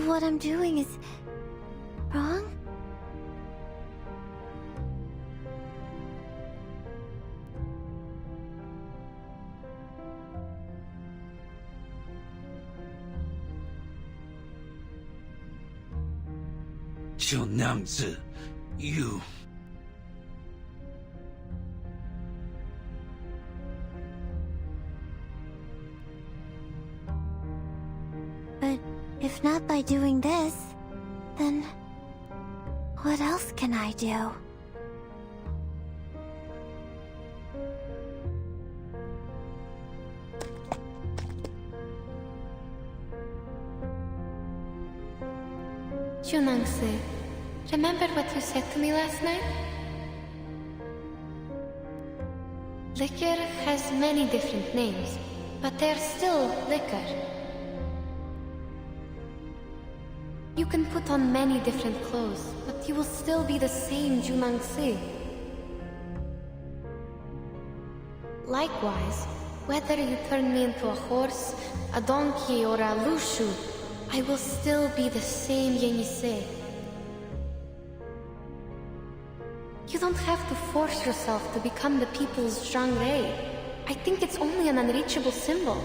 what I'm doing is wrong? You. But if not by doing this, then what else can I do? Junangsi, remember what you said to me last night? Liquor has many different names, but they're still liquor. You can put on many different clothes, but you will still be the same Junangsi. Likewise, whether you turn me into a horse, a donkey, or a lushu, I will still be the same Yenisei. You don't have to force yourself to become the people's Zhangrei. I think it's only an unreachable symbol.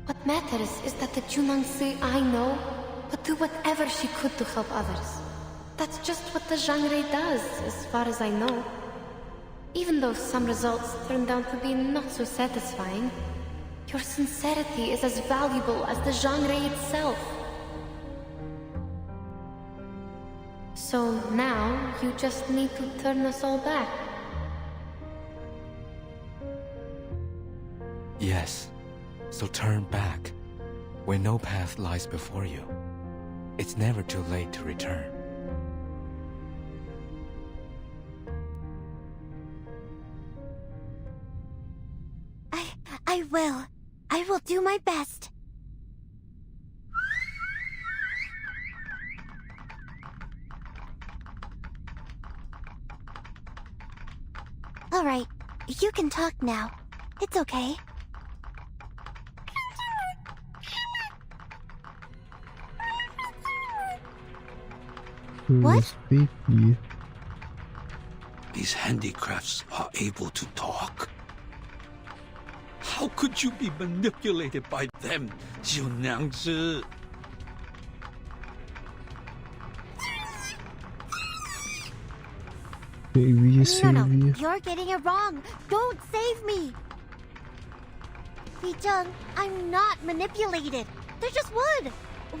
What matters is that the Junangsi I know would do whatever she could to help others. That's just what the Zhangrei does, as far as I know. Even though some results turned out to be not so satisfying, your sincerity is as valuable as the Zhangrei itself. So now, you just need to turn us all back. Yes. So turn back. Where no path lies before you. It's never too late to return. I will. I will do my best. All right, you can talk now. It's okay. What? These handicrafts are able to talk. How could you be manipulated by them, Jiu-Nangzi? No, you're getting it wrong. Don't save me. Li-Zheng, I'm not manipulated. They're just wood.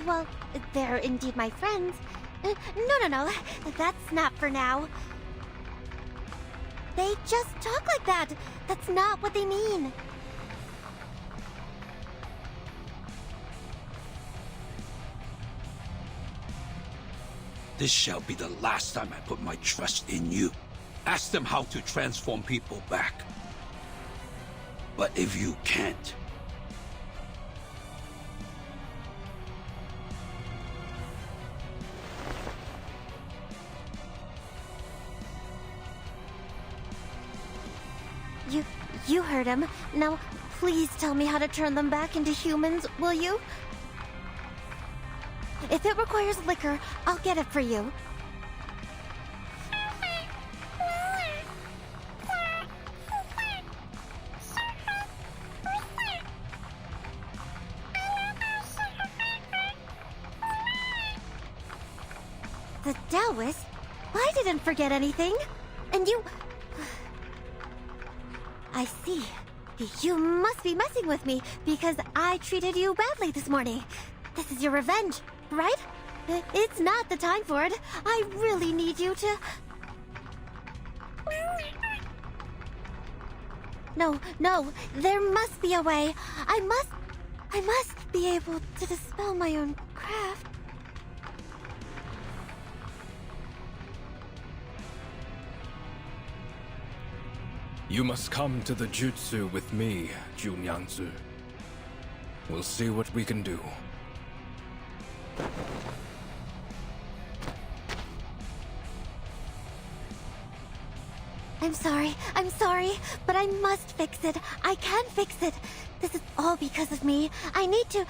Well, they're indeed my friends. No. That's not for now. They just talk like that. That's not what they mean. This shall be the last time I put my trust in you. Ask them how to transform people back. But if you can't, You heard him. Now, please tell me how to turn them back into humans, will you? If it requires liquor, I'll get it for you. The Taoist? I didn't forget anything. And you... I see. You must be messing with me because I treated you badly this morning. This is your revenge, right? It's not the time for it. I really need you to... No, there must be a way. I must be able to dispel my own craft. You must come to the jutsu with me, Junyangzi. We'll see what we can do. I'm sorry, but I must fix it. I can fix it. This is all because of me. I need to...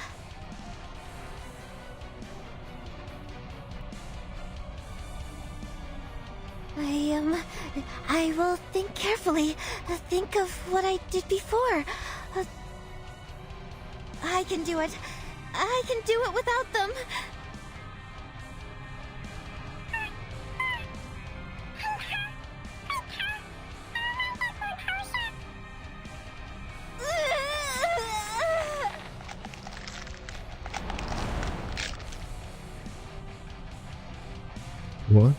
I will think carefully. Think of what I did before. I can do it. I can do it without them. What?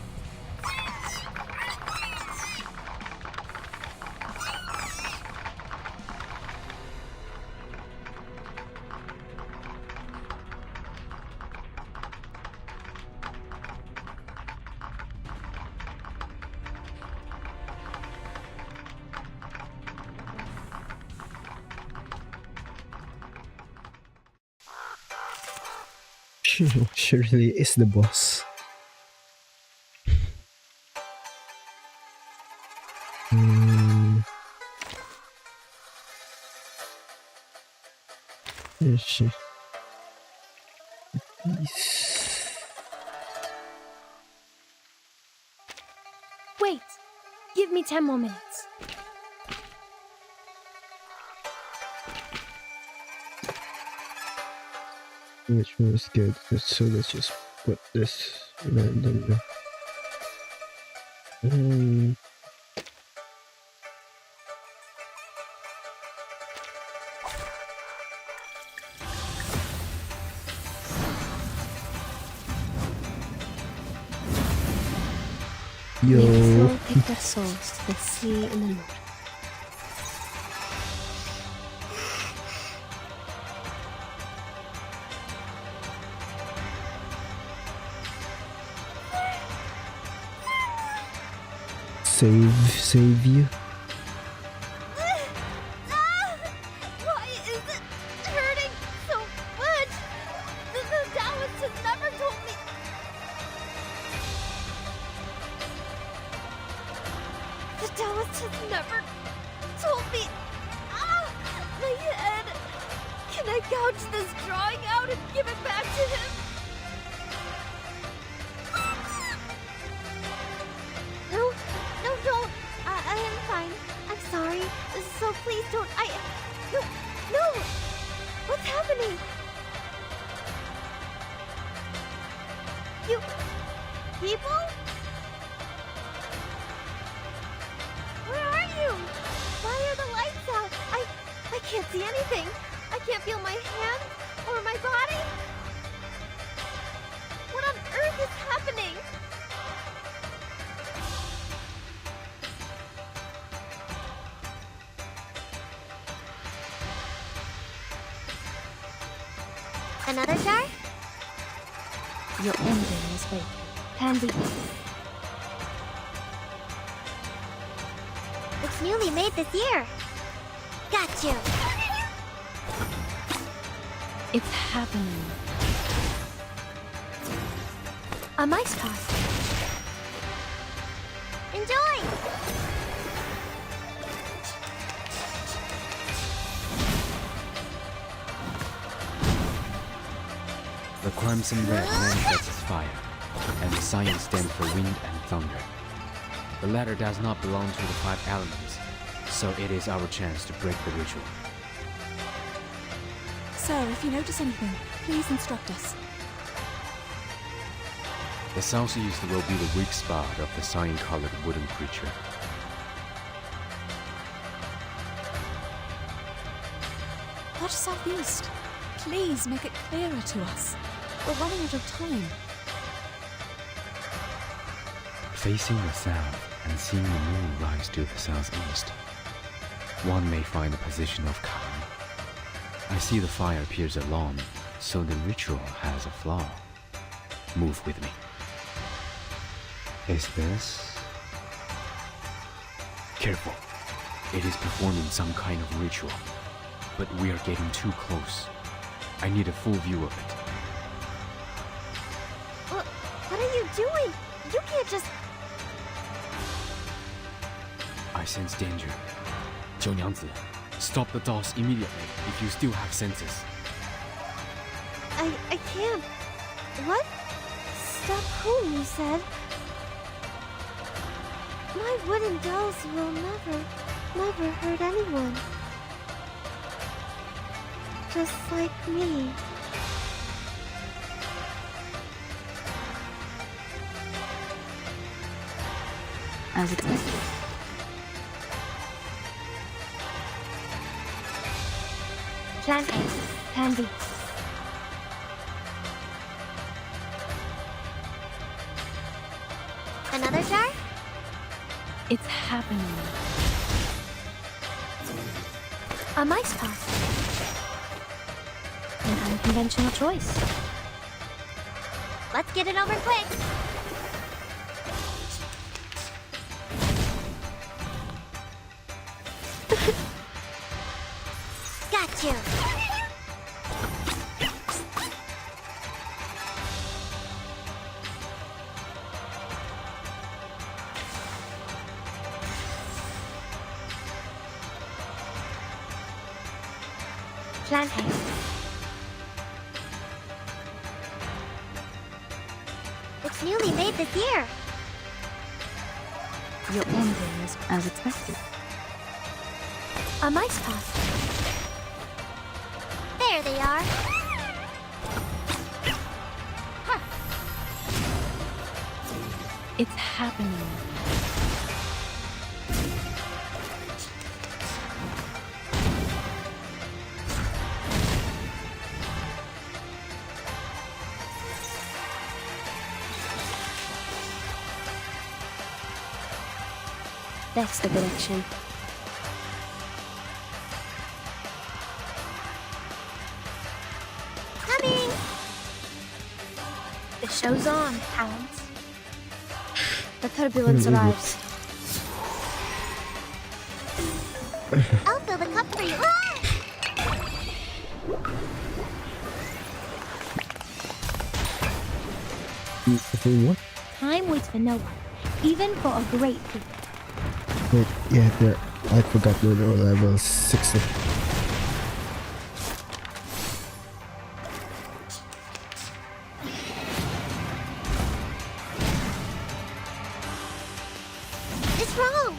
She really is the boss. Is she? Wait! Give me 10 more minutes. Which one is good? So let's just put this randomly. Yo. Take their souls to the sea and the north. Save you. Why is it hurting so much? The Taoist has never told me. The Taoist has never told me. My head. Can I gouge this drawing out and give it back to him? No, don't. I am fine. I'm sorry. So please don't. No. What's happening? You people? Where are you? Why are the lights out? I can't see anything. I can't feel my hand or my body. What on earth is happening? Another jar? Your ending is waiting. Handy. It's newly made this year. Got you. It's happening. A mice pie. Enjoy! The crimson red manifests fire, and the sign stands for wind and thunder. The latter does not belong to the 5 elements, so it is our chance to break the ritual. Sir, if you notice anything, please instruct us. The southeast will be the weak spot of the cyan-colored wooden creature. What southeast? Please make it clearer to us. We're running out of time. Facing the south and seeing the moon rise to the southeast, one may find the position of calm. I see the fire appears alone, so the ritual has a flaw. Move with me. Is this? Careful. It is performing some kind of ritual, but we are getting too close. I need a full view of it. What are you doing? You can't just... I sense danger. 九娘子, stop the dolls immediately if you still have senses. I can't. What? Stop whom, you said? My wooden dolls will never hurt anyone. Just like me. As expected. Plan A. Plan B. Another jar? It's happening. A mice pass. An unconventional choice. Let's get it over quick. Got you. Plan A. It's newly made this year. Your ending is as expected. A mice pass. There they are. Huh. It's happening. That's the direction. Coming! The show's on, hounds. The turbulence arrives. I'll fill the cup for you. What? Time waits for no one, even for a great people. Wait, yeah, there. I forgot we're level 60. It's wrong.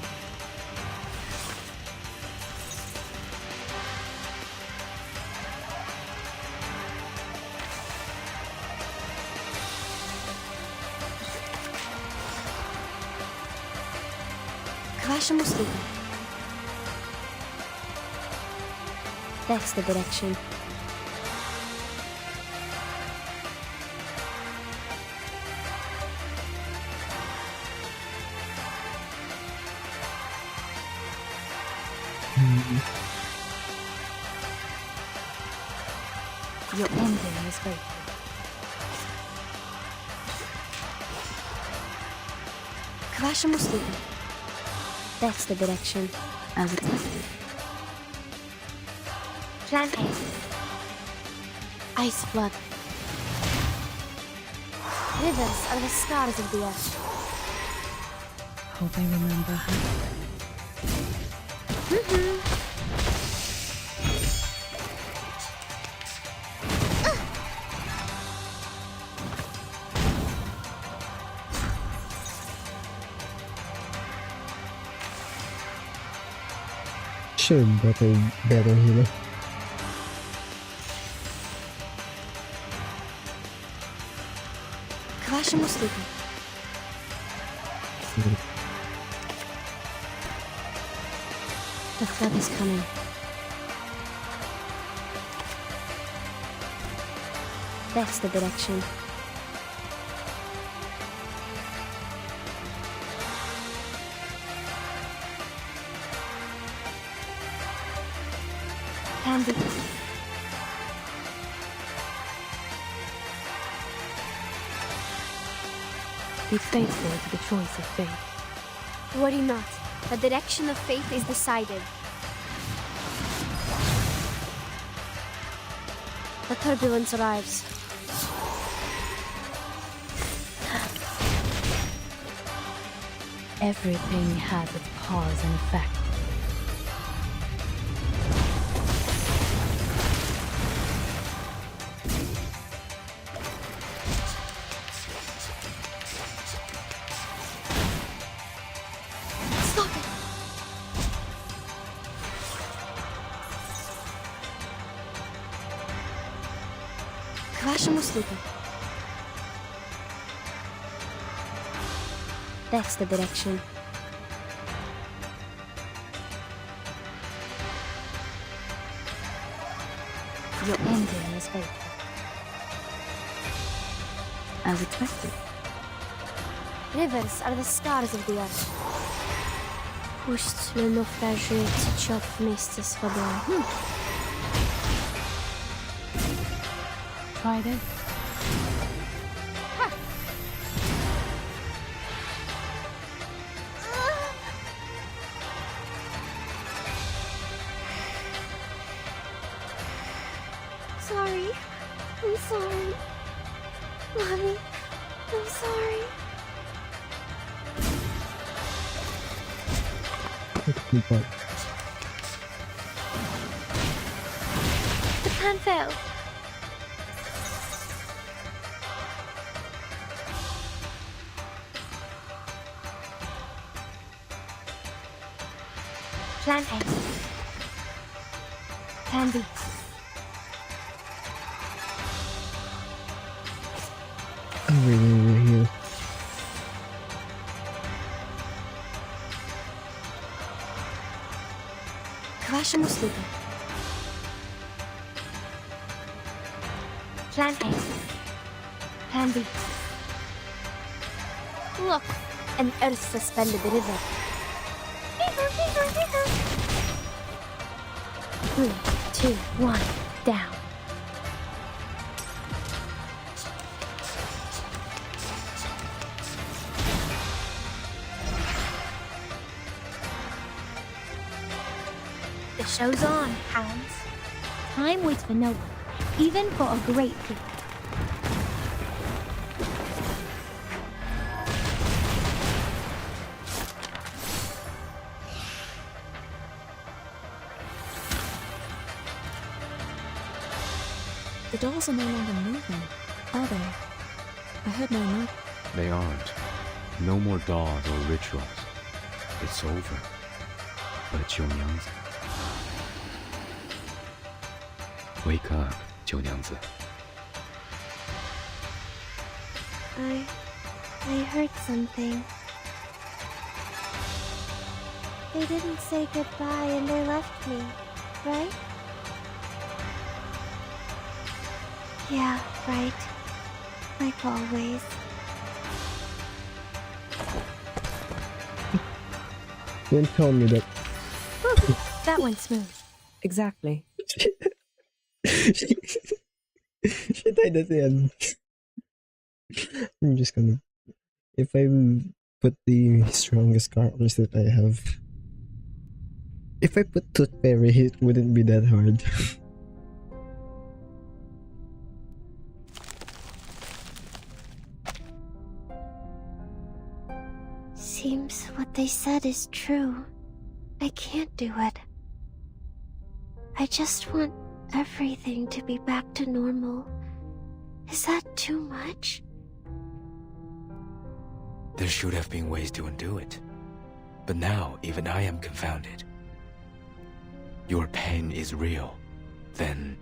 Ваша услуга. That's the direction. Your ending is faithful. К вашим услугам. That's the direction. As expected. Plan A. Ice flood. Rivers are the scars of the earth. Hope I remember how. Should but a better healer. К вашим вашим услугам. The flood is coming. That's the direction. Andy. Be faithful to the choice of fate. Worry not. The direction of fate is decided. The turbulence arrives. Everything has its cause and effect. Stop it! К вашим услугам. That's the direction. Your ending is faithful. As expected. Rivers are the scars of the earth. Пусть le naufragé течет вместе с водой. Try this. Sorry. I'm sorry. Mommy, I'm sorry. The plan failed. Plan A. Plan B. Everything over here. К вашим услугам. Plan A. Plan B. Look, an earth-suspended river. 3, 2, 1, down. The show's on, hounds. Time waits for no one, even for a great feat. The dolls are no longer moving, are they? I heard no noise. They aren't. No more dolls or rituals. It's over. But 九娘子 Wake up, 九娘子 I heard something. They didn't say goodbye and they left me, right? Yeah, right. Like always. Don't tell me that. That went smooth. Exactly. She died at the end. I'm just gonna. If I put the strongest characters that I have. If I put Tooth Fairy, it wouldn't be that hard. Seems what they said is true. I can't do it. I just want everything to be back to normal. Is that too much? There should have been ways to undo it. But now, even I am confounded. Your pain is real. Then...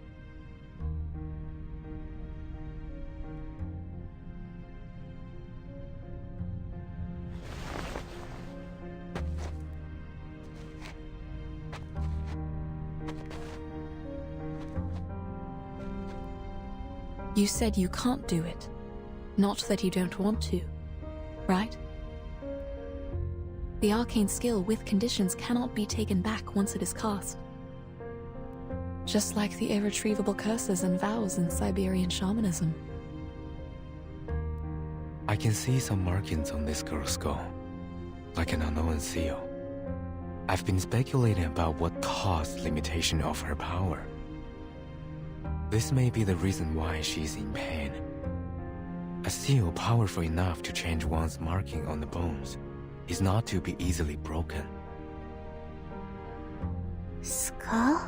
You said you can't do it, not that you don't want to, right? The arcane skill with conditions cannot be taken back once it is cast. Just like the irretrievable curses and vows in Siberian shamanism. I can see some markings on this girl's skull, like an unknown seal. I've been speculating about what caused limitation of her power. This may be the reason why she's in pain. A seal powerful enough to change one's marking on the bones is not to be easily broken. Skull?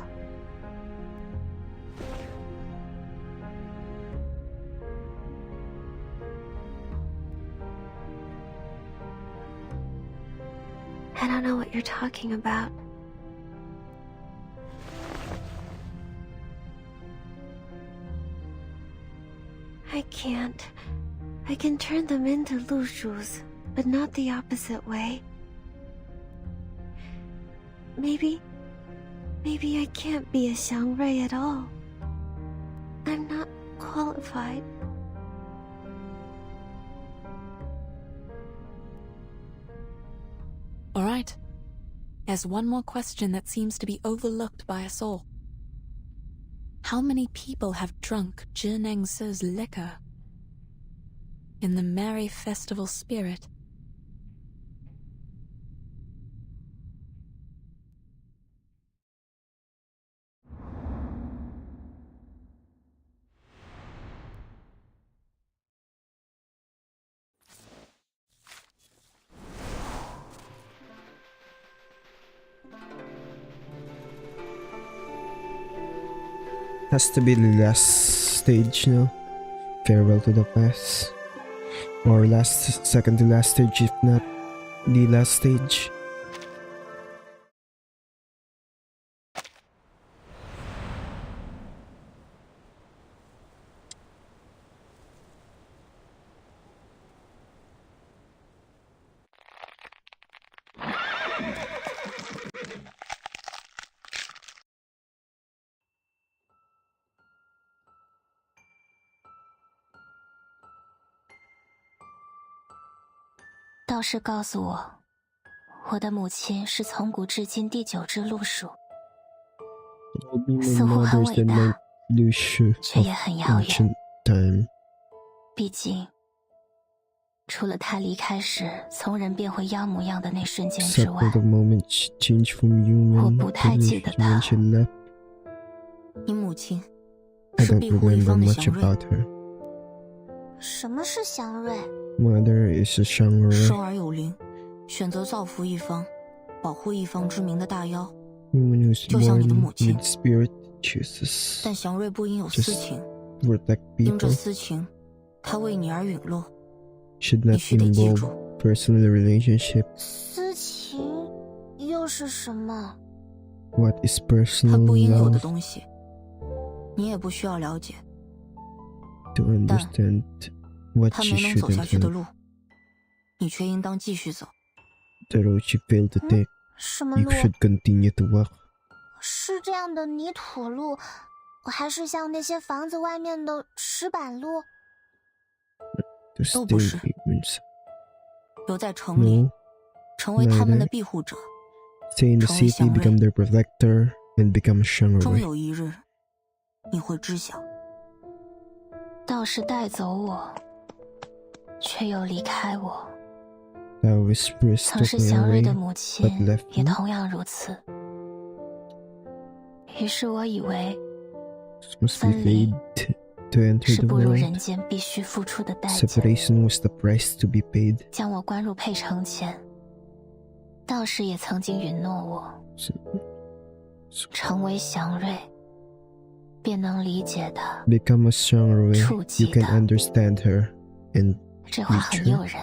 I don't know what you're talking about. I can't. I can turn them into lushus, but not the opposite way. Maybe I can't be a xiangrui at all. I'm not qualified. All right. There's one more question that seems to be overlooked by us all. How many people have drunk Zhinengsi's liquor? In the merry festival spirit. Has to be the last stage now. Farewell to the past. Or second to last stage, if not the last stage.道士告诉我，我的母亲是从古至今第9只鹿属，似乎很伟大，却也很遥远。毕竟，除了她离开时从人变回妖模样的那瞬间之外，我不太记得她。你母亲是庇护一方的祥瑞。什么是祥瑞？ Mother is a xiangrui. 生而有灵，选择造福一方、保护一方之名的大妖，就像你的母亲。但祥瑞不应有私情，因着私情，他为你而陨落。你须得记住。私情又是什么？ What is personal 他不应有的 love? 东西，你也不需要了解。 To understand. What 他 she 没能走下 shouldn't 去的 have. 路，你却应当继续走。 The road she failed to take. 什么 You 路？ should continue to walk. 是这样的泥土路，还是像那些房子外面的石板路？ To 都不 stay 是。 pavements. 留在城里， No, 成为他们的 neither. 庇护者， Stay in the 成为 city, 祥瑞。 become their protector, and become a 终 xiangrui. 有一日，你会知晓。道士带走我，却又离开我。 Thou whispers 曾 took 是 me 祥瑞 away, 的母亲 but left 也 me. 同样如此。于是我以为 Must be paid to enter 是 the 步入人 world. 间必须付出的代价。 Separation was the price to be paid. 将我关入佩城前，道士也曾经允诺我，成为祥瑞，便能理解他。 Become a xiangrui. 触及 You can 他。 understand her and 这话 reach 很诱 her. 人，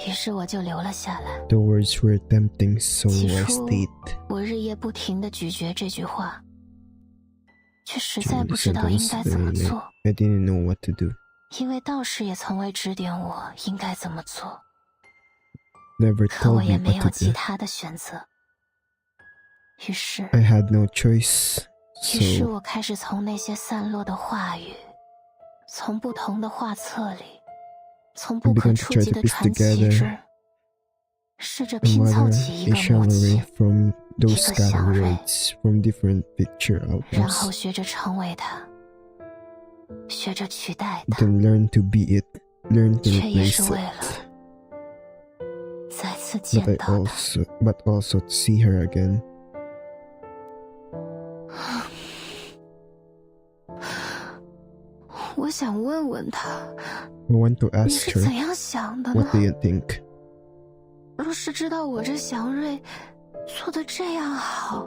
于是我就留了下来。 The words were tempting, so 起 I 初 stayed. 我日夜不停地咀嚼这句话，却实在 During 不 the 知道应该怎么 sentence, 做， I didn't know what to do. 因为道士也从未指点我应该怎么做， Never 可我 told 也 me 没 what 有 to 其 do. 他的选择。于是， I had no choice, 于是 so 我开始从那些散落的话语从不同的画册里，从 I 不可 began to 触 try 及 to 的 piece 传奇 together 中，试着 a 拼凑 mother, 起一 a 个母亲， Shangri from those 一个祥 scattered 瑞， words from different picture 然后 albums. 学着成为它，学着取代它， Then learn to be it, learn to 却也是 replace 为 it. 了再次 But 见到它。 also to see her again. 我想问问他， I want to 你 ask 是 her, 怎样想的呢？ what do you think? 若是知道我这祥瑞做得这样好，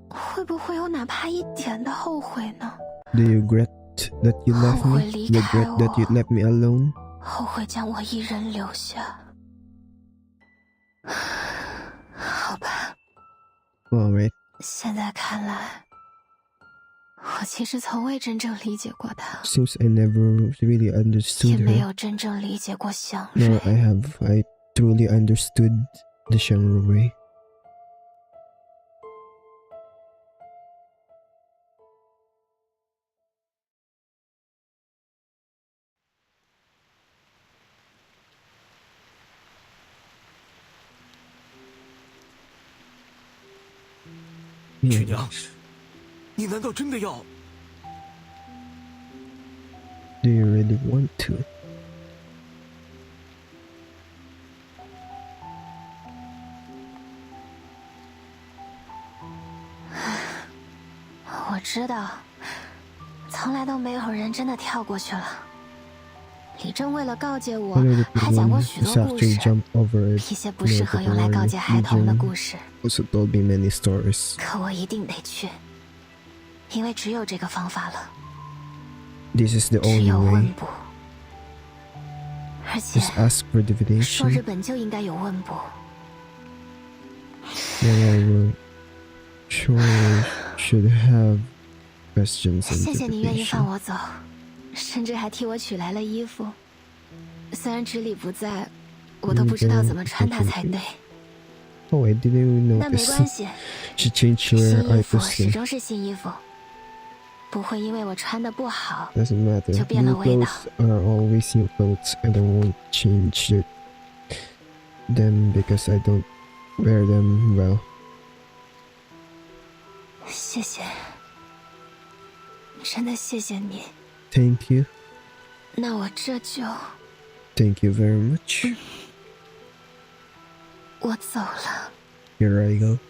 会不会有哪怕一点的后悔呢？ Do you regret that you left 后悔 me? 离开 Regret that you 我， left me alone? 后悔将我一人留下。好吧， Alright. 现在看来，我其实从未真正理解过他， Seems I never really 也 understood 没 her. 有真正理解过祥 Nor 瑞。 I truly understood the Shangri way. 曲娘，你难道真的要？ Do you really want to? 我知道，从来都没有人真的跳过去了。李正为了告诫我， I know the 还讲过 one 许 who's 多故 actually 事， jumped over 一 it. 些不适合用来告诫孩童的故事。 Also told me many stories. 可我一定得去，因为只有这个方法了， This is the 只 only 有问 way. 卜。而且 Just ask for 说日 divination. 本就应该有问卜。 Then I will surely should have questions and 谢谢你愿意放 divination. 我走，甚至还替我取来了衣服。虽然直里不在，我都不知道怎么穿它才对。 Oh, I didn't even 但没 notice. 关系， She changed 新 her 衣服 eye 始 costume. 终是新衣服，不会因为我穿的不好 Doesn't matter. 就变了 New 味道。 clothes are always new clothes, and I won't change them because I don't wear them well. 谢谢，真的谢谢你。 Thank you. 那我这就 Thank you very much. 我走了。 Here I go. “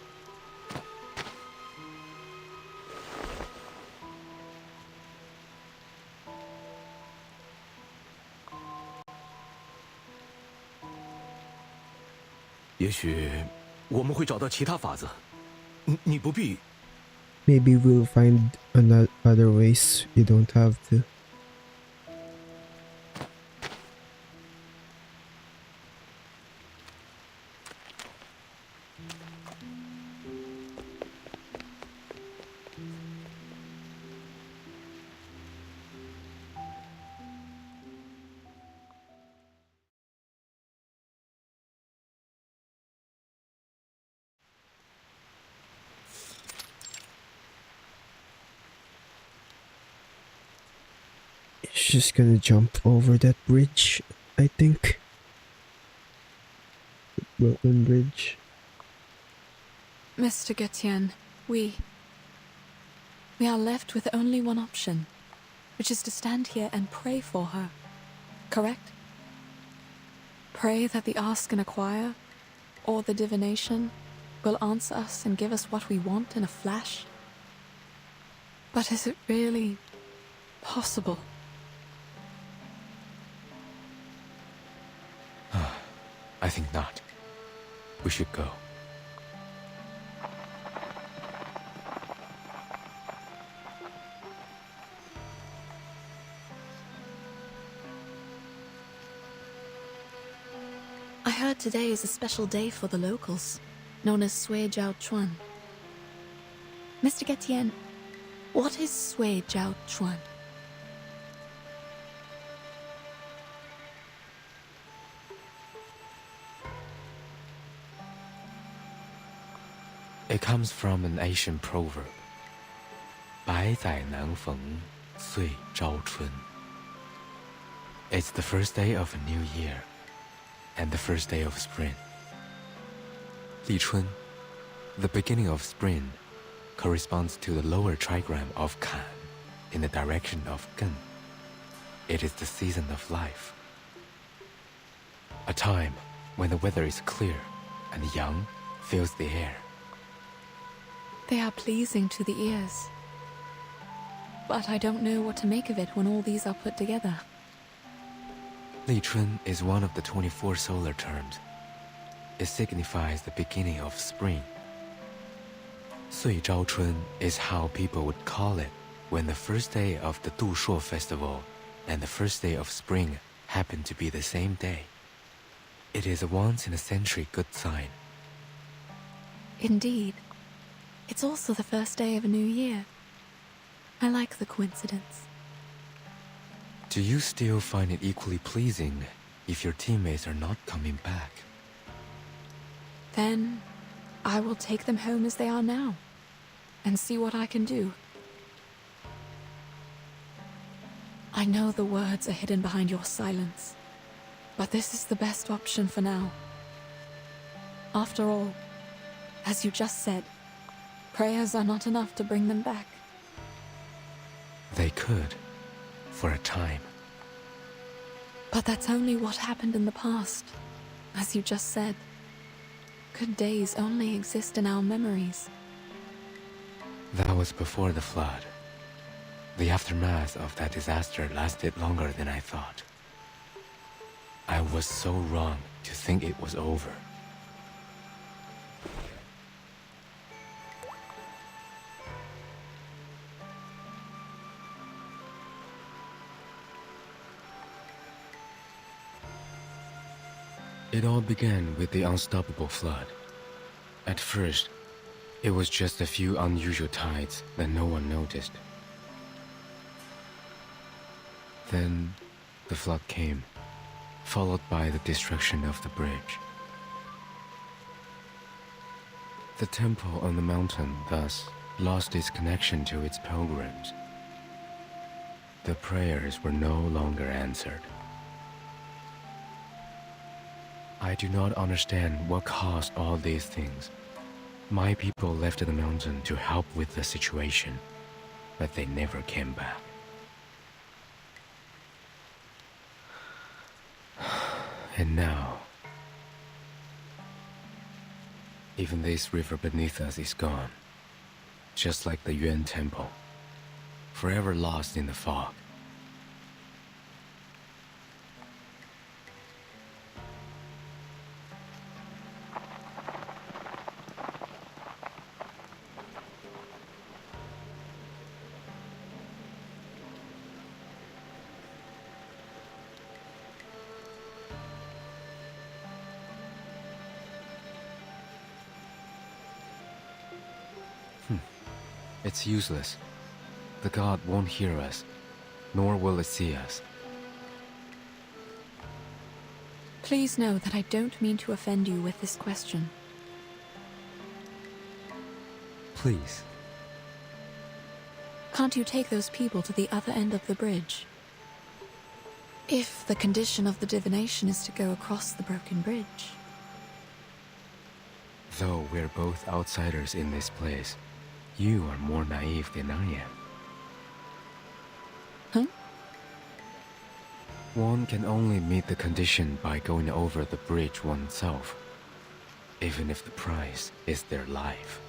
也许我们会找到其他法子，你不必。” Maybe we'll find other ways. You don't have to. She's gonna jump over that bridge, I think. The Brooklyn Bridge. Mr. Getienne, we are left with only one option, which is to stand here and pray for her. Correct? Pray that the Ask and Acquire, or the divination, will answer us and give us what we want in a flash. But is it really possible? I think not. We should go. I heard today is a special day for the locals, known as Sui Jiao Chuan. Mr. Getienne, what is Sui Jiao Chuan? It comes from an Asian proverb. 百载难逢，岁朝春. It's the first day of a new year, and the first day of spring. 立春, the beginning of spring, corresponds to the lower trigram of Kan in the direction of Gen. It is the season of life. A time when the weather is clear and young fills the air. They are pleasing to the ears. But I don't know what to make of it when all these are put together. 立春 is one of the 24 solar terms. It signifies the beginning of spring. 岁朝春 is how people would call it when the first day of the Dushuo festival and the first day of spring happen to be the same day. It is a once-in-a-century good sign. Indeed. It's also the first day of a new year. I like the coincidence. Do you still find it equally pleasing if your teammates are not coming back? Then I will take them home as they are now and see what I can do. I know the words are hidden behind your silence, but this is the best option for now. After all, as you just said, prayers are not enough to bring them back. They could, for a time. But that's only what happened in the past, as you just said. Good days only exist in our memories. That was before the flood. The aftermath of that disaster lasted longer than I thought. I was so wrong to think it was over. It all began with the unstoppable flood. At first, it was just a few unusual tides that no one noticed. Then, the flood came, followed by the destruction of the bridge. The temple on the mountain thus lost its connection to its pilgrims. The prayers were no longer answered. I do not understand what caused all these things. My people left the mountain to help with the situation, but they never came back. And now, even this river beneath us is gone, just like the Yuan Temple, forever lost in the fog. It's useless. The god won't hear us, nor will it see us. Please know that I don't mean to offend you with this question. Please. Can't you take those people to the other end of the bridge? If the condition of the divination is to go across the broken bridge. Though we're both outsiders in this place, you are more naive than I am. Huh? One can only meet the condition by going over the bridge oneself, even if the price is their life.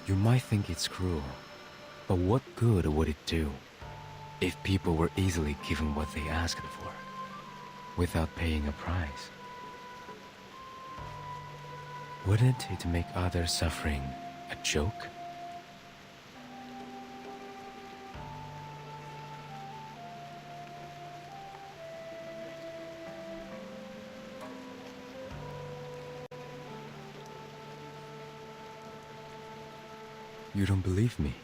You might think it's cruel, but what good would it do if people were easily given what they asked for, without paying a price? Wouldn't it make other suffering a joke? You don't believe me?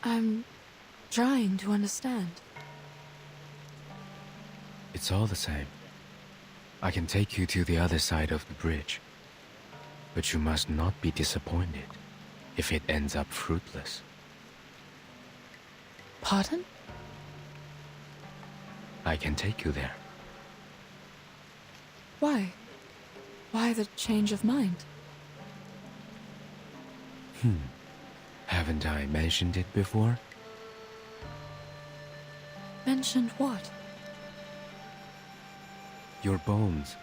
I'm trying to understand. It's all the same. I can take you to the other side of the bridge. But you must not be disappointed if it ends up fruitless. Pardon? I can take you there. Why? Why the change of mind? Haven't I mentioned it before? Mentioned what? Your bones.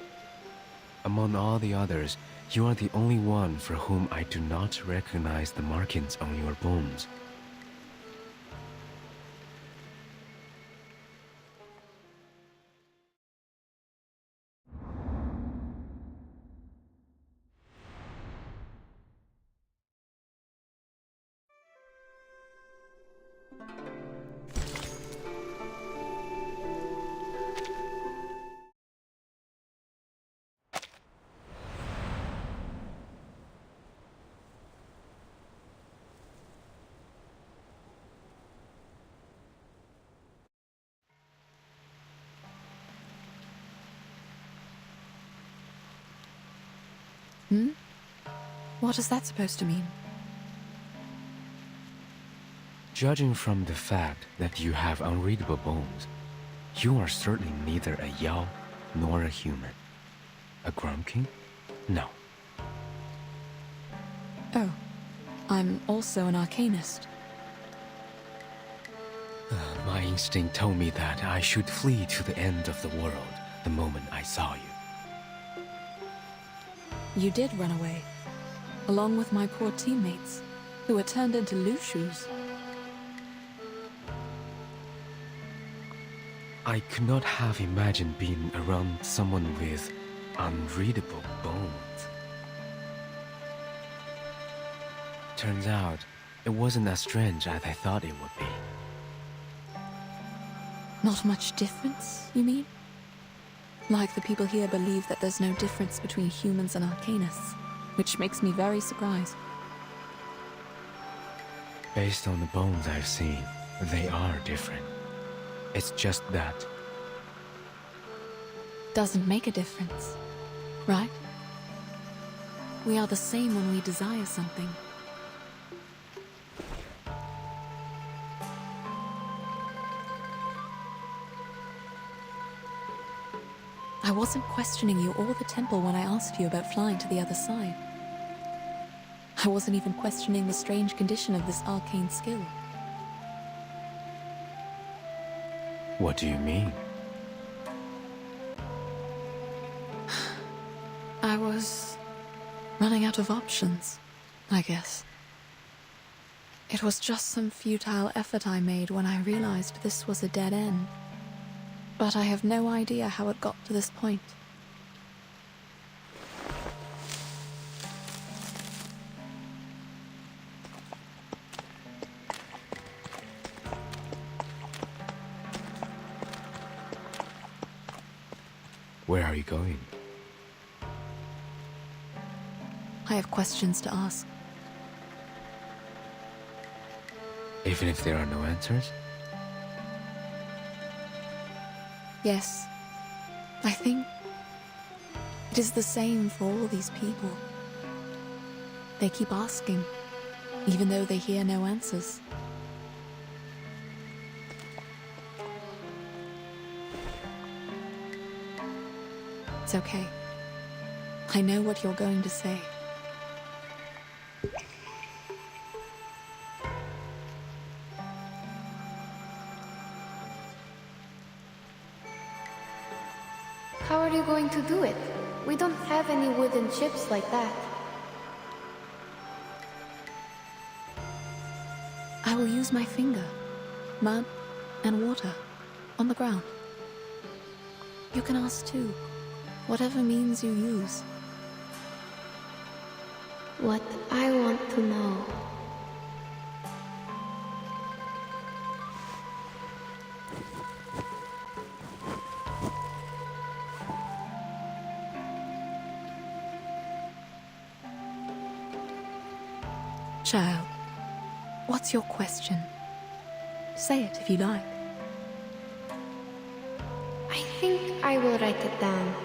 Among all the others, you are the only one for whom I do not recognize the markings on your bones. What is that supposed to mean? Judging from the fact that you have unreadable bones, you are certainly neither a Yao nor a human. A Grumpkin? No. Oh, I'm also an arcanist. My instinct told me that I should flee to the end of the world the moment I saw you. You did run away, along with my poor teammates, who were turned into Lushus. I could not have imagined being around someone with unreadable bones. Turns out, it wasn't as strange as I thought it would be. Not much difference, you mean? Like the people here believe that there's no difference between humans and arcanists, which makes me very surprised. Based on the bones I've seen, they are different. It's just that. Doesn't make a difference, right? We are the same when we desire something. I wasn't questioning you or the temple when I asked you about flying to the other side. I wasn't even questioning the strange condition of this arcane skill. What do you mean? I was running out of options, I guess. It was just some futile effort I made when I realized this was a dead end. But I have no idea how it got to this point. Where are you going? I have questions to ask. Even if there are no answers? Yes, I think it is the same for all these people. They keep asking, even though they hear no answers. It's okay. I know what you're going to say. How are you going to do it? We don't have any wooden chips like that. I will use my finger, mud, and water on the ground. You can ask too, whatever means you use. What I want to know. Child, what's your question? Say it if you like. I think I will write it down.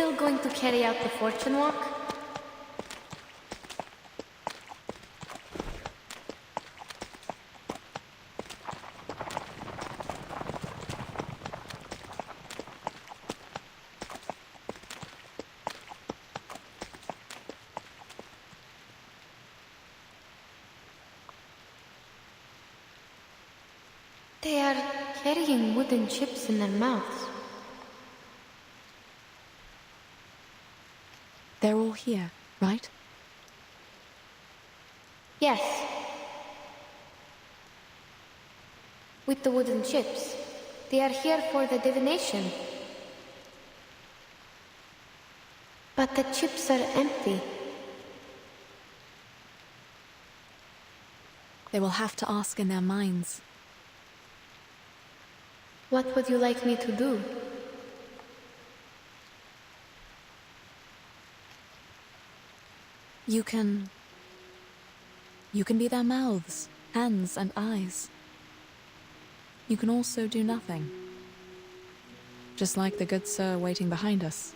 still going to carry out the fortune walk? They are carrying wooden chips in their mouths. They're all here, right? Yes. With the wooden chips. They are here for the divination. But the chips are empty. They will have to ask in their minds. What would you like me to do? You can be their mouths, hands, and eyes. You can also do nothing. Just like the good sir waiting behind us.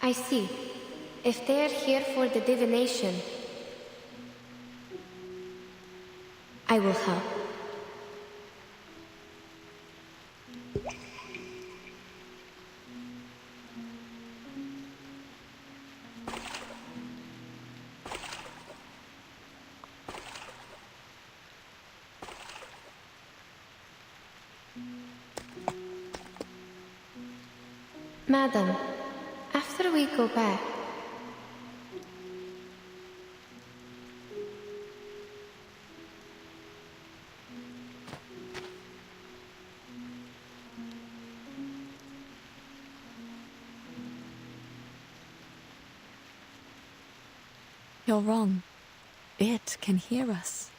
I see. If they are here for the divination, I will help. Madam, after we go back, You're wrong. It can hear us.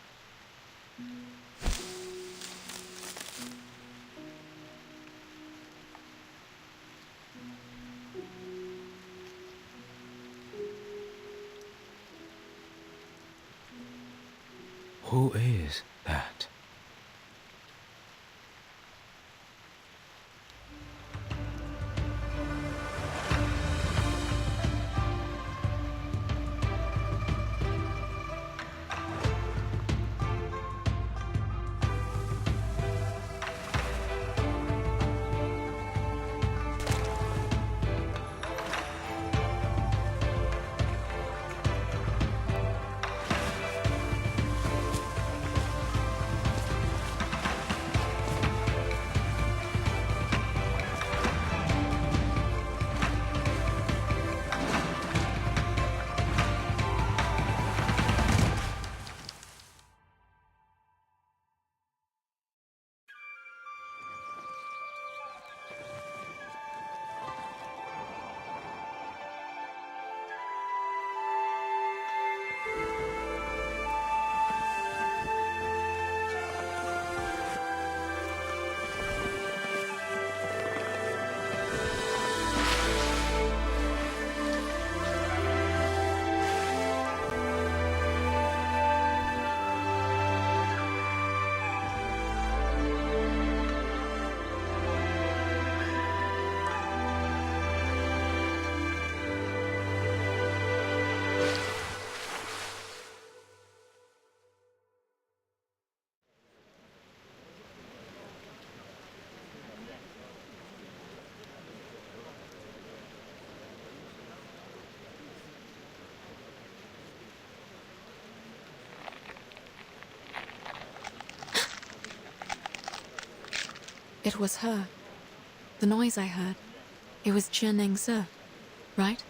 Who is that? It was her. The noise I heard. It was Chen Ze, right?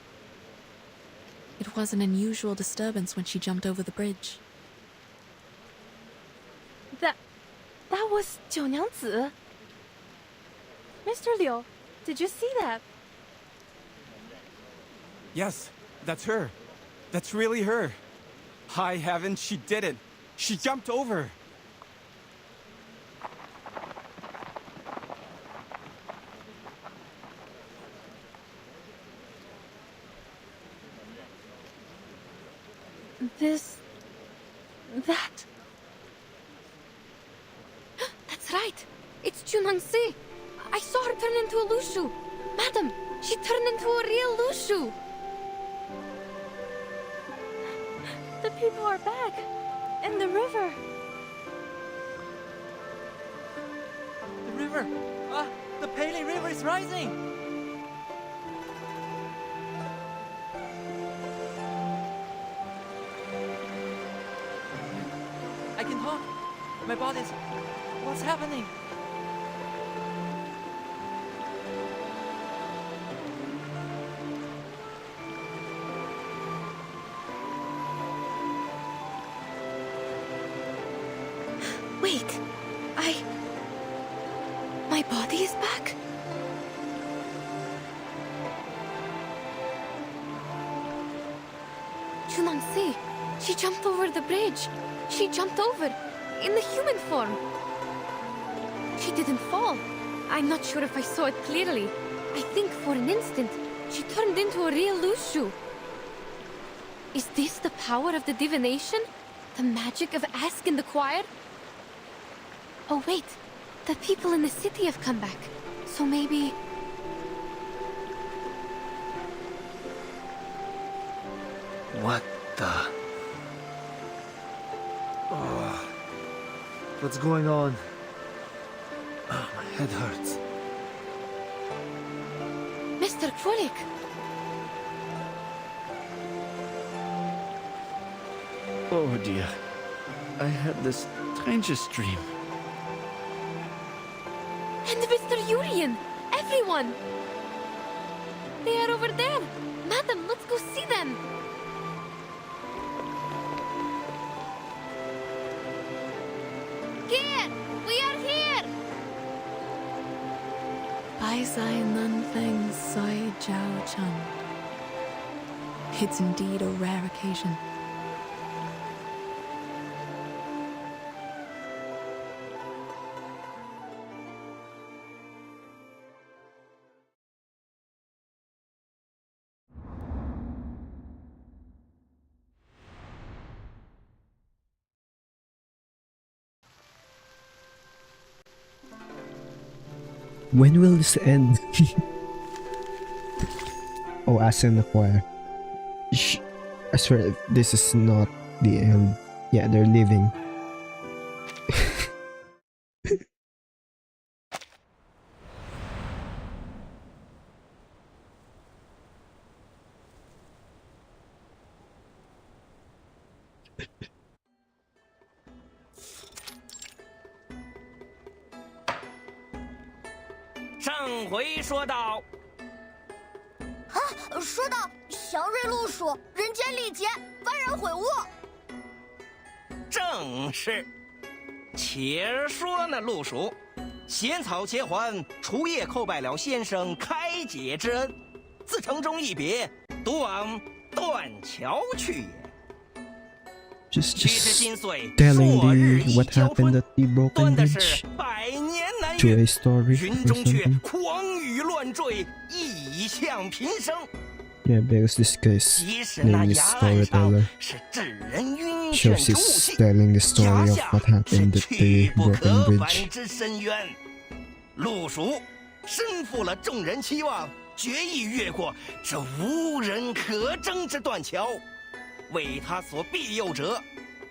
It was an unusual disturbance when she jumped over the bridge. That was 九娘子. Mr. Liu, did you see that? Yes, that's her. That's really her. High heaven, she did it. She jumped over. That... That's right. It's Chunangsi. I saw her turn into a Lushu. Madam, she turned into a real Lushu. The people are back. In the river. The river! The Pele River is rising! I can talk. My body's... What's happening? Wait, my body is back? Chunangsi, she jumped over the bridge. She jumped over, in the human form. She didn't fall. I'm not sure if I saw it clearly. I think for an instant, she turned into a real Lushu. Is this the power of the divination? The magic of Ask in the Choir? Oh wait, the people in the city have come back. So maybe... What the... Oh, what's going on? Oh, my head hurts. Mr. Krulik! Oh dear. I had the strangest dream. And Mr. Urian! Everyone! They are over there! Madam, let's go see them! Here! We are here! Bai Zai Nun Feng Soi Jiao Chun. It's indeed a rare occasion. When will this end? Oh, Ask in the Choir. I swear, this is not the end. Yeah, they're leaving.说道。说到祥瑞路数，人间历劫，幡然悔悟。正是。且说那路数，仙草结环，除夜叩拜了先生开解之恩，自城中一别，独往断桥去也。Just telling the what happened at the broken bridge to a story or something. Yeah, because this guy's name is Storyteller. Shows he's telling the story of what happened at the broken bridge. 陆叔身负了众人期望，决意越过这无人可争之断桥。 为他所庇佑者，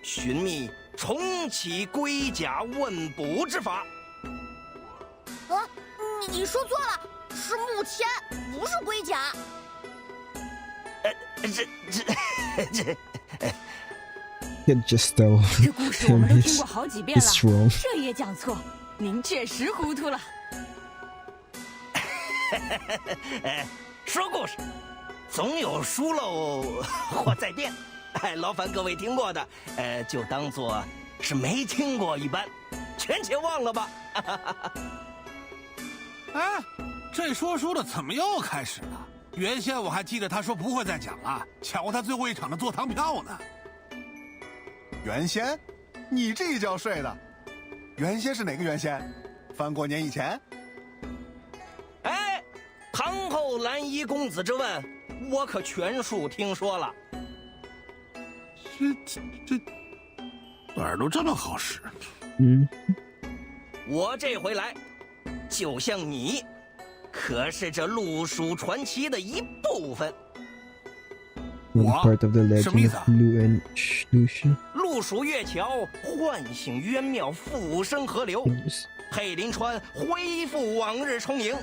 寻觅重启龟甲问卜之法。你说错了，是木签，不是龟甲。这 Can just tell him he's wrong. 这也讲错，您确实糊涂了。说故事，总有疏漏或在变。 劳烦各位听过的，就当做是没听过一般，全且忘了吧。哎，这说书的怎么又开始了？原先我还记得他说不会再讲了，抢过他最后一场的坐堂票呢。原先？你这一觉睡的，原先是哪个原先？翻过年以前？哎，唐后蓝衣公子之问，我可全数听说了。这耳朵这么好使？我这回来，就像你，可是这陆蜀传奇的一部分。Part of the legend of Lu and Lucia. 陆蜀月桥唤醒渊庙复生河流，佩林川恢复往日充盈，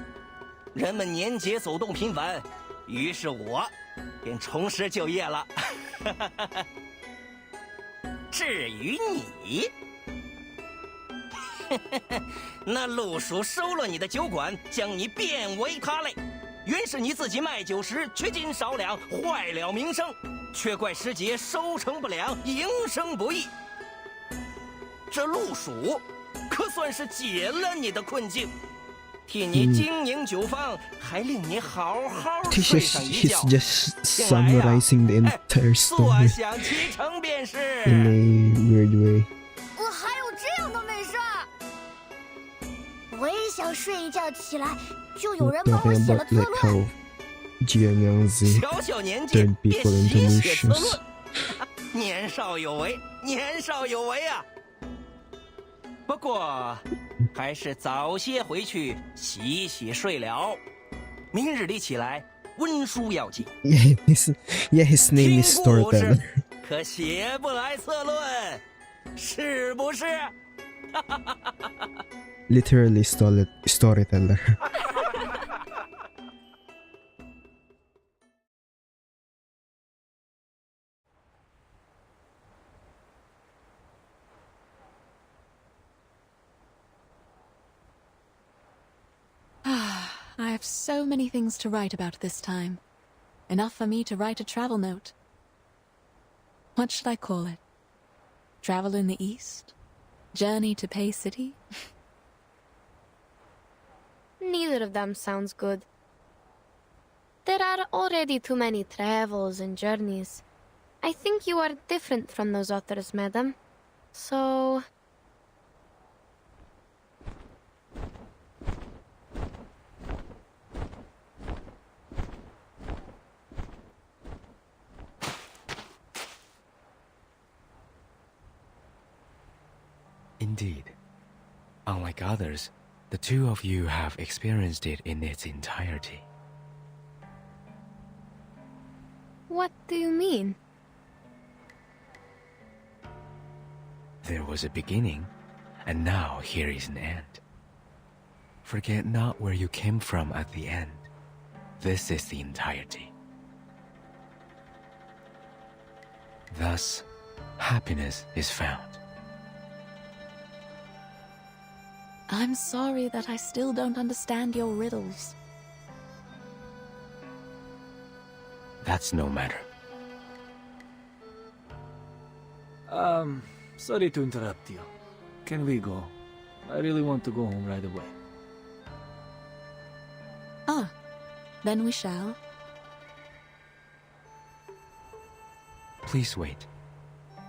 人们年节走动频繁，于是我便重拾旧业了。至于你，那陆蜀收了你的酒馆，将你变为他类。原是你自己卖酒时缺斤少两，坏了名声，却怪时节收成不良，营生不易。这陆蜀可算是解了你的困境，替你经营酒坊，还令你好好睡上一觉。 He's just summarizing the entire 坐 story 享其成便是。 in a weird way. 我还有这样的美事儿，我也想睡一觉起来就有人帮我 Talking 写了 about 策 like 论。 how Jian Yangzi 小小年纪 turned 便 people into 写策 Lucius. 论，年少有为，年少有为啊！不过，还是早些回去洗洗睡了，明日里起来温书要紧。Yeah, his name is 听故事 Storyteller. 可写不来策论，是不是？ Literally storyteller. I have so many things to write about this time. Enough for me to write a travel note. What should I call it? Travel in the East? Journey to Pei City? Neither of them sounds good. There are already too many travels and journeys. I think you are different from those authors, madam. So... Indeed. Unlike others, the two of you have experienced it in its entirety. What do you mean? There was a beginning, and now here is an end. Forget not where you came from at the end. This is the entirety. Thus, happiness is found. I'm sorry that I still don't understand your riddles. That's no matter. Sorry to interrupt you. Can we go? I really want to go home right away. Ah, then we shall. Please wait.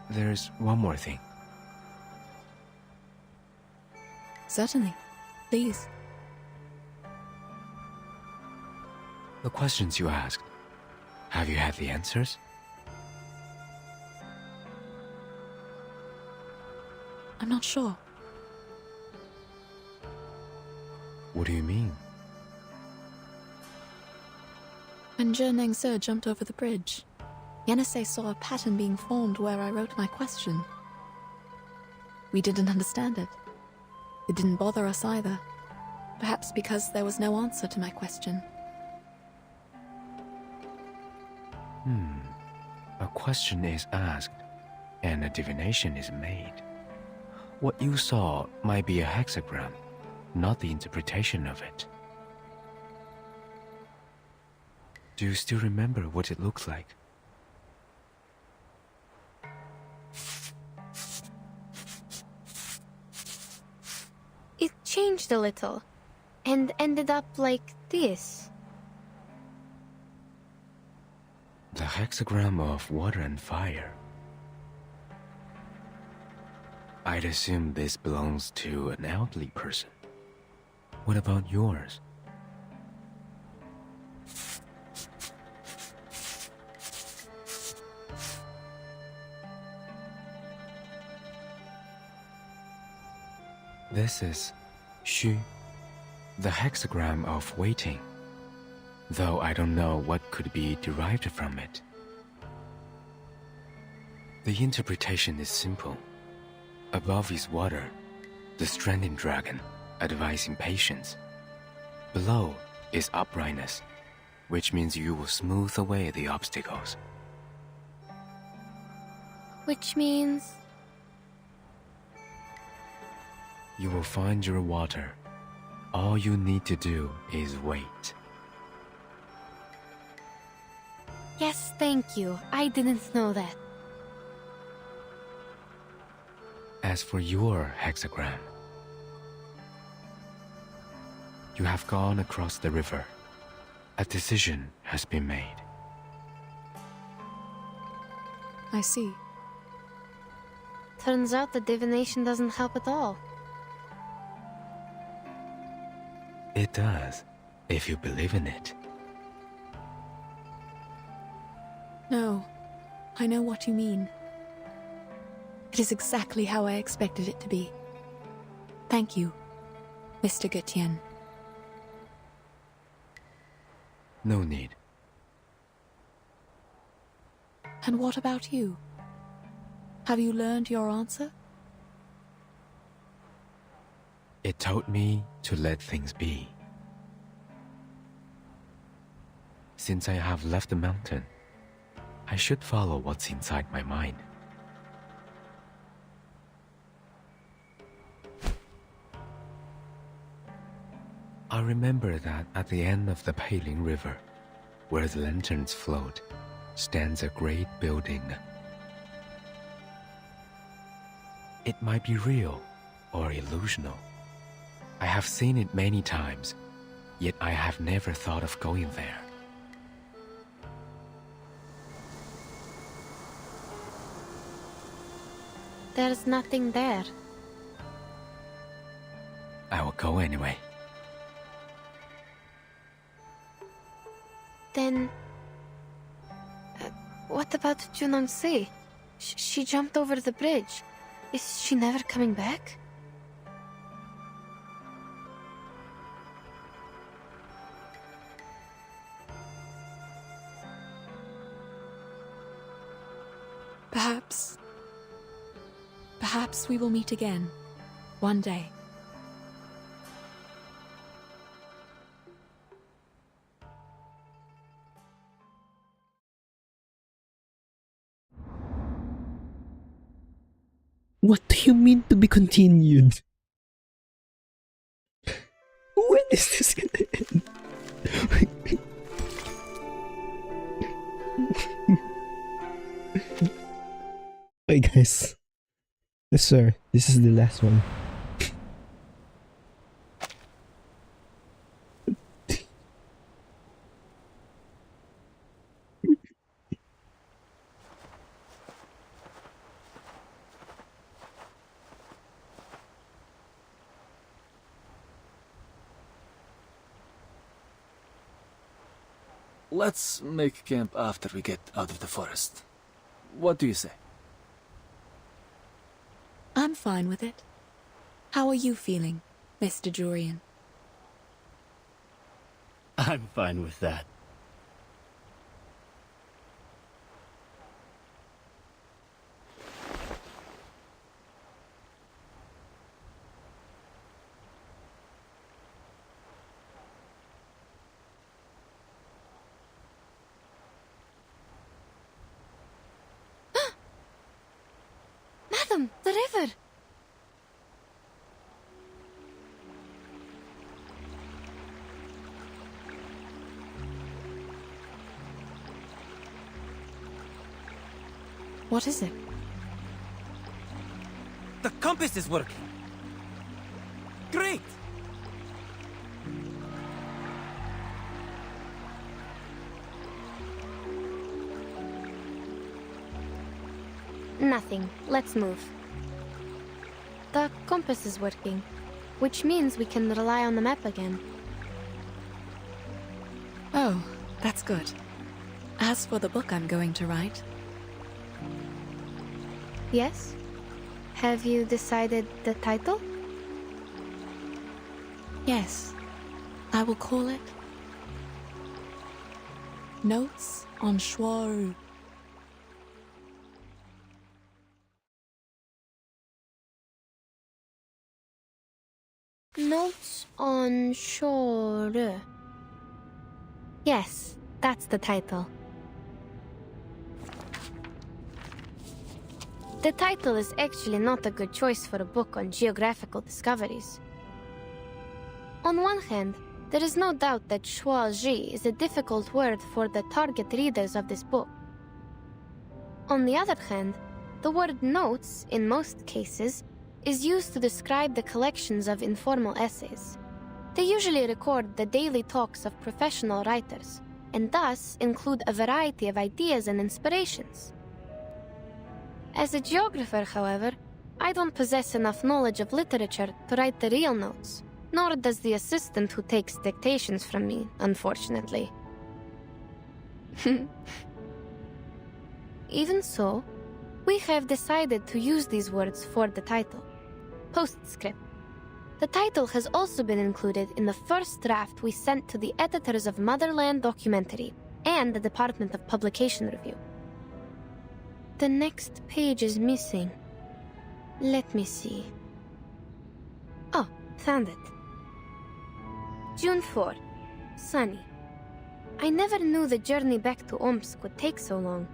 There's one more thing. Certainly. Please. The questions you asked, have you had the answers? I'm not sure. What do you mean? When Zhe Nengse jumped over the bridge, Yanase saw a pattern being formed where I wrote my question. We didn't understand it. It didn't bother us either. Perhaps because there was no answer to my question. A question is asked, and a divination is made. What you saw might be a hexagram, not the interpretation of it. Do you still remember what it looked like? It changed a little, and ended up like this. The hexagram of water and fire. I'd assume this belongs to an elderly person. What about yours? This is Xu, the hexagram of waiting, though I don't know what could be derived from it. The interpretation is simple. Above is water, the stranded dragon, advising patience. Below is uprightness, which means you will smooth away the obstacles. Which means... You will find your water. All you need to do is wait. Yes, thank you. I didn't know that. As for your hexagram, you have gone across the river. A decision has been made. I see. Turns out the divination doesn't help at all. It does, if you believe in it. No, I know what you mean. It is exactly how I expected it to be. Thank you, Mr. Gutian. No need. And what about you? Have you learned your answer? It told me to let things be. Since I have left the mountain, I should follow what's inside my mind. I remember that at the end of the Peiling River, where the lanterns float, stands a great building. It might be real or illusional. I have seen it many times, yet I have never thought of going there. There's nothing there. I will go anyway. Then... what about Junangsi? She jumped over the bridge. Is she never coming back? Perhaps we will meet again, one day. What do you mean to be continued? When is this gonna end? Hey guys. Yes sir, this is the last one. Let's make camp after we get out of the forest. What do you say? I'm fine with it. How are you feeling, Mr. Jurian? I'm fine with that. Madam, the river! What is it? The compass is working. Great! Nothing. Let's move. The compass is working, which means we can rely on the map again. Oh, that's good. As for the book I'm going to write... Yes? Have you decided the title? Yes, I will call it Notes on SHUORI. Notes on SHUORI. Yes, that's the title. The title is actually not a good choice for a book on geographical discoveries. On one hand, there is no doubt that SHUORI is a difficult word for the target readers of this book. On the other hand, the word notes, in most cases, is used to describe the collections of informal essays. They usually record the daily talks of professional writers, and thus include a variety of ideas and inspirations. As a geographer, however, I don't possess enough knowledge of literature to write the real notes, nor does the assistant who takes dictations from me, unfortunately. Even so, we have decided to use these words for the title. Postscript. The title has also been included in the first draft we sent to the editors of Motherland Documentary and the Department of Publication Review. The next page is missing. Let me see. Oh, found it. June 4. Sunny. I never knew the journey back to Omsk would take so long.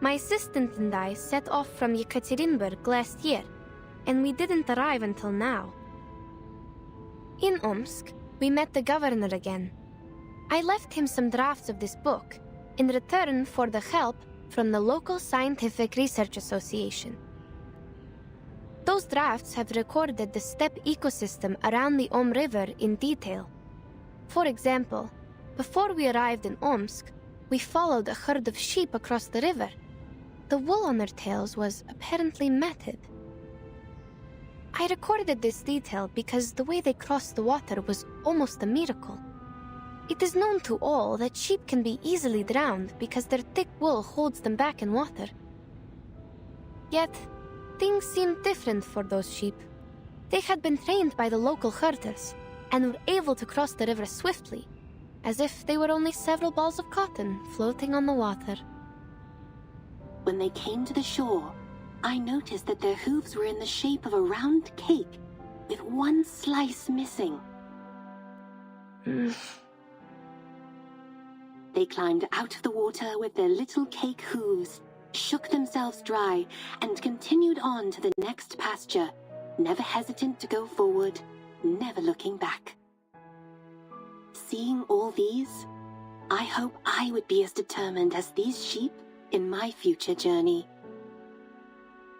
My assistant and I set off from Yekaterinburg last year, and we didn't arrive until now. In Omsk, we met the governor again. I left him some drafts of this book in return for the help from the local Scientific Research Association. Those drafts have recorded the steppe ecosystem around the Om River in detail. For example, before we arrived in Omsk, we followed a herd of sheep across the river. The wool on their tails was apparently matted. I recorded this detail because the way they crossed the water was almost a miracle. It is known to all that sheep can be easily drowned because their thick wool holds them back in water. Yet, things seemed different for those sheep. They had been trained by the local herders and were able to cross the river swiftly, as if they were only several balls of cotton floating on the water. When they came to the shore, I noticed that their hooves were in the shape of a round cake, with one slice missing. They climbed out of the water with their little cake hooves, shook themselves dry, and continued on to the next pasture, never hesitant to go forward, never looking back. Seeing all these, I hope I would be as determined as these sheep in my future journey.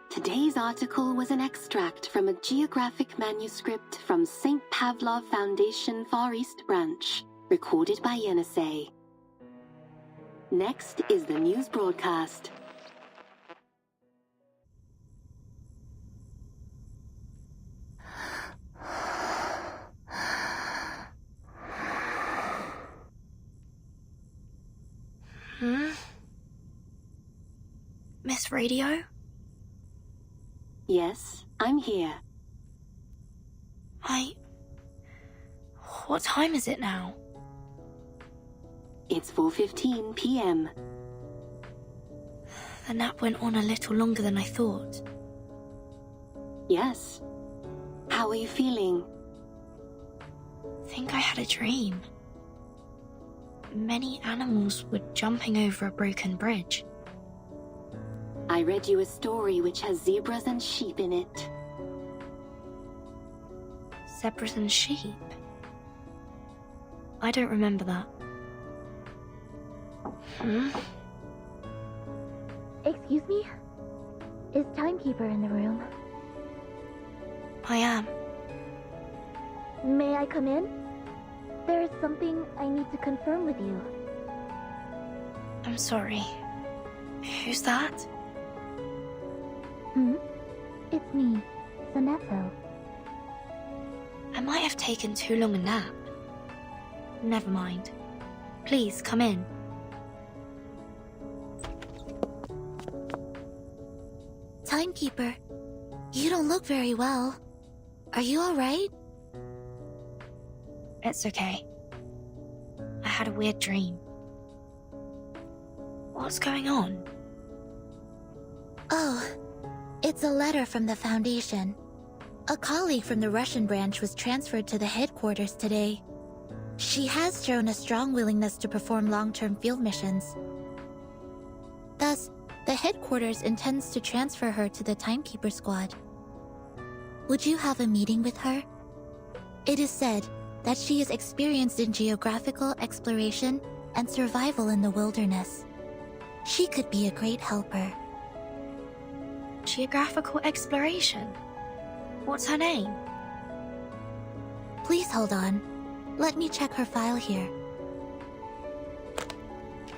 Today's article was an extract from a geographic manuscript from St. Pavlov Foundation Far East Branch, recorded by Yenisei. Next is the news broadcast. Miss Radio? Yes, I'm here. What time is it now? It's 4:15 p.m. The nap went on a little longer than I thought. Yes. How are you feeling? I think I had a dream. Many animals were jumping over a broken bridge. I read you a story which has zebras and sheep in it. Zebras and sheep? I don't remember that. Excuse me? Is Timekeeper in the room? I am. May I come in? There is something I need to confirm with you. I'm sorry. Who's that? It's me, Sonetto. I might have taken too long a nap. Never mind. Please, come in. Timekeeper, you don't look very well. Are you all right? It's okay. I had a weird dream. What's going on? Oh, it's a letter from the Foundation. A colleague from the Russian branch was transferred to the headquarters today. She has shown a strong willingness to perform long-term field missions. Thus, the headquarters intends to transfer her to the Timekeeper Squad. Would you have a meeting with her? It is said that she is experienced in geographical exploration and survival in the wilderness. She could be a great helper. Geographical exploration? What's her name? Please hold on. Let me check her file here.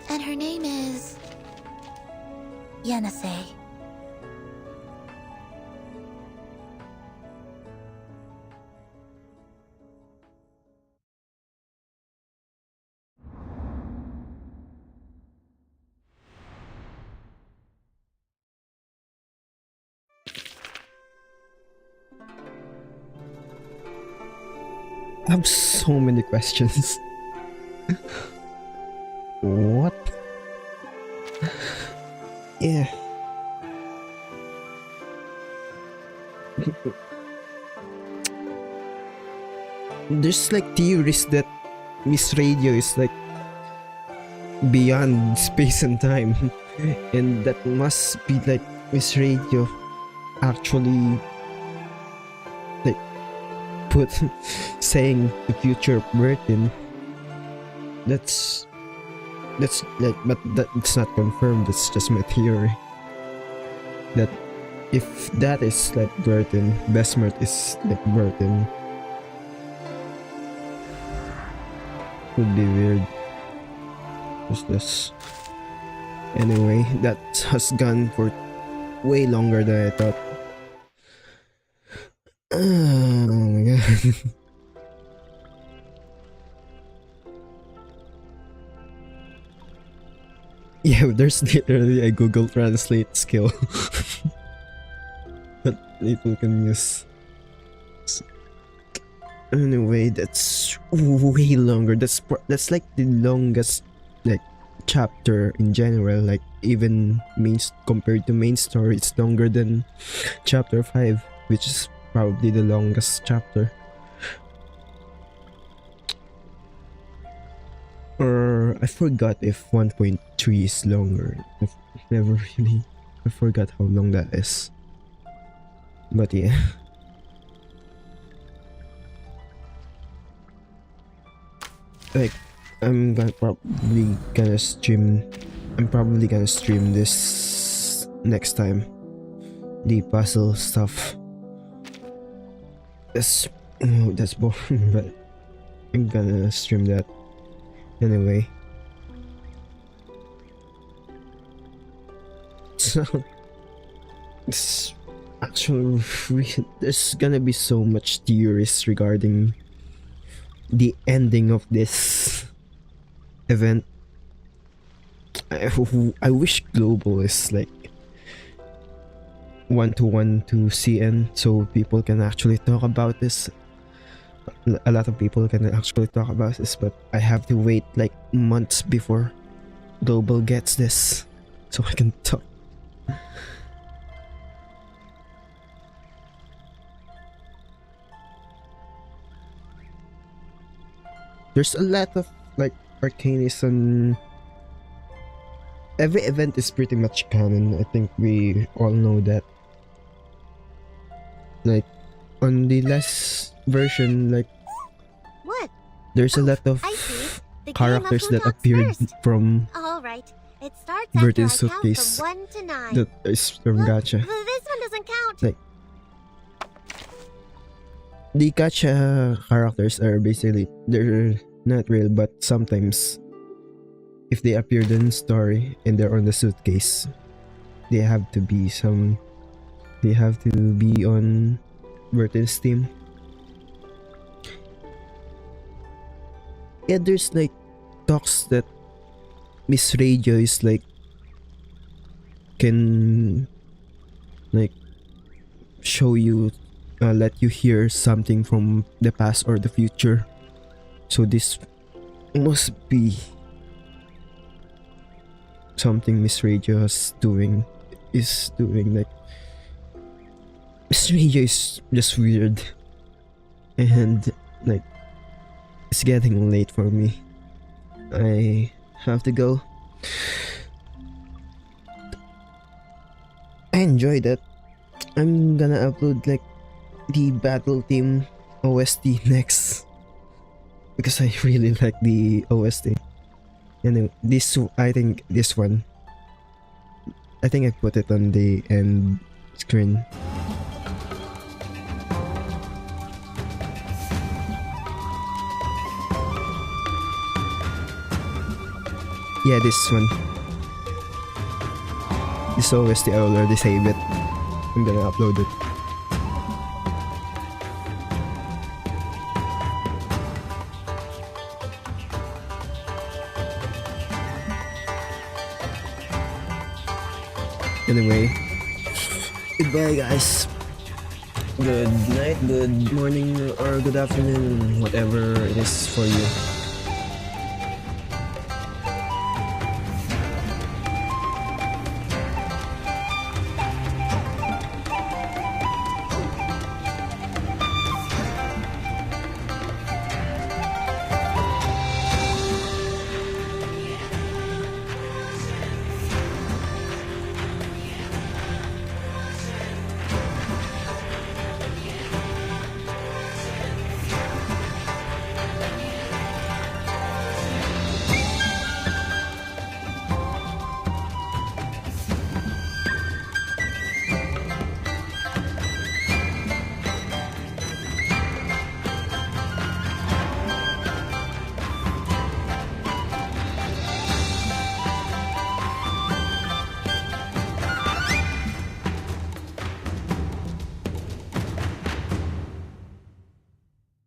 And her name is... Yenisei. I have so many questions. What? Yeah. There's like theories that Miss Radio is like beyond space and time, and that must be like Miss Radio actually like put saying the future of VERTIN. That's like, but that's not confirmed. That's just my theory. That if that is like VERTIN, Besmert is like VERTIN. Would be weird. What's this? Anyway, that has gone for way longer than I thought. Oh my god. Yeah, there's literally a Google Translate skill that people can use. Anyway, that's way longer. That's like the longest like chapter in general. Like even compared to main story, it's longer than chapter 5, which is probably the longest chapter. Or I forgot if 1.3 is longer. I've never really. I forgot how long that is. But yeah. Like, I'm probably gonna stream this next time. The puzzle stuff. That's boring, but I'm gonna stream that anyway. So it's actually there's gonna be so much theories regarding the ending of this event. I wish Global is like 1-to-1 to CN so people can actually talk about this. A lot of people can actually talk about this, but I have to wait like months before Global gets this so I can talk. There's a lot of like arcanism. Every event is pretty much canon. I think we all know that. Like on the last version, like what? There's a lot of characters that appeared from VERTIN suitcase that is from Gacha. This one doesn't count. Like the Gacha characters are basically they're not real, but sometimes if they appeared in story and they're on the suitcase, they have to be on VERTIN's team. Yeah, there's like talks that Miss Radio is like can like show you let you hear something from the past or the future So this must be something Miss Radio is doing. Like Miss Radio is just weird, and like it's getting late for me. I have to go. I enjoyed that. I'm gonna upload like the battle team OST next because I really like the OST. And I think this one, I think I put it on the end screen. Yeah, this one. This OST, I already saved it. I'm gonna upload it. Anyway, goodbye guys. Good night, good morning, or good afternoon, whatever it is for you.